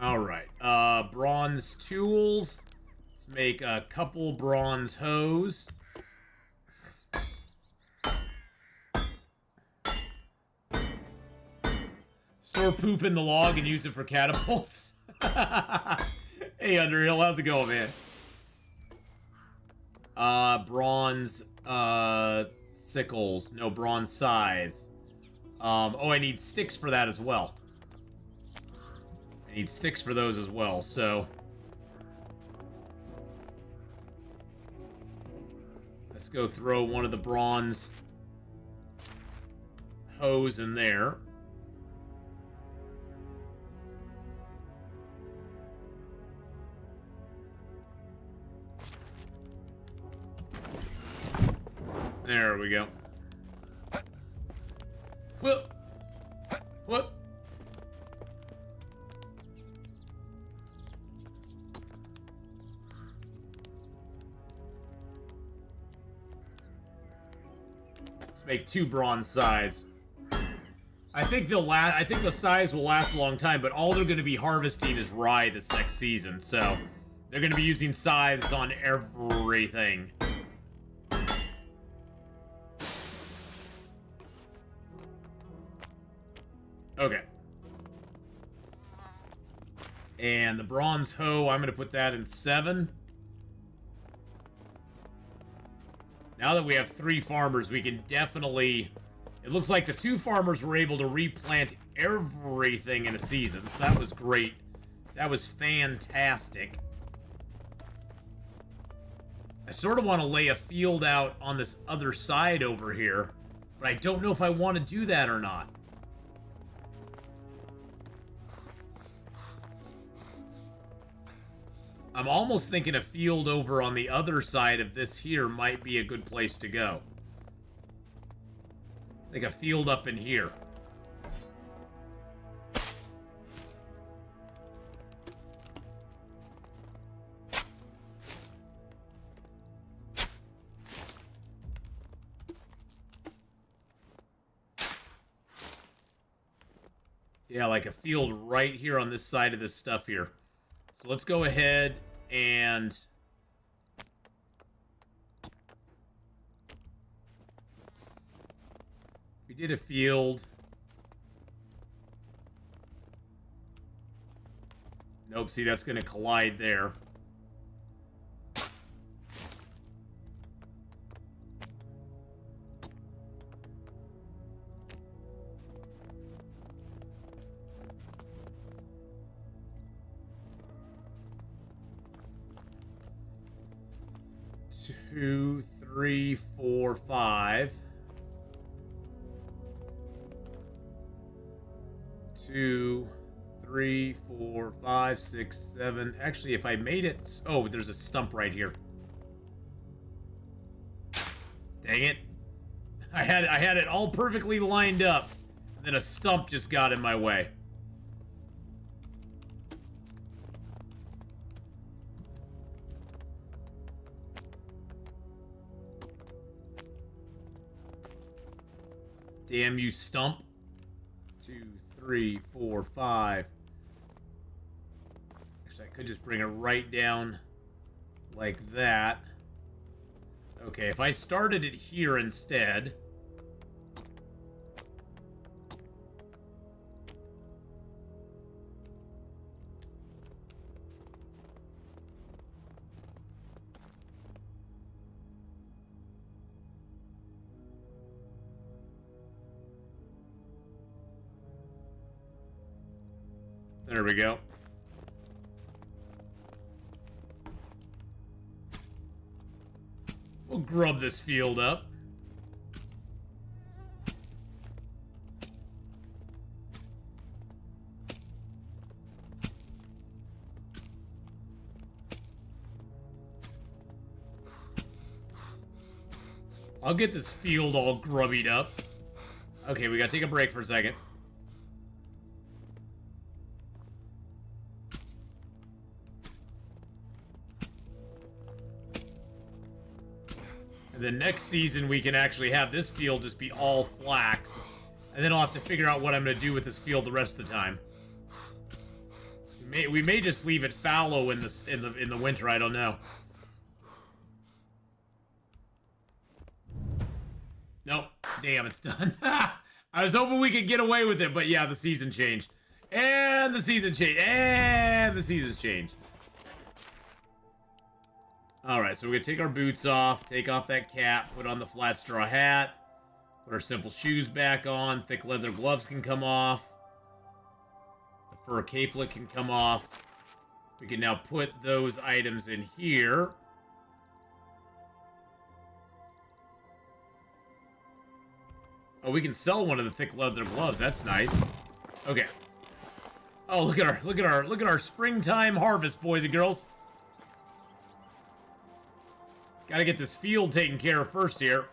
Alright, bronze tools. Let's make a couple bronze hoes. Store poop in the log and use it for catapults. Hey, Underhill, how's it going, man? Bronze, sickles. No, bronze scythes. Oh, I need sticks for that as well. I need sticks for those as well, so... let's go throw one of the bronze hoes in there. There we go. Whoop! Whoop! Let's make 2 bronze scythes. I think the scythes will last a long time, but all they're going to be harvesting is rye this next season, so they're going to be using scythes on everything. Okay. And the bronze hoe, I'm going to put that in 7. Now that we have 3 farmers, we can definitely... it looks like the 2 farmers were able to replant everything in a season. So that was great. That was fantastic. I sort of want to lay a field out on this other side over here, but I don't know if I want to do that or not. I'm almost thinking a field over on the other side of this here might be a good place to go. Like a field up in here. Yeah, like a field right here on this side of this stuff here. So let's go ahead and... we did a field. Nope, see, that's going to collide there. Two, three, four, five. 2, 3, 4, 5, 6, 7. Actually, if I made it... Oh, there's a stump right here. Dang it. I had it all perfectly lined up. And then a stump just got in my way. Damn you, stump. 2, 3, 4, 5. Actually, I could just bring it right down like that. Okay, if I started it here instead. There we go. We'll grub this field up. I'll get this field all grubbied up. Okay, we gotta take a break for a second. And then next season, we can actually have this field just be all flax. And then I'll have to figure out what I'm going to do with this field the rest of the time. We may just leave it fallow in the winter, I don't know. Nope. Damn, it's done. I was hoping we could get away with it, but yeah, the season changed. And the season changed. And the season's changed. Alright, so we're going to take our boots off, take off that cap, put on the flat straw hat, put our simple shoes back on, thick leather gloves can come off, the fur capelet can come off. We can now put those items in here. Oh, we can sell one of the thick leather gloves. That's nice. Okay. Oh, look at our springtime harvest, boys and girls. Gotta get this field taken care of first here.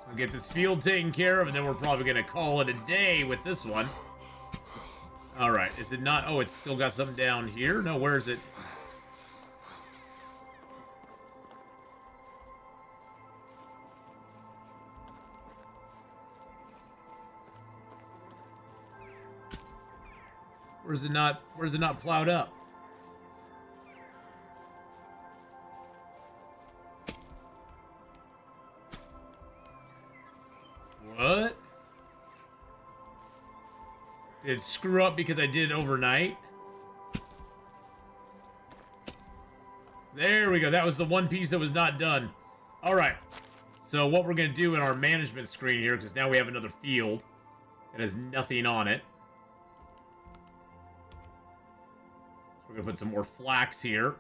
I'll get this field taken care of, and then we're probably gonna call it a day with this one. Alright, is it not? Oh, it's still got something down here? No, where is it? Where's it not plowed up? What? Did it screw up because I did it overnight? There we go. That was the one piece that was not done. Alright. So what we're going to do in our management screen here, because now we have another field that has nothing on it. We're going to put some more flax here.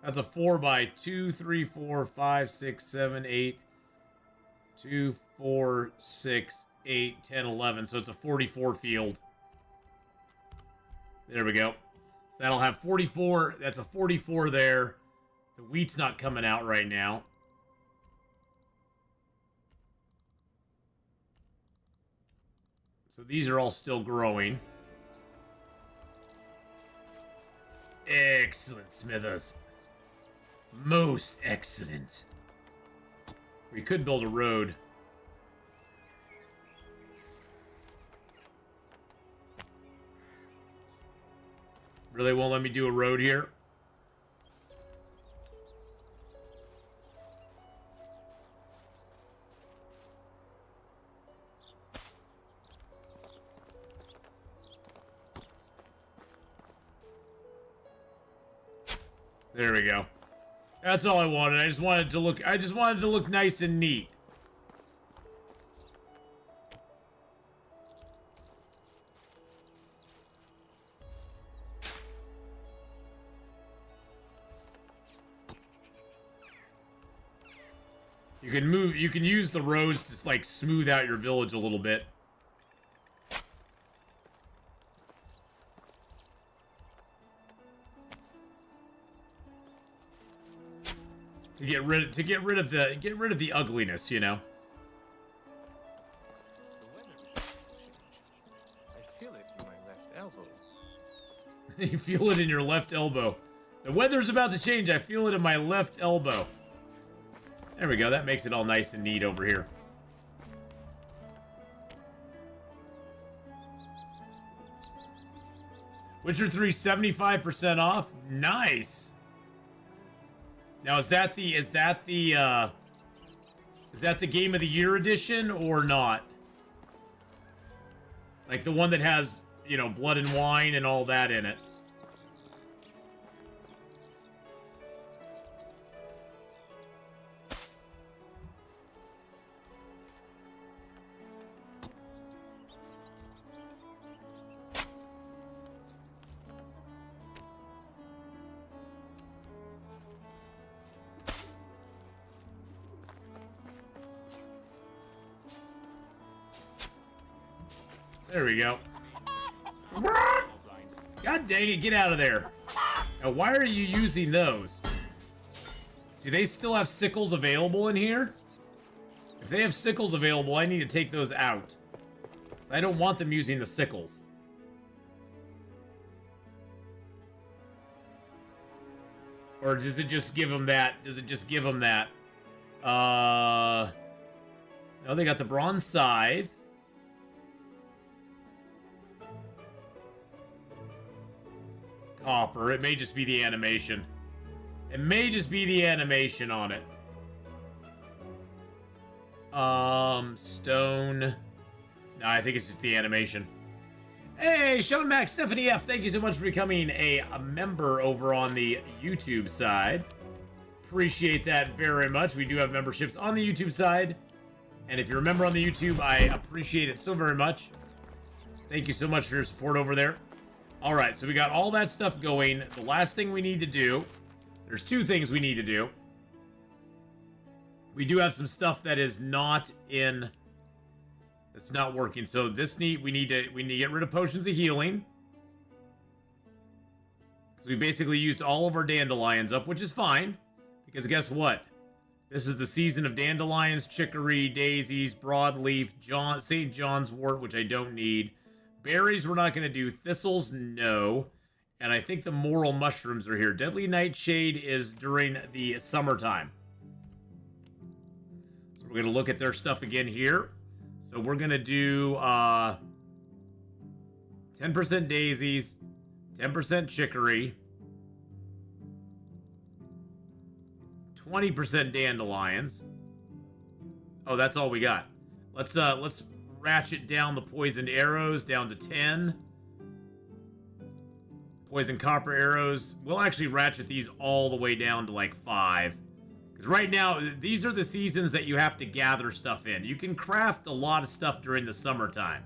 That's a 4 by 2, 3, 4, 5, 6, 7, 8. 2, 4, 6, 8, 10, 11. So it's a 44 field. There we go. That'll have 44. That's a 44 there. The wheat's not coming out right now. So these are all still growing. Excellent, Smithers. Most excellent. We could build a road. Really won't let me do a road here. There we go. That's all I wanted. I just wanted to look nice and neat. You can use the roads to like smooth out your village a little bit. To get rid of the ugliness, you know. I feel it in my left elbow. You feel it in your left elbow. The weather's about to change. I feel it in my left elbow. There we go. That makes it all nice and neat over here. Witcher 3 75% off. Nice. Now is that the Game of the Year edition or not? Like the one that has, you know, blood and wine and all that in it. There we go. God dang it, get out of there. Now, why are you using those? Do they still have sickles available in here? If they have sickles available, I need to take those out. I don't want them using the sickles. Or does it just give them that? Does it just give them that? No, they got the bronze scythe. Copper. It may just be the animation. It may just be the animation on it. Stone. No, I think it's just the animation. Hey, Sean Max, Stephanie F, thank you so much for becoming a member over on the YouTube side. Appreciate that very much. We do have memberships on the YouTube side. And if you're a member on the YouTube, I appreciate it so very much. Thank you so much for your support over there. Alright, so we got all that stuff going. The last thing we need to do, there's two things we need to do. We do have some stuff that is not in, that's not working. So we need to get rid of potions of healing. So we basically used all of our dandelions up, which is fine. Because guess what? This is the season of dandelions, chicory, daisies, broadleaf, St. John's wort, which I don't need. Berries we're not going to do. Thistles, no. And I think the moral mushrooms are here. Deadly Nightshade is during the summertime. So we're going to look at their stuff again here. So we're going to do 10% daisies, 10% chicory, 20% dandelions. Oh, that's all we got. Let's ratchet down the poisoned arrows down to 10. Poison copper arrows. We'll actually ratchet these all the way down to like 5. Because right now, these are the seasons that you have to gather stuff in. You can craft a lot of stuff during the summertime.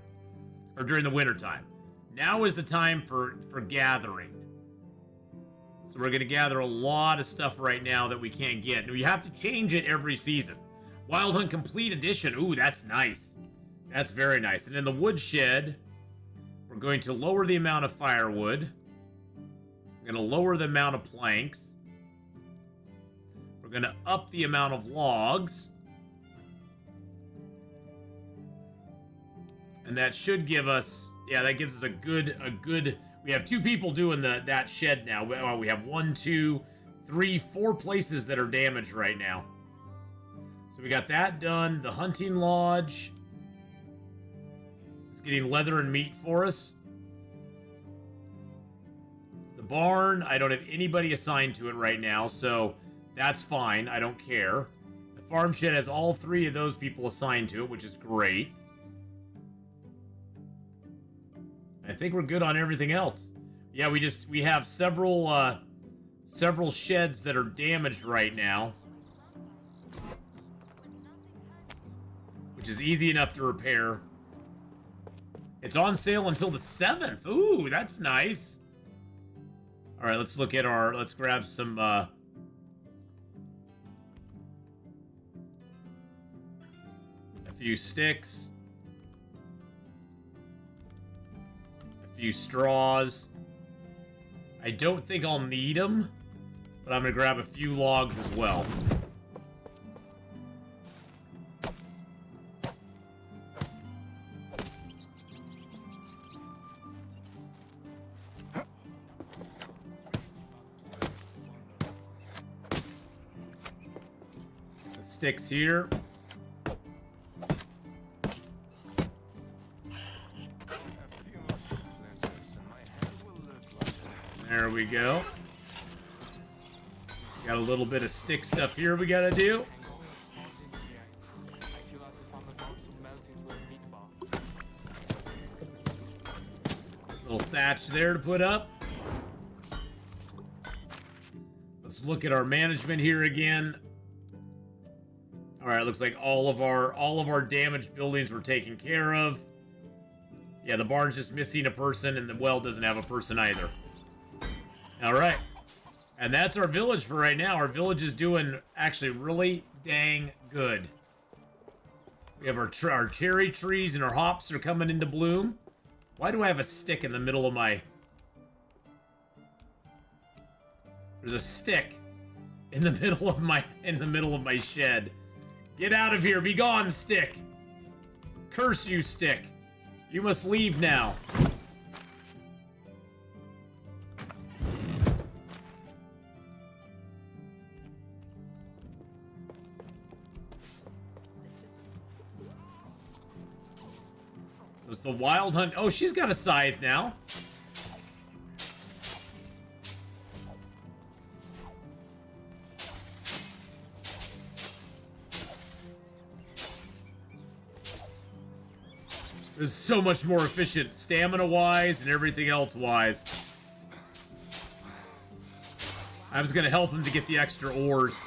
Or during the wintertime. Now is the time for gathering. So we're going to gather a lot of stuff right now that we can't get. And we have to change it every season. Wild Hunt Complete Edition. Ooh, that's nice. That's very nice. And in the woodshed, we're going to lower the amount of firewood. We're going to lower the amount of planks. We're going to up the amount of logs. And that should give us, yeah, that gives us a good, we have 2 people doing that shed now. We have 1, 2, 3, 4 places that are damaged right now. So we got that done. The hunting lodge. Getting leather and meat for us. The barn, I don't have anybody assigned to it right now, so that's fine. I don't care. The farm shed has all 3 of those people assigned to it, which is great. I think we're good on everything else. Yeah, we have several sheds that are damaged right now, which is easy enough to repair. It's on sale until the 7th. Ooh, that's nice. All right, let's look at our, let's grab some, a few sticks. A few straws. I don't think I'll need them, but I'm gonna grab a few logs as well. Sticks here. There we go. Got a little bit of stick stuff here we gotta do. Little thatch there to put up. Let's look at our management here again. All right, looks like all of our damaged buildings were taken care of. Yeah, the barn's just missing a person, and the well doesn't have a person either. All right, and that's our village for right now. Our village is doing actually really dang good. We have our cherry trees and our hops are coming into bloom. Why do I have a stick in the middle of my? There's a stick in the middle of my shed. Get out of here! Be gone, stick! Curse you, stick! You must leave now. Was the wild hunt? Oh, she's got a scythe now. This is so much more efficient, stamina-wise and everything else-wise. I was gonna help him to get the extra ores.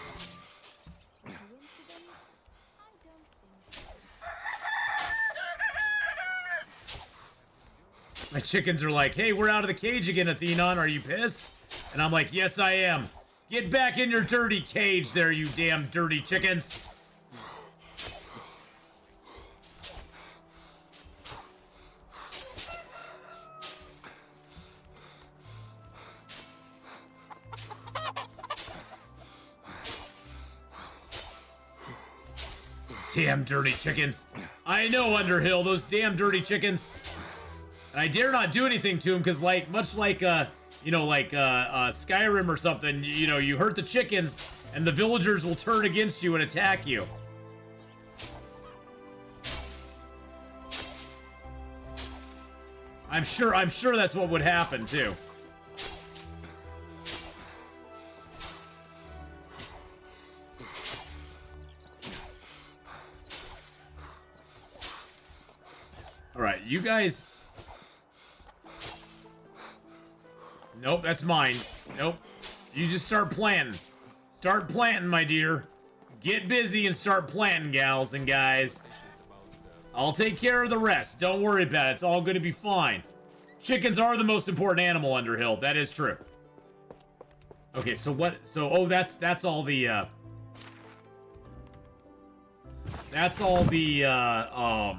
My chickens are like, hey, we're out of the cage again, Atheenon. Are you pissed? And I'm like, yes, I am. Get back in your dirty cage there, you damn dirty chickens. Damn dirty chickens. I know, Underhill, those damn dirty chickens. And I dare not do anything to them because, like, much like, Skyrim or something, you know, you hurt the chickens and the villagers will turn against you and attack you. I'm sure that's what would happen, too. Alright, you guys... Nope, that's mine. Nope. You just start planting. Start planting, my dear. Get busy and start planting, gals and guys. I'll take care of the rest. Don't worry about it. It's all going to be fine. Chickens are the most important animal, Underhill. That is true. Okay, so what... So, oh, that's all the, That's all the, I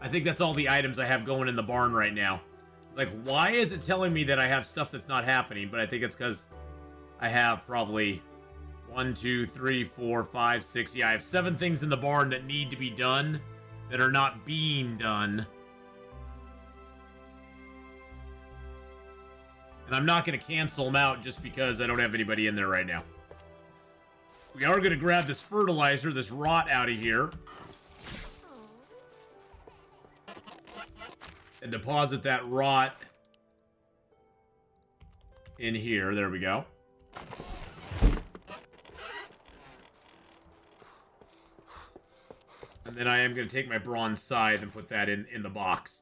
think that's all the items I have going in the barn right now. It's like, why is it telling me that I have stuff that's not happening? But I think it's because I have probably 1, 2, 3, 4, 5, 6. Yeah, I have 7 things in the barn that need to be done that are not being done. And I'm not going to cancel them out just because I don't have anybody in there right now. We are going to grab this fertilizer, this rot out of here. And deposit that rot in here. There we go. And then I am going to take my bronze scythe and put that in the box.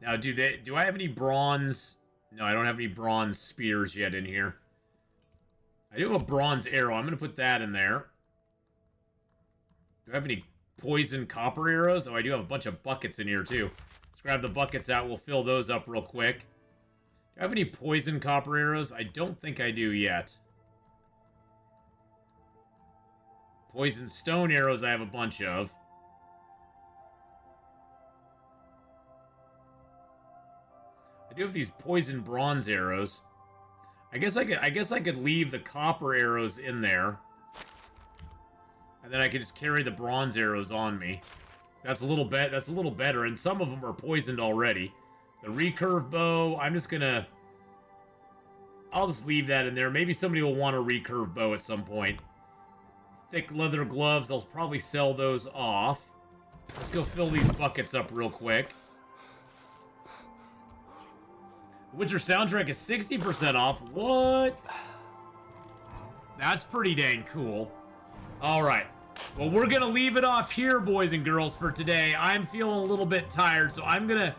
Now, do I have any bronze? No, I don't have any bronze spears yet in here. I do have a bronze arrow. I'm going to put that in there. Do I have any poison copper arrows? Oh, I do have a bunch of buckets in here, too. Let's grab the buckets out. We'll fill those up real quick. Do I have any poison copper arrows? I don't think I do yet. Poison stone arrows I have a bunch of. I do have these poison bronze arrows. I guess I could leave the copper arrows in there. And then I could just carry the bronze arrows on me. That's a little better, and some of them are poisoned already. The recurve bow, I'll just leave that in there. Maybe somebody will want a recurve bow at some point. Thick leather gloves, I'll probably sell those off. Let's go fill these buckets up real quick. The Witcher soundtrack is 60% off. What? That's pretty dang cool. Alright. Well, we're gonna leave it off here, boys and girls, for today. I'm feeling a little bit tired, so I'm gonna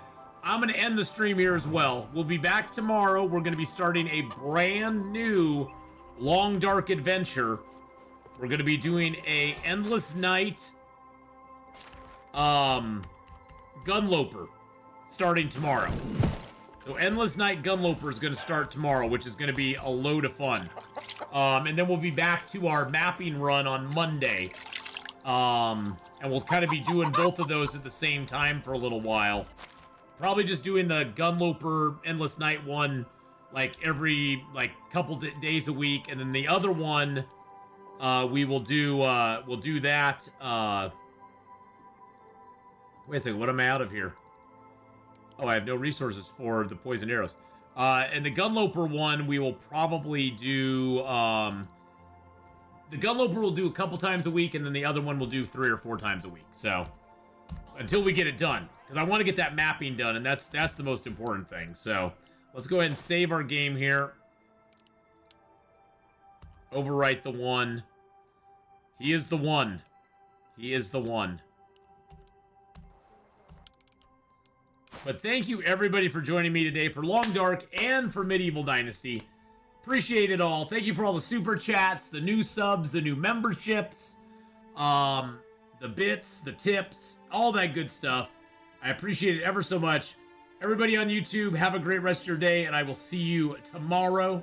end the stream here as well. We'll be back tomorrow. We're gonna be starting a brand new Long Dark adventure. We're gonna be doing a Endless Night Gunloper starting tomorrow. So Endless Night Gunloper is going to start tomorrow, which is going to be a load of fun. And then we'll be back to our mapping run on Monday. And we'll kind of be doing both of those at the same time for a little while. Probably just doing the Gunloper Endless Night one like every couple days a week, and then the other one we'll do that. Wait a second, what am I out of here? Oh, I have no resources for the poison arrows. And the Gunloper one, we will probably do... the Gunloper will do a couple times a week, and then the other one will do 3 or 4 times a week. So, until we get it done. Because I want to get that mapping done, and that's the most important thing. So, let's go ahead and save our game here. Overwrite the one. He is the one. He is the one. But thank you, everybody, for joining me today for Long Dark and for Medieval Dynasty. Appreciate it all. Thank you for all the super chats, the new subs, the new memberships, the bits, the tips, all that good stuff. I appreciate it ever so much. Everybody on YouTube, have a great rest of your day, and I will see you tomorrow.